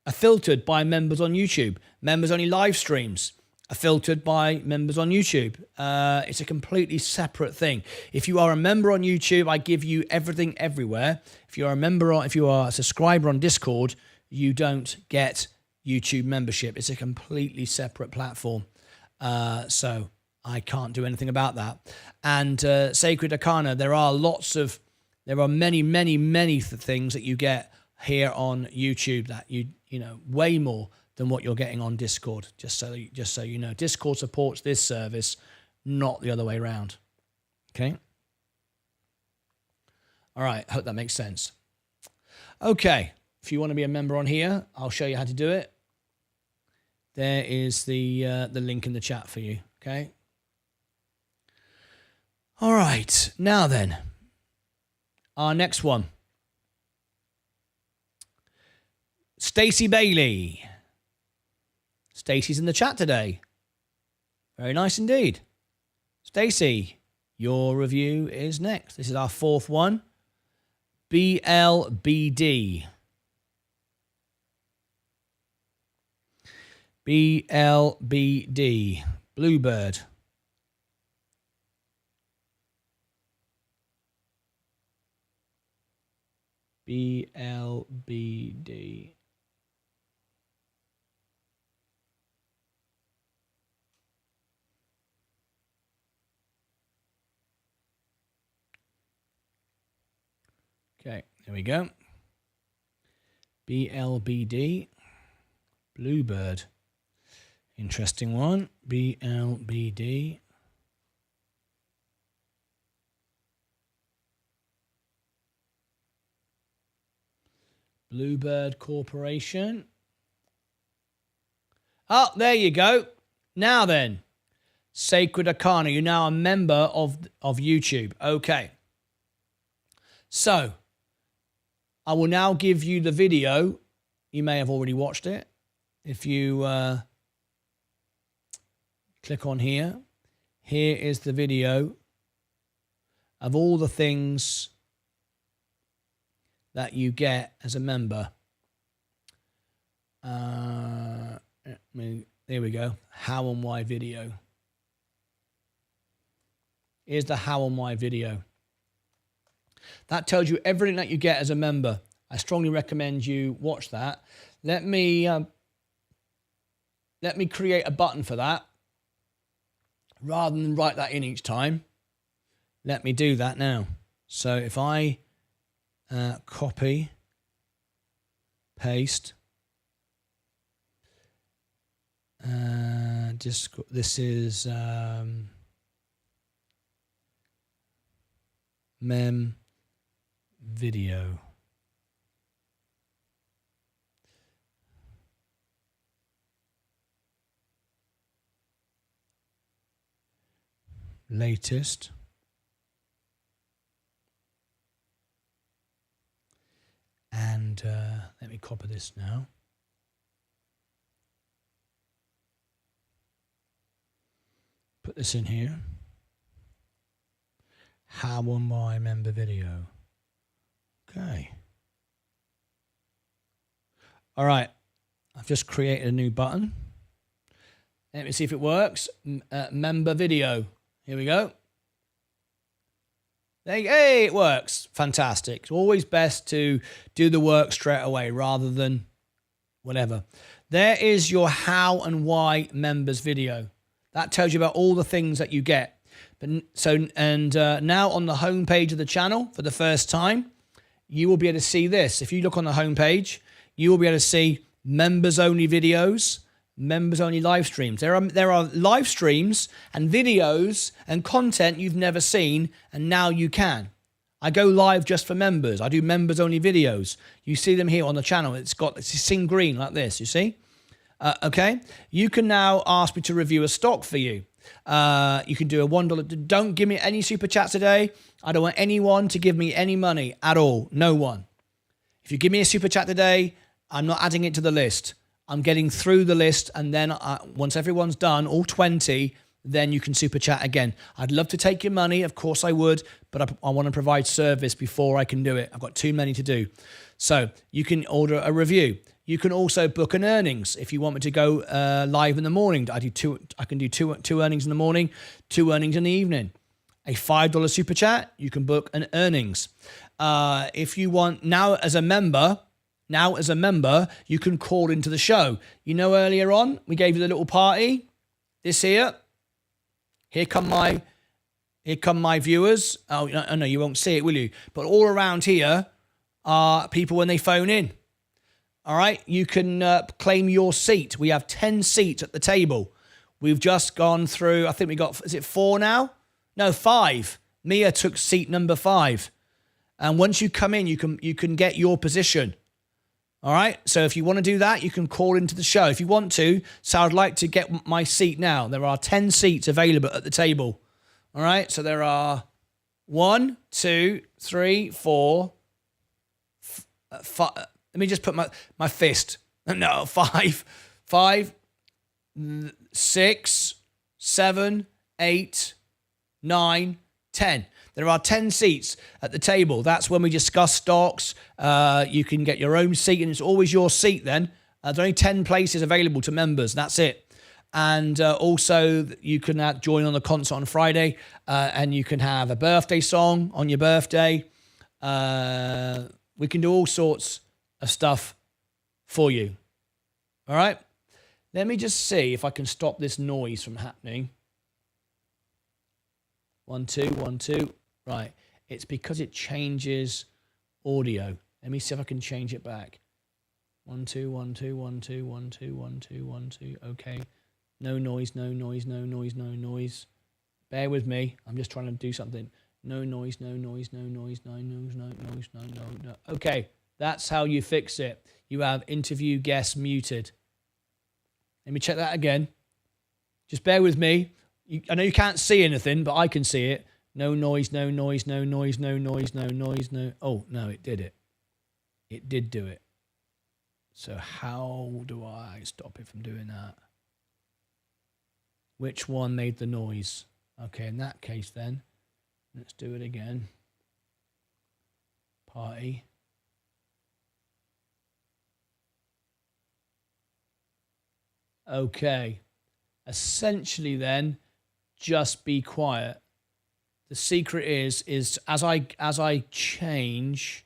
are filtered by members on YouTube. Members only live streams are filtered by members on YouTube. It's a completely separate thing. If you are a member on YouTube, I give you everything everywhere. If you are a subscriber on Discord, you don't get YouTube membership. It's a completely separate platform. So I can't do anything about that. And Sacred Arcana, there are many things that you get here on YouTube that you know way more than what you're getting on Discord. Just so you know, Discord supports this service, not the other way around. Okay. All right. Hope that makes sense. Okay. If you want to be a member on here, I'll show you how to do it. There is the link in the chat for you. Okay. All right. Now then, our next one. Stacey Bailey. Stacey's in the chat today. Very nice indeed. Stacey, your review is next. This is our fourth one. BLBD. BLBD. Bluebird. BLBD. Okay, there we go. BLBD. Bluebird. Interesting one. BLBD. Bluebird Corporation. Oh, there you go. Now then, Sacred Arcana, you're now a member of YouTube. Okay. So, I will now give you the video. You may have already watched it. If you click on here, here is the video of all the things that you get as a member. There we go. How and why video. Here's the how and why video. That tells you everything that you get as a member. I strongly recommend you watch that. Let me create a button for that. Rather than write that in each time, let me do that now. So if I copy, paste, this is mem video. Latest. And let me copy this now. Put this in here. How am I member video? Okay. All right. I've just created a new button. Let me see if it works. Member video. Here we go. Hey, it works. Fantastic. It's always best to do the work straight away rather than whatever. There is your how and why members video. That tells you about all the things that you get. But now on the homepage of the channel for the first time, you will be able to see this. If you look on the homepage, you will be able to see members only videos, members only live streams. There are live streams and videos and content you've never seen, and now you can. I go live just for members. I do members only videos. You see them here on the channel. It's in green like this, you see? Okay. You can now ask me to review a stock for you. You can do a $1. Don't give me any super chats today. I don't want anyone to give me any money at all. No one. If you give me a super chat today, I'm not adding it to the list. I'm getting through the list, and then once everyone's done, all 20, then you can super chat again. I'd love to take your money. Of course I would, but I want to provide service before I can do it. I've got too many to do. So you can order a review. You can also book an earnings if you want me to go live in the morning. I can do two earnings in the morning, 2 earnings in the evening. A $5 super chat, you can book an earnings. If you want now as a member, you can call into the show. You know, earlier on we gave you the little party. This here. Here come my viewers. Oh no, you won't see it, will you? But all around here are people when they phone in. All right, you can claim your seat. We have 10 seats at the table. We've just gone through, I think we got, is it 4 now? No, 5. Mia took seat number 5. And once you come in, you can get your position. All right, so if you want to do that, you can call into the show. If you want to, so I'd like to get my seat now. There are 10 seats available at the table. All right, so there are 1, 2, 3, 4, 5. Let me just put my fist. No, 5, 6, 7, 8, 9, 10. There are 10 seats at the table. That's when we discuss stocks. You can get your own seat, and it's always your seat then. There's only 10 places available to members. That's it. And also, you can join on the concert on Friday, and you can have a birthday song on your birthday. We can do all sorts of stuff for you. All right? Let me just see if I can stop this noise from happening. 1, 2, 1, 2. Right. It's because it changes audio. Let me see if I can change it back. 1, 2, 1, 2, 1, 2, 1, 2, 1, 2, 1, 2. Okay. No noise, no noise, no noise, no noise. Bear with me. I'm just trying to do something. No noise, no noise, no noise, no noise, no noise, no. Okay. That's how you fix it. You have interview guests muted. Let me check that again. Just bear with me. I know you can't see anything, but I can see it. No noise, no noise, no noise, no noise, no noise, no. Oh, no, it did it. It did do it. So how do I stop it from doing that? Which one made the noise? Okay, in that case then, let's do it again. Party. Okay. Essentially then, just be quiet. The secret is as I change,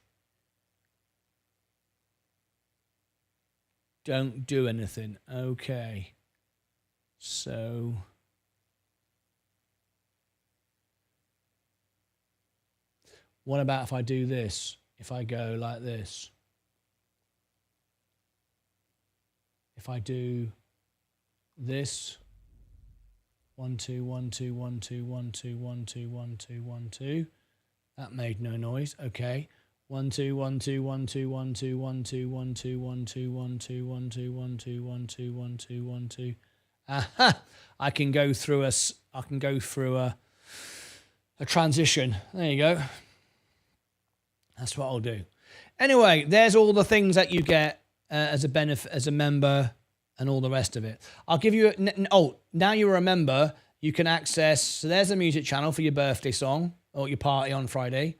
don't do anything. Okay. So what about if I do this? If I go like this? If I do this? 1, 2, 1, 2, 1, 2, 1, 2, 1, 2, 1, 2, 1, 2. That made no noise. Okay. 1, 2, 1, 2, 1, 2, 1, 2, 1, 2, 1, 2, 1, 2, 1, 2, 1, 2, 1, 2, 1, 2, 1, 2, 1, 2. Aha! I can go through a transition. There you go. That's what I'll do. Anyway, there's all the things that you get as a benefit, as a member, and all the rest of it. I'll give you, now you're a member, you can access, so there's a music channel for your birthday song or your party on Friday.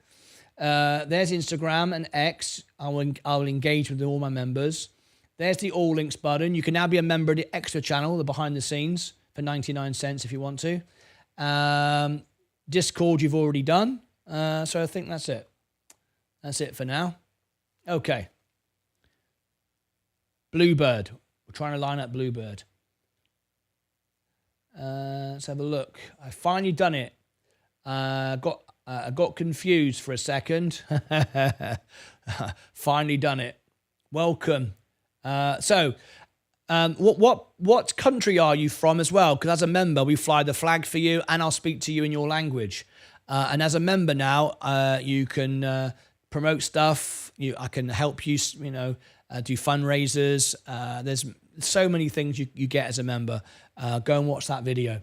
There's Instagram and X. I'll engage with all my members. There's the all links button. You can now be a member of the extra channel, the behind the scenes, for 99 cents if you want to. Discord you've already done. So I think that's it. That's it for now. Okay. Bluebird. We're trying to line up Bluebird. Let's have a look. I finally done it. I got confused for a second. Finally done it. Welcome. What country are you from as well? Because as a member, we fly the flag for you, and I'll speak to you in your language. And as a member now, you can promote stuff. I can help you. Do fundraisers. There's so many things you get as a member. Go and watch that video.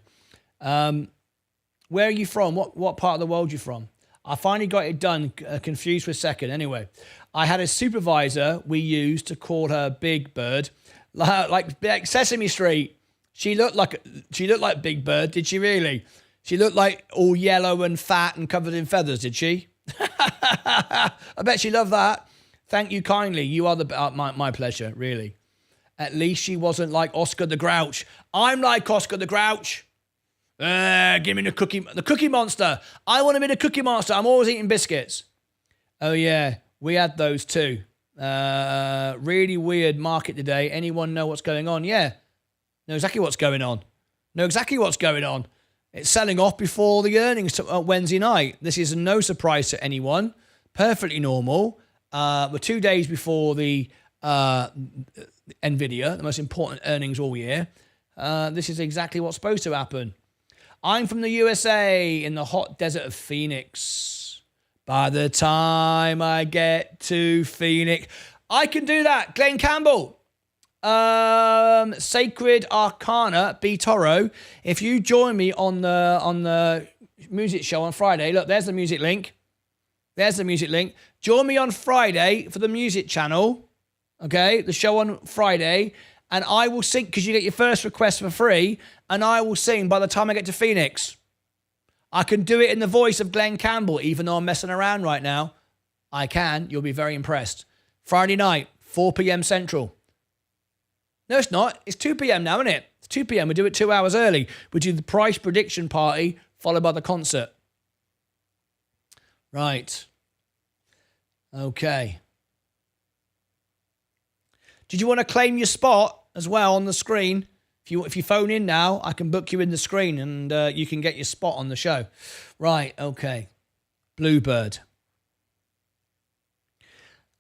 Where are you from? What part of the world are you from? I finally got it done. Confused for a second. Anyway, I had a supervisor we used to call her Big Bird, like Sesame Street. She looked like Big Bird. Did she really? She looked like all yellow and fat and covered in feathers. Did she? I bet she loved that. Thank you kindly. You are my pleasure. Really. At least she wasn't like Oscar the Grouch. I'm like Oscar the Grouch. Give me the Cookie Monster. I want to be the Cookie Monster. I'm always eating biscuits. Oh yeah, we had those too. Really weird market today. Anyone know what's going on? Yeah, know exactly what's going on. It's selling off before the earnings Wednesday night. This is no surprise to anyone. Perfectly normal. We're 2 days before the Nvidia, the most important earnings all year. This is exactly what's supposed to happen. I'm from the USA in the hot desert of Phoenix. By the time I get to Phoenix, I can do that. Glenn Campbell. Sacred Arcana, B Toro. If you join me on the music show on Friday, look, there's the music link. Join me on Friday for the music channel. Okay, the show on Friday. And I will sing, because you get your first request for free, and I will sing by the time I get to Phoenix. I can do it in the voice of Glenn Campbell, even though I'm messing around right now. I can. You'll be very impressed. Friday night, 4 p.m. Central. No, it's not. It's 2 p.m. now, isn't it? It's 2 p.m. We do it 2 hours early. We do the price prediction party, followed by the concert. Right. Okay. Did you want to claim your spot as well on the screen? If you phone in now, I can book you in the screen and you can get your spot on the show. Right, okay. Bluebird.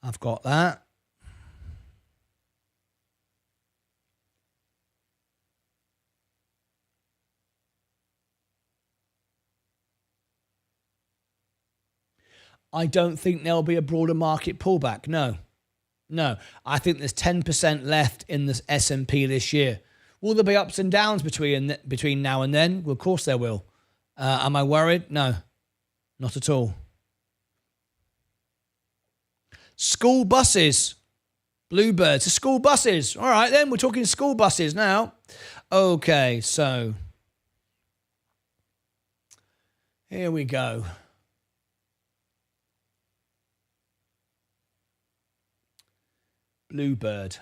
I've got that. I don't think there'll be a broader market pullback. No. I think there's 10% left in the S&P this year. Will there be ups and downs between now and then? Well, of course there will. Am I worried? No, not at all. School buses. Bluebirds. So school buses. All right, then. We're talking school buses now. Okay, so here we go. Bluebird.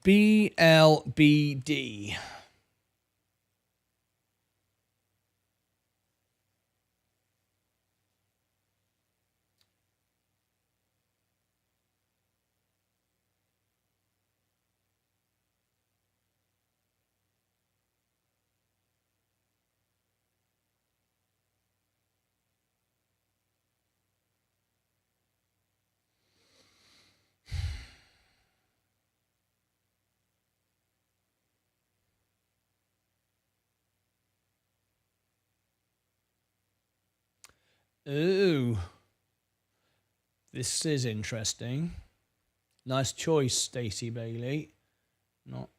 BLBD. Ooh, this is interesting. Nice choice, Stacey Bailey. Not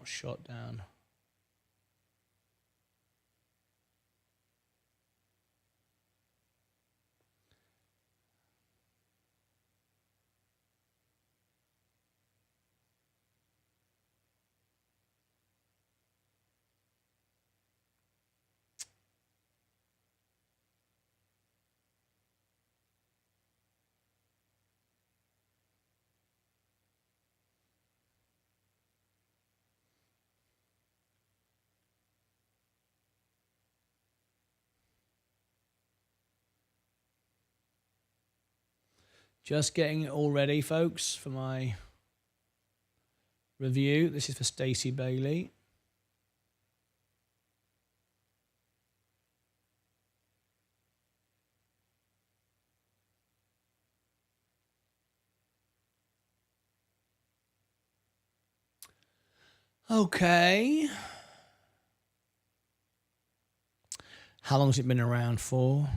shot down. Just getting it all ready, folks, for my review. This is for Stacey Bailey. Okay. How long has it been around for?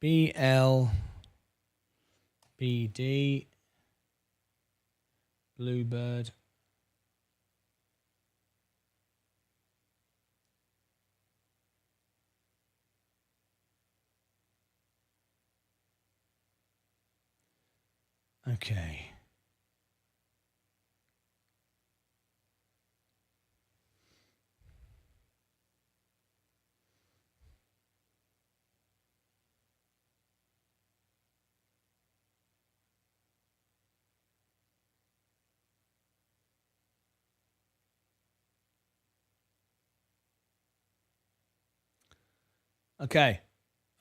BLBD Bluebird. Okay.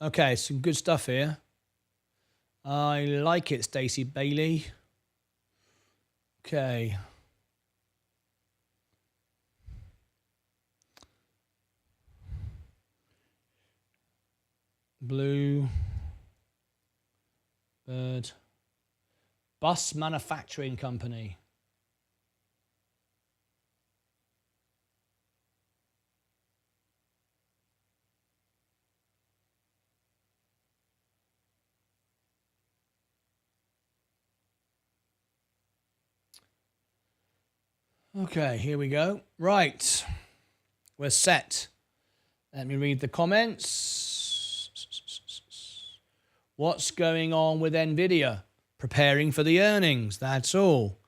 Okay, some good stuff here. I like it, Stacey Bailey. Okay. Blue Bird Bus Manufacturing Company. Okay, here we go. Right. We're set. Let me read the comments. What's going on with Nvidia? Preparing for the earnings, that's all.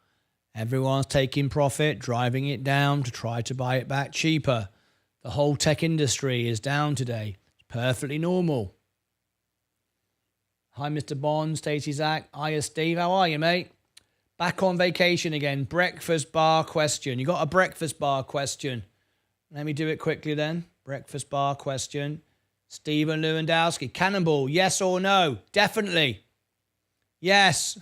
Everyone's taking profit, driving it down to try to buy it back cheaper. The whole tech industry is down today. It's perfectly normal. Hi, Mr. Bond, Stacey Zach. Hiya, Steve. How are you, mate? Back on vacation again. Breakfast bar question. You got a breakfast bar question? Let me do it quickly then. Breakfast bar question. Stephen Lewandowski. Cannonball, yes or no? Definitely. Yes.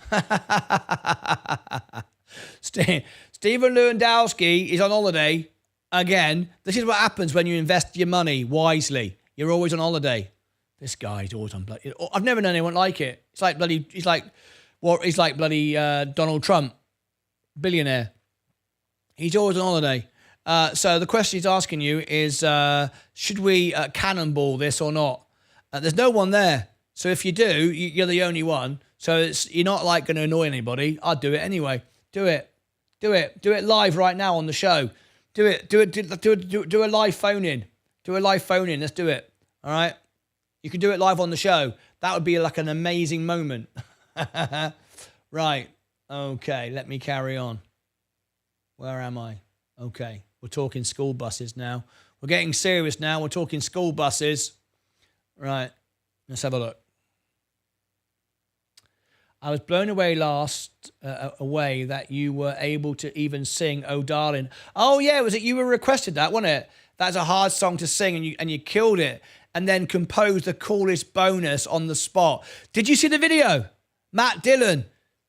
Stephen Lewandowski is on holiday again. This is what happens when you invest your money wisely. You're always on holiday. This guy's always on bloody. I've never known anyone like it. It's like bloody. He's like bloody Donald Trump, billionaire. He's always on holiday. So the question he's asking you is, should we cannonball this or not? There's no one there. So if you do, you're the only one. So you're not like going to annoy anybody. I'd do it anyway. Do it. Do it live right now on the show. Do a live phone in. Do a live phone in. Let's do it. All right. You can do it live on the show. That would be like an amazing moment. Right. Okay. Let me carry on. Where am I? Okay. We're talking school buses now. We're getting serious now. We're talking school buses. Right. Let's have a look. I was blown away away that you were able to even sing "Oh Darling." Oh yeah, was it you were requested that, wasn't it? That's a hard song to sing, and you killed it, and then composed the coolest bonus on the spot. Did you see the video, Matt Dillon?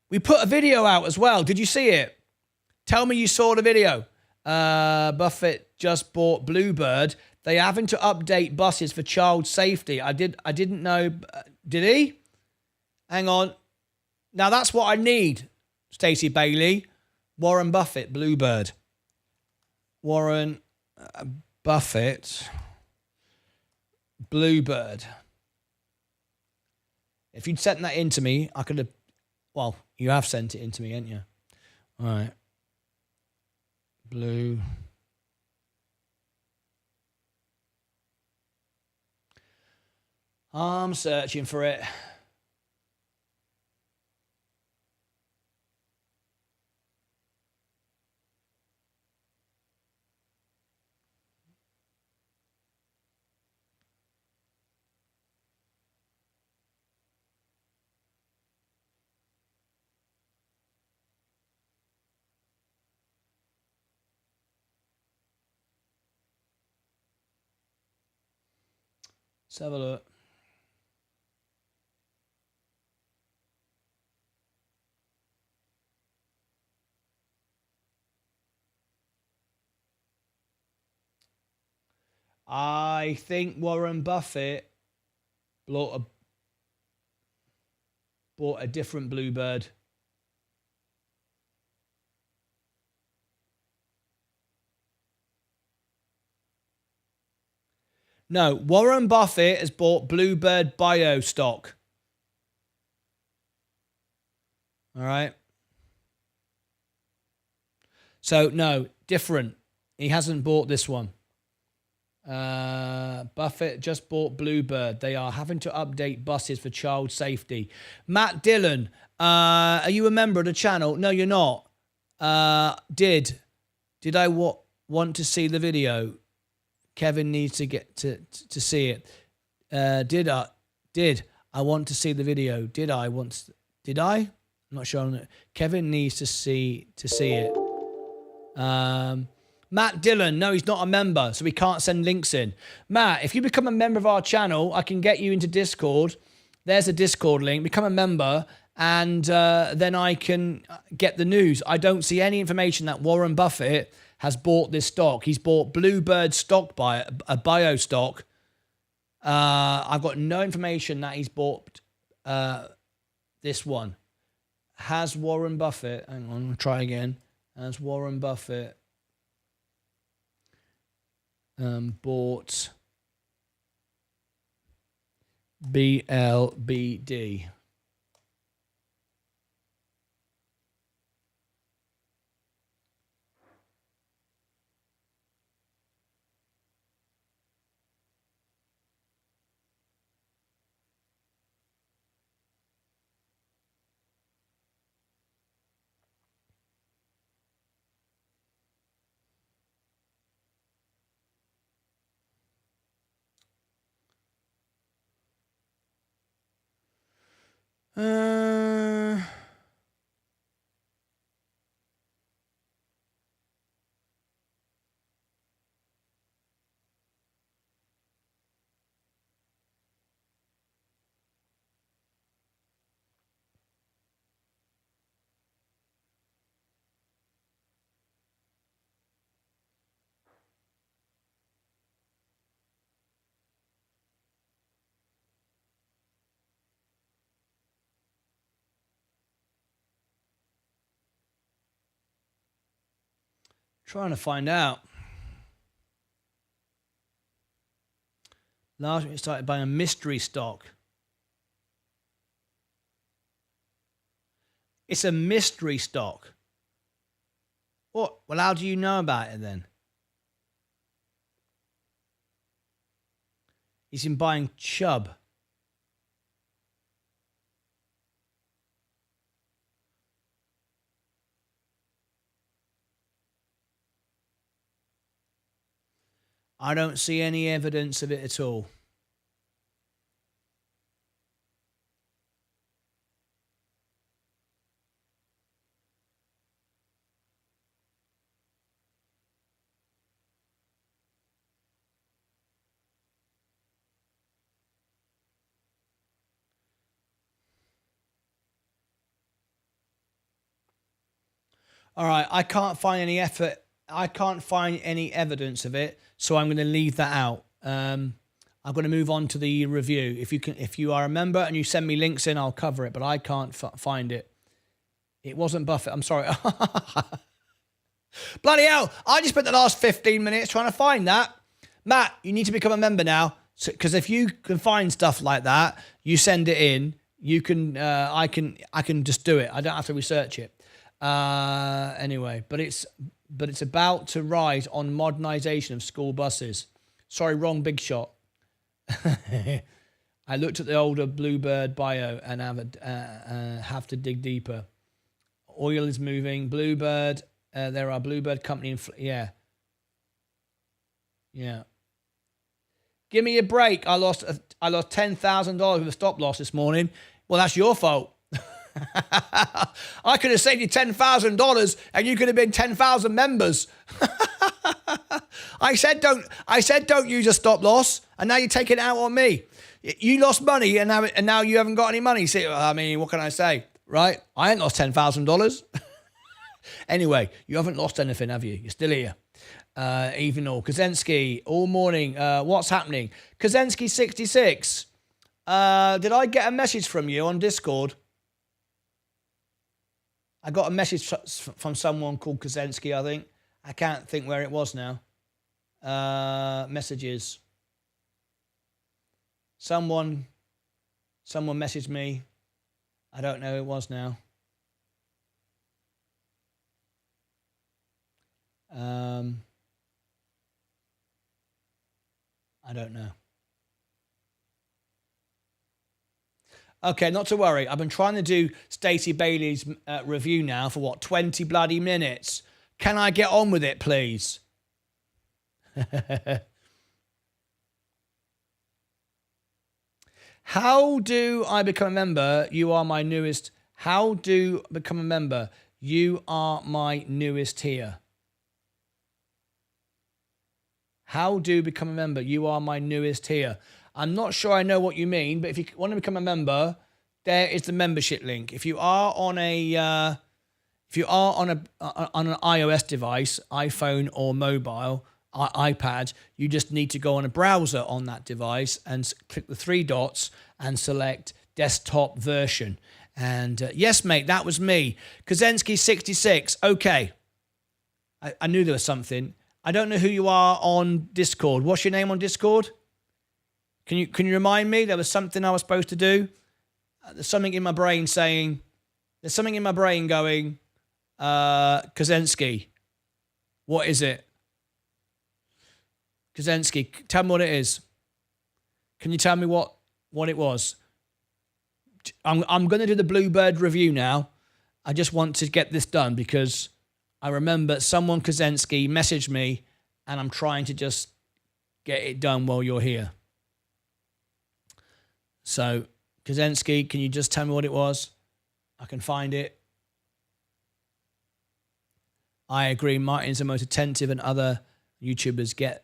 We put a video out as well. Did you see it? Tell me you saw the video. Buffett just bought Bluebird. They having to update buses for child safety. I didn't know. Did he? Hang on. Now that's what I need, Stacey Bailey. Warren Buffett, Bluebird. Warren Buffett, Bluebird. If you'd sent that in to me, I could have... Well, you have sent it in to me, ain't you? All right. Blue. I'm searching for it. Let's have a look. I think Warren Buffett bought a different bluebird. No, Warren Buffett has bought Bluebird Bio stock. All right. So, no, different. He hasn't bought this one. Buffett just bought Bluebird. They are having to update buses for child safety. Matt Dillon, are you a member of the channel? No, you're not. Did I want to see the video? Kevin needs to get to see it. Did I want to see the video? Did I? I'm not sure. Kevin needs to see it. Matt Dillon, no, he's not a member, so we can't send links in. Matt, if you become a member of our channel, I can get you into Discord. There's a Discord link. Become a member, and then I can get the news. I don't see any information that Warren Buffett has bought this stock. He's bought Bluebird stock a bio stock. I've got no information that he's bought this one. Has Warren Buffett, hang on, I'll try again. Has Warren Buffett bought BLBD? Trying to find out. Last week, it started buying a mystery stock. It's a mystery stock. What? Well, how do you know about it then? He's been buying Chubb. I don't see any evidence of it at all. All right, I can't find any effort. I can't find any evidence of it, so I'm going to leave that out. I'm going to move on to the review. If you are a member and you send me links in, I'll cover it, but I can't find it. It wasn't Buffett. I'm sorry. Bloody hell! I just spent the last 15 minutes trying to find that. Matt, you need to become a member now, because if you can find stuff like that, you send it in. You can. I can just do it. I don't have to research it. Anyway, but it's about to rise on modernization of school buses. Sorry, wrong big shot. I looked at the older Bluebird bio and have to dig deeper. Oil is moving. Bluebird. There are Bluebird company. Yeah. Give me a break. I lost $10,000 with a stop loss this morning. Well, that's your fault. I could have saved you $10,000 and you could have been 10,000 members. I said don't use a stop loss, and now you're taking it out on me. You lost money, and now you haven't got any money. See, I mean, what can I say, right? I ain't lost $10,000. Anyway, you haven't lost anything, have you? You're still here. Even all Kaczynski all morning. What's happening? Kaczynski 66. Did I get a message from you on Discord? I got a message from someone called Kaczynski, I think. I can't think where it was now. Messages. Someone messaged me. I don't know who it was now. I don't know. Okay, not to worry. I've been trying to do Stacey Bailey's review now for what, 20 bloody minutes. Can I get on with it, please? How do I become a member? You are my newest. How do I become a member? You are my newest here. How do become a member? You are my newest here. I'm not sure I know what you mean, but if you want to become a member, there is the membership link. If you are on an iOS device, iPhone or mobile, iPad, you just need to go on a browser on that device and click the three dots and select desktop version. And yes, mate, that was me. Kaczynski 66. Okay. I knew there was something. I don't know who you are on Discord. What's your name on Discord? Can you remind me? There was something I was supposed to do. There's something in my brain saying. There's something in my brain going. Kaczynski. What is it? Kaczynski, tell me what it is. Can you tell me what it was? I'm going to do the Bluebird review now. I just want to get this done because I remember someone, Kaczynski, messaged me and I'm trying to just get it done while you're here. So, Kaczynski, can you just tell me what it was? I can find it. I agree. Martyn's the most attentive, and other YouTubers get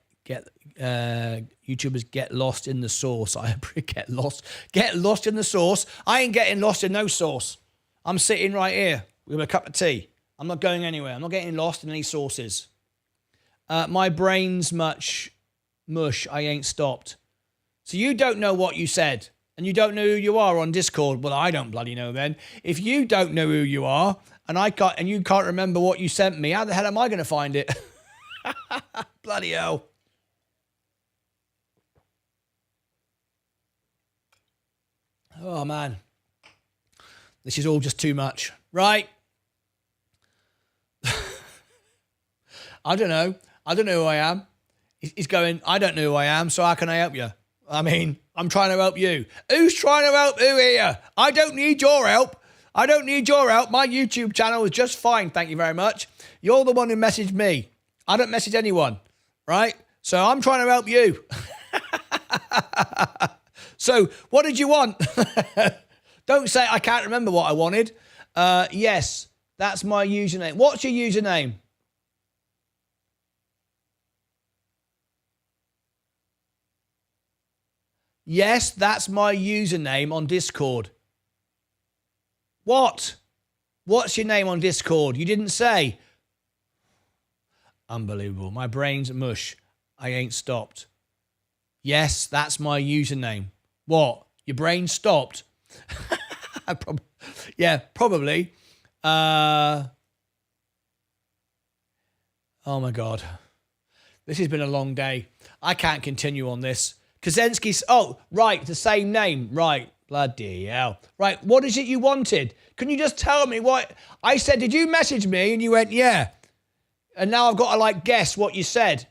lost in the sauce. I get lost in the sauce. I ain't getting lost in no sauce. I'm sitting right here with a cup of tea. I'm not going anywhere. I'm not getting lost in any sauces. My brain's mush. I ain't stopped. So you don't know what you said, and you don't know who you are on Discord. Well, I don't bloody know then. If you don't know who you are, and you can't remember what you sent me, how the hell am I going to find it? Bloody hell. Oh, man. This is all just too much. Right? I don't know. I don't know who I am. He's going, I don't know who I am, so how can I help you? I mean, I'm trying to help you. Who's trying to help who here? I don't need your help. I don't need your help. My YouTube channel is just fine. Thank you very much. You're the one who messaged me. I don't message anyone, right? So I'm trying to help you. So what did you want? Don't say I can't remember what I wanted. Yes, that's my username. What's your username? Yes, that's my username on Discord. What? What's your name on Discord? You didn't say. Unbelievable. My brain's mush. I ain't stopped. Yes, that's my username. What? Your brain stopped? Yeah, probably. Oh my God. This has been a long day. I can't continue on this. Kaczynski's, oh, right, the same name. Right, bloody hell. Right, what is it you wanted? Can you just tell me what? I said, did you message me? And you went, yeah. And now I've got to, guess what you said.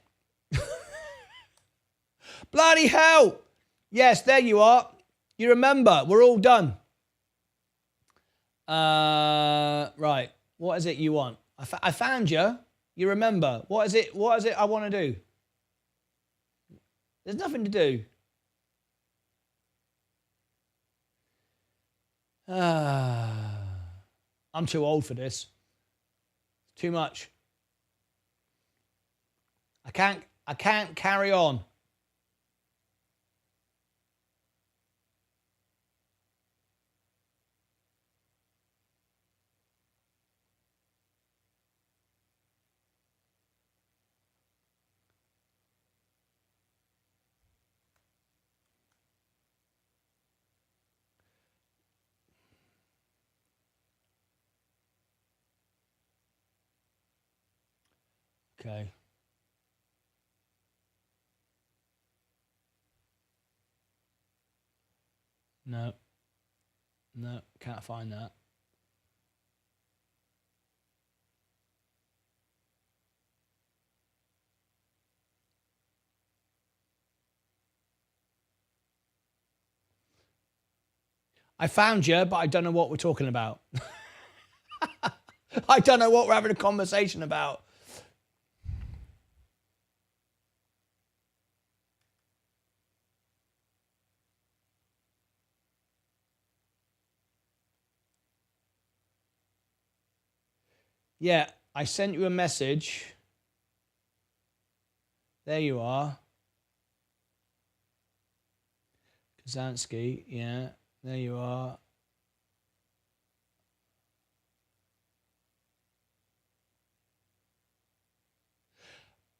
Bloody hell. Yes, there you are. You remember. We're all done. Right. What is it you want? I found you. You remember. What is it I want to do? There's nothing to do. I'm too old for this. Too much. I can't carry on. Okay. No. No, can't find that. I found you, but I don't know what we're talking about. I don't know what we're having a conversation about. Yeah, I sent you a message. There you are. Kazansky, yeah, there you are.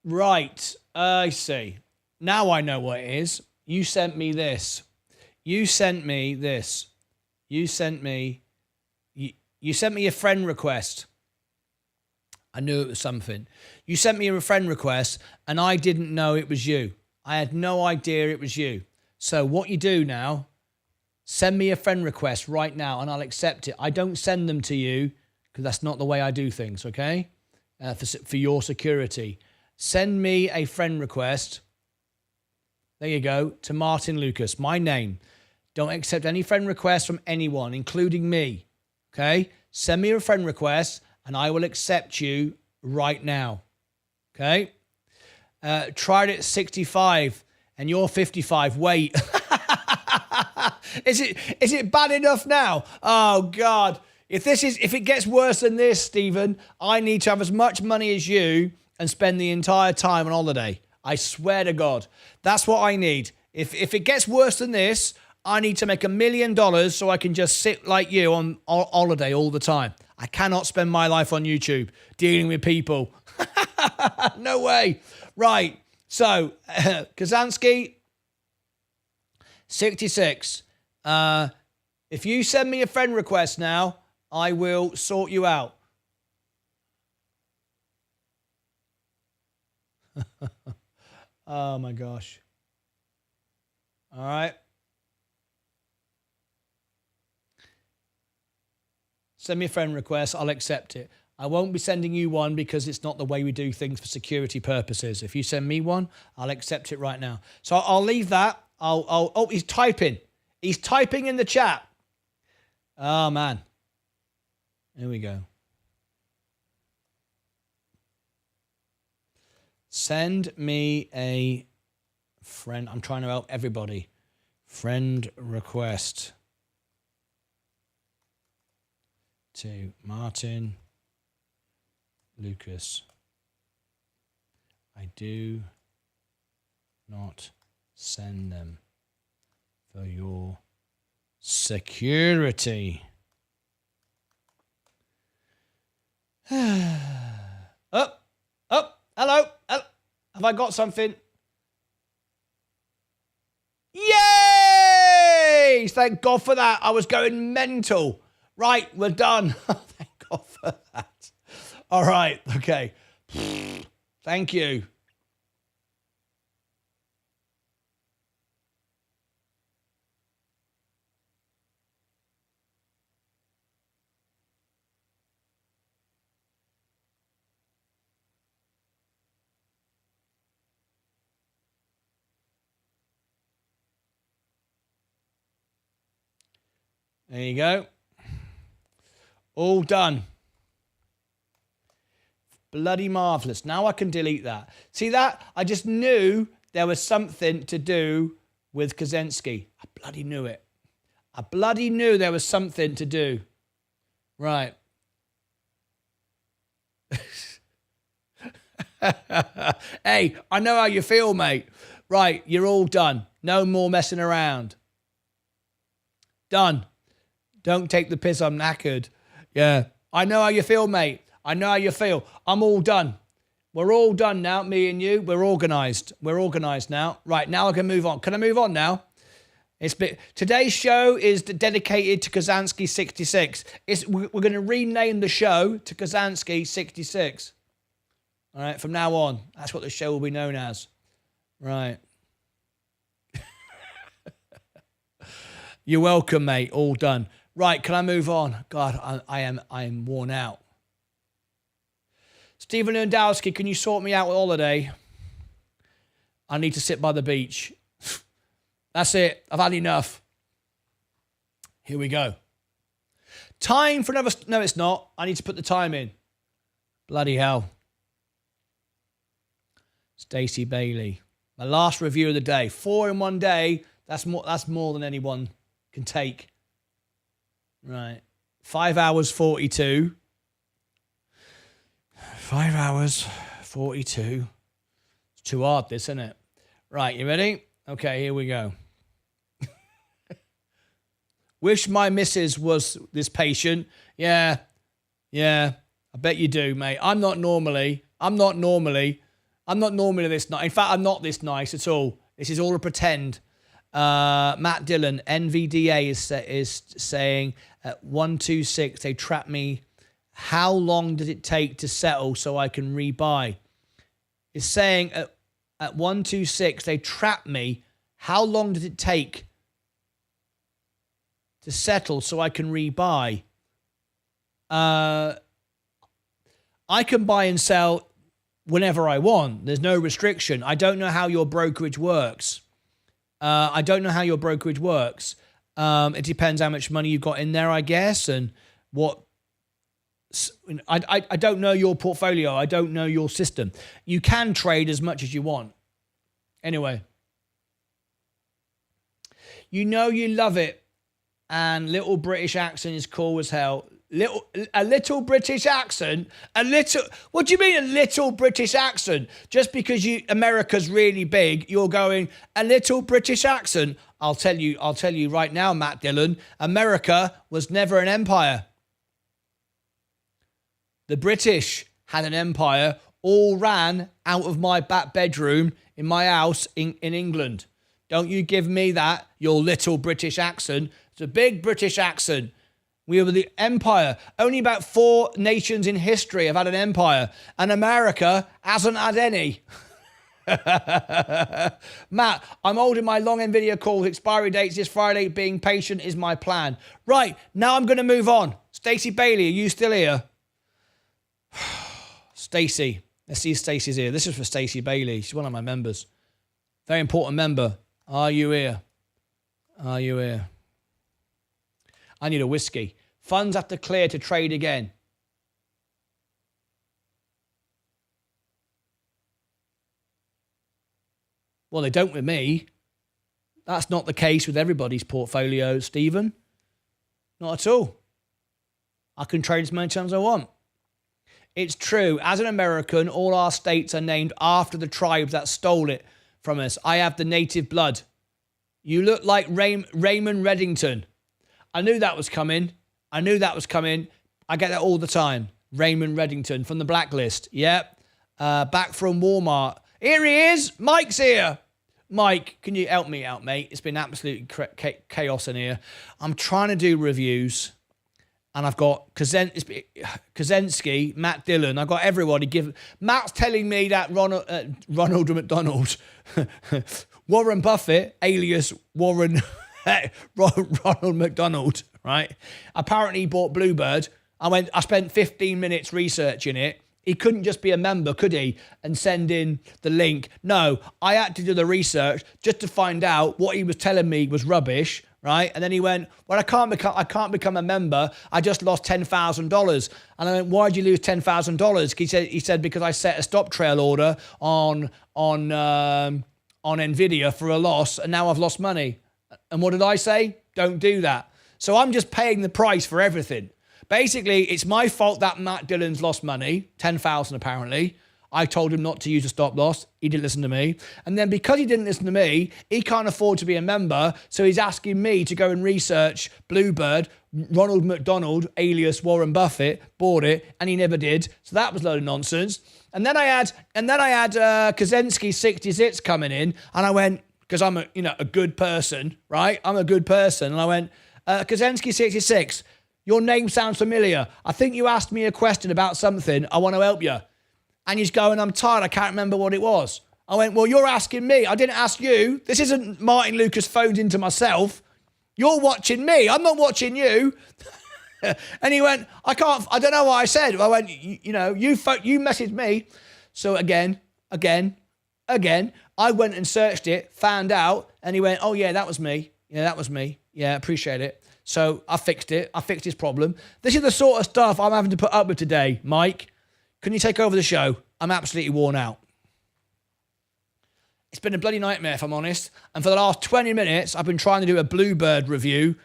Right, I see. Now I know what it is. You sent me this. You sent me this. You sent me a friend request. I knew it was something. You sent me a friend request and I didn't know it was you. I had no idea it was you. So what you do now, send me a friend request right now and I'll accept it. I don't send them to you because that's not the way I do things, okay? For your security. Send me a friend request. There you go, to Martyn Lucas, my name. Don't accept any friend requests from anyone, including me, okay? Send me a friend request and I will accept you right now, okay? Tried it at 65 and you're 55. Wait. Is it bad enough now? Oh, God. If it gets worse than this, Stephen, I need to have as much money as you and spend the entire time on holiday. I swear to God. That's what I need. If it gets worse than this, I need to make $1 million so I can just sit like you on holiday all the time. I cannot spend my life on YouTube dealing with people. No way. Right. So, Kazansky, 66. If you send me a friend request now, I will sort you out. Oh, my gosh. All right. Send me a friend request. I'll accept it. I won't be sending you one because it's not the way we do things for security purposes. If you send me one, I'll accept it right now. So I'll leave that. Oh, he's typing. He's typing in the chat. Oh, man. Here we go. Send me a friend. I'm trying to help everybody. Friend request to Martyn Lucas. I do not send them for your security. Hello. Have I got something? Yay! Thank God for that. I was going mental. Right, we're done. Thank God for that. All right, okay. Thank you. There you go. All done. Bloody marvellous. Now I can delete that. See that? I just knew there was something to do with Kazansky. I bloody knew it. I bloody knew there was something to do. Right. Hey, I know how you feel, mate. Right, you're all done. No more messing around. Done. Don't take the piss, I'm knackered. Yeah, I know how you feel, mate. I know how you feel. I'm all done. We're all done now, me and you. We're organised. We're organised now. Right, now I can move on. Can I move on now? Today's show is dedicated to Kazansky 66. We're going to rename the show to Kazansky 66. All right, from now on, that's what the show will be known as. Right. You're welcome, mate. All done. Right, can I move on? God, I am worn out. Stephen Undowski, can you sort me out with holiday? I need to sit by the beach. That's it. I've had enough. Here we go. Time for another... No, it's not. I need to put the time in. Bloody hell. Stacey Bailey. My last review of the day. 4 in one day. That's more than anyone can take. Right. 5 hours 42. 5 hours 42. It's too hard, this, isn't it? Right, you ready? Okay, here we go. Wish my missus was this patient. Yeah. I bet you do, mate. I'm not normally this nice. In fact, I'm not this nice at all. This is all a pretend. Matt Dillon, NVDA is saying at 126, they trapped me. How long did it take to settle so I can rebuy? It's saying at 126, they trapped me. How long did it take to settle so I can rebuy? I can buy and sell whenever I want. There's no restriction. I don't know how your brokerage works. It depends how much money you've got in there, I guess, and what... I don't know your portfolio. I don't know your system. You can trade as much as you want. Anyway. You know you love it. And little British accent is cool as hell. A little British accent? What do you mean a little British accent? Just because America's really big, you're going, a little British accent? I'll tell you right now, Matt Dillon, America was never an empire. The British had an empire, all ran out of my back bedroom in my house in England. Don't you give me that, your little British accent. It's a big British accent. We were the empire. Only about 4 nations in history have had an empire, and America hasn't had any. Matt, I'm holding my long-end video calls. Expiry dates this Friday. Being patient is my plan. Right, now I'm going to move on. Stacey Bailey, are you still here? Stacey. Let's see if Stacey's here. This is for Stacey Bailey. She's one of my members. Very important member. Are you here? Are you here? I need a whiskey. Funds have to clear to trade again. Well, they don't with me. That's not the case with everybody's portfolio, Stephen. Not at all. I can trade as many times as I want. It's true. As an American, all our states are named after the tribes that stole it from us. I have the native blood. You look like Raymond Reddington. I knew that was coming. I get that all the time. Raymond Reddington from the Blacklist. Yep. Back from Walmart. Here he is. Mike's here. Mike, can you help me out, mate? It's been absolute chaos in here. I'm trying to do reviews. And I've got Kazansky, Matt Dillon. I've got everybody give. Matt's telling me that Ronald McDonald, Warren Buffett, alias Ronald McDonald, right? Apparently he bought Bluebird. I spent 15 minutes researching it. He couldn't just be a member, could he? And send in the link. No, I had to do the research just to find out what he was telling me was rubbish. Right? And then he went, well, I can't become a member. I just lost $10,000. And I went, why'd you lose $10,000? He said, because I set a stop trail order on Nvidia for a loss, and now I've lost money. And what did I say? Don't do that. So I'm just paying the price for everything. Basically, it's my fault that Matt Dillon's lost money, $10,000 apparently. I told him not to use a stop loss. He didn't listen to me. And then because he didn't listen to me, he can't afford to be a member. So he's asking me to go and research Bluebird. Ronald McDonald, alias Warren Buffett, bought it, and he never did. So that was a load of nonsense. And then I had Kaczynski 66 coming in, and I went, because I'm a good person, right? I'm a good person. And I went, Kaczynski 66, your name sounds familiar. I think you asked me a question about something. I want to help you. And he's going, I'm tired. I can't remember what it was. I went, well, you're asking me. I didn't ask you. This isn't Martyn Lucas phoned into myself. You're watching me. I'm not watching you. And he went, I don't know what I said. I went, you messaged me. So again, I went and searched it, found out, and he went, oh yeah, that was me. Yeah, that was me. Yeah, appreciate it. So I fixed it. I fixed his problem. This is the sort of stuff I'm having to put up with today. Mike, can you take over the show? I'm absolutely worn out. It's been a bloody nightmare, if I'm honest. And for the last 20 minutes, I've been trying to do a Bluebird review.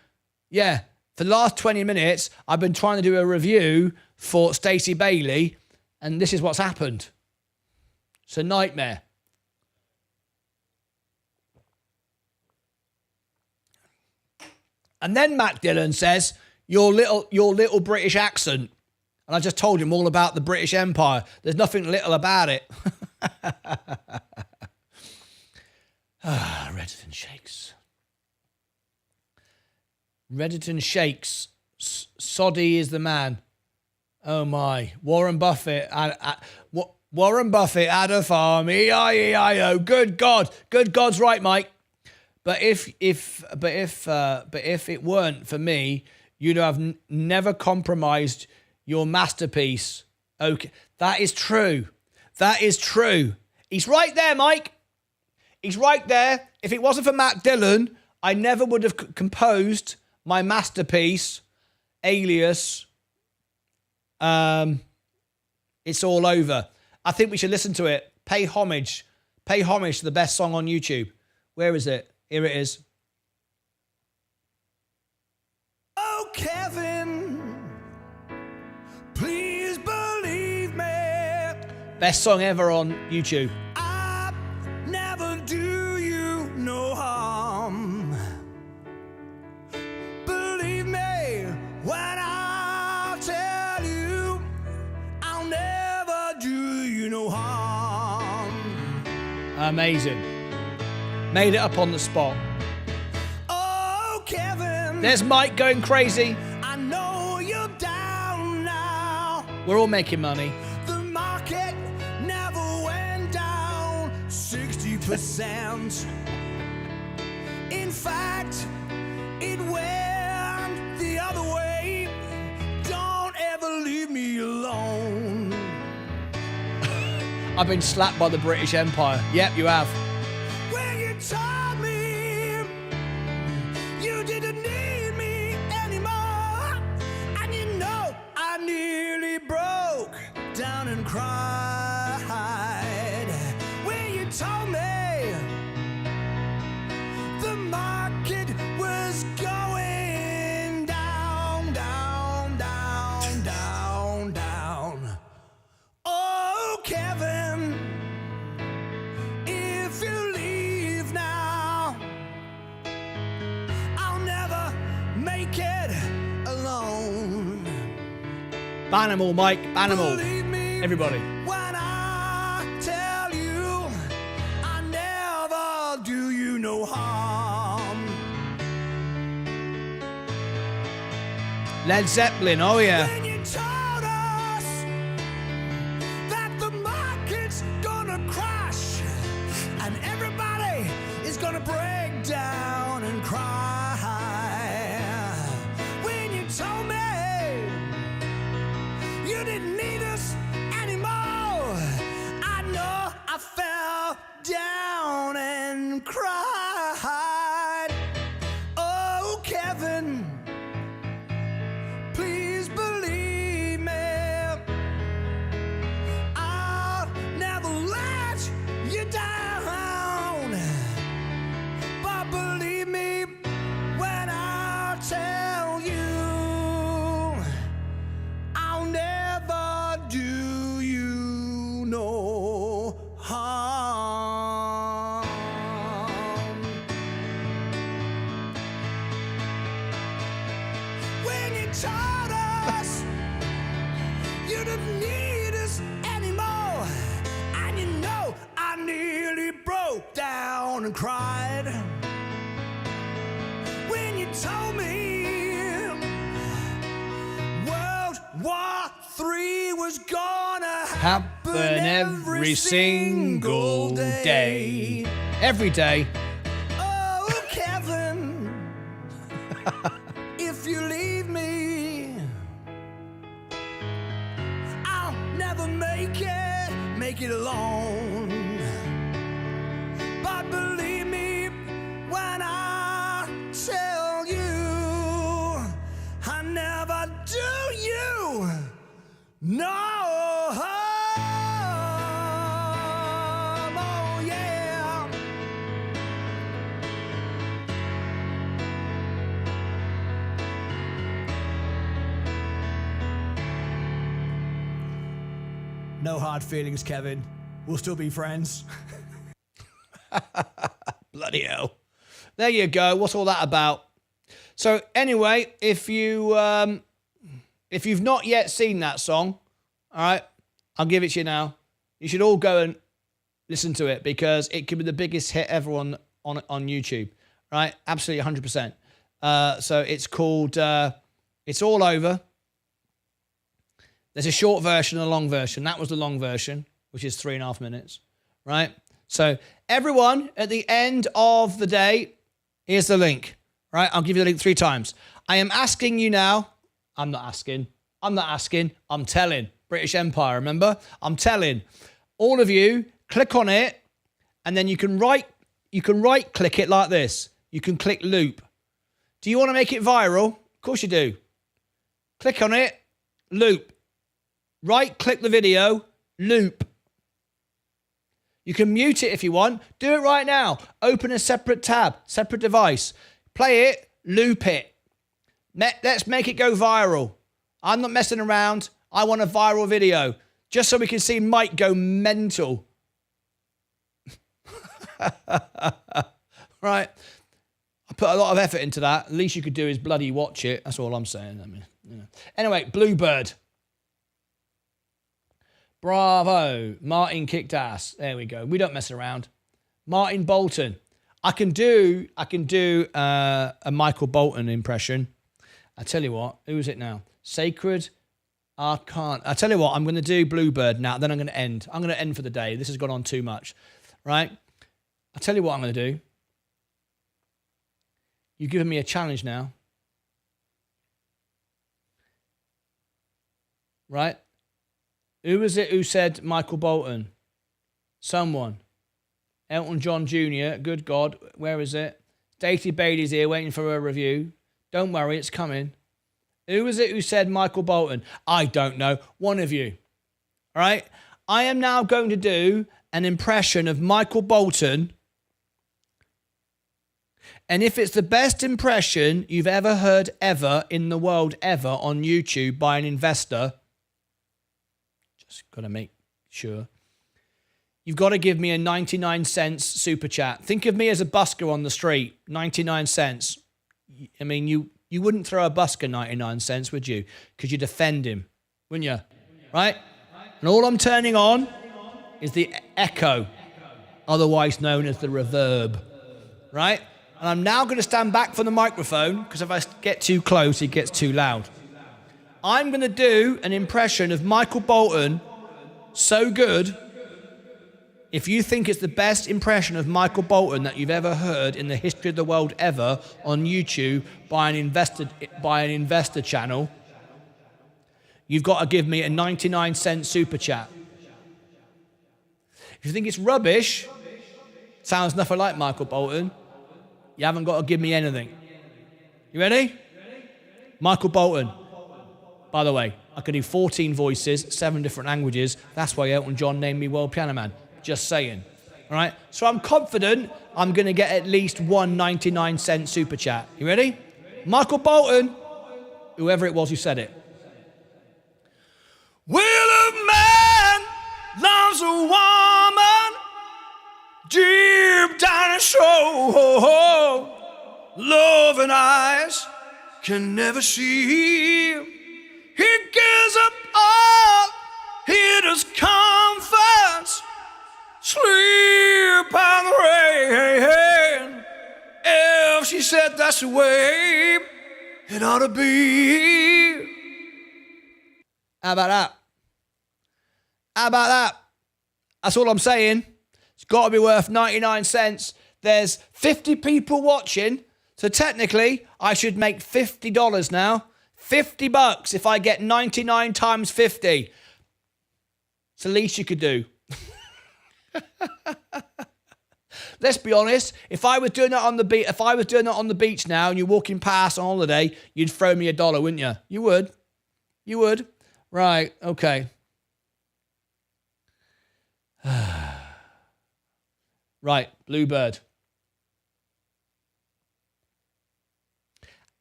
Yeah, for the last 20 minutes, I've been trying to do a review for Stacey Bailey, and this is what's happened. It's a nightmare. And then Matt Dillon says, your little British accent. And I just told him all about the British Empire. There's nothing little about it. Redditon shakes. Redditon shakes. Soddy is the man. Oh my. Warren Buffett. Warren Buffett had a farm. E-I-E-I-O. Good God. Good God's right, Mike. But if it weren't for me, you'd have never compromised your masterpiece. Okay. That is true. That is true. He's right there, Mike. He's right there. If it wasn't for Matt Dillon, I never would have composed my masterpiece, alias, It's All Over. I think we should listen to it. Pay homage. Pay homage to the best song on YouTube. Where is it? Here it is. Oh, Kevin, please believe me. Best song ever on YouTube. I never do you no harm. Believe me when I tell you I'll never do you no harm. Amazing. Made it up on the spot. Oh, Kevin, there's Mike going crazy. I know you're down now. We're all making money. The market never went down 60%. In fact, it went the other way. Don't ever leave me alone. I've been slapped by the British Empire. Yep, you have. When you told me you didn't need me anymore, and you know I nearly broke down and cried. When you told me the market was going down, down, down, down, down. Oh, Kevin, if you leave now, I'll never make it alone. Banimal, Mike. Banimal. Believe me Everybody. when I tell you I never do you no harm. Led Zeppelin, oh yeah. When you told us that the market's gonna crash and everybody is gonna break down and cry. When you told me you didn't need us anymore, I know I fell down and cried. Oh, Kevin, please believe told us you didn't need us anymore. And you know I nearly broke down and cried when you told me World War III was gonna Happen every single day. Every day. Oh, Kevin, if you leave me, I'll never make it alone. But believe me when I tell you, I never do you no harm. Oh, yeah. No hard feelings, Kevin. We'll still be friends. Bloody hell. There you go. What's all that about? So anyway, if you've not yet seen that song, all right, I'll give it to you now. You should all go and listen to it because it could be the biggest hit ever on YouTube. Right? Absolutely 100%. So it's called It's All Over. There's a short version and a long version. That was the long version, which is 3.5 minutes. Right? So everyone, at the end of the day, here's the link. Right? I'll give you the link 3 times. I am asking you now. I'm not asking. I'm telling. British Empire, remember? I'm telling. All of you, click on it, and then you can right click it like this. You can click loop. Do you want to make it viral? Of course you do. Click on it, loop. Right click the video, loop. You can mute it if you want. Do it right now. Open a separate tab, separate device. Play it, loop it. Let's make it go viral. I'm not messing around. I want a viral video. Just so we can see Mike go mental. Right. I put a lot of effort into that. The least you could do is bloody watch it. That's all I'm saying. I mean, you know. Anyway, Bluebird. Bravo. Martin kicked ass. There we go. We don't mess around. Martin Bolton. I can do a Michael Bolton impression. I tell you what. Who is it now? Sacred. I can't. I tell you what. I'm going to do Bluebird now. Then I'm going to end. I'm going to end for the day. This has gone on too much. Right? I tell you what I'm going to do. You've given me a challenge now. Right? Who was it who said Michael Bolton? Someone. Elton John Jr. Good God. Where is it? Daisy Bailey's here waiting for her review. Don't worry, it's coming. Who was it who said Michael Bolton? I don't know. One of you. All right? I am now going to do an impression of Michael Bolton. And if it's the best impression you've ever heard ever in the world ever on YouTube by an investor, just got to make sure, you've got to give me a 99 cents super chat. Think of me as a busker on the street, 99 cents. I mean, you wouldn't throw a busker 99 cents, would you? Because you'd offend him, wouldn't you? Right? And all I'm turning on is the echo, otherwise known as the reverb. Right? And I'm now going to stand back from the microphone because if I get too close, it gets too loud. I'm going to do an impression of Michael Bolton so good. If you think it's the best impression of Michael Bolton that you've ever heard in the history of the world ever on YouTube by an investor channel, you've got to give me a 99 cent super chat. If you think it's rubbish, sounds nothing like Michael Bolton, you haven't got to give me anything. You ready? Michael Bolton. By the way, I can do 14 voices, 7 different languages. That's why Elton John named me World Piano Man. Just saying. All right? So I'm confident I'm going to get at least one 99 cent super chat. You ready? Michael Bolton. Whoever it was who said it. Well, a man loves a woman deep down his soul. Love and eyes can never see. He gives up all, he does comforts, sleep on the rain. If she said that's the way it ought to be. How about that? How about that? That's all I'm saying. It's got to be worth 99 cents. There's 50 people watching, so technically I should make $50 now. $50 if I get 99 times 50. It's the least you could do. Let's be honest. If I was doing that on the beach now, and you're walking past on holiday, you'd throw me $1, wouldn't you? You would. You would. Right. Okay. Right. Bluebird.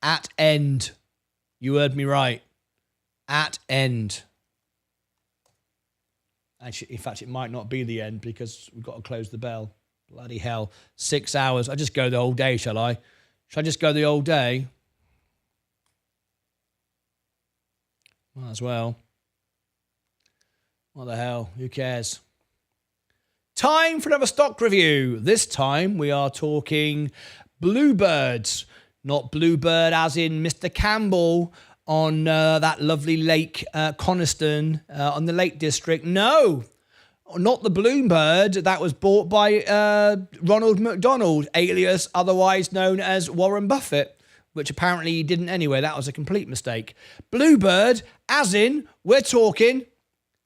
At end. You heard me right. At end. Actually, in fact, it might not be the end because we've got to close the bell. Bloody hell. 6 hours. I'll just go the whole day, shall I? Shall I just go the whole day? Might as well. What the hell? Who cares? Time for another stock review. This time we are talking Bluebirds. Not Bluebird as in Mr. Campbell on that lovely lake, Coniston, on the Lake District. No, not the Bluebird that was bought by Ronald McDonald, alias otherwise known as Warren Buffett, which apparently he didn't anyway. That was a complete mistake. Bluebird as in, we're talking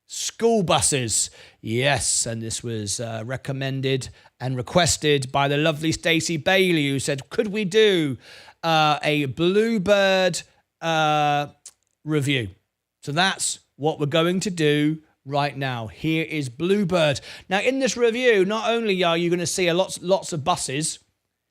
school buses. Yes, and this was recommended and requested by the lovely Stacey Bailey, who said, could we do a Bluebird review? So that's what we're going to do right now. Here is Bluebird. Now, in this review, not only are you going to see lots of buses,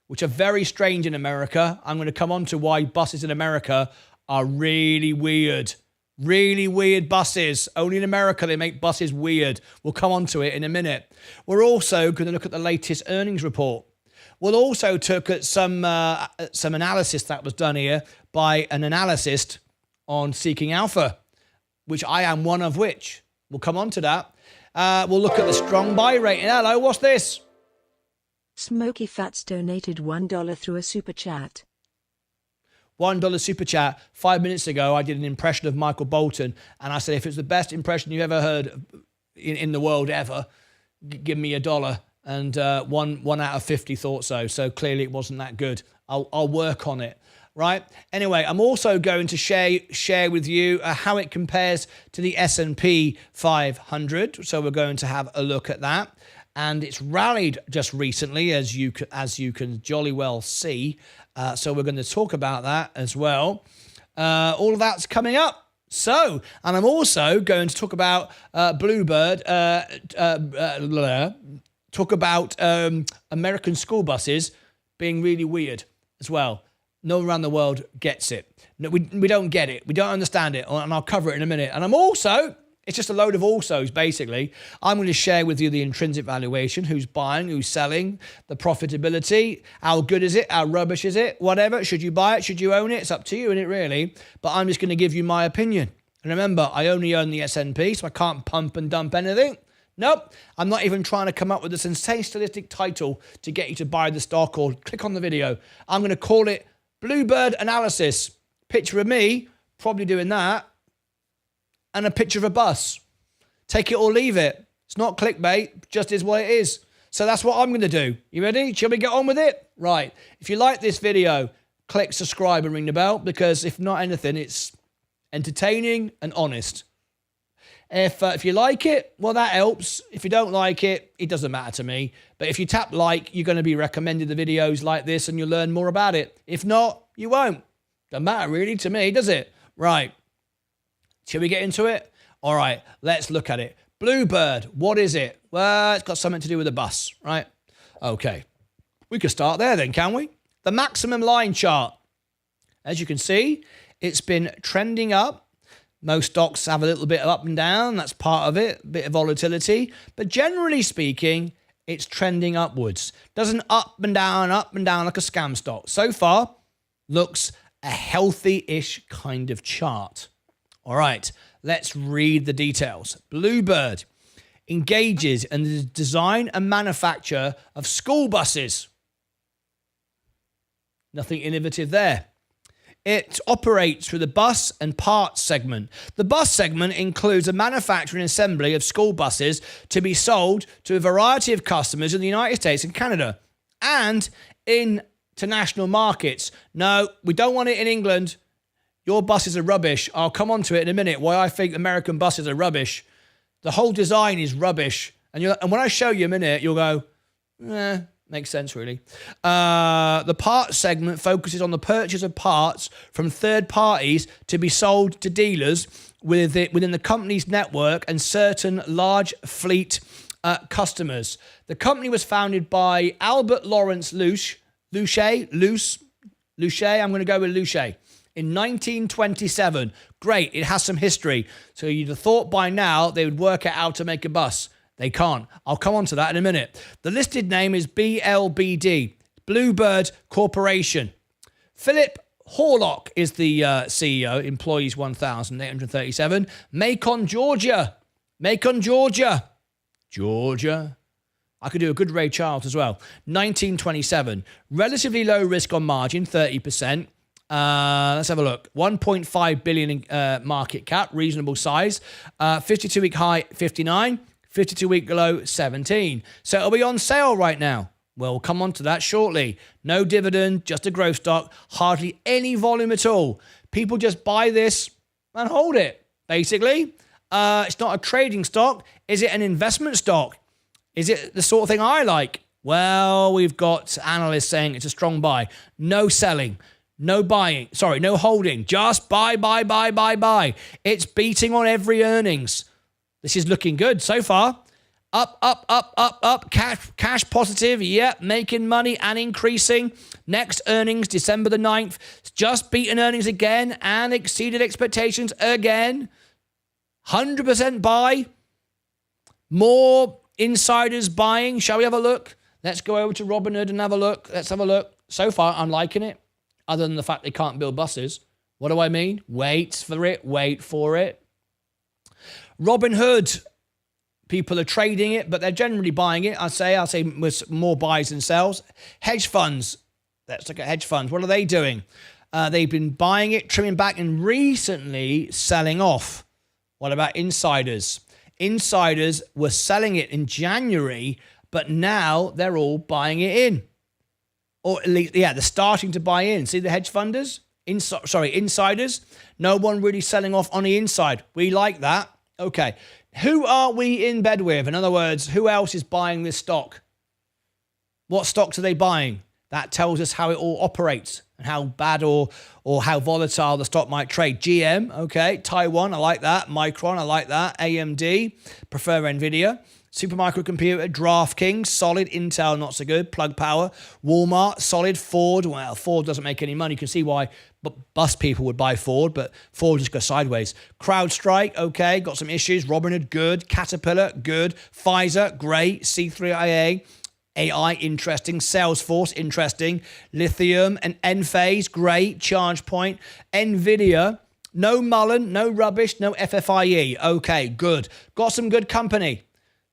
which are very strange in America. I'm going to come on to why buses in America are really weird. Really weird buses. Only in America they make buses weird. We'll come on to it in a minute. We're also going to look at the latest earnings report. We'll also look at some analysis that was done here by an analyst on Seeking Alpha, which I am one of which. We'll come on to that. We'll look at the strong buy rating. Hello, what's this? Smoky Fats donated $1 through a super chat. $1 super chat. 5 minutes ago, I did an impression of Michael Bolton, and I said, if it's the best impression you've ever heard in the world ever, give me $1. And one out of 50 thought so. So clearly it wasn't that good. I'll work on it. Right. Anyway, I'm also going to share with you how it compares to the S&P 500. So we're going to have a look at that. And it's rallied just recently, as you can jolly well see. So we're going to talk about that as well. All of that's coming up. So, and I'm also going to talk about Bluebird, talk about American school buses being really weird as well. No one around the world gets it. No, we don't get it. We don't understand it. And I'll cover it in a minute. And I'm also... it's just a load of alsos, basically. I'm going to share with you the intrinsic valuation, who's buying, who's selling, the profitability, how good is it, how rubbish is it, whatever. Should you buy it? Should you own it? It's up to you, isn't it, really? But I'm just going to give you my opinion. And remember, I only own the S&P, so I can't pump and dump anything. Nope. I'm not even trying to come up with a sensationalistic title to get you to buy the stock or click on the video. I'm going to call it Bluebird Analysis. Picture of me, probably doing that. And a picture of a bus. Take it or leave it. It's not clickbait, just is what it is. So that's what I'm going to do. You ready? Shall we get on with it? Right. If you like this video, click subscribe and ring the bell, because if not anything, it's entertaining and honest. If you like it, well, that helps. If you don't like it, it doesn't matter to me. But if you tap like, you're going to be recommended the videos like this and you'll learn more about it. If not, you won't. Doesn't matter really to me, does it? Right. Shall we get into it? All right, let's look at it. Bluebird, what is it? Well, it's got something to do with a bus, right? Okay, we could start there then, can we? The maximum line chart. As you can see, it's been trending up. Most stocks have a little bit of up and down. That's part of it, a bit of volatility. But generally speaking, it's trending upwards. Doesn't up and down like a scam stock. So far, looks a healthy-ish kind of chart. All right, let's read the details. Bluebird engages in the design and manufacture of school buses. Nothing innovative there. It operates through the bus and parts segment. The bus segment includes the manufacture and assembly of school buses to be sold to a variety of customers in the United States and Canada and in international markets. No, we don't want it in England. Your buses are rubbish. I'll come on to it in a minute, why I think American buses are rubbish. The whole design is rubbish. And when I show you a minute, you'll go, makes sense, really. The parts segment focuses on the purchase of parts from third parties to be sold to dealers within the company's network and certain large fleet customers. The company was founded by Albert Lawrence Luce. I'm going to go with Luce. In 1927. Great, it has some history. So you'd have thought by now they would work out how to make a bus. They can't. I'll come on to that in a minute. The listed name is BLBD, Bluebird Corporation. Philip Horlock is the CEO, employees 1,837. Macon, Georgia. Georgia. I could do a good Ray Charles as well. 1927. Relatively low risk on margin, 30%. Let's have a look. 1.5 billion in market cap, reasonable size. 52-week high, 59. 52-week low, 17. So it'll be on sale right now. We'll come on to that shortly. No dividend, just a growth stock. Hardly any volume at all. People just buy this and hold it, basically. It's not a trading stock. Is it an investment stock? Is it the sort of thing I like? Well, we've got analysts saying it's a strong buy. No selling. No buying. Sorry, no holding. Just buy. It's beating on every earnings. This is looking good so far. Up. Cash positive. Yep, making money and increasing. Next earnings, December the 9th. Just beaten earnings again and exceeded expectations again. 100% buy. More insiders buying. Shall we have a look? Let's go over to Robinhood and have a look. Let's have a look. So far, I'm liking it. Other than the fact they can't build buses. What do I mean? Wait for it. Robinhood, people are trading it, but they're generally buying it. I'll say with more buys than sells. Hedge funds. Let's look at hedge funds. What are they doing? They've been buying it, trimming back, and recently selling off. What about insiders? Insiders were selling it in January, but now they're all buying it in. Or at least, they're starting to buy in. See the hedge funders? Insiders. No one really selling off on the inside. We like that. Okay. Who are we in bed with? In other words, who else is buying this stock? What stocks are they buying? That tells us how it all operates and how bad or how volatile the stock might trade. GM, okay. Taiwan, I like that. Micron, I like that. AMD, prefer NVIDIA. Supermicro Computer, DraftKings, solid. Intel, not so good. Plug Power, Walmart, solid. Ford, well, Ford doesn't make any money. You can see why bus people would buy Ford, but Ford just goes sideways. CrowdStrike, okay, got some issues. Robinhood, good. Caterpillar, good. Pfizer, great. C3IA, AI, interesting. Salesforce, interesting. Lithium and Enphase, great. ChargePoint. NVIDIA, no Mullen, no rubbish, no FFIE. Okay, good. Got some good company.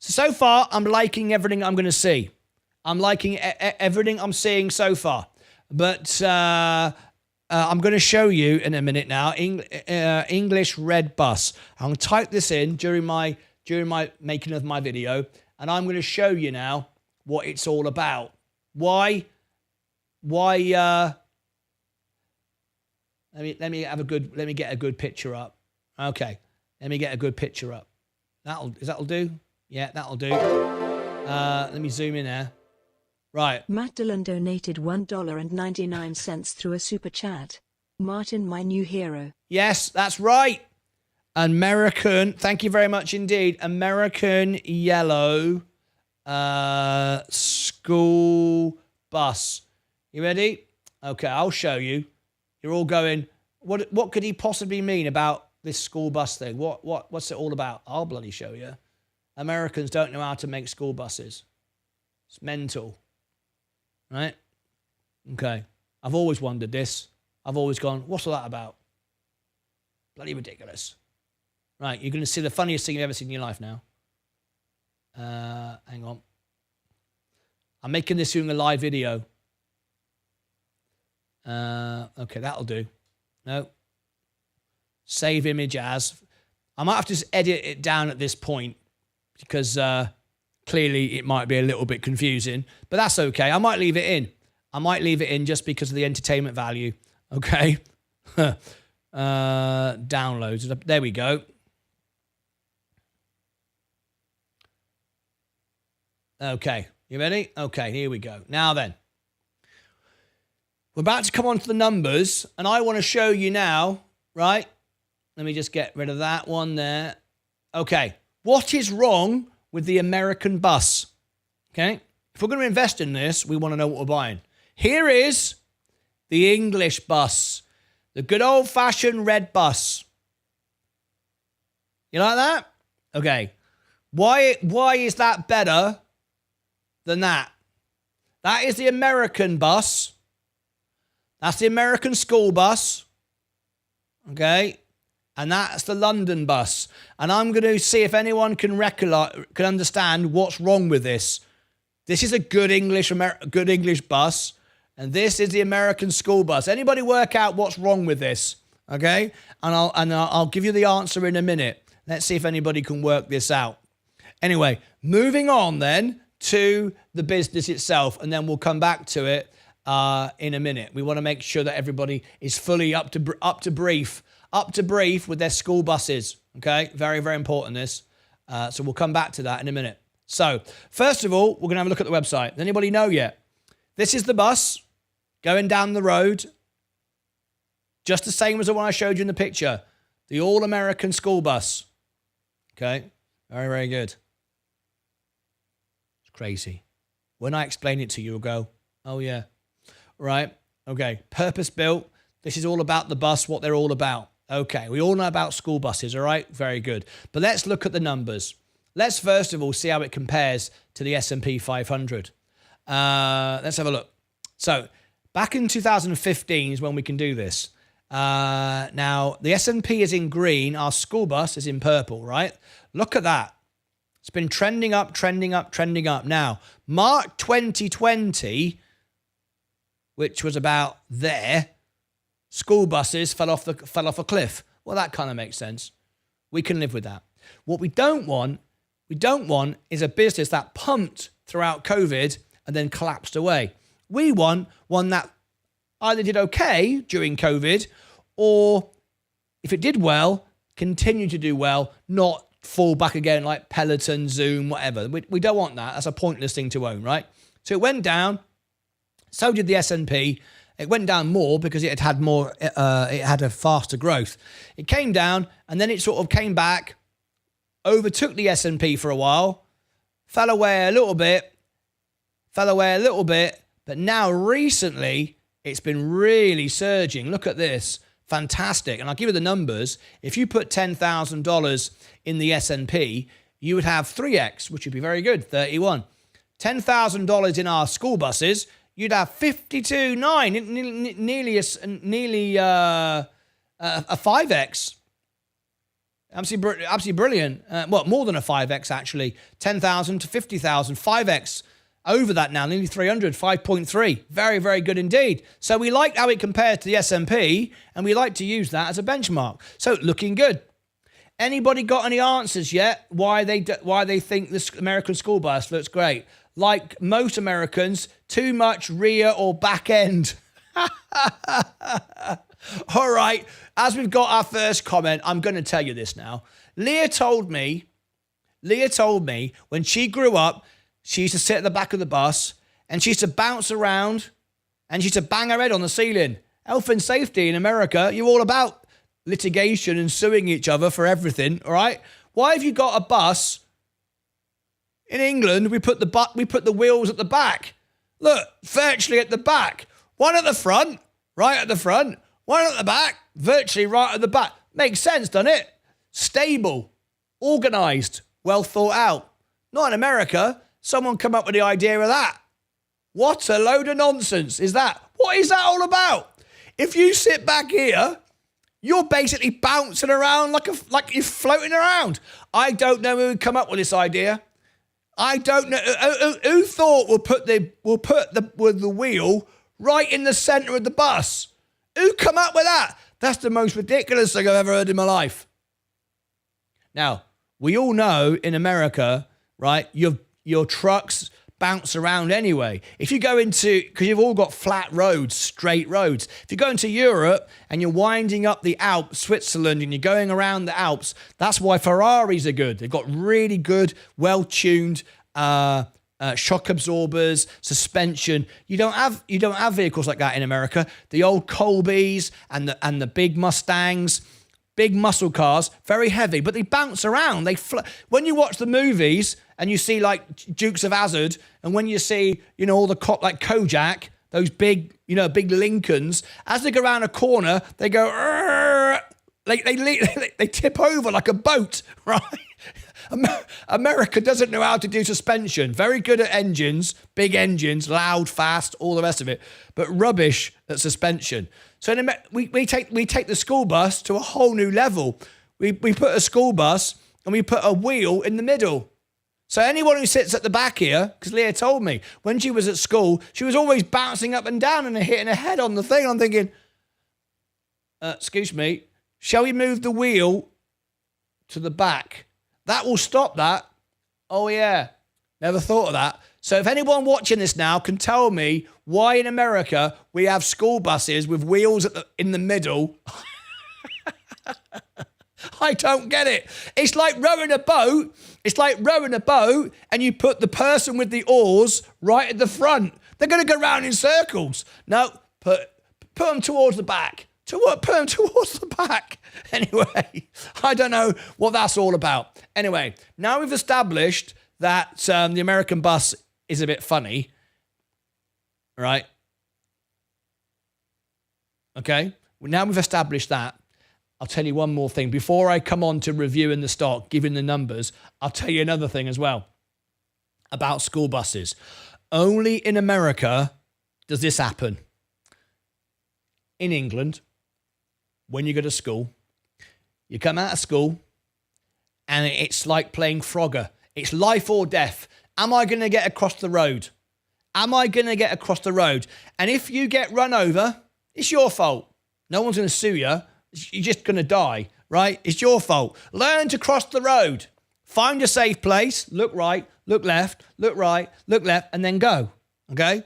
So far, I'm liking everything I'm going to see. I'm liking everything I'm seeing so far. But I'm going to show you in a minute now, English red bus. I'm going to type this in during my making of my video, and I'm going to show you now what it's all about. Why let me get a good picture up. Okay. Let me get a good picture up. That'll do. Yeah, that'll do. Let me zoom in there. Right. Matt Dillon donated $1.99 through a super chat. Martin, my new hero. Yes, that's right. American, thank you very much indeed. American yellow school bus. You ready? Okay, I'll show you. You're all going, what could he possibly mean about this school bus thing? What's it all about? I'll bloody show you. Americans don't know how to make school buses. It's mental. Right? Okay. I've always wondered this. I've always gone, what's all that about? Bloody ridiculous. Right, you're going to see the funniest thing you've ever seen in your life now. Hang on. I'm making this doing a live video. Okay, that'll do. No. Save image as. I might have to just edit it down at this point because clearly it might be a little bit confusing, but that's okay. I might leave it in. I might leave it in just because of the entertainment value. Okay. Downloads. There we go. Okay. You ready? Okay, here we go. Now then. We're about to come on to the numbers, and I want to show you now, right? Let me just get rid of that one there. Okay. What is wrong with the American bus? Okay. If we're going to invest in this, we want to know what we're buying. Here is the English bus. The good old-fashioned red bus. You like that? Okay. Why is that better than that? That is the American bus. That's the American school bus. Okay. And that's the London bus. And I'm going to see if anyone can understand what's wrong with this. This is a good English bus. And this is the American school bus. Anybody work out what's wrong with this? Okay? And I'll give you the answer in a minute. Let's see if anybody can work this out. Anyway, moving on then to the business itself, and then we'll come back to it in a minute. We want to make sure that everybody is fully up to brief with their school buses. Okay? Very, very important this. So we'll come back to that in a minute. So, first of all, we're going to have a look at the website. Does anybody know yet? This is the bus going down the road. Just the same as the one I showed you in the picture. The all-American school bus. Okay? Very, very good. It's crazy. When I explain it to you, you'll go, oh, yeah. Right? Okay. Purpose-built. This is all about the bus, what they're all about. Okay. We all know about school buses, all right? Very good. But let's look at the numbers. Let's first of all see how it compares to the S&P 500. Let's have a look. So, back in 2015 is when we can do this. Now, the S&P is in green. Our school bus is in purple, right? Look at that. It's been trending up, trending up, trending up. Now, March 2020, which was about there, school buses fell off a cliff. Well, that kind of makes sense. We can live with that. What we don't want is a business that pumped throughout COVID and then collapsed away. We want one that either did okay during COVID or, if it did well, continue to do well, not fall back again like Peloton, Zoom, whatever. We don't want that. That's a pointless thing to own, right? So it went down. So did the S&P. It went down more because it had a faster growth. It came down and then it sort of came back, overtook the S&P for a while, fell away a little bit, but now recently it's been really surging. Look at this. Fantastic. And I'll give you the numbers. If you put $10,000 in the S&P, you would have 3x, which would be very good, 31. $10,000 in our school buses, you'd have 52.9, nearly a 5x. Absolutely brilliant. Well, more than a 5x, actually. 10,000 to 50,000, 5x. Over that now, nearly 300, 5.3. Very, very good indeed. So we like how it compares to the S&P, and we like to use that as a benchmark. So looking good. Anybody got any answers yet? Why they think this American school bus looks great? Like most Americans, too much rear or back end. All right. As we've got our first comment, I'm going to tell you this now. Leah told me when she grew up, she used to sit at the back of the bus and she used to bounce around and she used to bang her head on the ceiling. Health and safety in America, you're all about litigation and suing each other for everything, all right? Why have you got a bus in England? We put the wheels at the back. Look, virtually at the back. One at the front, right at the front. One at the back, virtually right at the back. Makes sense, doesn't it? Stable, organised, well thought out. Not in America. Someone come up with the idea of that. What a load of nonsense is that? What is that all about? if you sit back here, you're basically bouncing around like you're floating around. I don't know who come up with this idea. I don't know who thought we'll put the wheel right in the center of the bus. Who come up with that? That's the most ridiculous thing I've ever heard in my life. Now, we all know in America, right, your trucks bounce around anyway. If you go into, because you've all got flat roads, straight roads. If you go into Europe and you're winding up the Alps, Switzerland, and you're going around the Alps, that's why Ferraris are good. They've got really good, well-tuned shock absorbers, suspension. You don't have vehicles like that in America. The old Colbys and the big Mustangs, big muscle cars, very heavy, but they bounce around. When you watch the movies and you see like Dukes of Hazzard, and when you see, all the like Kojak, those big, big Lincolns, as they go around a corner, they go, they tip over like a boat, right? America doesn't know how to do suspension. Very good at engines, big engines, loud, fast, all the rest of it, but rubbish at suspension. So we take the school bus to a whole new level. We put a school bus and we put a wheel in the middle. So anyone who sits at the back here, because Leah told me, when she was at school, she was always bouncing up and down and hitting her head on the thing. I'm thinking, excuse me, shall we move the wheel to the back? That will stop that. Oh, yeah. Never thought of that. So if anyone watching this now can tell me why in America we have school buses with wheels in the middle, I don't get it. It's like rowing a boat. And you put the person with the oars right at the front. They're going to go round in circles. No, put them towards the back. Put them towards the back. Anyway, I don't know what that's all about. Anyway, now we've established that the American bus is a bit funny, right? Okay, now we've established that. I'll tell you one more thing. Before I come on to reviewing the stock, giving the numbers, I'll tell you another thing as well about school buses. Only in America does this happen. In England, when you go to school, you come out of school and it's like playing Frogger. It's life or death. Am I going to get across the road? Am I going to get across the road? And if you get run over, it's your fault. No one's going to sue you. You're just going to die, right? It's your fault. Learn to cross the road. Find a safe place. Look right, look left, look right, look left, and then go, okay?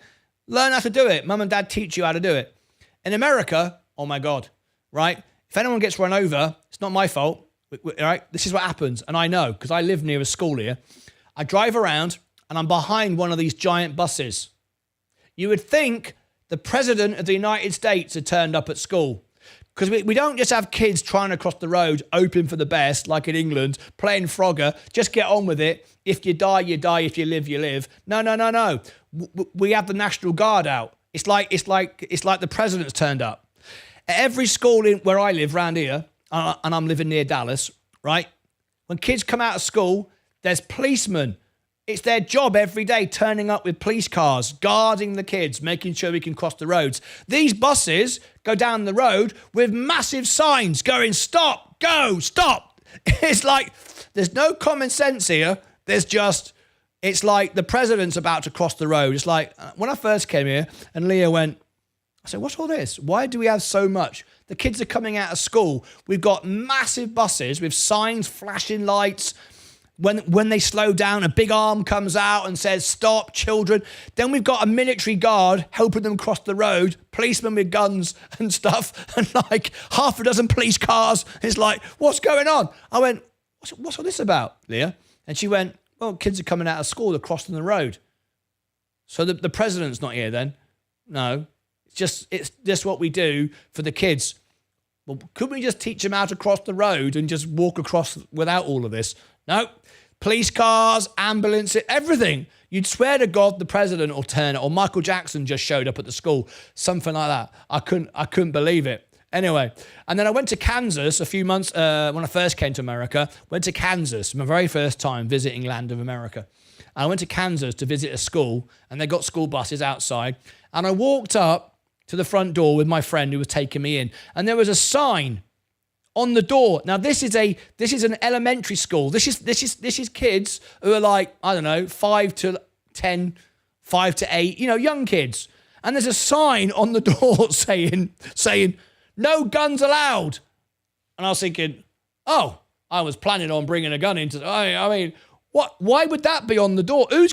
Learn how to do it. Mum and dad teach you how to do it. In America, oh my God, right? If anyone gets run over, it's not my fault, right? This is what happens. And I know, because I live near a school here. I drive around and I'm behind one of these giant buses. You would think the President of the United States had turned up at school. Because we don't just have kids trying to cross the road, hoping for the best, like in England, playing Frogger. Just get on with it. If you die, you die. If you live, you live. No. We have the National Guard out. It's like the president's turned up. At every school where I live around here, and I'm living near Dallas, right? When kids come out of school, there's policemen. It's their job every day, turning up with police cars, guarding the kids, making sure we can cross the roads. These buses go down the road with massive signs going, stop, go, stop. It's like, there's no common sense here. It's like the president's about to cross the road. It's like, when I first came here and Leah went, I said, what's all this? Why do we have so much? The kids are coming out of school. We've got massive buses with signs, flashing lights. When they slow down, a big arm comes out and says, stop, children. Then we've got a military guard helping them cross the road, policemen with guns and stuff, and like half a dozen police cars. It's like, what's going on? I went, what's all this about, Leah? And she went, well, kids are coming out of school, they're crossing the road. So the president's not here then? No, it's just what we do for the kids. Well, couldn't we just teach them how to cross the road and just walk across without all of this? No. Police cars, ambulances, everything. You'd swear to God the president will turn it, or Michael Jackson just showed up at the school, something like that. I couldn't believe it. Anyway, and then I went to Kansas a few months, when I first came to America, went to Kansas, my very first time visiting land of America. And I went to Kansas to visit a school, and they got school buses outside. And I walked up to the front door with my friend who was taking me in, and there was a sign on the door. Now this is an elementary school. This is kids who are like, I don't know, 5 to 10, 5 to 8, young kids. And there's a sign on the door saying no guns allowed. And I was thinking, oh, I was planning on bringing a gun into. I mean, what? Why would that be on the door? Who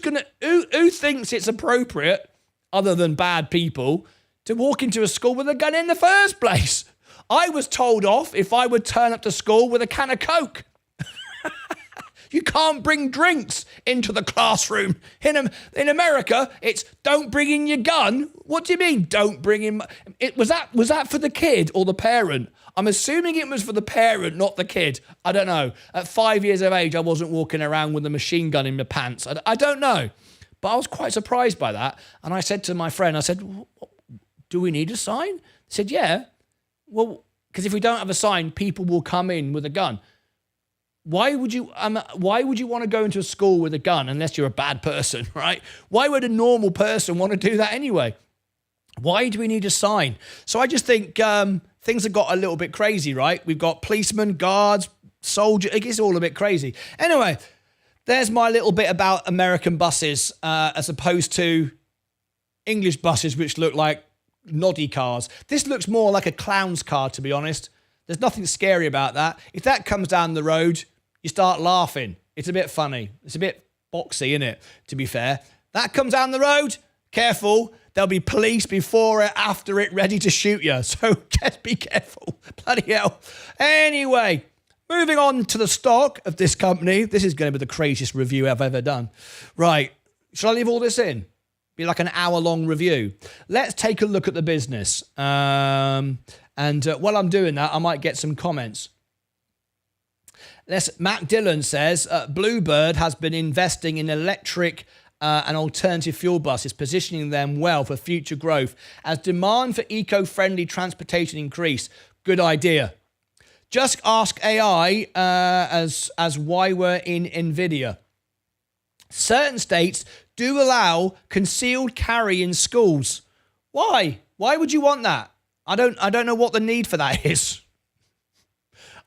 thinks it's appropriate, other than bad people, to walk into a school with a gun in the first place? I was told off if I would turn up to school with a can of Coke. You can't bring drinks into the classroom. In America, it's don't bring in your gun. What do you mean, don't bring in? Was that for the kid or the parent? I'm assuming it was for the parent, not the kid. I don't know. At 5 years of age, I wasn't walking around with a machine gun in my pants. I don't know. But I was quite surprised by that. And I said to my friend, do we need a sign? He said, yeah. Well, because if we don't have a sign, people will come in with a gun. Why would you want to go into a school with a gun unless you're a bad person, right? Why would a normal person want to do that anyway? Why do we need a sign? So I just think things have got a little bit crazy, right? We've got policemen, guards, soldiers. It gets all a bit crazy. Anyway, there's my little bit about American buses as opposed to English buses, which look like noddy cars. This looks more like a clown's car, to be honest. There's nothing scary about that. If that comes down the road, you start laughing. It's a bit funny. It's a bit boxy, isn't it, to be fair? That comes down the road, careful. There'll be police before it, after it, ready to shoot you. So just be careful. Bloody hell. Anyway, moving on to the stock of this company. This is going to be the craziest review I've ever done. Right. Shall I leave all this in? Be like an hour-long review. Let's take a look at the business. And while I'm doing that, I might get some comments. Matt Dillon says, Bluebird has been investing in electric and alternative fuel buses, positioning them well for future growth as demand for eco-friendly transportation increase. Good idea. Just ask AI as why we're in NVIDIA. Certain states do allow concealed carry in schools. Why? Why would you want that? I don't know what the need for that is.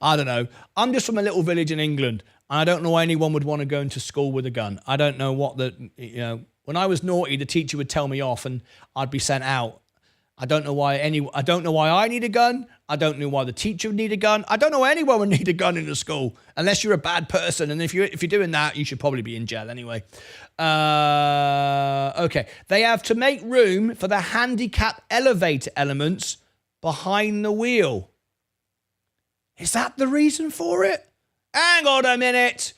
I don't know. I'm just from a little village in England. And I don't know why anyone would want to go into school with a gun. I don't know what when I was naughty, the teacher would tell me off and I'd be sent out. I don't know why I need a gun. I don't know why the teacher would need a gun. I don't know why anyone would need a gun in a school unless you're a bad person. And if you're doing that, you should probably be in jail anyway. Okay. They have to make room for the handicap elevator elements behind the wheel. Is that the reason for it? Hang on a minute,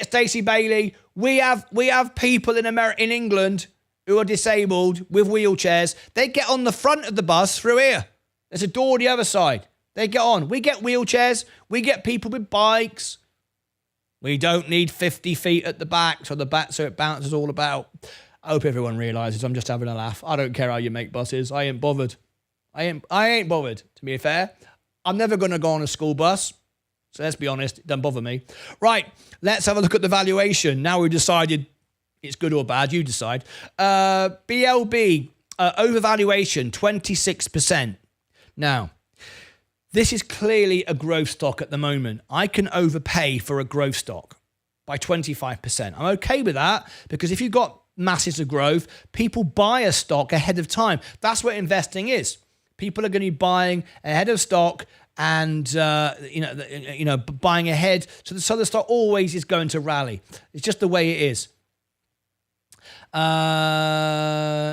Stacey Bailey. We have people in England who are disabled with wheelchairs. They get on the front of the bus through here. There's a door the other side. They get on. We get wheelchairs. We get people with bikes. We don't need 50 feet at the back so it bounces all about. I hope everyone realises I'm just having a laugh. I don't care how you make buses. I ain't bothered. I ain't bothered, to be fair. I'm never going to go on a school bus. So let's be honest, it doesn't bother me. Right, let's have a look at the valuation. Now we've decided it's good or bad, you decide. BLB, overvaluation, 26%. Now, this is clearly a growth stock at the moment. I can overpay for a growth stock by 25%. I'm okay with that because if you've got masses of growth, people buy a stock ahead of time. That's what investing is. People are going to be buying ahead of stock and buying ahead. So the stock always is going to rally. It's just the way it is.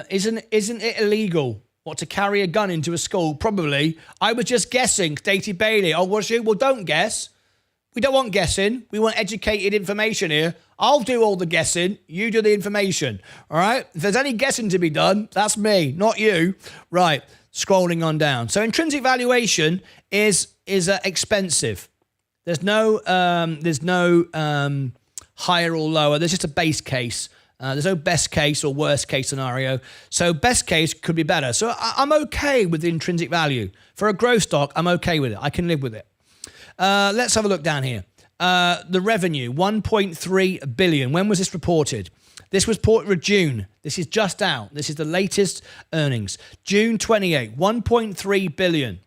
Isn't it illegal to carry a gun into a school? Probably. I was just guessing, Stacey Bailey. Oh, was you? Well, don't guess. We don't want guessing. We want educated information here. I'll do all the guessing. You do the information. All right? If there's any guessing to be done, that's me, not you. Right. Scrolling on down. So intrinsic valuation is expensive. There's no higher or lower. There's just a base case. There's no best case or worst case scenario. So best case could be better. So I'm okay with the intrinsic value. For a growth stock, I'm okay with it. I can live with it. Let's have a look down here. The revenue, 1.3 billion. When was this reported? This was reported in June. This is just out. This is the latest earnings. June 28, 1.3 billion.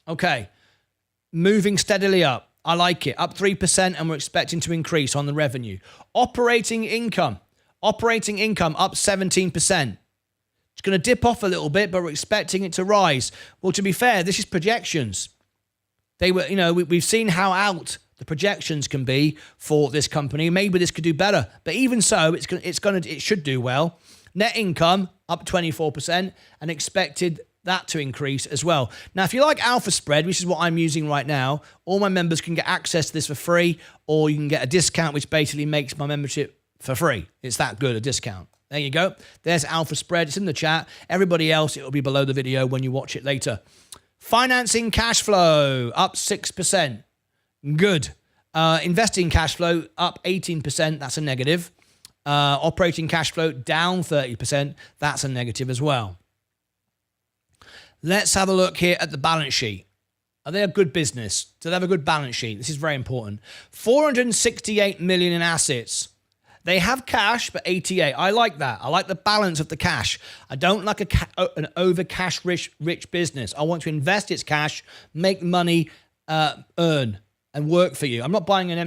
Okay. Moving steadily up. I like it. Up 3%, and we're expecting to increase on the revenue. Operating income up 17%. It's going to dip off a little bit, but we're expecting it to rise. Well, to be fair, this is projections. They were, we've seen how out the projections can be for this company. Maybe this could do better, but even so, it should do well. Net income up 24%, and expected that to increase as well. Now, if you like Alpha Spread, which is what I'm using right now, all my members can get access to this for free, or you can get a discount, which basically makes my membership for free. It's that good, a discount. There you go. There's Alpha Spread. It's in the chat. Everybody else, it will be below the video when you watch it later. Financing cash flow up 6%. Good. Investing cash flow up 18%. That's a negative. Operating cash flow down 30%. That's a negative as well. Let's have a look here at the balance sheet. Are they a good business? Do they have a good balance sheet? This is very important. 468 million in assets. They have cash, but 88. I like that. I like the balance of the cash. I don't like an over cash rich business. I want to invest its cash, make money, earn, and work for you. I'm not buying a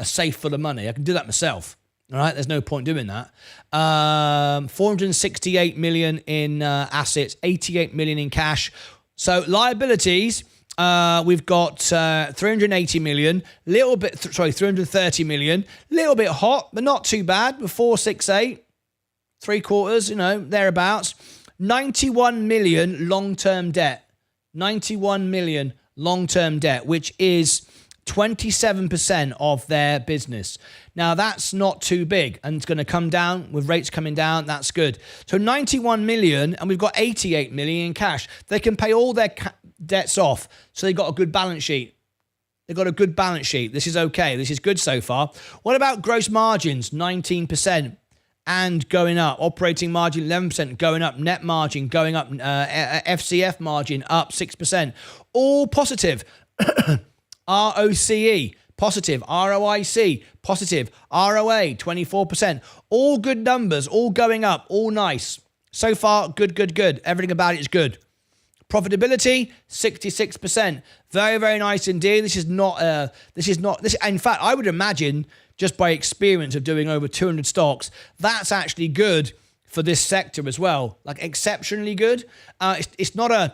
safe full of money. I can do that myself. All right, there's no point doing that. 468 million in assets, 88 million in cash. So liabilities, we've got 380 million, 330 million, little bit hot, but not too bad. 468, 3/4, thereabouts. 91 million long-term debt. 91 million long-term debt, which is 27% of their business. Now, that's not too big, and it's going to come down with rates coming down. That's good. So 91 million, and we've got 88 million in cash. They can pay all their debts off, so they've got a good balance sheet. They've got a good balance sheet. This is okay. This is good so far. What about gross margins? 19% and going up. Operating margin, 11% going up. Net margin going up. FCF margin up 6%. All positive. ROCE, positive. ROIC, positive. ROA, 24%. All good numbers, all going up, all nice. So far, good. Everything about it is good. Profitability, 66%. Very, very nice indeed. This is not, in fact, I would imagine, just by experience of doing over 200 stocks, that's actually good for this sector as well. Like, exceptionally good. It's not an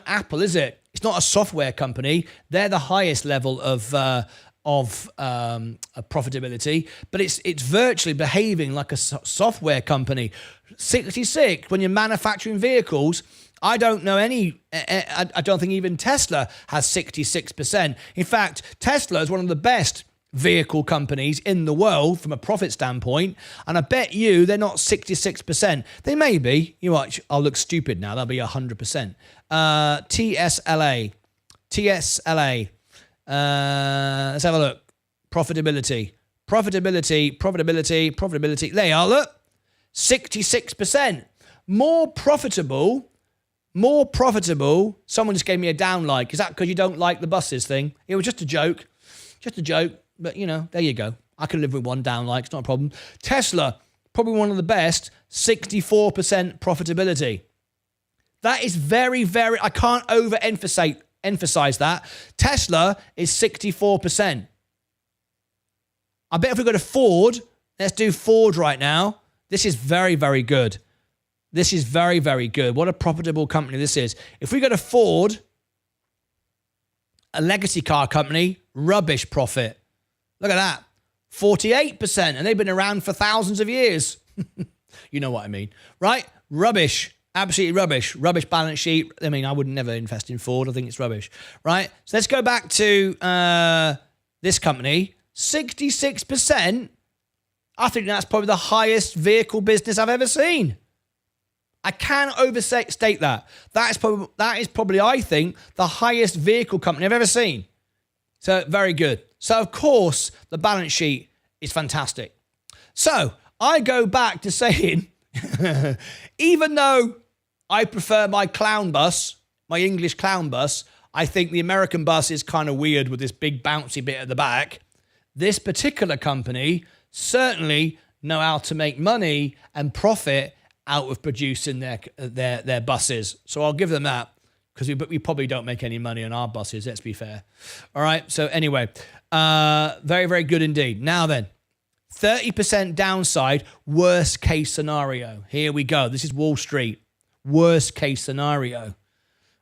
Apple, is it? It's not a software company. They're the highest level of profitability, but it's virtually behaving like a software company. 66 when you're manufacturing vehicles. I don't know any. I don't think even Tesla has 66%. In fact, Tesla is one of the best vehicle companies in the world from a profit standpoint, and I bet you they're not 66%. They may be. I'll look stupid now. They'll be 100%. TSLA. Let's have a look. Profitability. There you are, look. 66%. More profitable. Someone just gave me a down like. Is that because you don't like the buses thing? It was just a joke. But, there you go. I can live with one down like. It's not a problem. Tesla, probably one of the best. 64% profitability. That is very, very... I can't overemphasize that. Tesla is 64%. I bet if we go to Ford, let's do Ford right now. This is very, very good. This is very, very good. What a profitable company this is. If we go to Ford, a legacy car company, rubbish profit. Look at that. 48%. And they've been around for thousands of years. You know what I mean, right? Rubbish. Absolutely rubbish. Rubbish balance sheet. I mean, I would never invest in Ford. I think it's rubbish, right? So let's go back to this company. 66%. I think that's probably the highest vehicle business I've ever seen. I can't overstate that. That is probably, I think, the highest vehicle company I've ever seen. So, very good. So, of course, the balance sheet is fantastic. So, I go back to saying, even though I prefer my clown bus, my English clown bus, I think the American bus is kind of weird with this big bouncy bit at the back. This particular company, certainly know how to make money and profit out of producing their buses. So I'll give them that, because we probably don't make any money on our buses, let's be fair. All right, so anyway, very, very good indeed. Now then, 30% downside, worst case scenario. Here we go. This is Wall Street. Worst case scenario,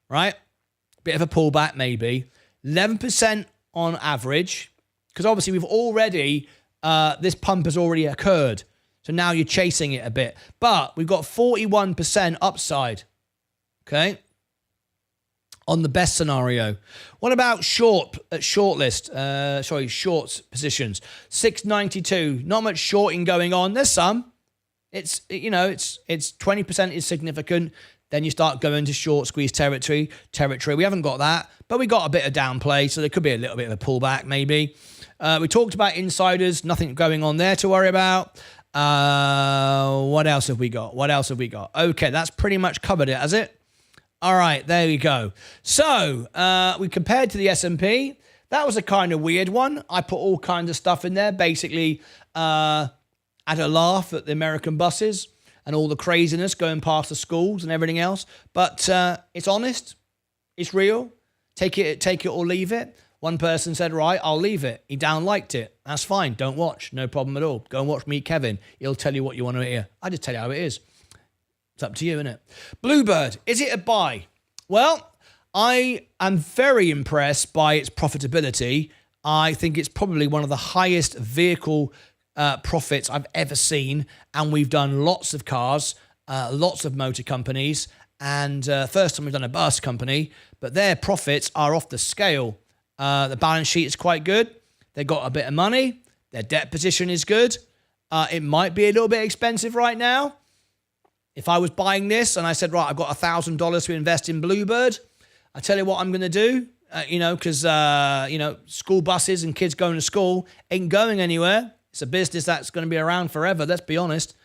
right? Bit of a pullback maybe. 11% on average, because obviously we've already, this pump has already occurred. So now you're chasing it a bit. But we've got 41% upside, okay, on the best scenario. What about shorts positions? 692. Not much shorting going on. There's some. It's 20% is significant. Then you start going to short squeeze territory. We haven't got that, but we got a bit of downplay, so there could be a little bit of a pullback maybe. We talked about insiders. Nothing going on there to worry about. What else have we got? Okay, that's pretty much covered it, has it? All right, there we go. So we compared to the S&P. That was a kind of weird one. I put all kinds of stuff in there. Basically, had a laugh at the American buses and all the craziness going past the schools and everything else. But it's honest. It's real. Take it or leave it. One person said, right, I'll leave it. He downliked it. That's fine. Don't watch. No problem at all. Go and watch Meet Kevin. He'll tell you what you want to hear. I just tell you how it is. It's up to you, isn't it? Bluebird, is it a buy? Well, I am very impressed by its profitability. I think it's probably one of the highest vehicle profits I've ever seen. And we've done lots of cars, lots of motor companies. And first time we've done a bus company. But their profits are off the scale. The balance sheet is quite good. They've got a bit of money. Their debt position is good. It might be a little bit expensive right now. If I was buying this and I said, right, I've got $1,000 to invest in Bluebird, I tell you what I'm going to do, because, school buses and kids going to school ain't going anywhere. It's a business that's going to be around forever, let's be honest.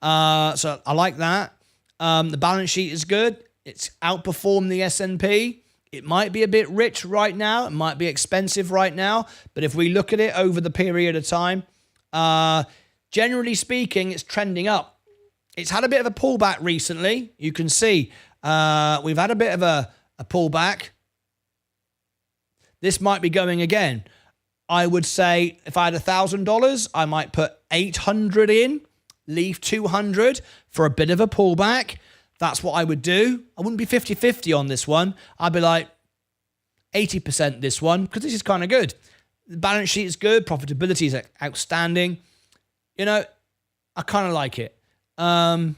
So I like that. The balance sheet is good. It's outperformed the S&P. It might be a bit rich right now. It might be expensive right now. But if we look at it over the period of time, generally speaking, it's trending up. It's had a bit of a pullback recently. You can see we've had a bit of a pullback. This might be going again. I would say if I had $1,000, I might put 800 in, leave 200 for a bit of a pullback. That's what I would do. I wouldn't be 50-50 on this one. I'd be like 80% this one, because this is kind of good. The balance sheet is good. Profitability is outstanding. I kind of like it. The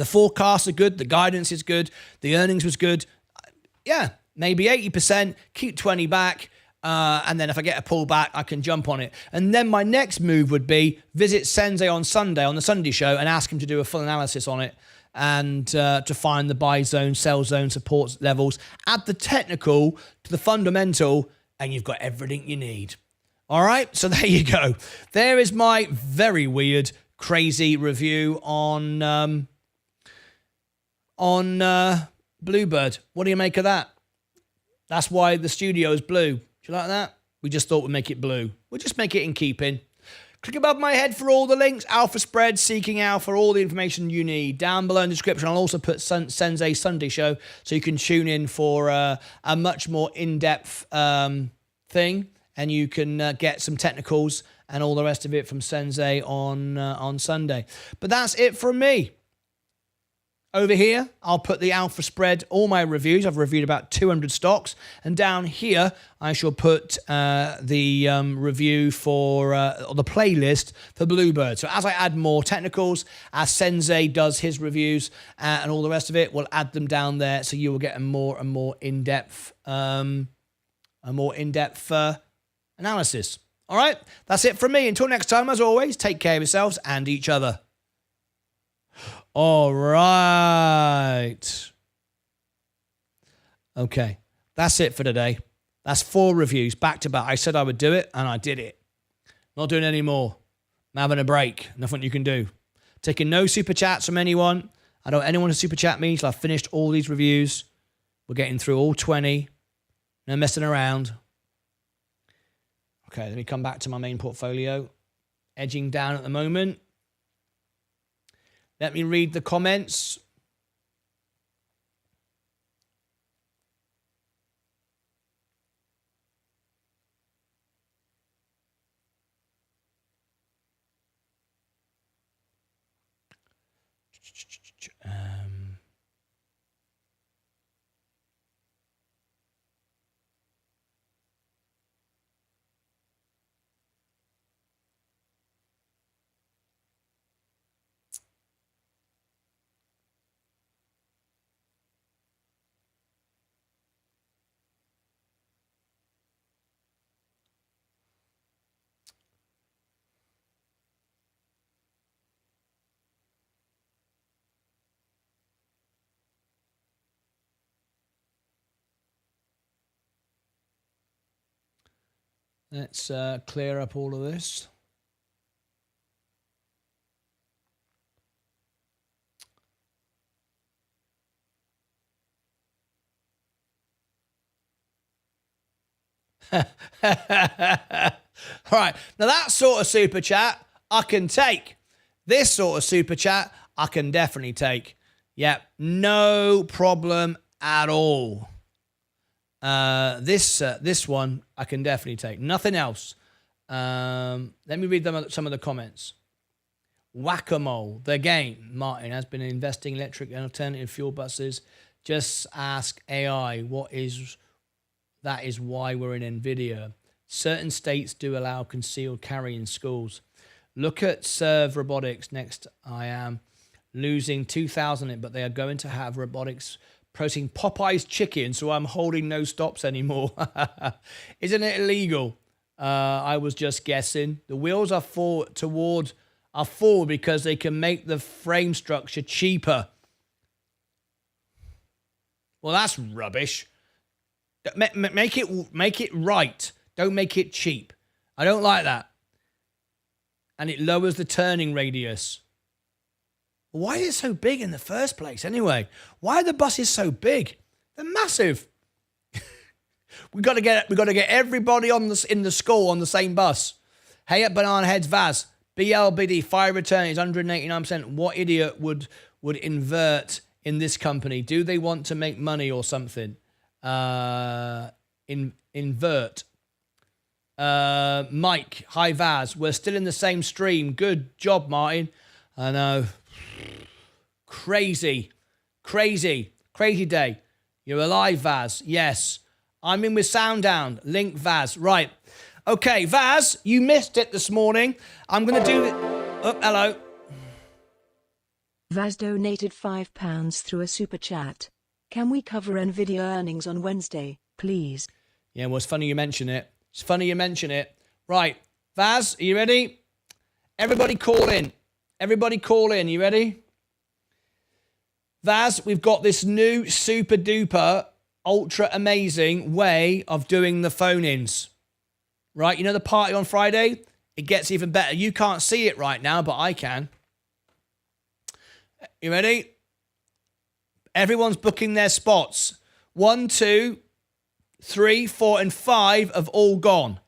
forecasts are good. The guidance is good. The earnings was good. Yeah, maybe 80%. Keep 20 back. And then if I get a pullback, I can jump on it. And then my next move would be visit Sensei on Sunday, on the Sunday show, and ask him to do a full analysis on it and to find the buy zone, sell zone, support levels. Add the technical to the fundamental, and you've got everything you need. All right, so there you go. There is my very weird, crazy review on Bluebird. What do you make of that? That's why the studio is blue. Do you like that? We just thought we'd make it blue. We'll just make it in keeping. Click above my head for all the links. Alpha Spread, Seeking Alpha, all the information you need. Down below in the description, I'll also put Sensei Sunday show so you can tune in for a much more in-depth thing. And you can get some technicals and all the rest of it from Sensei on Sunday. But that's it from me. Over here, I'll put the Alpha Spread, all my reviews. I've reviewed about 200 stocks. And down here, I shall put the review for or the playlist for Bluebird. So as I add more technicals, as Sensei does his reviews and all the rest of it, we'll add them down there so you will get a more and more in-depth analysis. All right, that's it from me. Until next time, as always, take care of yourselves and each other. All right. Okay, that's it for today. That's 4 reviews back to back. I said I would do it, and I did it. Not doing any more. I'm having a break. Nothing you can do. Taking no super chats from anyone. I don't want anyone to super chat me, so I've finished all these reviews. We're getting through all 20. No messing around. Okay, let me come back to my main portfolio. edging down at the moment. Let me read the comments. Let's clear up all of this. All right. Now, that sort of super chat I can take. This sort of super chat I can definitely take. Yep. No problem at all. This one I can definitely take. Nothing else. Let me read some of the comments. Whack-a-mole, the game. Martin has been investing in electric and alternative fuel buses. Just ask AI. That is why we're in NVIDIA. Certain states do allow concealed carry in schools. Look at Serve Robotics. Next, I am losing 2,000, but they are going to have robotics protein Popeye's chicken, so I'm holding no stops anymore. Isn't it illegal? I was just guessing. The wheels are forward because they can make the frame structure cheaper. Well, that's rubbish. Make it right. Don't make it cheap. I don't like that. And it lowers the turning radius. Why is it so big in the first place anyway? Why are the buses so big? They're massive. we got to get everybody in the school on the same bus. Hey up Banana Heads Vaz. BLBD fire return is 189%. What idiot would invert in this company? Do they want to make money or something? Invert. Mike, hi Vaz. We're still in the same stream. Good job, Martin. I know. Crazy day. You're alive, Vaz. Yes. I'm in with sound down. Link Vaz. Right. Okay, Vaz, you missed it this morning. I'm going to do it. Oh, hello. Vaz donated £5 through a super chat. Can we cover NVIDIA earnings on Wednesday, please? Yeah, well, it's funny you mention it. Right. Vaz, are you ready? Everybody call in. You ready? Vaz, we've got this new super duper, ultra amazing way of doing the phone-ins. Right? You know the party on Friday? It gets even better. You can't see it right now, but I can. You ready? Everyone's booking their spots. 1, 2, 3, 4, and 5 have all gone.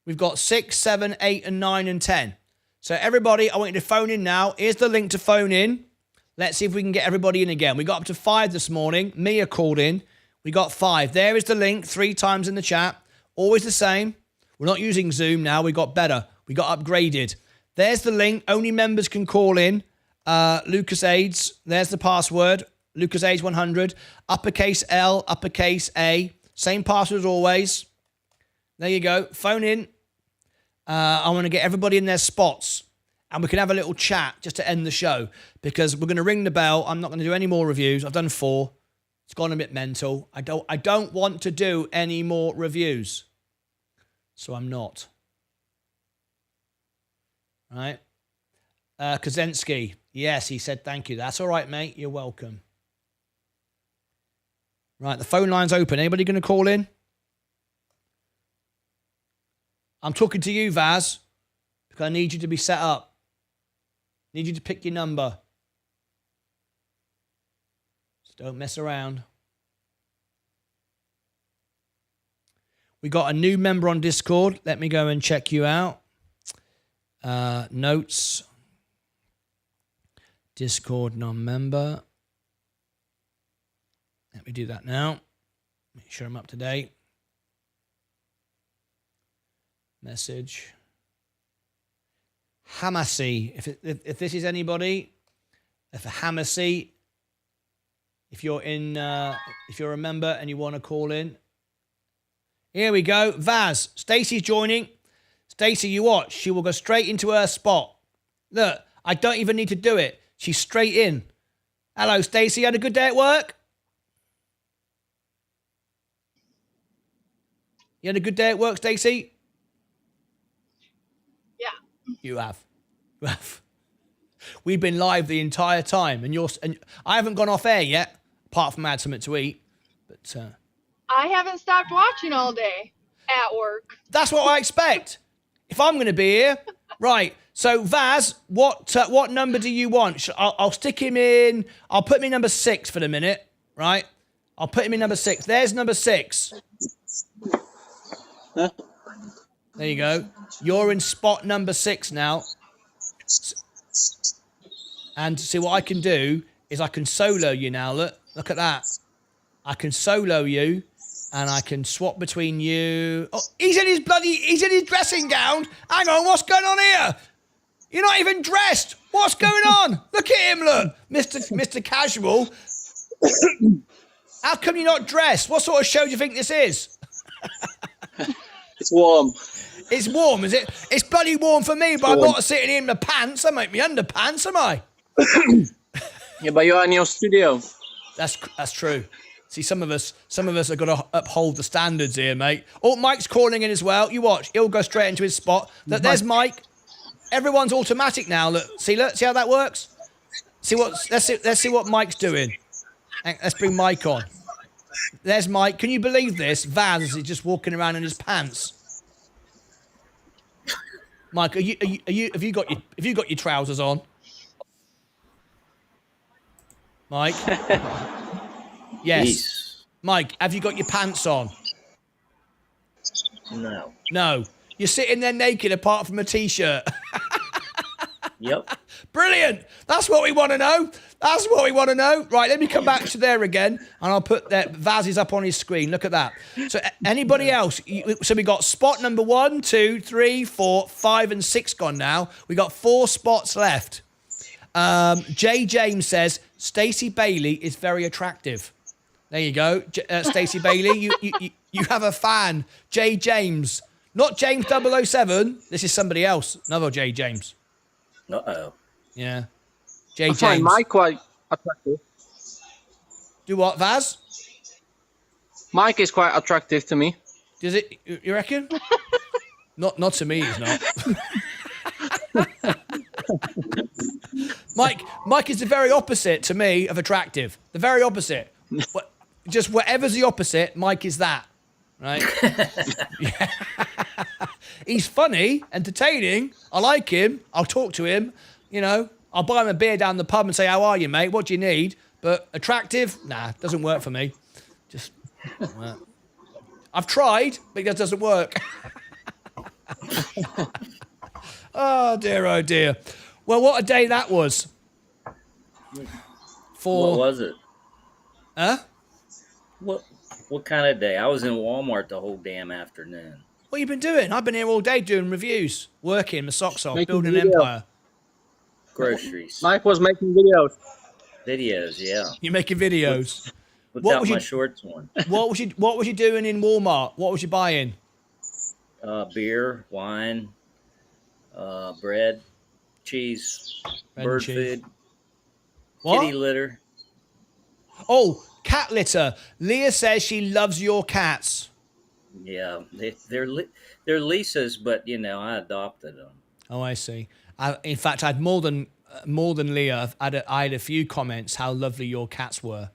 We've got 6, 7, 8, and 9, and 10. So everybody, I want you to phone in now. Here's the link to phone in. Let's see if we can get everybody in again. We got up to 5 this morning. Mia called in. We got 5. There is the link 3 times in the chat. Always the same. We're not using Zoom now. We got better. We got upgraded. There's the link. Only members can call in. Lucas AIDS. There's the password. Lucas AIDS 100. Uppercase L, uppercase A. Same password as always. There you go. Phone in. I want to get everybody in their spots. And we can have a little chat just to end the show. Because we're going to ring the bell. I'm not going to do any more reviews. I've done 4. It's gone a bit mental. I don't want to do any more reviews. So I'm not. Right? Kozensky. Yes, he said thank you. That's all right, mate. You're welcome. Right, the phone line's open. Anybody going to call in? I'm talking to you, Vaz, because I need you to be set up. Need you to pick your number. Just don't mess around. We got a new member on Discord. Let me go and check you out. Notes. Discord non-member. Let me do that now. Make sure I'm up to date. Message. Hamasi. If this is anybody, if a Hamasi, if you're a member and you want to call in. Here we go. Vaz. Stacey's joining. Stacey, you watch. She will go straight into her spot. Look, I don't even need to do it. She's straight in. Hello, Stacey. Had a good day at work? You had a good day at work, Stacey? Yeah. You have. You have. We've been live the entire time, and I haven't gone off air yet, apart from I had something to eat. But I haven't stopped watching all day at work. That's what I expect. If I'm going to be here, right? So Vaz, what number do you want? I'll stick him in. I'll put him in number 6 for the minute, right? I'll put him in number 6. There's number 6. There you go. You're in spot number 6 now. And see what I can do is I can solo you now. Look at that. I can solo you, and I can swap between you. Oh, he's in his dressing gown. Hang on, what's going on here? You're not even dressed. What's going on? Look at him, look. Mr. Casual. How come you're not dressed? What sort of show do you think this is? It's warm. It's warm, is it? It's bloody warm for me, but I'm not sitting in my pants. I make me underpants, am I? Yeah, but you're in your studio. That's true. See, some of us have got to uphold the standards here, mate. Oh, Mike's calling in as well. You watch. He'll go straight into his spot. Look, there's Mike. Everyone's automatic now. Look, see how that works? Let's see what Mike's doing. Let's bring Mike on. There's Mike. Can you believe this? Vaz is just walking around in his pants. Mike, have you got your trousers on? Mike? Yes. Peace. Mike, have you got your pants on? No. No. You're sitting there naked apart from a t-shirt. Yep. Brilliant. That's what we want to know. That's what we want to know. Right, let me come back to there again, and I'll put that Vaz is up on his screen. Look at that. So anybody else? So we got spot number 1, 2, 3, 4, 5, and 6 gone now. We got 4 spots left. Jay James says Stacey Bailey is very attractive. There you go, Stacey Bailey. You have a fan, Jay James, not James 007. This is somebody else, another Jay James. Uh-oh. Yeah, Jay James. I find Mike quite attractive. Do what, Vaz? Mike is quite attractive to me. Does it? You reckon? Not to me, he's not. Mike is the very opposite to me of attractive. The very opposite. Just whatever's the opposite, Mike is that. Right? Yeah. He's funny, entertaining. I like him. I'll talk to him. You know, I'll buy him a beer down the pub and say, "How are you, mate? What do you need?" But attractive? Nah, doesn't work for me. Just, I've tried, but it doesn't work. Oh dear, oh dear. Well, what a day that was. What was it? Huh? What kind of day? I was in Walmart the whole damn afternoon. What have you been doing? I've been here all day doing reviews, working my socks off, Making building an videos. empire. Groceries. Mike was making videos. Videos, yeah. You're making videos. Without my shorts on. What was you doing in Walmart? What was you buying? Beer, wine, bread, cheese, bird food, What? kitty litter. Oh, cat litter. Leah says she loves your cats. Yeah, they're Lisa's, but I adopted them. Oh, I see. In fact, I had more than Leah. I had a few comments how lovely your cats were.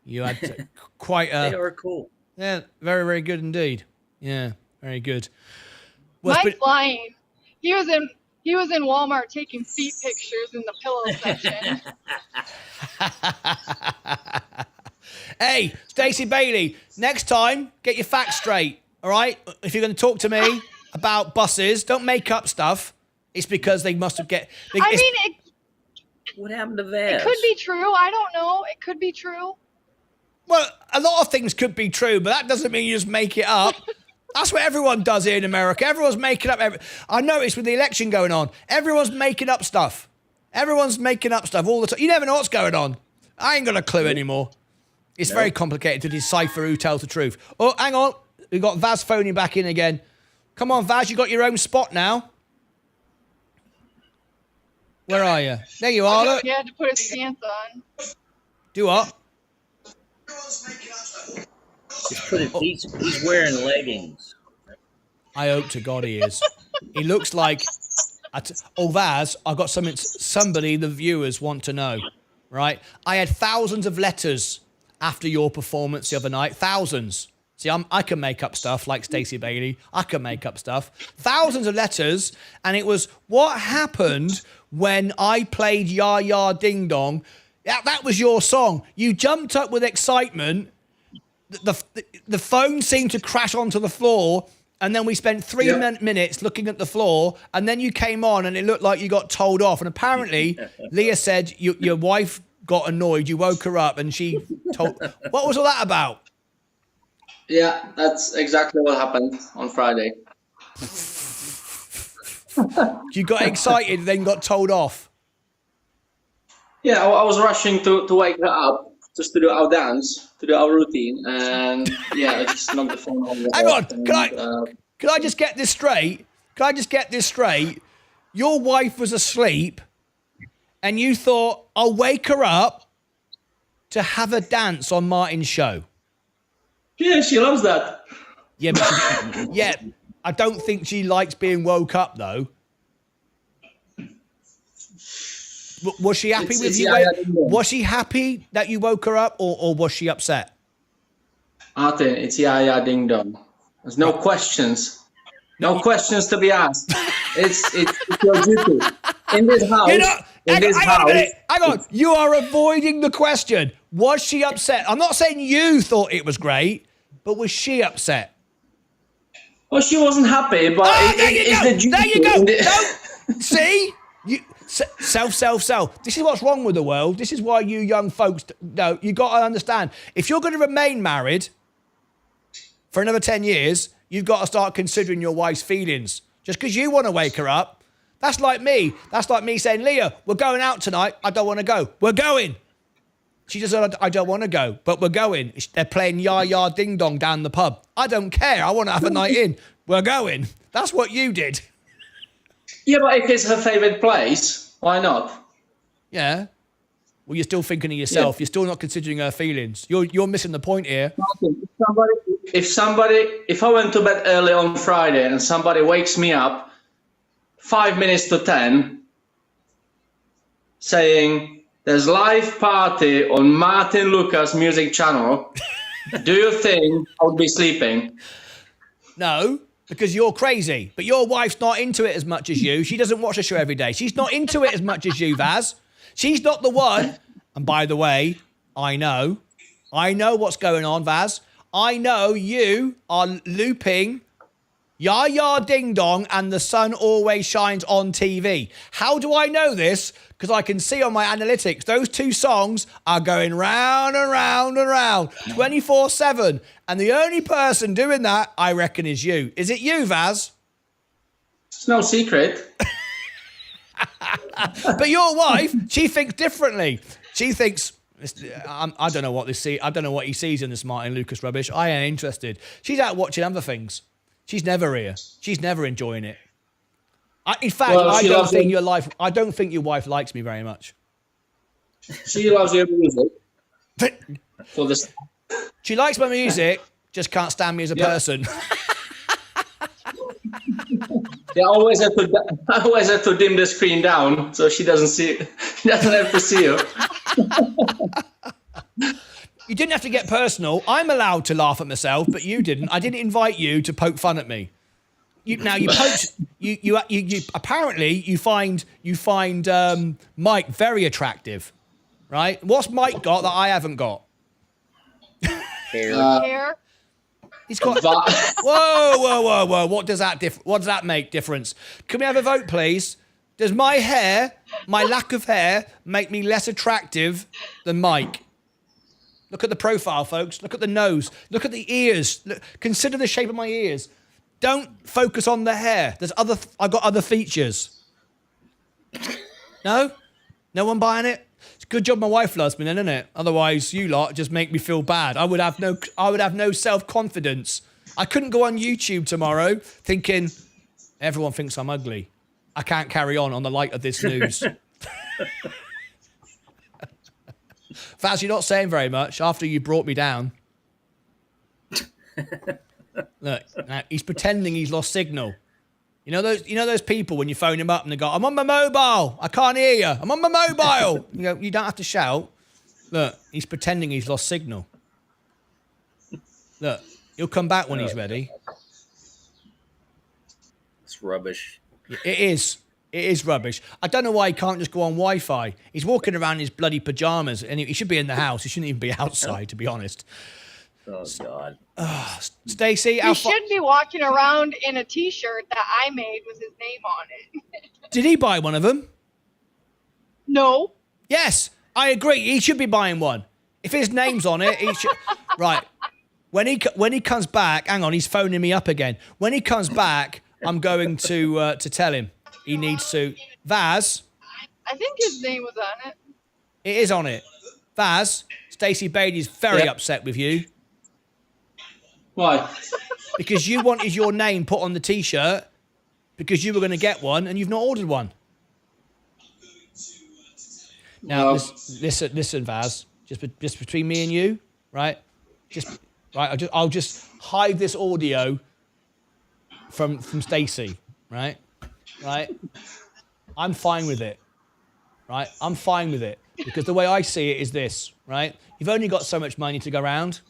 You had quite a. They were cool. Yeah, very, very good indeed. Yeah, very good. Well, Mike's lying. He was in Walmart taking feet pictures in the pillow section. Hey, Stacey Bailey, next time, get your facts straight, all right? If you're going to talk to me about buses, don't make up stuff. It's because they must have get. What happened to Vaz? It could be true. I don't know. It could be true. Well, a lot of things could be true, but that doesn't mean you just make it up. That's what everyone does here in America. Everyone's making up. I noticed with the election going on, everyone's making up stuff. Everyone's making up stuff all the time. You never know what's going on. I ain't got a clue anymore. It's very complicated to decipher who tells the truth. Oh, hang on. We've got Vaz phoning back in again. Come on, Vaz, you got your own spot now. Where are you? There you are, look. He had to put his stance on. Do what? He's wearing leggings. I hope to God he is. He looks like... Vaz, I've got somebody the viewers want to know, right? I had thousands of letters after your performance the other night. Thousands. See, I can make up stuff like Stacey Bailey. I can make up stuff. Thousands of letters. And it was, what happened when I played Ya Ya Ding Dong? That was your song. You jumped up with excitement. The phone seemed to crash onto the floor. And then we spent 3 minutes looking at the floor. And then you came on and it looked like you got told off. And apparently, Leah said your wife got annoyed. You woke her up and she told... What was all that about? Yeah, that's exactly what happened on Friday. You got excited, then got told off. Yeah, I was rushing to wake her up just to do our dance, to do our routine, and yeah, I just knocked the phone on. Hang on, can I just get this straight? Can I just get this straight? Your wife was asleep, and you thought, I'll wake her up to have a dance on Martyn's show. Yeah, she loves that. Yeah, but I don't think she likes being woke up, though. Was she happy with you? Was she happy that you woke her up, or was she upset? Martyn, it's Ya Ya Ding Dong. There's no questions. No questions to be asked. It's your duty. In this house. Hang on. You are avoiding the question. Was she upset? I'm not saying you thought it was great, but was she upset? Well, she wasn't happy, but it's the duty. There you go. No. See? Self. This is what's wrong with the world. This is why you young folks, no, you got to understand. If you're going to remain married for another 10 years, you've got to start considering your wife's feelings. Just because you want to wake her up, that's like me. That's like me saying, Leah, we're going out tonight. I don't want to go. We're going. She just said, I don't want to go, but we're going. They're playing Ya Ya Ding Dong down the pub. I don't care. I want to have a night in. We're going. That's what you did. Yeah, but if it's her favourite place, why not? Yeah. Well, you're still thinking of yourself. Yeah. You're still not considering her feelings. You're missing the point here. If I went to bed early on Friday and somebody wakes me up 5 minutes to 10 saying there's live party on Martyn Lucas Music Channel, do you think I would be sleeping? No. Because you're crazy. But your wife's not into it as much as you. She doesn't watch the show every day. She's not into it as much as you, Vaz. She's not the one. And by the way, I know what's going on, Vaz. I know you are looping Ya Ya Ding Dong and The Sun Always Shines on TV. How do I know this? Because I can see on my analytics, those two songs are going round and round and round 24/7. And the only person doing that, I reckon, is you. Is it you, Vaz? It's no secret. But your wife, she thinks differently. She thinks, I don't know what I don't know what he sees in this Martyn Lucas rubbish. I ain't interested. She's out watching other things. She's never here. She's never enjoying it. In fact, I don't think your wife likes me very much. She loves your music. She likes my music, just can't stand me as a person. Yeah, I always have to dim the screen down so she doesn't see it. She doesn't have to see you. You didn't have to get personal. I'm allowed to laugh at myself, but you didn't. I didn't invite you to poke fun at me. Apparently you find Mike very attractive, right? What's Mike got that I haven't got? Hair. He's got. Whoa! What does that make difference? Can we have a vote, please? Does my hair, my lack of hair, make me less attractive than Mike? Look at the profile, folks. Look at the nose. Look at the ears. Look, consider the shape of my ears. Don't focus on the hair. I've got other features. No? No one buying it? It's a good job my wife loves me then, isn't it? Otherwise, you lot just make me feel bad. I would have no self-confidence. I couldn't go on YouTube tomorrow thinking, everyone thinks I'm ugly. I can't carry on the light of this news. Vaz, you're not saying very much after you brought me down. Look, now he's pretending he's lost signal. You know those people when you phone him up and they go, "I'm on my mobile. I can't hear you. I'm on my mobile." You go, you don't have to shout. Look, he's pretending he's lost signal. Look, he'll come back when he's ready. It's rubbish. It is. It is rubbish. I don't know why he can't just go on Wi-Fi. He's walking around in his bloody pajamas, and he should be in the house. He shouldn't even be outside, to be honest. Oh, God. Stacey, He should be walking around in a T-shirt that I made with his name on it. did he buy one of them? No. Yes, I agree. He should be buying one. If his name's on it, he should. Right. When he comes back, hang on, he's phoning me up again. When he comes back, I'm going to tell him he needs to. Vaz. I think his name was on it. It is on it. Vaz, Stacey Bailey's very upset with you. Why? Because you wanted your name put on the T-shirt because you were going to get one and you've not ordered one. Now, listen, Vaz. Just between me and you, right? I'll just hide this audio from Stacey, right? Right? I'm fine with it, right? I'm fine with it because the way I see it is this, right? You've only got so much money to go around,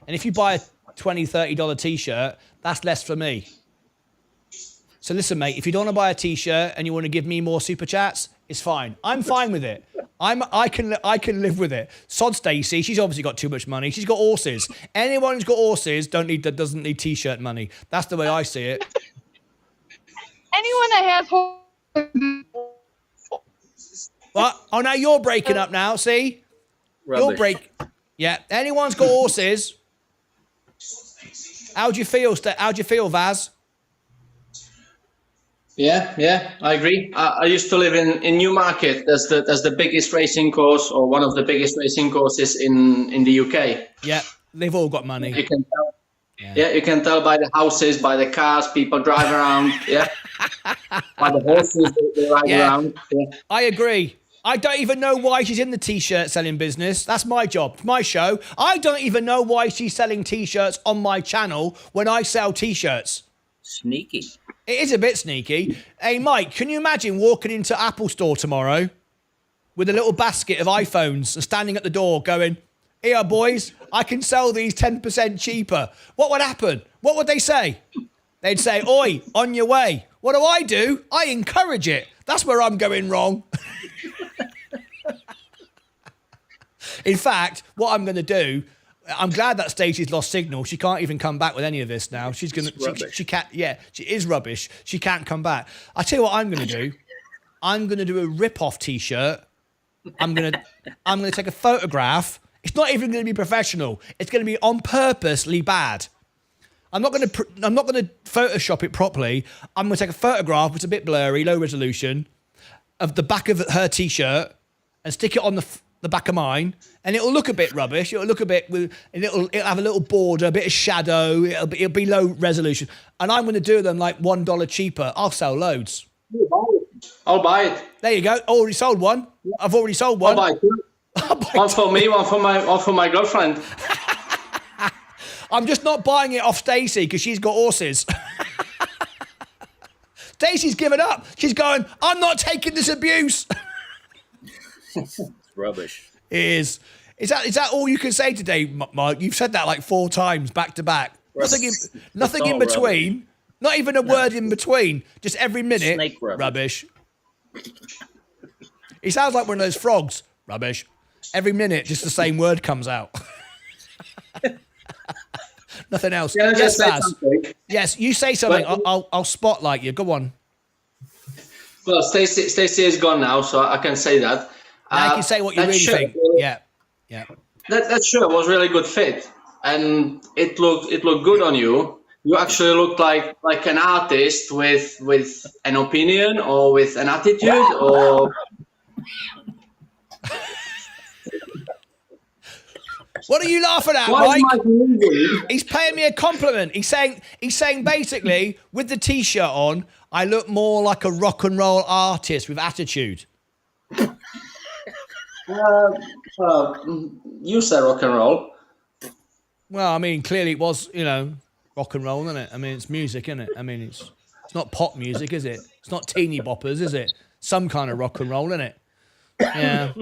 and if you buy a $20, $30 T-shirt, that's less for me. So listen, mate, if you don't want to buy a T-shirt and you want to give me more super chats, it's fine. I'm fine with it. I can live with it. Sod Stacey, she's obviously got too much money. She's got horses. Anyone who's got horses doesn't need T-shirt money. That's the way I see it. Anyone that has horses. What? Oh, now you're breaking up now. See? Rubbish. Yeah. Anyone's got horses. How do you feel? How do you feel, Vaz? Yeah, I agree. I used to live in Newmarket. That's the biggest racing course, or one of the biggest racing courses in the UK. Yeah, they've all got money. You can tell. Yeah, you can tell by the houses, by the cars people drive around. Yeah, by the horses they ride around. Yeah. I agree. I don't even know why she's in the T-shirt selling business. That's my job, my show. I don't even know why she's selling T-shirts on my channel when I sell T-shirts. Sneaky. It is a bit sneaky. Hey, Mike, can you imagine walking into Apple Store tomorrow with a little basket of iPhones and standing at the door going, "Here, boys, I can sell these 10% cheaper." What would happen? What would they say? They'd say, "Oi, on your way." What do? I encourage it. That's where I'm going wrong. In fact, what I'm going to do, I'm glad that Stacey's lost signal. She can't even come back with any of this now. She's going to, she can't, yeah, she is rubbish. She can't come back. I tell you what I'm going to do. I'm going to do a rip-off T-shirt. I'm going to take a photograph. It's not even going to be professional. It's going to be on purposely bad. I'm not going to Photoshop it properly. I'm going to take a photograph, which is a bit blurry, low resolution, of the back of her T-shirt and stick it on the back of mine, and it'll look a bit rubbish. It'll look a bit and it'll have a little border, a bit of shadow. It'll be low resolution, and I'm going to do them like $1 cheaper. I'll sell loads. I'll buy it. There you go. Already sold one. I've already sold one. I'll buy two. One for me, one for my girlfriend. I'm just not buying it off Stacey because she's got horses. Stacey's given up. She's going, "I'm not taking this abuse." It's rubbish. It is. Is that all you can say today, Mark? You've said that like 4 times back to back. Nothing in between. Rubbish. Not even a word in between. Just every minute. Snake rubbish. He sounds like one of those frogs. Rubbish. Every minute, just the same word comes out. Nothing else. Can I just say Baz. something? Yes, you say something. I'll spotlight you. Go on. Well, Stacey is gone now, so I can say that. Now you can say what you really think. Yeah. That shirt was really good fit, and it looked good on you. You actually looked like an artist with an opinion or with an attitude or. What are you laughing at, Why is Mike? Mike He's paying me a compliment. He's saying basically, with the t-shirt on, I look more like a rock and roll artist with attitude. You said rock and roll. Well, I mean, clearly it was, rock and roll, isn't it? I mean, it's music, isn't it? I mean, it's not pop music, is it? It's not teeny boppers, is it? Some kind of rock and roll, isn't it? Yeah.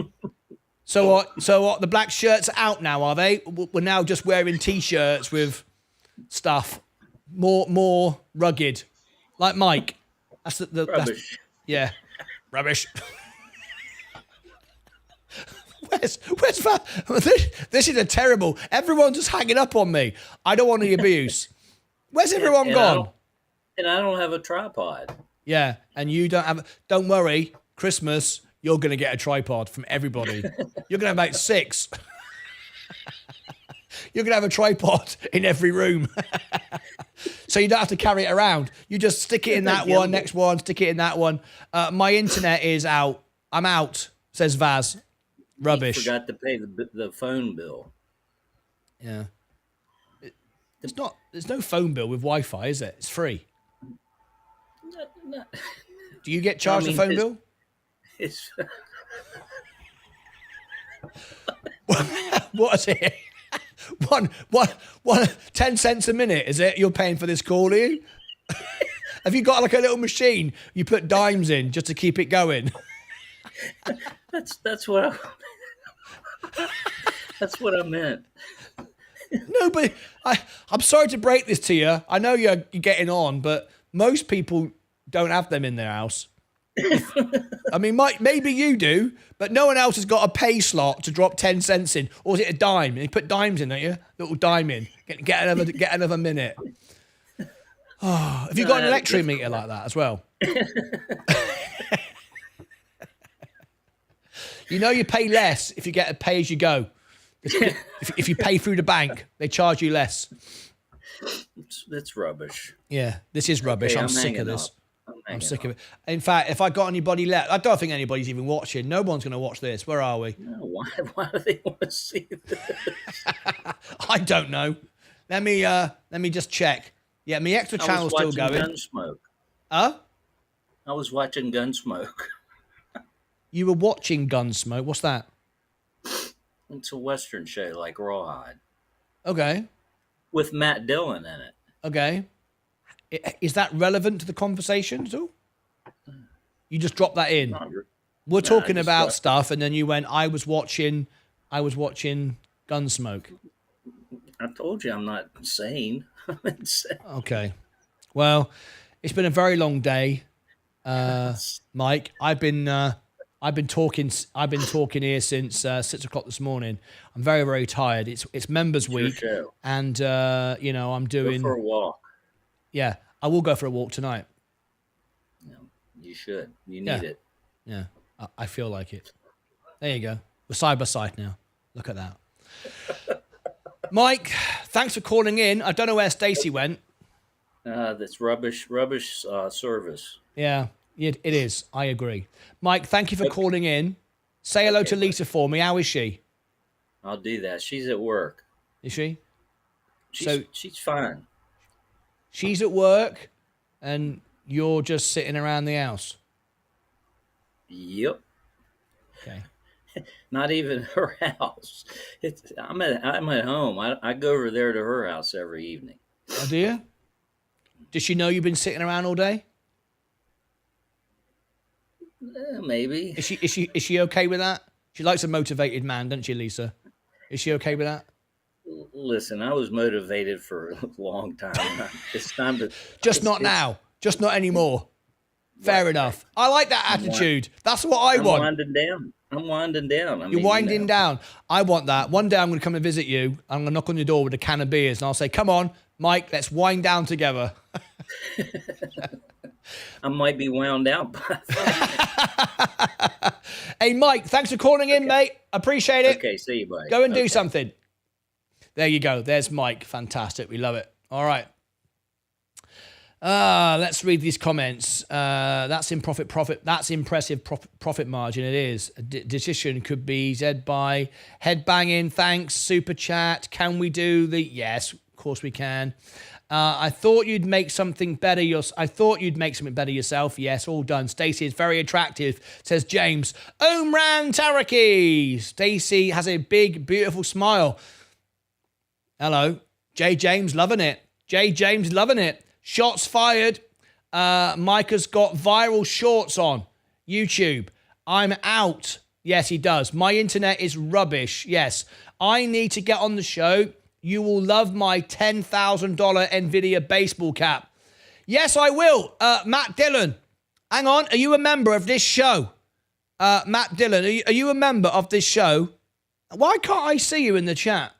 So what? The black shirts are out now, are they? We're now just wearing t-shirts with stuff more rugged, like Mike. That's the Rubbish. Yeah, rubbish. Where's that? This is a terrible. Everyone's just hanging up on me. I don't want any abuse. Where's everyone gone? I don't have a tripod. Yeah, and you don't have. Don't worry, Christmas. You're going to get a tripod from everybody. You're going to have about 6. You're going to have a tripod in every room. So you don't have to carry it around. You just stick it in that one, next one, stick it in that one. My internet is out. I'm out, says Vaz. Rubbish. You forgot to pay the phone bill. Yeah. There's no phone bill with Wi-Fi, is it? It's free. No. Do you get charged a phone bill? It's what is it? One 10 cents a minute, is it? You're paying for this call, are you? Have you got like a little machine you put dimes in just to keep it going? that's what I meant. No, but I'm sorry to break this to you. I know you're getting on, but most people don't have them in their house. I mean, maybe you do, but no one else has got a pay slot to drop 10 cents in, or is it a dime? You put dimes in, don't you? Little dime in. Get another minute. Oh, have you got an electric meter like that as well? You pay less if you get a pay as you go. If you pay through the bank, they charge you less. That's rubbish. Yeah, this is rubbish. Okay, I'm sick of this. I'm sick of it. In fact, if I got anybody left, I don't think anybody's even watching. No one's going to watch this. Where are we? No, why do they want to see this? I don't know. Let me just check. Yeah, my extra channel's still going. Gunsmoke. Huh? I was watching Gunsmoke. You were watching Gunsmoke. What's that? It's a Western show like Rawhide. Okay. With Matt Dillon in it. Okay. Is that relevant to the conversation at all? You just dropped that in. We're talking about stuff, and then you went, I was watching Gunsmoke. I told you I'm not insane. I'm insane. Okay. Well, it's been a very long day, Mike. I've been talking here since 6 o'clock this morning. I'm very, very tired. It's members week, and I'm doing. Go for a walk. Yeah, I will go for a walk tonight. No, you should. You need it. Yeah, I feel like it. There you go. We're side by side now. Look at that. Mike, thanks for calling in. I don't know where Stacey went. That's rubbish service. Yeah, it is. I agree. Mike, thank you for calling in. Say hello to Lisa for me. How is she? I'll do that. She's at work. Is she? She's fine. She's at work, and you're just sitting around the house. Yep. Okay. Not even her house. I'm at home. I go over there to her house every evening. Oh, do you? Does she know you've been sitting around all day? Maybe. Is she okay with that? She likes a motivated man, doesn't she, Lisa? Is she okay with that? Listen, I was motivated for a long time. It's time to... Just not now. Just not anymore. Fair enough. I like that attitude. That's what I want. I'm winding down. You're winding down. I want that. One day I'm going to come and visit you. I'm going to knock on your door with a can of beers, and I'll say, come on, Mike, let's wind down together. I might be wound out by Hey, Mike, thanks for calling in, mate. Appreciate it. Okay, see you, buddy. Go and do something. There you go. There's Mike. Fantastic. We love it. All right. Let's read these comments. That's in profit. That's impressive profit margin. It is. A decision could be Z by headbanging. Thanks. Super chat. Can we do the? Yes, of course we can. I thought you'd make something better. I thought you'd make something better yourself. Yes, all done. Stacey is very attractive, says James. Omran Taraki. Stacey has a big, beautiful smile. Hello. J. James loving it. J. James loving it. Shots fired. Micah's got viral shorts on YouTube. I'm out. Yes, he does. My internet is rubbish. Yes. I need to get on the show. You will love my $10,000 NVIDIA baseball cap. Yes, I will. Matt Dillon. Hang on. Are you a member of this show? Matt Dillon, are you a member of this show? Why can't I see you in the chat?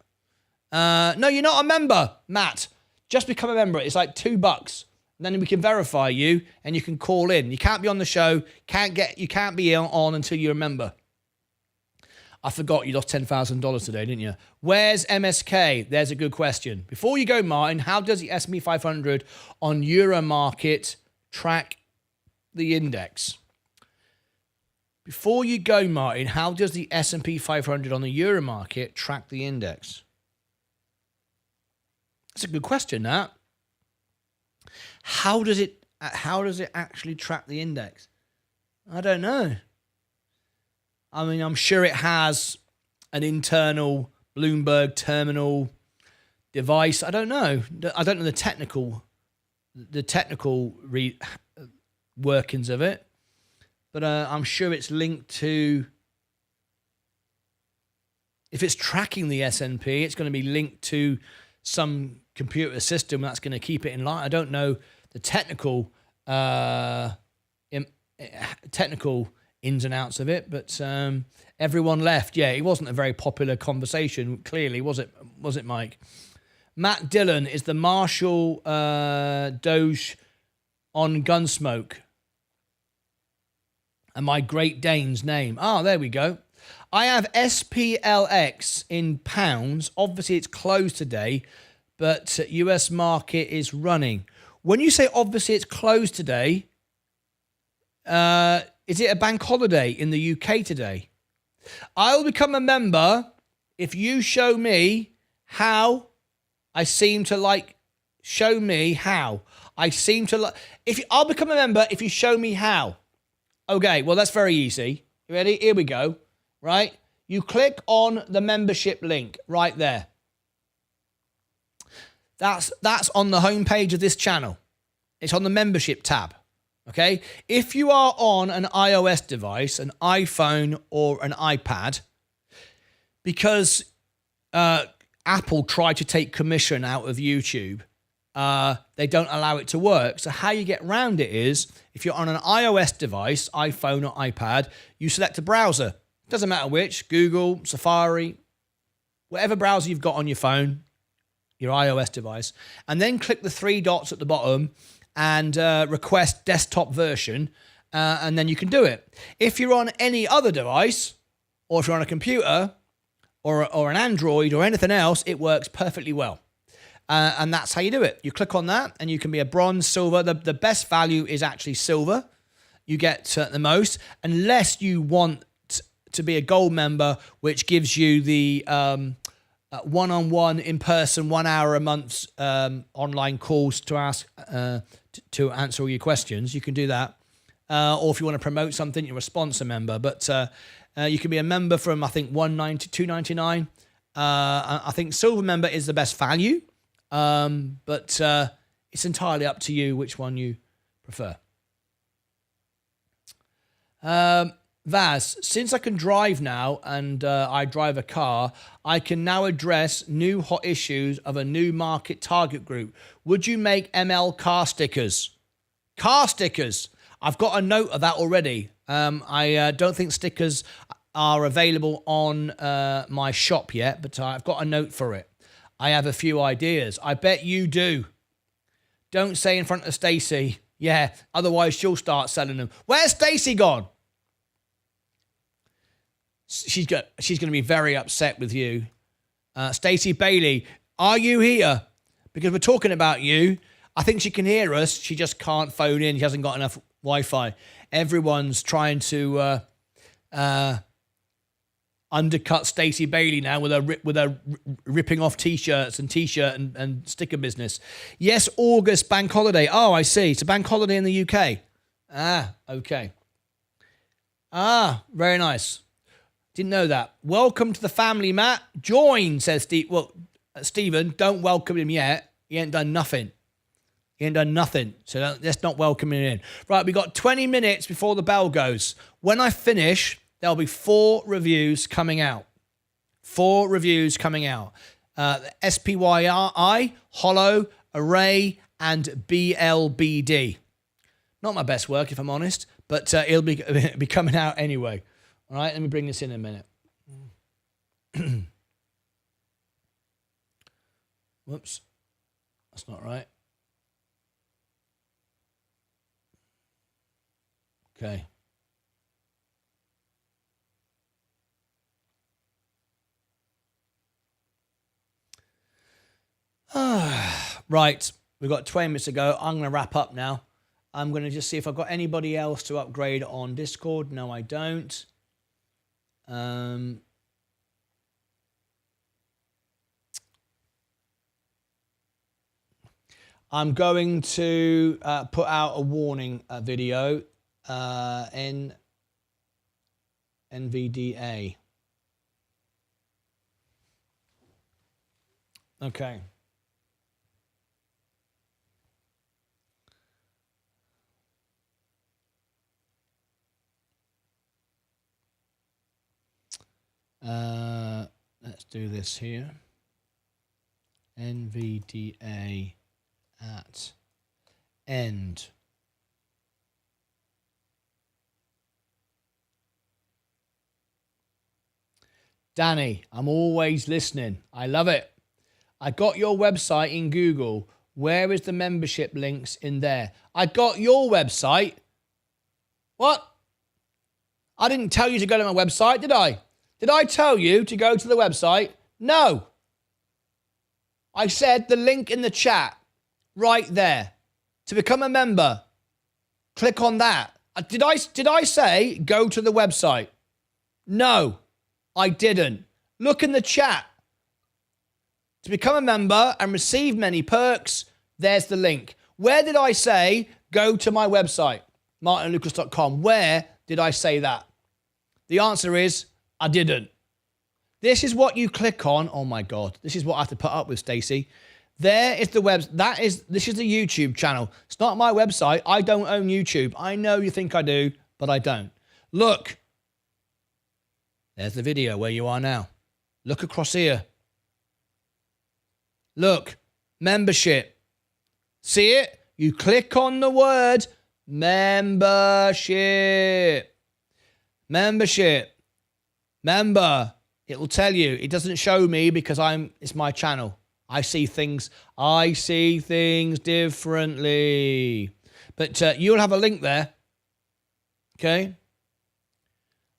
No, you're not a member, Matt. Just become a member. It's like $2. And then we can verify you and you can call in. You can't be on the show. You can't be on until you're a member. I forgot you lost $10,000 today, didn't you? Where's MSK? There's a good question. Before you go, Martin, how does the S&P 500 on Euromarket track the index? Before you go, Martin, how does the S&P 500 on the Euromarket track the index? That's a good question, that. How does it actually track the index? I don't know. I mean, I'm sure it has an internal Bloomberg terminal device. I don't know. I don't know the technical workings of it, but I'm sure it's linked to. If it's tracking the S&P, it's going to be linked to some computer system that's going to keep it in line. I don't know the technical ins and outs of it, but everyone left. Yeah, it wasn't a very popular conversation, clearly, was it, Mike? Matt Dillon is the Marshall Doge on Gunsmoke. And my Great Dane's name. Ah, there we go. I have SPLX in pounds. Obviously, it's closed today, but US market is running. When you say obviously it's closed today, is it a bank holiday in the UK today? I'll become a member if you show me how I seem to like. Show me how I seem to like. I'll become a member if you show me how. Okay, well that's very easy. You ready? Here we go. Right? You click on the membership link right there. That's on the homepage of this channel. It's on the membership tab. Okay? If you are on an iOS device, an iPhone or an iPad, because Apple tried to take commission out of YouTube, they don't allow it to work. So how you get around it is, if you're on an iOS device, iPhone or iPad, you select a browser. Doesn't matter which, Google, Safari, whatever browser you've got on your phone, your iOS device, and then click the 3 dots at the bottom and request desktop version, and then you can do it. If you're on any other device, or if you're on a computer, or an Android, or anything else, it works perfectly well. And that's how you do it. You click on that, and you can be a bronze, silver. The best value is actually silver. You get the most, unless you want to be a gold member, which gives you the one-on-one, in-person, 1 hour a month online calls to ask to answer all your questions. You can do that. Or if you want to promote something, you're a sponsor member. But you can be a member from, I think, $1.90 to $2.99. I think silver member is the best value. But it's entirely up to you which one you prefer. Vaz, since I can drive now and I drive a car, I can now address new hot issues of a new market target group. Would you make ML car stickers? Car stickers. I've got a note of that already. I don't think stickers are available on my shop yet, but I've got a note for it. I have a few ideas. I bet you do. Don't say in front of Stacey Yeah, otherwise she'll start selling them. Where's Stacey gone? She's going to be very upset with you. Stacey Bailey, are you here? Because we're talking about you. I think she can hear us. She just can't phone in. She hasn't got enough Wi-Fi. Everyone's trying to undercut Stacey Bailey now with her ripping off t-shirts and t-shirt and sticker business. Yes, August bank holiday. Oh, I see. It's a bank holiday in the UK. Ah, okay. Ah, very nice. Didn't know that. Welcome to the family, Matt. Join, says Steve. Well, Stephen, don't welcome him yet. He ain't done nothing. So let's not welcome him in. Right, we got 20 minutes before the bell goes. When I finish, there'll be 4 reviews coming out. 4 reviews coming out. SPYRI, Hollow, Array, and BLBD. Not my best work, if I'm honest, but it'll be coming out anyway. All right, let me bring this in a minute. Whoops. That's not right. Okay. Right, we've got 20 minutes to go. I'm going to wrap up now. I'm going to just see if I've got anybody else to upgrade on Discord. No, I don't. I'm going to put out a warning video in NVDA. Okay. Let's do this here. NVDA at end. Danny, I'm always listening. I love it. I got your website in Google. Where is the membership links in there? I got your website. What? I didn't tell you to go to my website, did I? Did I tell you to go to the website? No. I said the link in the chat right there to become a member. Click on that. Did I say go to the website? No, I didn't. Look in the chat. To become a member and receive many perks, there's the link. Where did I say go to my website? martynlucas.com. Where did I say that? The answer is I didn't. This is what you click on. Oh my God. This is what I have to put up with, Stacey. There is the web. This is the YouTube channel. It's not my website. I don't own YouTube. I know you think I do, but I don't. Look. There's the video where you are now. Look across here. Look. Membership. See it? You click on the word membership. Membership. Member. It will tell you. It doesn't show me because it's my channel. I see things differently. But you'll have a link there. Okay?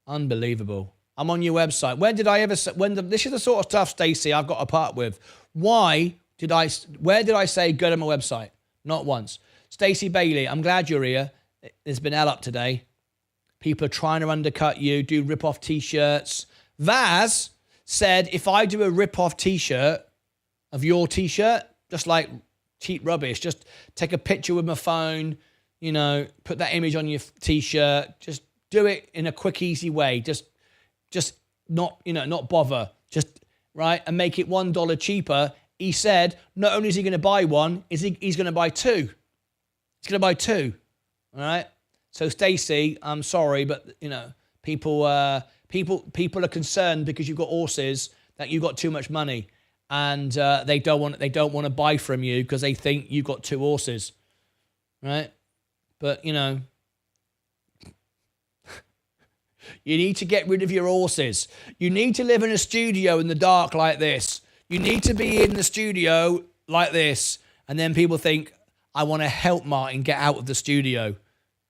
Unbelievable. I'm on your website. When did I ever say, this is the sort of stuff, Stacey, I've got to part with. Where did I say go to my website? Not once. Stacey Bailey, I'm glad you're here. There's been hell up today. People are trying to undercut you, do rip-off t-shirts. Vaz said, if I do a rip-off t-shirt of your t-shirt, just like cheap rubbish, just take a picture with my phone, put that image on your t-shirt, just do it in a quick, easy way. Just not bother. Just, right, and make it $1 cheaper. He said, not only is he going to buy one, he's going to buy two. He's going to buy two. All right? So, Stacey, I'm sorry, but, people are concerned because you've got horses that you've got too much money, and they don't want to buy from you because they think you've got two horses, right? But you need to get rid of your horses. You need to live in a studio in the dark like this. You need to be in the studio like this, and then people think, I want to help Martyn get out of the studio.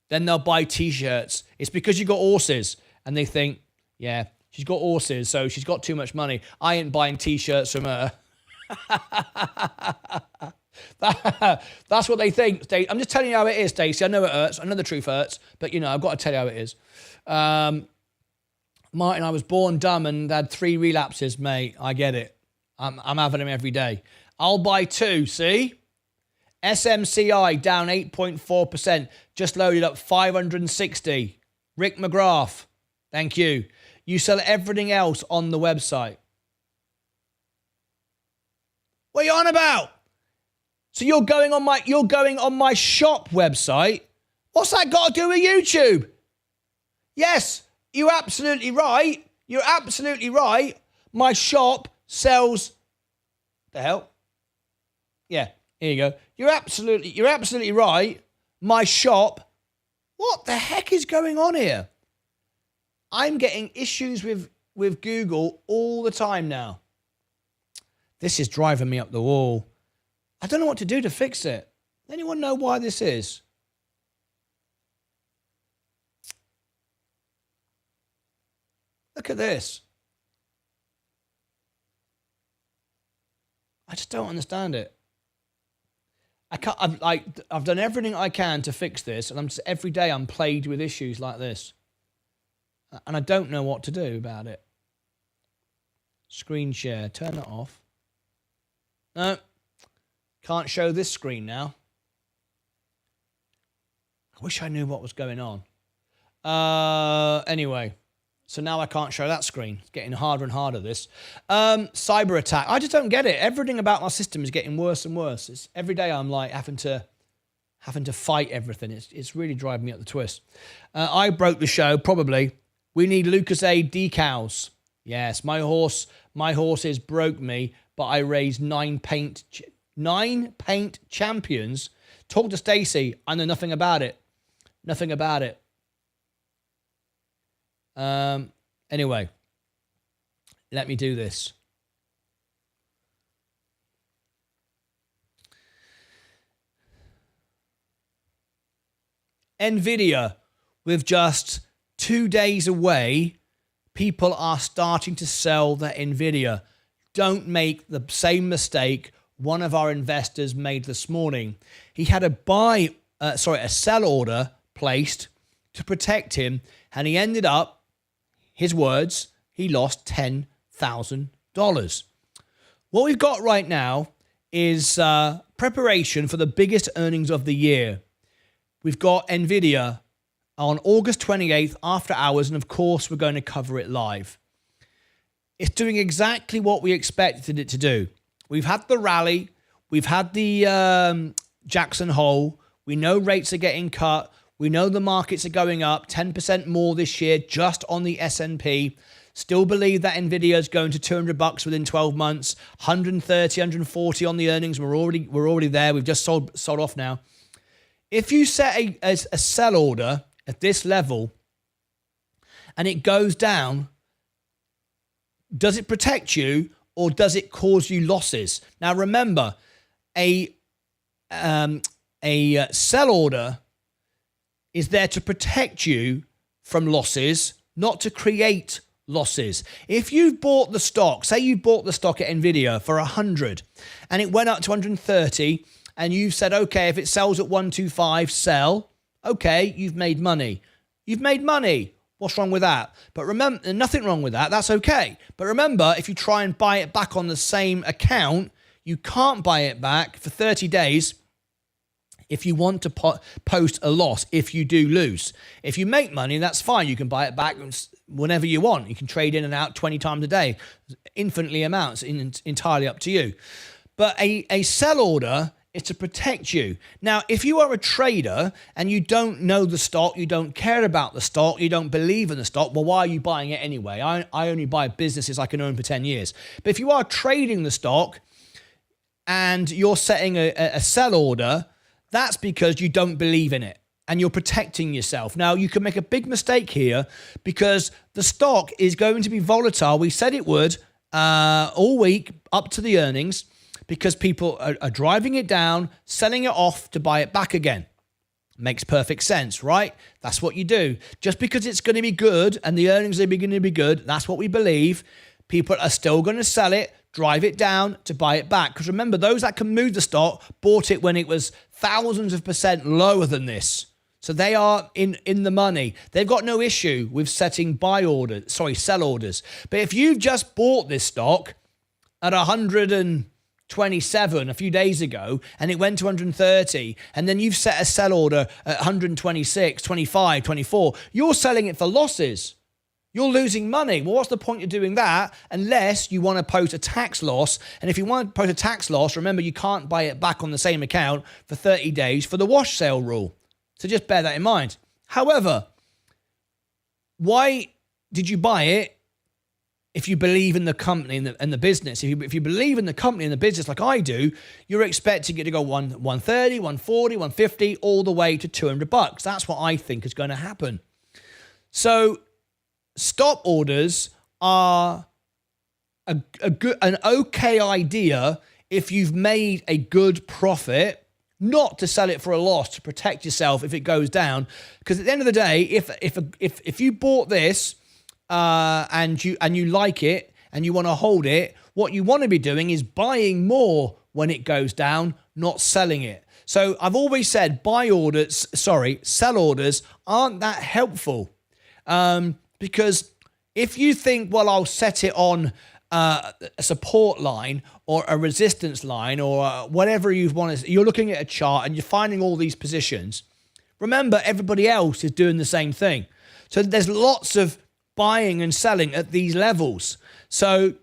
Then they'll buy T-shirts. It's because you got horses. And they think, yeah, she's got horses, so she's got too much money. I ain't buying T-shirts from her. That's what they think. I'm just telling you how it is, Stacey. I know it hurts. I know the truth hurts. But, I've got to tell you how it is. Martyn, I was born dumb and had 3 relapses, mate. I get it. I'm having them every day. I'll buy 2, see? SMCI down 8.4%. Just loaded up 560. Rick McGrath, thank you. You sell everything else on the website. What are you on about? So you're going on my shop website. What's that got to do with YouTube? Yes, you're absolutely right. You're absolutely right. My shop sells the hell? Yeah, here you go. You're absolutely right. My shop. What the heck is going on here? I'm getting issues with Google all the time now. This is driving me up the wall. I don't know what to do to fix it. Anyone know why this is? Look at this. I just don't understand it. I've done everything I can to fix this, and every day I'm plagued with issues like this. And I don't know what to do about it. Screen share, turn it off. No, can't show this screen now. I wish I knew what was going on. Anyway, so now I can't show that screen. It's getting harder and harder, this. Cyber attack. I just don't get it. Everything about my system is getting worse and worse. Every day I'm like having to fight everything. It's really driving me up the twist. I broke the show, probably. We need Lucas A decals. Yes, my horses broke me, but I raised 9 paint champions. Talk to Stacey. I know nothing about it. Nothing about it. Anyway, let me do this. Nvidia, with just 2 days away, people are starting to sell their Nvidia. Don't make the same mistake one of our investors made this morning. He had a sell order placed to protect him, and he ended up, his words, he lost $10,000. What we've got right now is preparation for the biggest earnings of the year. We've got Nvidia on August 28th after hours, and of course we're going to cover it live. It's doing exactly what we expected it to do. We've had the rally, we've had the Jackson Hole, we know rates are getting cut, we know the markets are going up 10% more this year just on the S&P. Still believe that Nvidia is going to $200 within 12 months, 130, 140 on the earnings. We're already there. We've just sold off now. If you set a sell order at this level and it goes down, does it protect you or does it cause you losses? Now remember, a sell order is there to protect you from losses, not to create losses. If you've bought the stock, say you bought the stock at Nvidia for 100 and it went up to 130 and you've said, okay, if it sells at 125, sell. Okay, you've made money. You've made money. What's wrong with that? But remember, nothing wrong with that. That's okay. But remember, if you try and buy it back on the same account, you can't buy it back for 30 days if you want to post a loss, if you do lose. If you make money, that's fine. You can buy it back whenever you want. You can trade in and out 20 times a day. Infinitely amounts, entirely up to you. But a sell order is to protect you. Now, if you are a trader and you don't know the stock, you don't care about the stock, you don't believe in the stock, well, why are you buying it anyway? I only buy businesses I can own for 10 years. But if you are trading the stock and you're setting a sell order, that's because you don't believe in it and you're protecting yourself. Now, you can make a big mistake here because the stock is going to be volatile. We said it would all week up to the earnings, because people are driving it down, selling it off to buy it back again. Makes perfect sense, right? That's what you do. Just because it's going to be good and the earnings are going to be good, that's what we believe. People are still going to sell it, drive it down to buy it back. Because remember, those that can move the stock bought it when it was thousands of % lower than this. So they are in the money. They've got no issue with setting sell orders. But if you've just bought this stock at 127 a few days ago and it went to 130 and then you've set a sell order at 126, 25, 24, you're selling it for losses. You're losing money. Well, what's the point of doing that unless you want to post a tax loss? And if you want to post a tax loss, remember you can't buy it back on the same account for 30 days for the wash sale rule. So just bear that in mind. However, why did you buy it if you believe in the company and the business? If you believe in the company and the business like I do, you're expecting it to go 130, 140, 150, all the way to $200. That's what I think is going to happen. So stop orders are an okay idea if you've made a good profit, not to sell it for a loss, to protect yourself if it goes down. Because at the end of the day, if you bought this and you like it and you want to hold it, what you want to be doing is buying more when it goes down, not selling it. So I've always said sell orders aren't that helpful. Because if you think, well, I'll set it on a support line or a resistance line or whatever you want to, you're looking at a chart and you're finding all these positions. Remember, everybody else is doing the same thing. So there's lots of buying and selling at these levels. So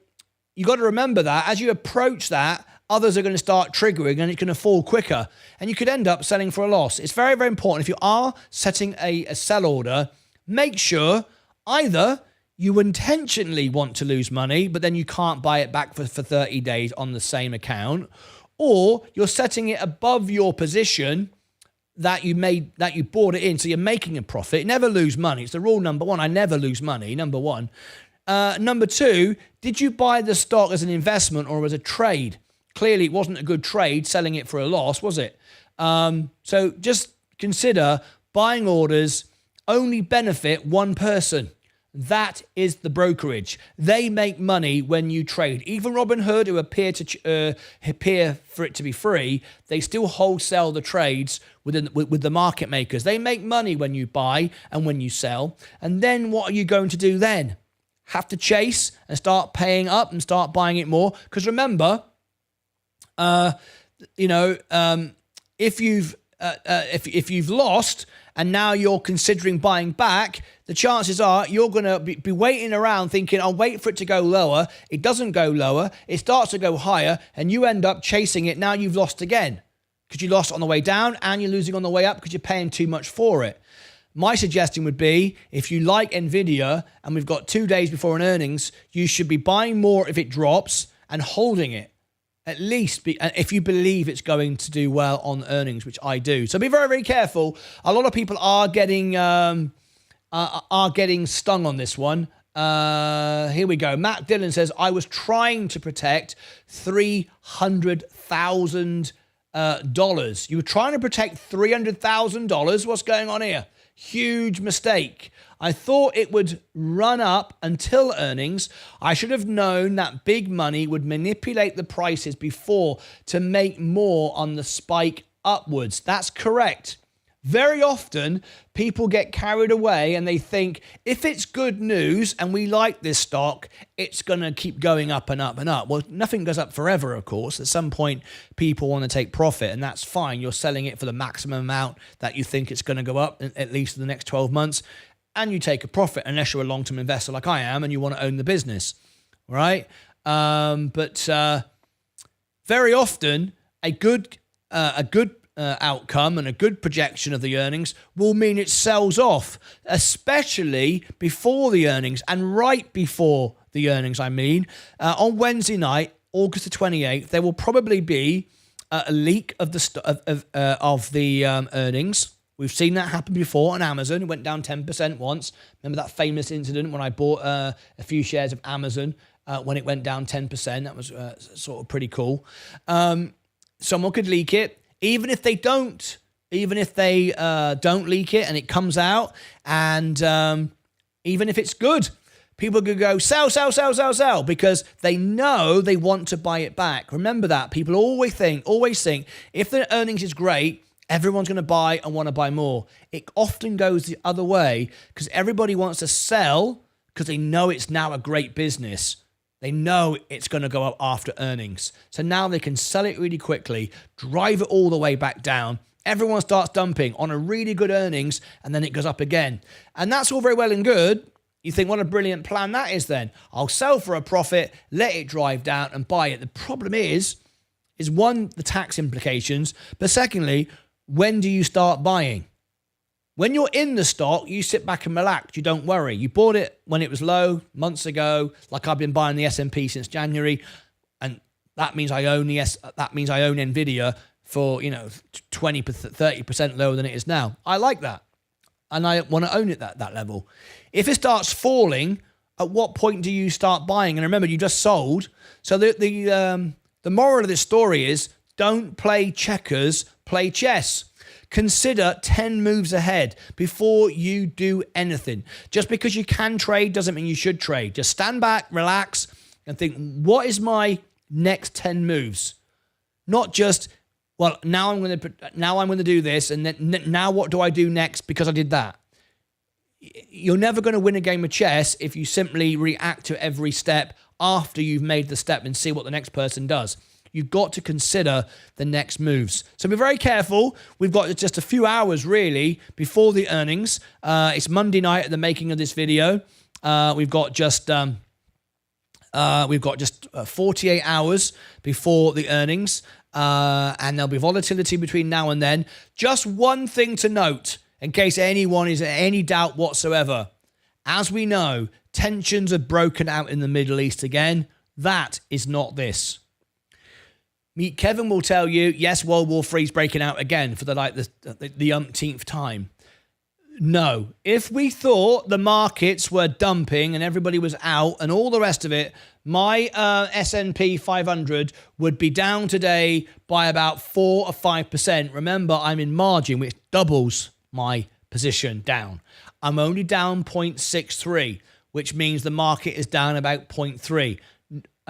you got to remember that as you approach that, others are going to start triggering and it's going to fall quicker and you could end up selling for a loss. It's very, very important. If you are setting a sell order, make sure either you intentionally want to lose money, but then you can't buy it back for 30 days on the same account, or you're setting it above your position that you bought it in, so you're making a profit. Never lose money. It's the rule number one. I never lose money, number one. Number two, did you buy the stock as an investment or as a trade? Clearly, it wasn't a good trade selling it for a loss, was it? So just consider buying orders only benefit one person. That is the brokerage. They make money when you trade. Even Robinhood, who appear for it to be free, they still wholesale the trades with the market makers. They make money when you buy and when you sell. And then what are you going to do then? Have to chase and start paying up and start buying it more? Because remember, if you've lost and now you're considering buying back, the chances are you're going to be waiting around thinking, I'll wait for it to go lower. It doesn't go lower. It starts to go higher and you end up chasing it. Now you've lost again because you lost on the way down and you're losing on the way up because you're paying too much for it. My suggestion would be, if you like Nvidia and we've got 2 days before an earnings, you should be buying more if it drops and holding it. At least if you believe it's going to do well on earnings, which I do. So be very, very careful. A lot of people are getting stung on this one. Here we go. Matt Dillon says, I was trying to protect $300,000. You were trying to protect $300,000? What's going on here? Huge mistake. I thought it would run up until earnings. I should have known that big money would manipulate the prices before to make more on the spike upwards. That's correct. Very often, people get carried away and they think, if it's good news and we like this stock, it's going to keep going up and up and up. Well, nothing goes up forever, of course. At some point, people want to take profit, and that's fine. You're selling it for the maximum amount that you think it's going to go up, at least in the next 12 months, and you take a profit, unless you're a long-term investor like I am and you want to own the business, right? But very often, a good outcome and a good projection of the earnings will mean it sells off, especially before the earnings and right before the earnings. I mean, on Wednesday night, August the 28th, there will probably be a leak of the earnings. We've seen that happen before on Amazon. It went down 10% once. Remember that famous incident when I bought a few shares of Amazon when it went down 10%. That was sort of pretty cool. Someone could leak it. Even if they don't leak it and it comes out, and even if it's good, people could go sell, sell, sell, sell, sell, because they know they want to buy it back. Remember that. People always think if the earnings is great, everyone's going to buy and want to buy more. It often goes the other way because everybody wants to sell because they know it's now a great business. They know it's going to go up after earnings. So now they can sell it really quickly, drive it all the way back down. Everyone starts dumping on a really good earnings, and then it goes up again. And that's all very well and good. You think, what a brilliant plan that is then. I'll sell for a profit, let it drive down and buy it. The problem is one, the tax implications, but secondly, when do you start buying? When you're in the stock, you sit back and relax. You don't worry. You bought it when it was low months ago, like I've been buying the S&P since January, and that means I own Nvidia for 20%, 30% lower than it is now. I like that, and I want to own it at that level. If it starts falling, at what point do you start buying? And remember, you just sold. So the moral of this story is don't play checkers, play chess. Consider 10 moves ahead before you do anything. Just because you can trade doesn't mean you should trade. Just stand back, relax, and think, what is my next 10 moves? Not just, well, now I'm going to do this, and then now what do I do next because I did that? You're never going to win a game of chess if you simply react to every step after you've made the step and see what the next person does. You've got to consider the next moves. So be very careful. We've got just a few hours really before the earnings. It's Monday night at the making of this video. We've got just 48 hours before the earnings, and there'll be volatility between now and then. Just one thing to note, in case anyone is in any doubt whatsoever. As we know, tensions have broken out in the Middle East again. That is not this. Meet Kevin will tell you, yes, World War III is breaking out again for the umpteenth time. No. If we thought the markets were dumping and everybody was out and all the rest of it, my S&P 500 would be down today by about 4 or 5%. Remember, I'm in margin, which doubles my position down. I'm only down 0.63, which means the market is down about 0.3.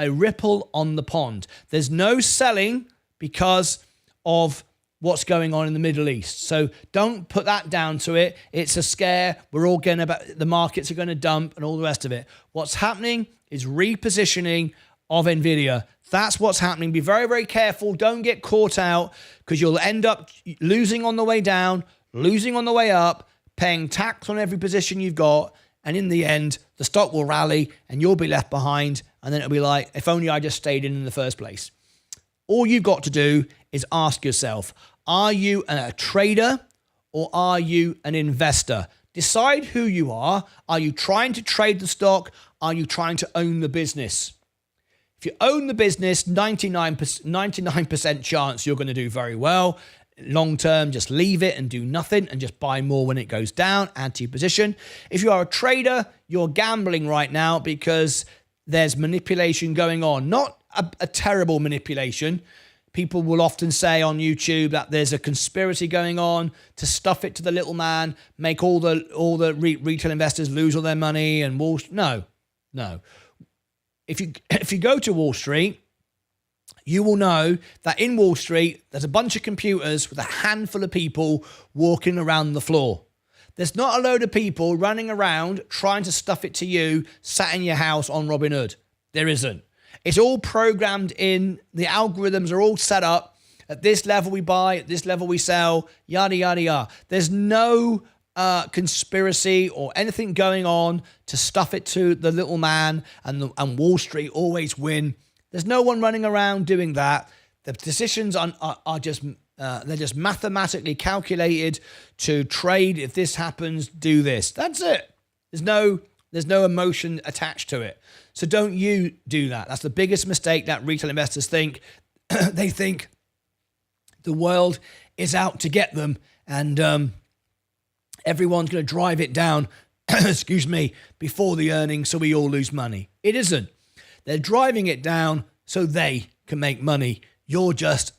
A ripple on the pond. There's no selling because of what's going on in the Middle East. So don't put that down to it. It's a scare. We're all going about the markets are going to dump and all the rest of it. What's happening is repositioning of Nvidia. That's what's happening. Be very, very careful. Don't get caught out because you'll end up losing on the way down, losing on the way up, paying tax on every position you've got. And in the end, the stock will rally and you'll be left behind. And then it'll be like, if only I just stayed in the first place. All you've got to do is ask yourself, are you a trader or are you an investor? Decide who you are. Are you trying to trade the stock? Are you trying to own the business? If you own the business, 99% chance you're going to do very well. Long term, just leave it and do nothing and just buy more when it goes down, add to your position. If you are a trader, you're gambling right now because there's manipulation going on. Not a terrible manipulation. People will often say on YouTube that there's a conspiracy going on to stuff it to the little man, make all the retail investors lose all their money and Wall. No. If you go to Wall Street, you will know that in Wall Street, there's a bunch of computers with a handful of people walking around the floor. There's not a load of people running around trying to stuff it to you, sat in your house on Robinhood. There isn't. It's all programmed in. The algorithms are all set up. At this level we buy, at this level we sell, yada, yada, yada. There's no conspiracy or anything going on to stuff it to the little man and Wall Street always win. There's no one running around doing that. The decisions are just they're just mathematically calculated to trade. If this happens, do this. That's it. There's no emotion attached to it. So don't you do that. That's the biggest mistake that retail investors think. They think the world is out to get them and everyone's going to drive it down, excuse me, before the earnings so we all lose money. It isn't. They're driving it down so they can make money. You're just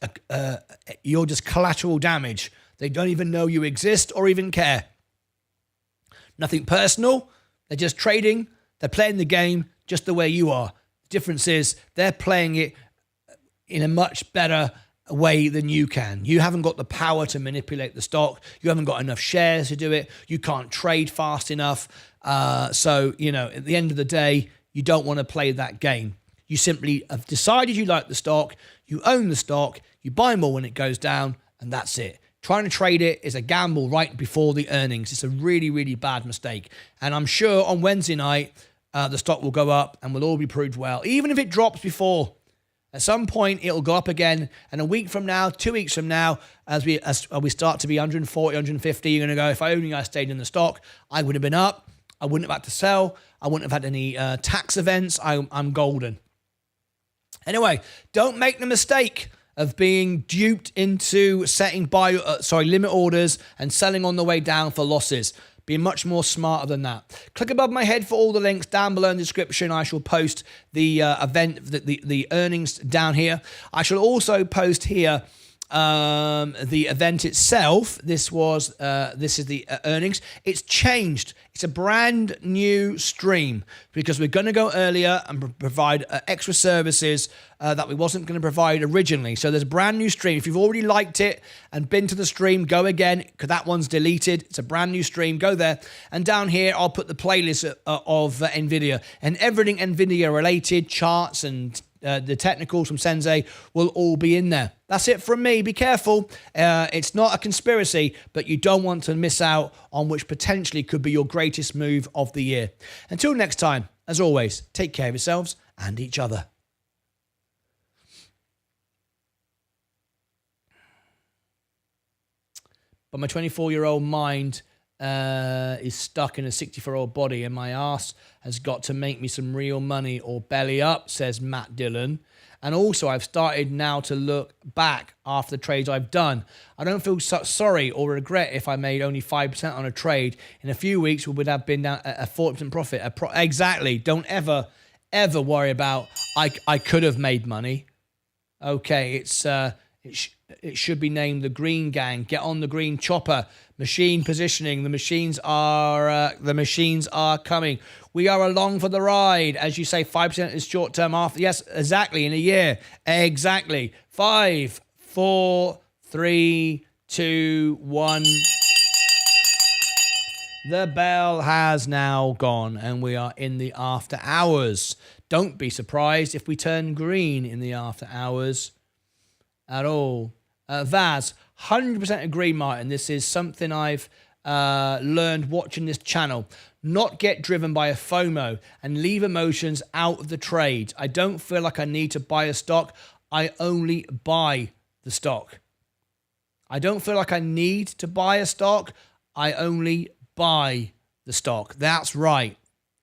collateral damage. They don't even know you exist or even care. Nothing personal. They're just trading. They're playing the game just the way you are. The difference is they're playing it in a much better way than you can. You haven't got the power to manipulate the stock. You haven't got enough shares to do it. You can't trade fast enough. So, at the end of the day, you don't want to play that game. You simply have decided you like the stock. You own the stock. You buy more when it goes down, and that's it. Trying to trade it is a gamble right before the earnings. It's a really, really bad mistake. And I'm sure on Wednesday night, the stock will go up and we'll all be proved well. Even if it drops before, at some point it'll go up again. And a week from now, 2 weeks from now, as we start to be 140, 150, you're going to go, if I stayed in the stock, I would have been up. I wouldn't have had to sell. I wouldn't have had any tax events. I'm golden. Anyway, don't make the mistake of being duped into setting limit orders and selling on the way down for losses. Be much more smarter than that. Click above my head for all the links down below in the description. I shall post the the earnings down here. I shall also post here the event itself. This is the earnings. It's changed. It's a brand new stream because we're going to go earlier and provide extra services that we wasn't going to provide originally. So there's a brand new stream. If you've already liked it and been to the stream, go again because that one's deleted. It's a brand new stream. Go there. And down here, I'll put the playlist of NVIDIA and everything NVIDIA related, charts and the technicals from Sensei will all be in there. That's it from me. Be careful. It's not a conspiracy, but you don't want to miss out on which potentially could be your greatest move of the year. Until next time, as always, take care of yourselves and each other. But my 24-year-old mind is stuck in a 64-year-old body and my ass has got to make me some real money or belly up, says Matt Dillon. And also, I've started now to look back after the trades I've done. I don't feel sorry or regret if I made only 5% on a trade. In a few weeks, we would have been down a 40% profit. Exactly. Don't ever worry about, I could have made money. Okay, it should be named the Green Gang. Get on the green chopper. Machine positioning. The machines are coming. We are along for the ride. As you say, 5% is short term after. Yes, exactly. In a year. Exactly. 5, 4, 3, 2, 1. The bell has now gone and we are in the after hours. Don't be surprised if we turn green in the after hours at all. Vaz, 100% agree, Martin. This is something I've learned watching this channel. Not get driven by a FOMO and leave emotions out of the trade. I don't feel like I need to buy a stock. I only buy the stock. I don't feel like I need to buy a stock. I only buy the stock. That's right.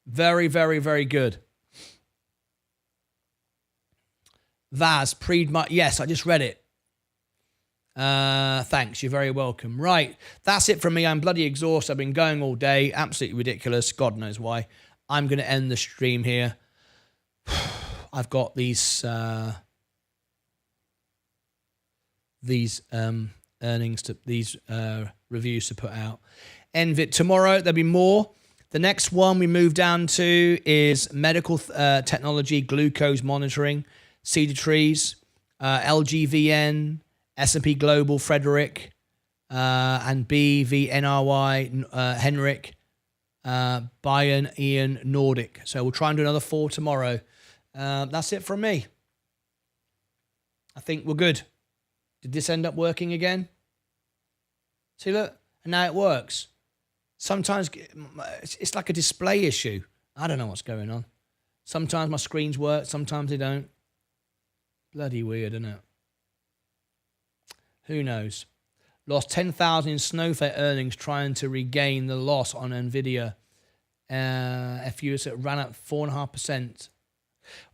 Very, very, very good. Vaz, yes, I just read it. Thanks, you're very welcome. Right, that's it from me. I'm bloody exhausted. I've been going all day. Absolutely ridiculous. God knows why. I'm going to end the stream here. I've got these earnings to these reviews to put out. End it tomorrow. There'll be more. The next one we move down to is medical technology, glucose monitoring, cedar trees, LGVN, S&P Global, Frederick, and BVNRY, Henrik, Bayern, Ian, Nordic. So we'll try and do another 4 tomorrow. That's it from me. I think we're good. Did this end up working again? See, look, and now it works. Sometimes it's like a display issue. I don't know what's going on. Sometimes my screens work, sometimes they don't. Bloody weird, isn't it? Who knows? Lost 10,000 in Snowflake earnings trying to regain the loss on NVIDIA. FUS ran up 4.5%.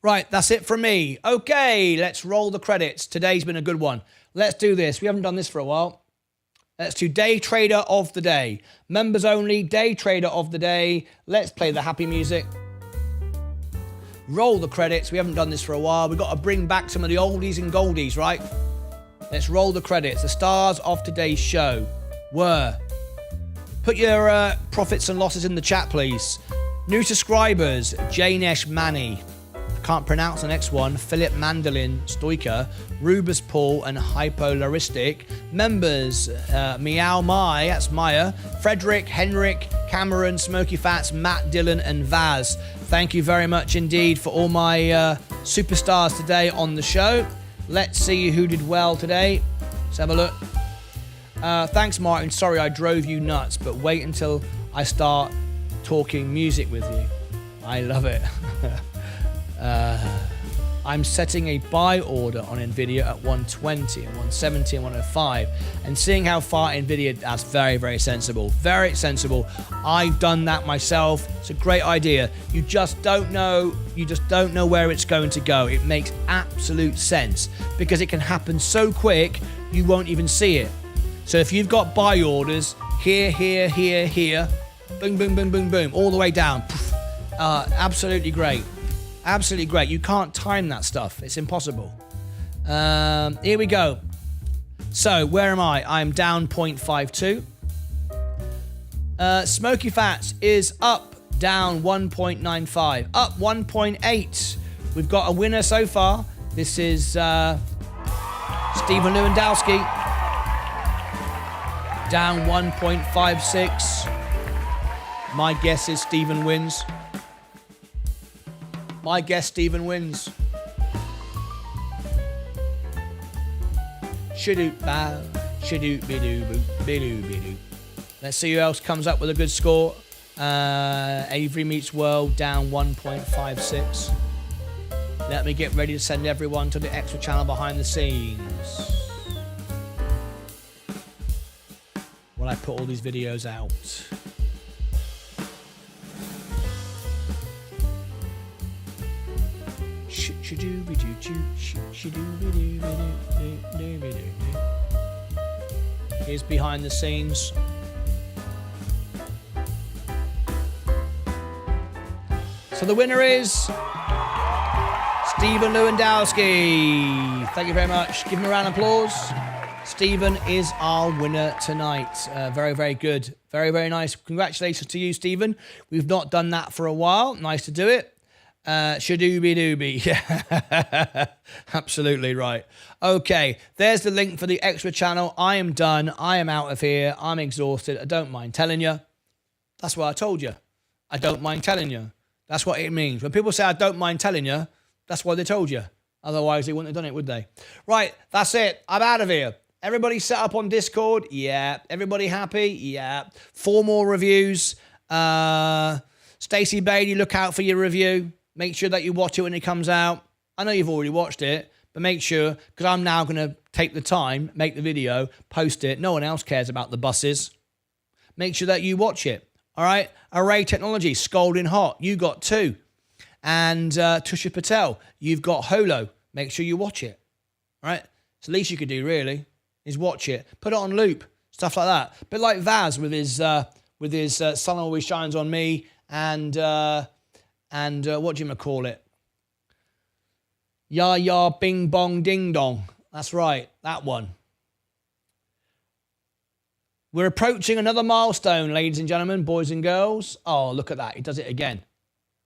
Right, that's it from me. Okay, let's roll the credits. Today's been a good one. Let's do this. We haven't done this for a while. Let's do Day Trader of the Day. Members only, Day Trader of the Day. Let's play the happy music. roll the credits. We haven't done this for a while. We've got to bring back some of the oldies and goldies, right? Let's roll the credits. The stars of today's show were... Put your profits and losses in the chat, please. New subscribers, Janesh Mani. I can't pronounce the next one. Philip Mandolin Stoiker, Rubus Paul, and Hypolaristic. Members, Meow Mai, that's Maya. Frederick, Henrik, Cameron, Smoky Fats, Matt Dillon, and Vaz. Thank you very much indeed for all my superstars today on the show. Let's see who did well today. Let's have a look. Thanks, Martin. Sorry I drove you nuts, but wait until I start talking music with you. I love it. I'm setting a buy order on Nvidia at 120 and 170 and 105, and seeing how far Nvidia, that's very, very sensible. Very sensible. I've done that myself. It's a great idea. You just don't know where it's going to go. It makes absolute sense because it can happen so quick you won't even see it. So if you've got buy orders here, here, here, here, boom, boom, boom, boom, boom, all the way down, absolutely great. Absolutely great. You can't time that stuff. It's impossible. Here we go. So where am I? I'm down 0.52. Smoky Fats is up, down 1.95. Up 1.8. We've got a winner so far. This is Stephen Lewandowski. Down 1.56. My guess is Stephen wins. My guess, Stephen wins. Shadoop bow, shadoop bidoo boo, bidoo bidoo. Let's see who else comes up with a good score. Avery Meets World down 1.56. Let me get ready to send everyone to the extra channel behind the scenes. While I put all these videos out. Here's behind the scenes. So the winner is Stephen Lewandowski. Thank you very much. Give him a round of applause. Stephen is our winner tonight. Very, very good. Very, very nice. Congratulations to you, Stephen. We've not done that for a while. Nice to do it. Shadooby dooby. Yeah, absolutely right. Okay, there's the link for the extra channel. I am done. I am out of here. I'm exhausted. I don't mind telling you. That's what I told you. I don't mind telling you. That's what it means. When people say I don't mind telling you, that's why they told you. Otherwise, they wouldn't have done it, would they? Right, that's it. I'm out of here. Everybody set up on Discord? Yeah. Everybody happy? Yeah. 4 more reviews. Stacey Bailey, look out for your review. Make sure that you watch it when it comes out. I know you've already watched it, but make sure, because I'm now going to take the time, make the video, post it. No one else cares about the buses. Make sure that you watch it. All right? Array Technology, Scalding Hot. You got 2. And Tusha Patel, you've got Holo. Make sure you watch it. All right? It's the least you could do, really, is watch it. Put it on loop. Stuff like that. A bit like Vaz with his Sun Always Shines on Me and what do you call it? Ya ya bing bong ding dong. That's right, that one. We're approaching another milestone, ladies and gentlemen, boys and girls. Oh, look at that. He does it again.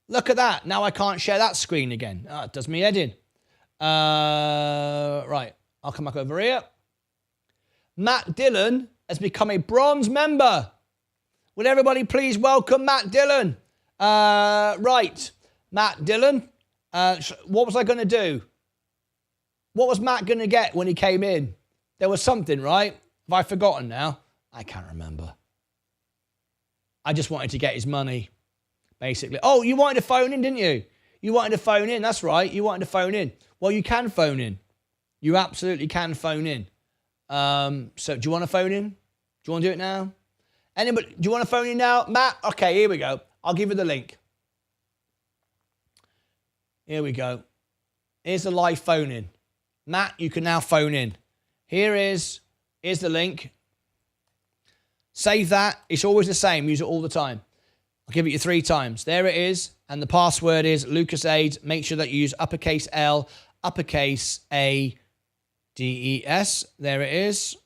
Look at that. Now I can't share that screen again. Oh, it does me head in. Right, I'll come back over here. Matt Dillon has become a bronze member. Would everybody please welcome Matt Dillon? Right, Matt Dillon. What was I going to do? What was Matt going to get when he came in? There was something, right? Have I forgotten now? I can't remember. I just wanted to get his money, basically. Oh, you wanted to phone in, didn't you? You wanted to phone in. That's right. You wanted to phone in. Well, you can phone in. You absolutely can phone in. So do you want to phone in? Do you want to do it now? Anybody? Do you want to phone in now? Matt? Okay, here we go. I'll give you the link. Here we go. Here's the live phone in. Matt, you can now phone in. Here's the link. Save that. It's always the same. Use it all the time. I'll give it you 3 times. There it is. And the password is LucasAids. Make sure that you use uppercase L, uppercase A, D, E, S. There it is.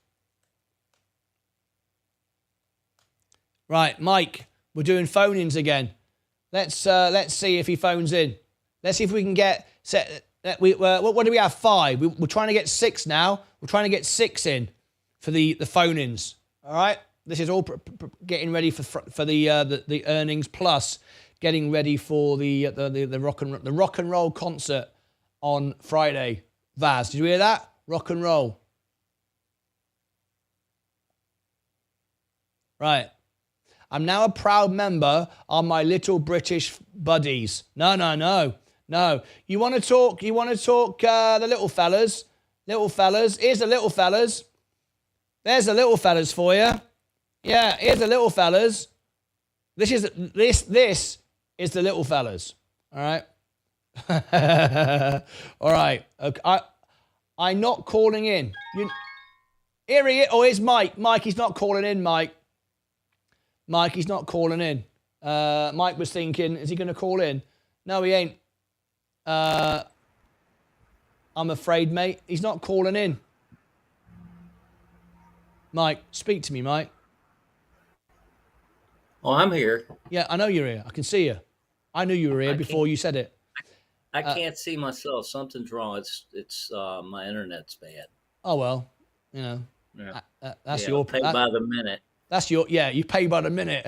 Right, Mike, we're doing phone-ins again. Let's see if he phones in. Let's see if we can get what do we have? 5. We're trying to get 6 now. We're trying to get 6 in for the phone-ins. All right. This is all getting ready for the earnings, plus getting ready for the rock and roll concert on Friday. Vaz, did you hear that? Rock and roll. Right. I'm now a proud member of my little British buddies. No. You want to talk the little fellas? Little fellas. Here's the little fellas. There's the little fellas for you. Yeah, here's the little fellas. This is the little fellas. All right. All right. Okay. I'm not calling in. Here he is. Oh, here's Mike. Mike, he's not calling in, Mike. Mike, he's not calling in. Mike was thinking, is he going to call in? No, he ain't. I'm afraid, mate. He's not calling in. Mike, speak to me, Mike. Oh, I'm here. Yeah, I know you're here. I can see you. I knew you were here before you said it. I can't see myself. Something's wrong. It's my internet's bad. Oh well, you know. Yeah. That's yeah, your pay by the minute. That's your you pay by the minute.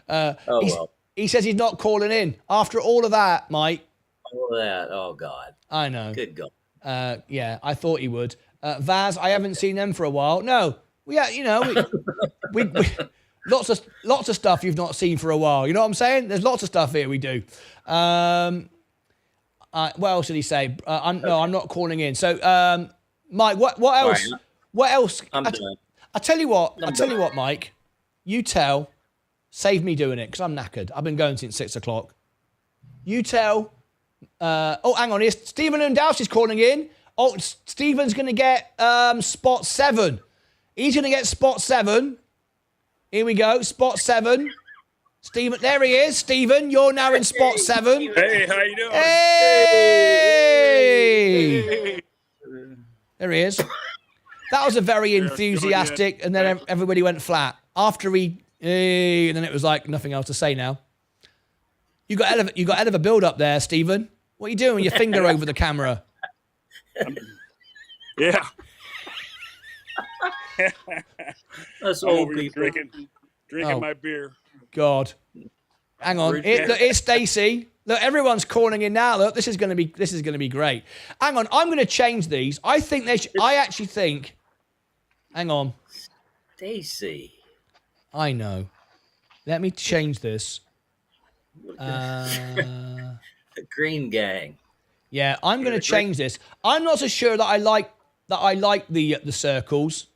Oh well. He says he's not calling in after all of that, Mike. All of that. Oh God. I know. Good God. Yeah, I thought he would. Vaz, I haven't seen them for a while. No, you know, we lots of stuff you've not seen for a while. You know what I'm saying? There's lots of stuff here we do. What else did he say? I'm not calling in. So, Mike, what else? Right. What else? I'm done. I tell you what, Mike. You tell. Save me doing it because I'm knackered. I've been going since 6 o'clock. You tell. Oh, hang on. Here's Stephen Lundowski's calling in. Oh, Stephen's going to get spot 7. He's going to get spot 7. Here we go. Spot 7. Stephen, there he is. Stephen, you're now in spot 7. Hey, how you doing? Hey! There he is. That was a very enthusiastic, and then everybody went flat. After he, and then it was like nothing else to say now. You got hell of a build up there, Stephen. What are you doing with your finger over the camera? Yeah. That's I'm old over here people. drinking my beer. God. Hang on. Look, it's Stacey. Look, everyone's calling in now. Look, this is going to be great. Hang on. I'm going to change these. I actually think. Hang on. Stacey. I know. Let me change this. The Green Gang. Yeah, I'm going to change this. I'm not so sure that I like the circles,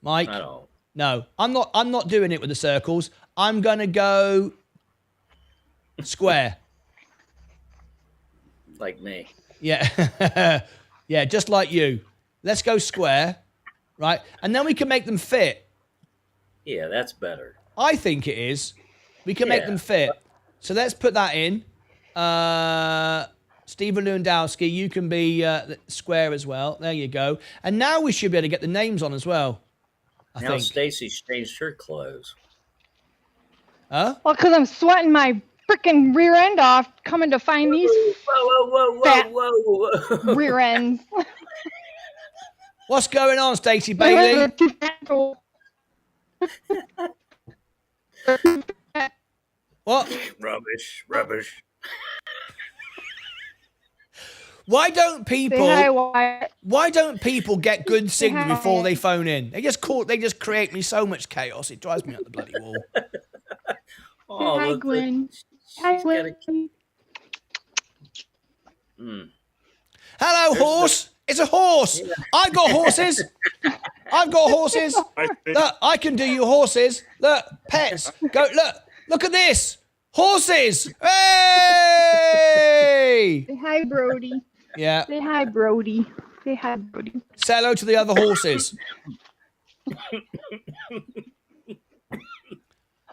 Mike. I don't. No, I'm not doing it with the circles. I'm going to go square. Like me. Yeah. Yeah, just like you. Let's go square, right? And then we can make them fit. Yeah, that's better. I think it is. We can make them fit. So let's put that in. Stephen Lewandowski, you can be square as well. There you go. And now we should be able to get the names on as well. I now think. Stacey's changed her clothes. Huh? Well, because I'm sweating my freaking rear end off coming to find these whoa. rear ends. What's going on, Stacey Bailey? What? Rubbish. Why don't people get good signal before they phone in? They just create me so much chaos. It drives me up the bloody wall. Oh, Hi, Gwen. Hi, Gwen. Hello, horse. It's a horse. I've got horses. Look, I can do you horses. Look, pets. Go, look at this. Horses. Hey! Say hi, Brody. Yeah. Say hi, Brody. Say hi, Brody. Say hello to the other horses.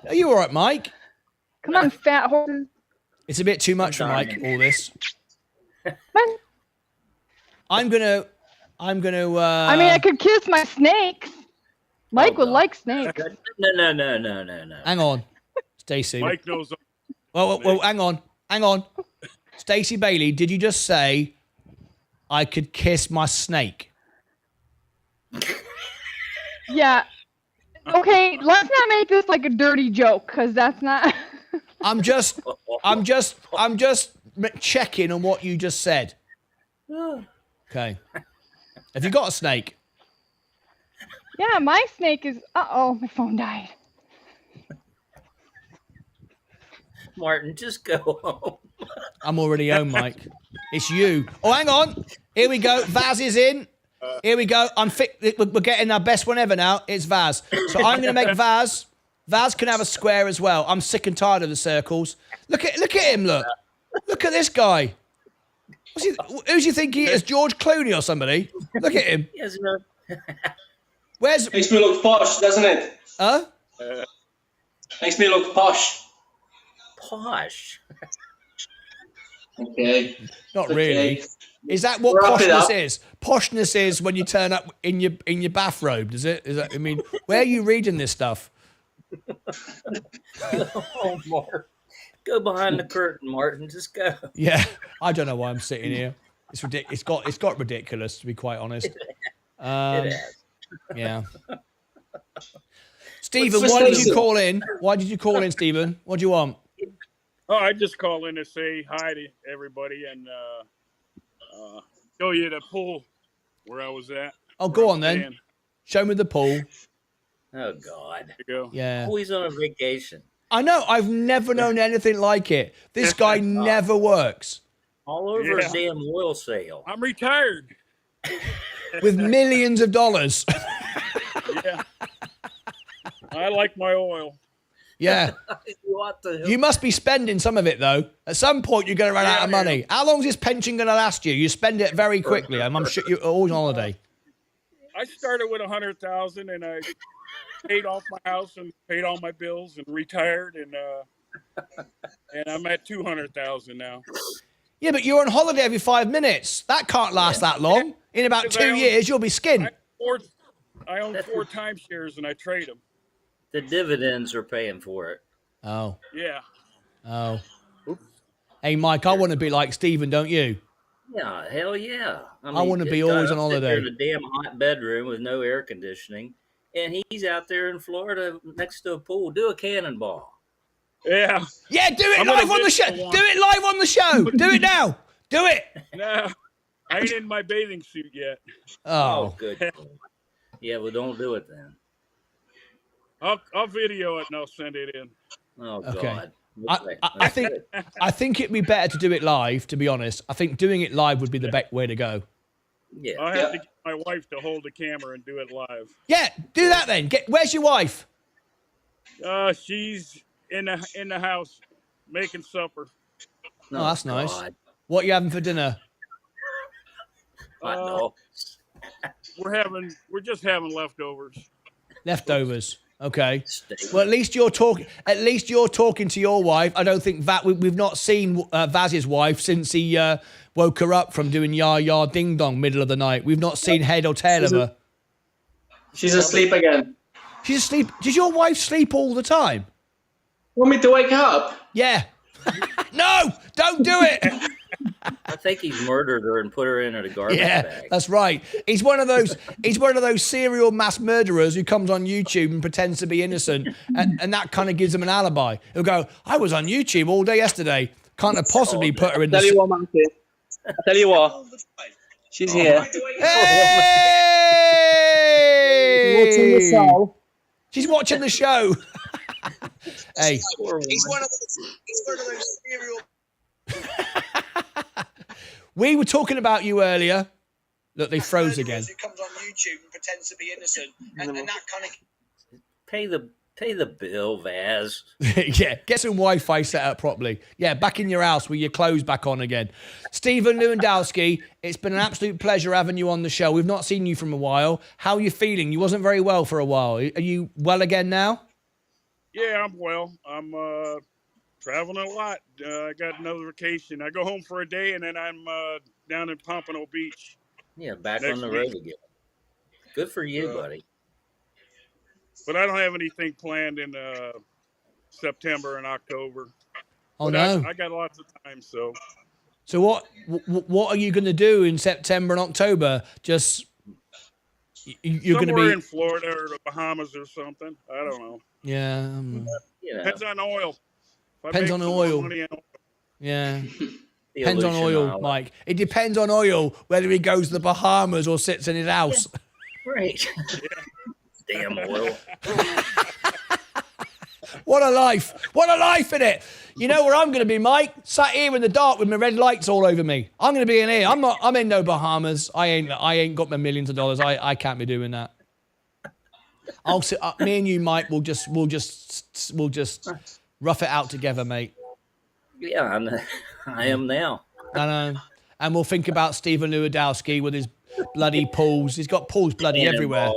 Are you all right, Mike? Come on, fat horses. It's a bit too much for Mike, all this. Man. I'm gonna. I mean, I could kiss my snakes. Mike would like snakes. No. Hang on, Stacey. Mike knows. Well, hang on. Stacey Bailey, did you just say I could kiss my snake? Yeah. Okay, let's not make this like a dirty joke, because that's not. I'm just checking on what you just said. Okay. Have you got a snake? Yeah, my snake is. Uh-oh, my phone died. Martyn, just go home. I'm already home, Mike. It's you. Oh, hang on. Here we go. Vaz is in. Here we go. We're getting our best one ever now. It's Vaz. So I'm going to make Vaz. Vaz can have a square as well. I'm sick and tired of the circles. Look at him. Look at this guy. Who do you think he is? George Clooney or somebody? Look at him. Yes, no. Makes me look posh, doesn't it? Huh? Makes me look posh. Posh. Okay. Not really. Is that what poshness is? Poshness is when you turn up in your bathrobe, does it? Is that? I mean, where are you reading this stuff? Oh, Mark. Go behind the curtain, Martyn. Just go. Yeah, I don't know why I'm sitting here. It's ridiculous. It's got ridiculous, to be quite honest. It has. Yeah. Stephen, why did you call in? Why did you call in, Stephen? What do you want? Oh, I just call in to say hi to everybody and show you the pool where I was at. Oh, go on then. Show me the pool. Oh, God. There you go. Yeah. Always on a vacation. I know. I've never known anything like it. This guy never works. All over a damn oil sale. I'm retired. With millions of dollars. Yeah. I like my oil. Yeah. You must be spending some of it, though. At some point, you're going to run out of money. How long is this pension going to last you? You spend it very quickly. I'm sure you're always on holiday. I started with $100,000 and I paid off my house and paid all my bills and retired and I'm at $200,000 now. Yeah, but you're on holiday every 5 minutes. That can't last that long. In about 2 years, you'll be skinned. I own 4 timeshares and I trade them. The dividends are paying for it. Oh. Yeah. Oh. Oops. Hey, Mike, I want to be like Stephen, don't you? Yeah, hell yeah. I want to be always on holiday. In a damn hot bedroom with no air conditioning, and he's out there in Florida next to a pool. Do a cannonball. Yeah. Yeah, do it live on the show. Do it live on the show. Do it now. Do it. No, I ain't in my bathing suit yet. Oh, good. Yeah, well, don't do it then. I'll video it and I'll send it in. Oh, Okay. God. I think it'd be better to do it live, to be honest. I think doing it live would be the best way to go. Yeah. I'll have to get my wife to hold the camera and do it live. Yeah, do that then. Where's your wife? She's in the house making supper. Oh, that's nice. What are you having for dinner? Hot dogs. We're just having leftovers. Leftovers. Okay. Well, at least you're talking. At least you're talking to your wife. I don't think we've not seen Vaz's wife since he woke her up from doing yah yah ding dong middle of the night. We've not seen head or tail of her. She's asleep again. She's asleep. Does your wife sleep all the time? Want me to wake her up? Yeah. No, don't do it. I think he's murdered her and put her in a garbage bag. That's right. He's one of those serial mass murderers who comes on YouTube and pretends to be innocent, and that kind of gives him an alibi. He'll go, "I was on YouTube all day yesterday. Can't have possibly put her in the." Tell you what, Martyn. I tell you what. She's here. Hey! She's watching the show. Hey. He's one of those serial. We were talking about you earlier. Look, they froze again. Who comes on YouTube and pretends to be innocent, and that kind of pay the bill, Vaz. Yeah, get some Wi-Fi set up properly. Yeah, back in your house with your clothes back on again. Stephen Lewandowski, it's been an absolute pleasure having you on the show. We've not seen you from a while. How are you feeling? You wasn't very well for a while. Are you well again now? Yeah, I'm well. I'm traveling a lot. I got another vacation. I go home for a day, and then I'm down in Pompano Beach. Yeah, back on next the week. road again. Good for you, buddy. But I don't have anything planned in September and October. Oh, but no. I got lots of time, so. So what are you going to do in September and October? Just you're going to Somewhere be in Florida or the Bahamas or something. I don't know. Yeah. Depends on oil. If I Depends make on some more oil. money in oil. Yeah. The Depends on Aleutian oil, Islands. Mike. It depends on oil whether he goes to the Bahamas or sits in his house. Right. Damn oil. What a life. What a life in it. You know where I'm going to be, Mike? Sat here in the dark with my red lights all over me. I'm going to be in here. I'm in no Bahamas. I ain't got my millions of dollars. I can't be doing that. I'll sit me and you, Mike, we'll just rough it out together, mate. Yeah, I am now. I know. And we'll think about Stephen Lewandowski with his bloody pools. He's got pools bloody everywhere.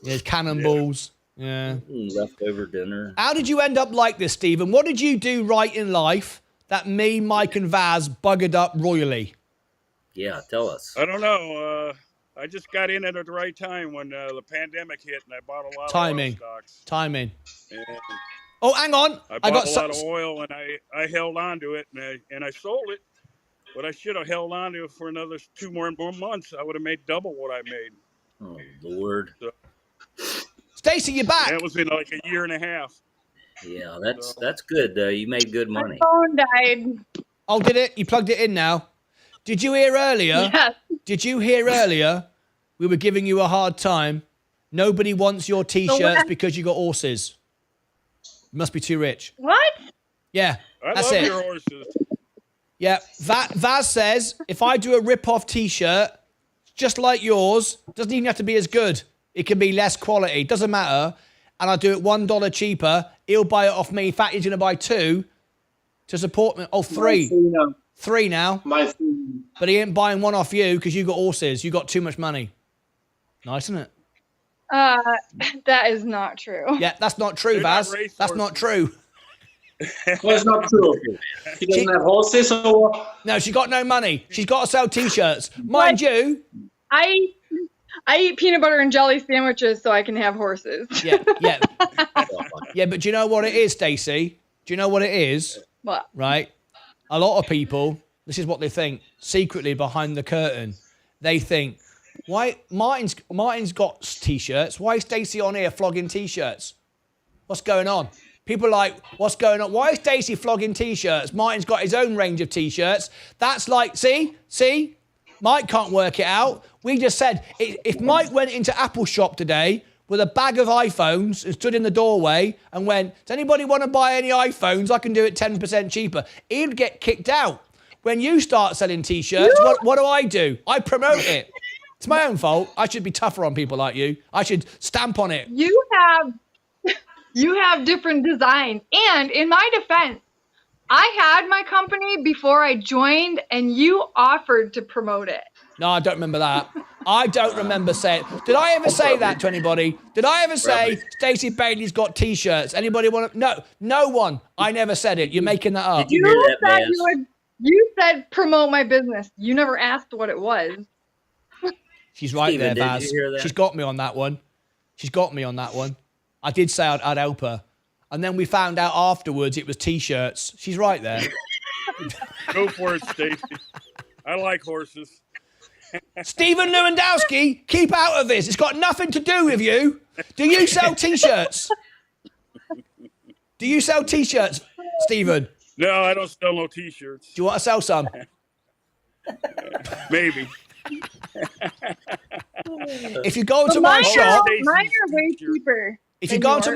Yeah, his cannonballs. Yeah. Leftover dinner. How did you end up like this, Stephen? What did you do right in life that me, Mike, and Vaz buggered up royally? Yeah, tell us. I don't know. I just got in at the right time when the pandemic hit, and I bought a lot of oil stocks. Timing. And Oh, hang on. I bought a lot of oil, and I held on to it, and I sold it. But I should have held on to it for another 2 more months. I would have made double what I made. Oh, Lord. So, Stacey, you're back. That was in like a year and a half. Yeah, that's good. You made good money. My phone died. Oh, did it? You plugged it in now. Did you hear earlier? Yes. Did you hear earlier? We were giving you a hard time. Nobody wants your T-shirts because you got horses. You must be too rich. What? Yeah, I that's love it. your horses. Yeah, Vaz says if I do a rip-off T-shirt, just like yours, doesn't even have to be as good. It can be less quality. Doesn't matter. And I do it $1 cheaper. He'll buy it off me. In fact, he's going to buy 2 to support me. Oh, 3. 3 now. But he ain't buying 1 off you because you got horses. You got too much money. Nice, isn't it? That is not true. Yeah, that's not true, Vaz. That's not true. That's not true. He doesn't have horses or what? No, she's got no money. She's got to sell T-shirts. Mind you. I eat peanut butter and jelly sandwiches so I can have horses. Yeah. Yeah, but do you know what it is, Stacey? Do you know what it is? What? Right? A lot of people, this is what they think, secretly behind the curtain. They think, why Martin's got T-shirts. Why is Stacey on here flogging T-shirts? What's going on? People are like, what's going on? Why is Stacey flogging T-shirts? Martin's got his own range of T-shirts. That's like, see? Mike can't work it out. We just said, if Mike went into Apple shop today with a bag of iPhones and stood in the doorway and went, does anybody want to buy any iPhones? I can do it 10% cheaper. He'd get kicked out. When you start selling T-shirts, what do? I promote it. It's my own fault. I should be tougher on people like you. I should stamp on it. You have different designs. And in my defense, I had my company before I joined, and you offered to promote it. No, I don't remember that. I don't remember saying. Did I ever say that to anybody? Did I ever say Stacey Bailey's got T-shirts? Anybody want to? No one. I never said it. You're making that up. Did you hear that, You said promote my business. You never asked what it was. She's right Steven, there, did Baz. you hear that? She's got me on that one. I did say I'd help her. And then we found out afterwards it was T-shirts. She's right there. Go for it, Stacey. I like horses. Stephen Lewandowski, keep out of this. It's got nothing to do with you. Do you sell T-shirts? Do you sell T-shirts, Stephen? No, I don't sell no T-shirts. Do you want to sell some? Maybe. If you go into my shop, Mine are way cheaper. if you go into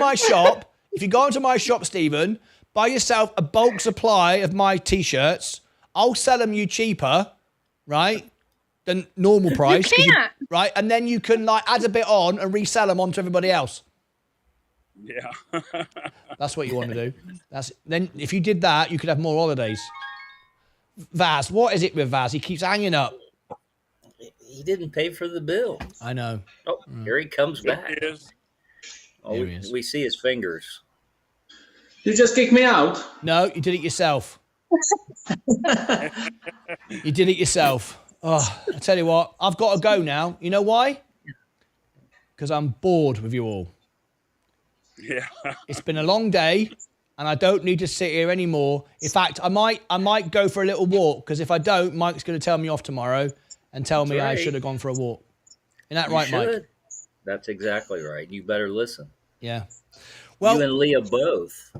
my shop, Stephen, buy yourself a bulk supply of my T-shirts. I'll sell them you cheaper, right, than normal price. You can't. Right, and then you can like add a bit on and resell them on to everybody else. Yeah. That's what you want to do. Then if you did that, you could have more holidays. Vaz, what is it with Vaz? He keeps hanging up. He didn't pay for the bill. I know. Oh, here he comes back. It is. Oh, There he is. we see his fingers. You just kicked me out. No, you did it yourself. You did it yourself. Oh, I tell you what, I've got to go now. You know why? Because I'm bored with you all. Yeah. It's been a long day, and I don't need to sit here anymore. In fact, I might go for a little walk, because if I don't, Mike's going to tell me off tomorrow and tell me I should have gone for a walk. Isn't that right, Mike? That's exactly right. You better listen. Yeah. Well, you and Leah both.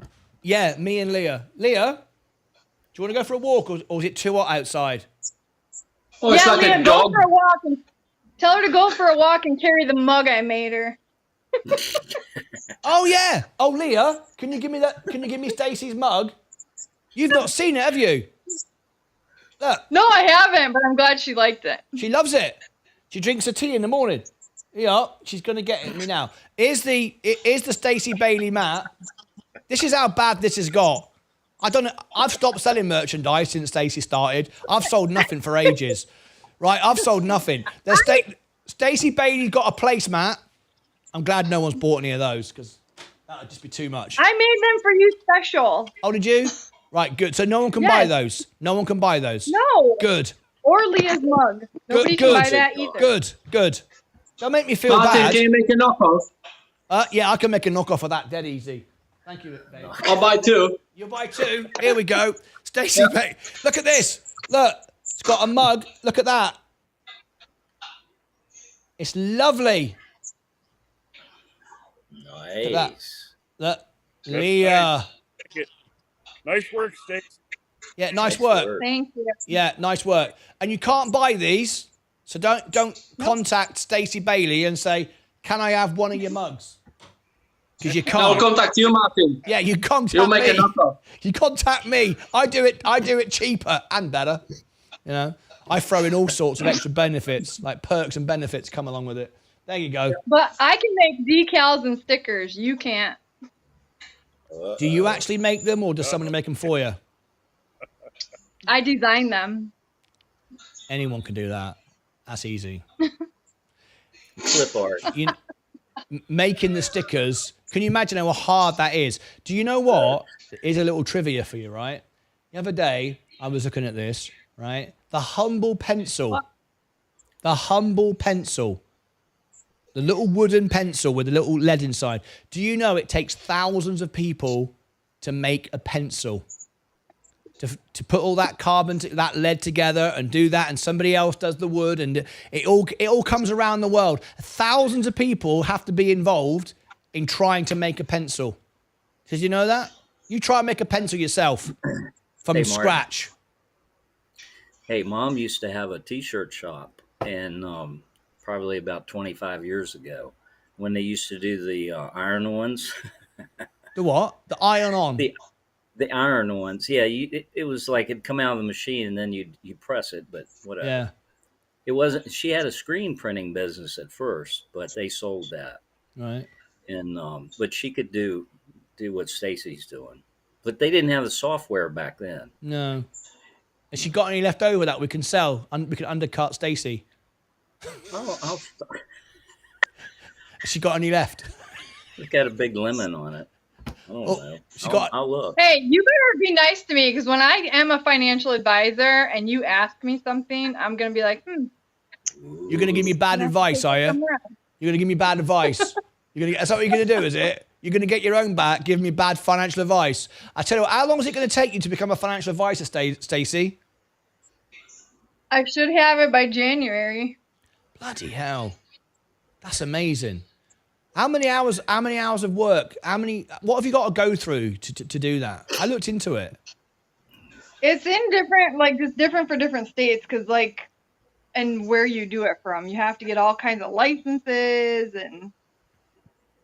Yeah, me and Leah. Leah, do you want to go for a walk, or is it too hot outside? Oh, yeah, like Leah, go for a walk and tell her to go for a walk and carry the mug I made her. Oh yeah. Oh Leah, can you give me that? Can you give me Stacey's mug? You've not seen it, have you? Look. No, I haven't, but I'm glad she liked it. She loves it. She drinks her tea in the morning. Yeah, she's gonna get it me now. Here's the Stacey Bailey mat. This is how bad this has got. I've stopped selling merchandise since Stacey started. I've sold nothing for ages. Right, I've sold nothing. Stacey Bailey's got a placemat. I'm glad no one's bought any of those, because that would just be too much. I made them for you special. Oh, did you? Right, good. So no one can buy those? No one can buy those? No. Good. Or Leah's mug. Nobody can buy that either. Good. Don't make me feel Martyn, bad. can you make a knockoff? Yeah, I can make a knockoff of that dead easy. Thank you, babe. I'll buy two. You'll buy two. Here we go. Stacey, look at this. Look, it's got a mug. Look at that. It's lovely. Nice. Look, Leah. Nice work, Stacey. Yeah, nice work. Thank you. Yeah, nice work. And you can't buy these, so don't contact Stacey Bailey and say, "Can I have one of your mugs?" Because you can't. I'll contact you, Martyn. Yeah, you contact You'll make me. a knockoff. You contact me. I do it cheaper and better. You know, I throw in all sorts of extra benefits, like perks and benefits come along with it. There you go. But I can make decals and stickers. You can't. Do you actually make them, or does someone make them for you? I design them. Anyone can do that. That's easy. Clip art. Making the stickers. Can you imagine how hard that is? Do you know what? Here's a little trivia for you, right? The other day, I was looking at this, right? The humble pencil. The humble pencil. The little wooden pencil with a little lead inside. Do you know it takes thousands of people to make a pencil? To put all that carbon, that lead together and do that, and somebody else does the wood, and it all comes around the world. Thousands of people have to be involved in trying to make a pencil. Did you know that? You try and make a pencil yourself from scratch. Hey, Mom used to have a T-shirt shop, and probably about 25 years ago, when they used to do the iron ones. The what? The iron-on? The iron ones. Yeah, it was like it'd come out of the machine, and then you press it, but whatever. Yeah. It wasn't. She had a screen printing business at first, but they sold that. Right. And but she could do what Stacey's doing, but they didn't have the software back then. No. Has she got any left over that we can sell? We can undercut Stacey. I'll Has she got any left? It's got a big lemon on it. I don't know. I'll look. Hey, you better be nice to me, because when I am a financial advisor and you ask me something, I'm going to be like, You're going to give me bad advice, are you? You're going to give me bad advice. That's what you're going to do, is it? You're going to get your own back, give me bad financial advice. I tell you what, how long is it going to take you to become a financial advisor, Stacey? I should have it by January. Bloody hell. That's amazing. How many hours of work? What have you got to go through to do that? I looked into it. It's in different, it's different for different states, because and where you do it from. You have to get all kinds of licenses and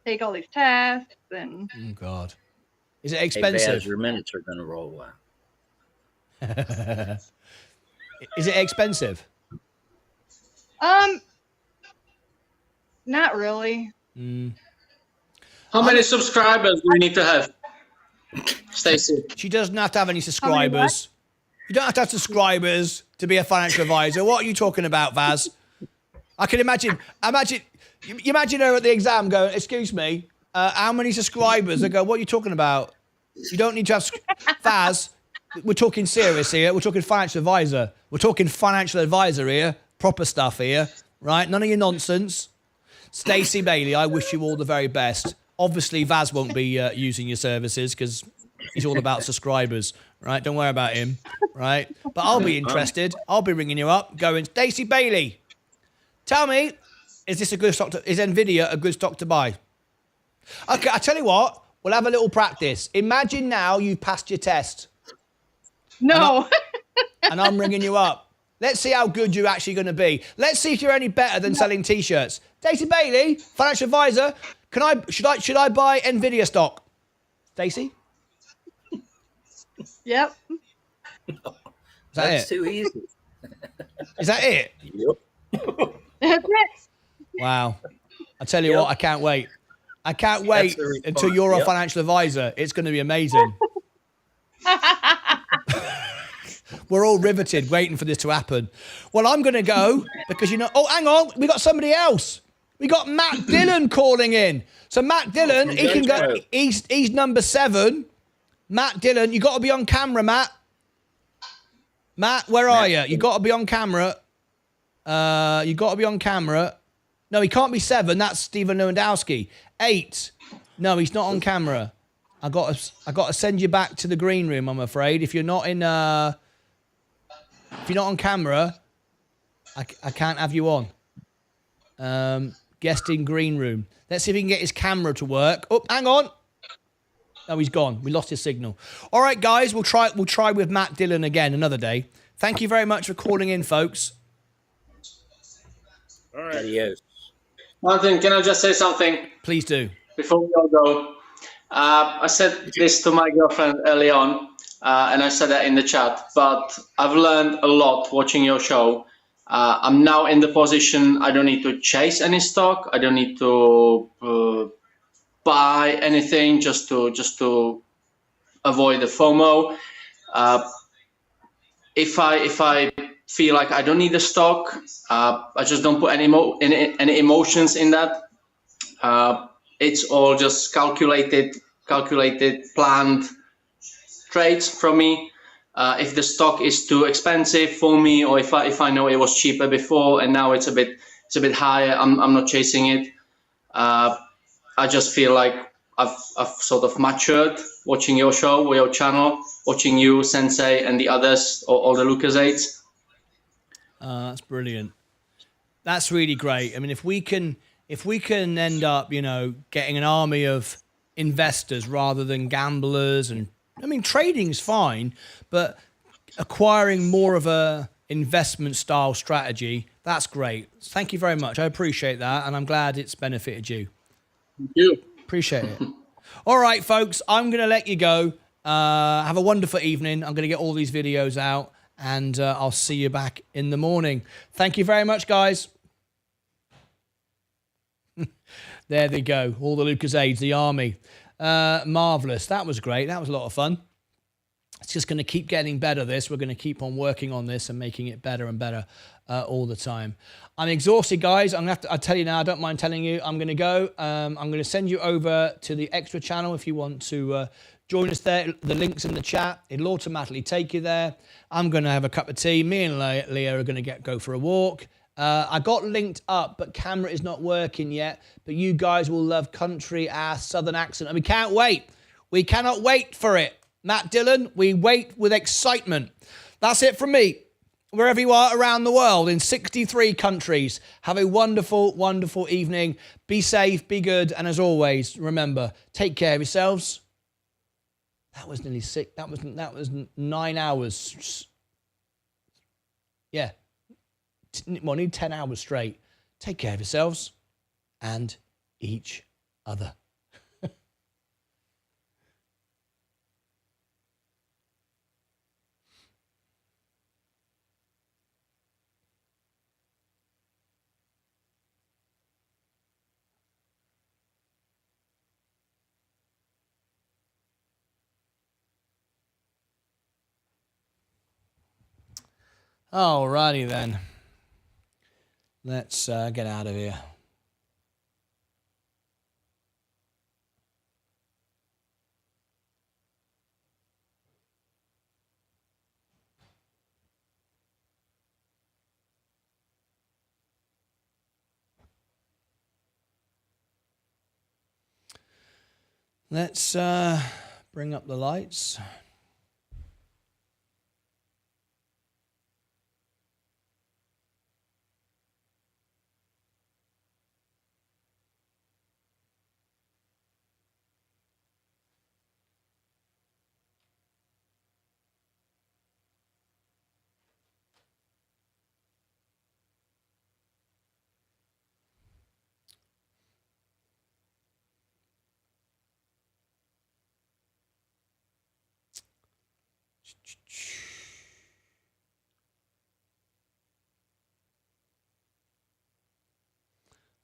take all these tests and. Oh God, is it expensive? Hey, Baz, your minutes are going to roll out. Is it expensive? Not really. How many subscribers do we need to have, Stacey? She doesn't have to have any subscribers. You don't have to have subscribers to be a financial advisor. What are you talking about, Vaz? I can imagine her at the exam going, "Excuse me, how many subscribers?" I go, "What are you talking about?" You don't need to have Vaz. We're talking serious here. We're talking financial advisor. We're talking financial advisor here. Proper stuff here, right? None of your nonsense. Stacey Bailey, I wish you all the very best. Obviously, Vaz won't be using your services because he's all about subscribers, right? Don't worry about him, right? But I'll be interested. I'll be ringing you up, going, Stacey Bailey, tell me, is this a good stock? Is Nvidia a good stock to buy? Okay, I tell you what, we'll have a little practice. Imagine now you've passed your test. No. And I'm ringing you up. Let's see how good you're actually going to be. Let's see if you're any better than selling T-shirts. Stacey Bailey, financial advisor, should I buy Nvidia stock? Stacey? Yep. That's too easy. Is that it? Yep. That's it. Wow. I tell you what, I can't wait. I can't wait until you're a financial advisor. It's going to be amazing. We're all riveted, waiting for this to happen. Well, I'm going to go because, oh, hang on. We got somebody else. We got Matt Dillon calling in. So Matt Dillon, he can go. He's number 7. Matt Dillon, you got to be on camera, Matt. Matt, where are you? You got to be on camera. You got to be on camera. No, he can't be 7. That's Stephen Lewandowski. 8. No, he's not on camera. I got to send you back to the green room, I'm afraid. If you're not in if you're not on camera, I can't have you on. Guest in green room. Let's see if he can get his camera to work. Oh, hang on. No, he's gone. We lost his signal. All right, guys, we'll try with Matt Dillon again another day. Thank you very much for calling in, folks. All right. Adios. Martin, can I just say something? Please do. Before we all go, I said this to my girlfriend early on, and I said that in the chat, but I've learned a lot watching your show. I'm now in the position I don't need to chase any stock. I don't need to buy anything just to avoid the FOMO. If I feel like I don't need the stock, I just don't put any emotions in that. It's all just calculated, planned trades from me. If the stock is too expensive for me, or if I know it was cheaper before and now it's a bit higher, I'm not chasing it. I just feel like I've sort of matured watching your show or your channel, watching you, Sensei, and the others, all the Lucas-8s. That's brilliant. That's really great. I mean, if we can end up, getting an army of investors rather than gamblers, and I mean, trading's fine, but acquiring more of a investment style strategy, that's great. Thank you very much. I appreciate that, and I'm glad it's benefited you. Thank you. Appreciate it. All right, folks, I'm going to let you go. Have a wonderful evening. I'm going to get all these videos out, and I'll see you back in the morning. Thank you very much, guys. There they go. All the Lucas-8s, the army. Marvellous. That was great. That was a lot of fun. It's just going to keep getting better, this. We're going to keep on working on this and making it better and better all the time. I'm exhausted, guys. I'll tell you now, I don't mind telling you. I'm going to go. I'm going to send you over to the extra channel if you want to join us there. The link's in the chat. It'll automatically take you there. I'm going to have a cup of tea. Me and Leah are going to go for a walk. I got linked up, but camera is not working yet. But you guys will love country ass southern accent, and we can't wait. We cannot wait for it. Matt Dillon, we wait with excitement. That's it from me. Wherever you are around the world, in 63 countries, have a wonderful, wonderful evening. Be safe, be good, and as always, remember, take care of yourselves. That was nearly 6. That was 9 hours. Yeah. Well, need 10 hours straight. Take care of yourselves and each other. Alrighty then. Let's get out of here. Let's bring up the lights.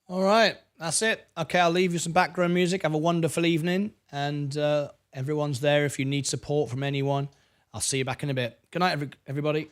All right, that's it. Okay, I'll leave you some background music. Have a wonderful evening, and everyone's there if you need support from anyone. I'll see you back in a bit. Good night, everybody.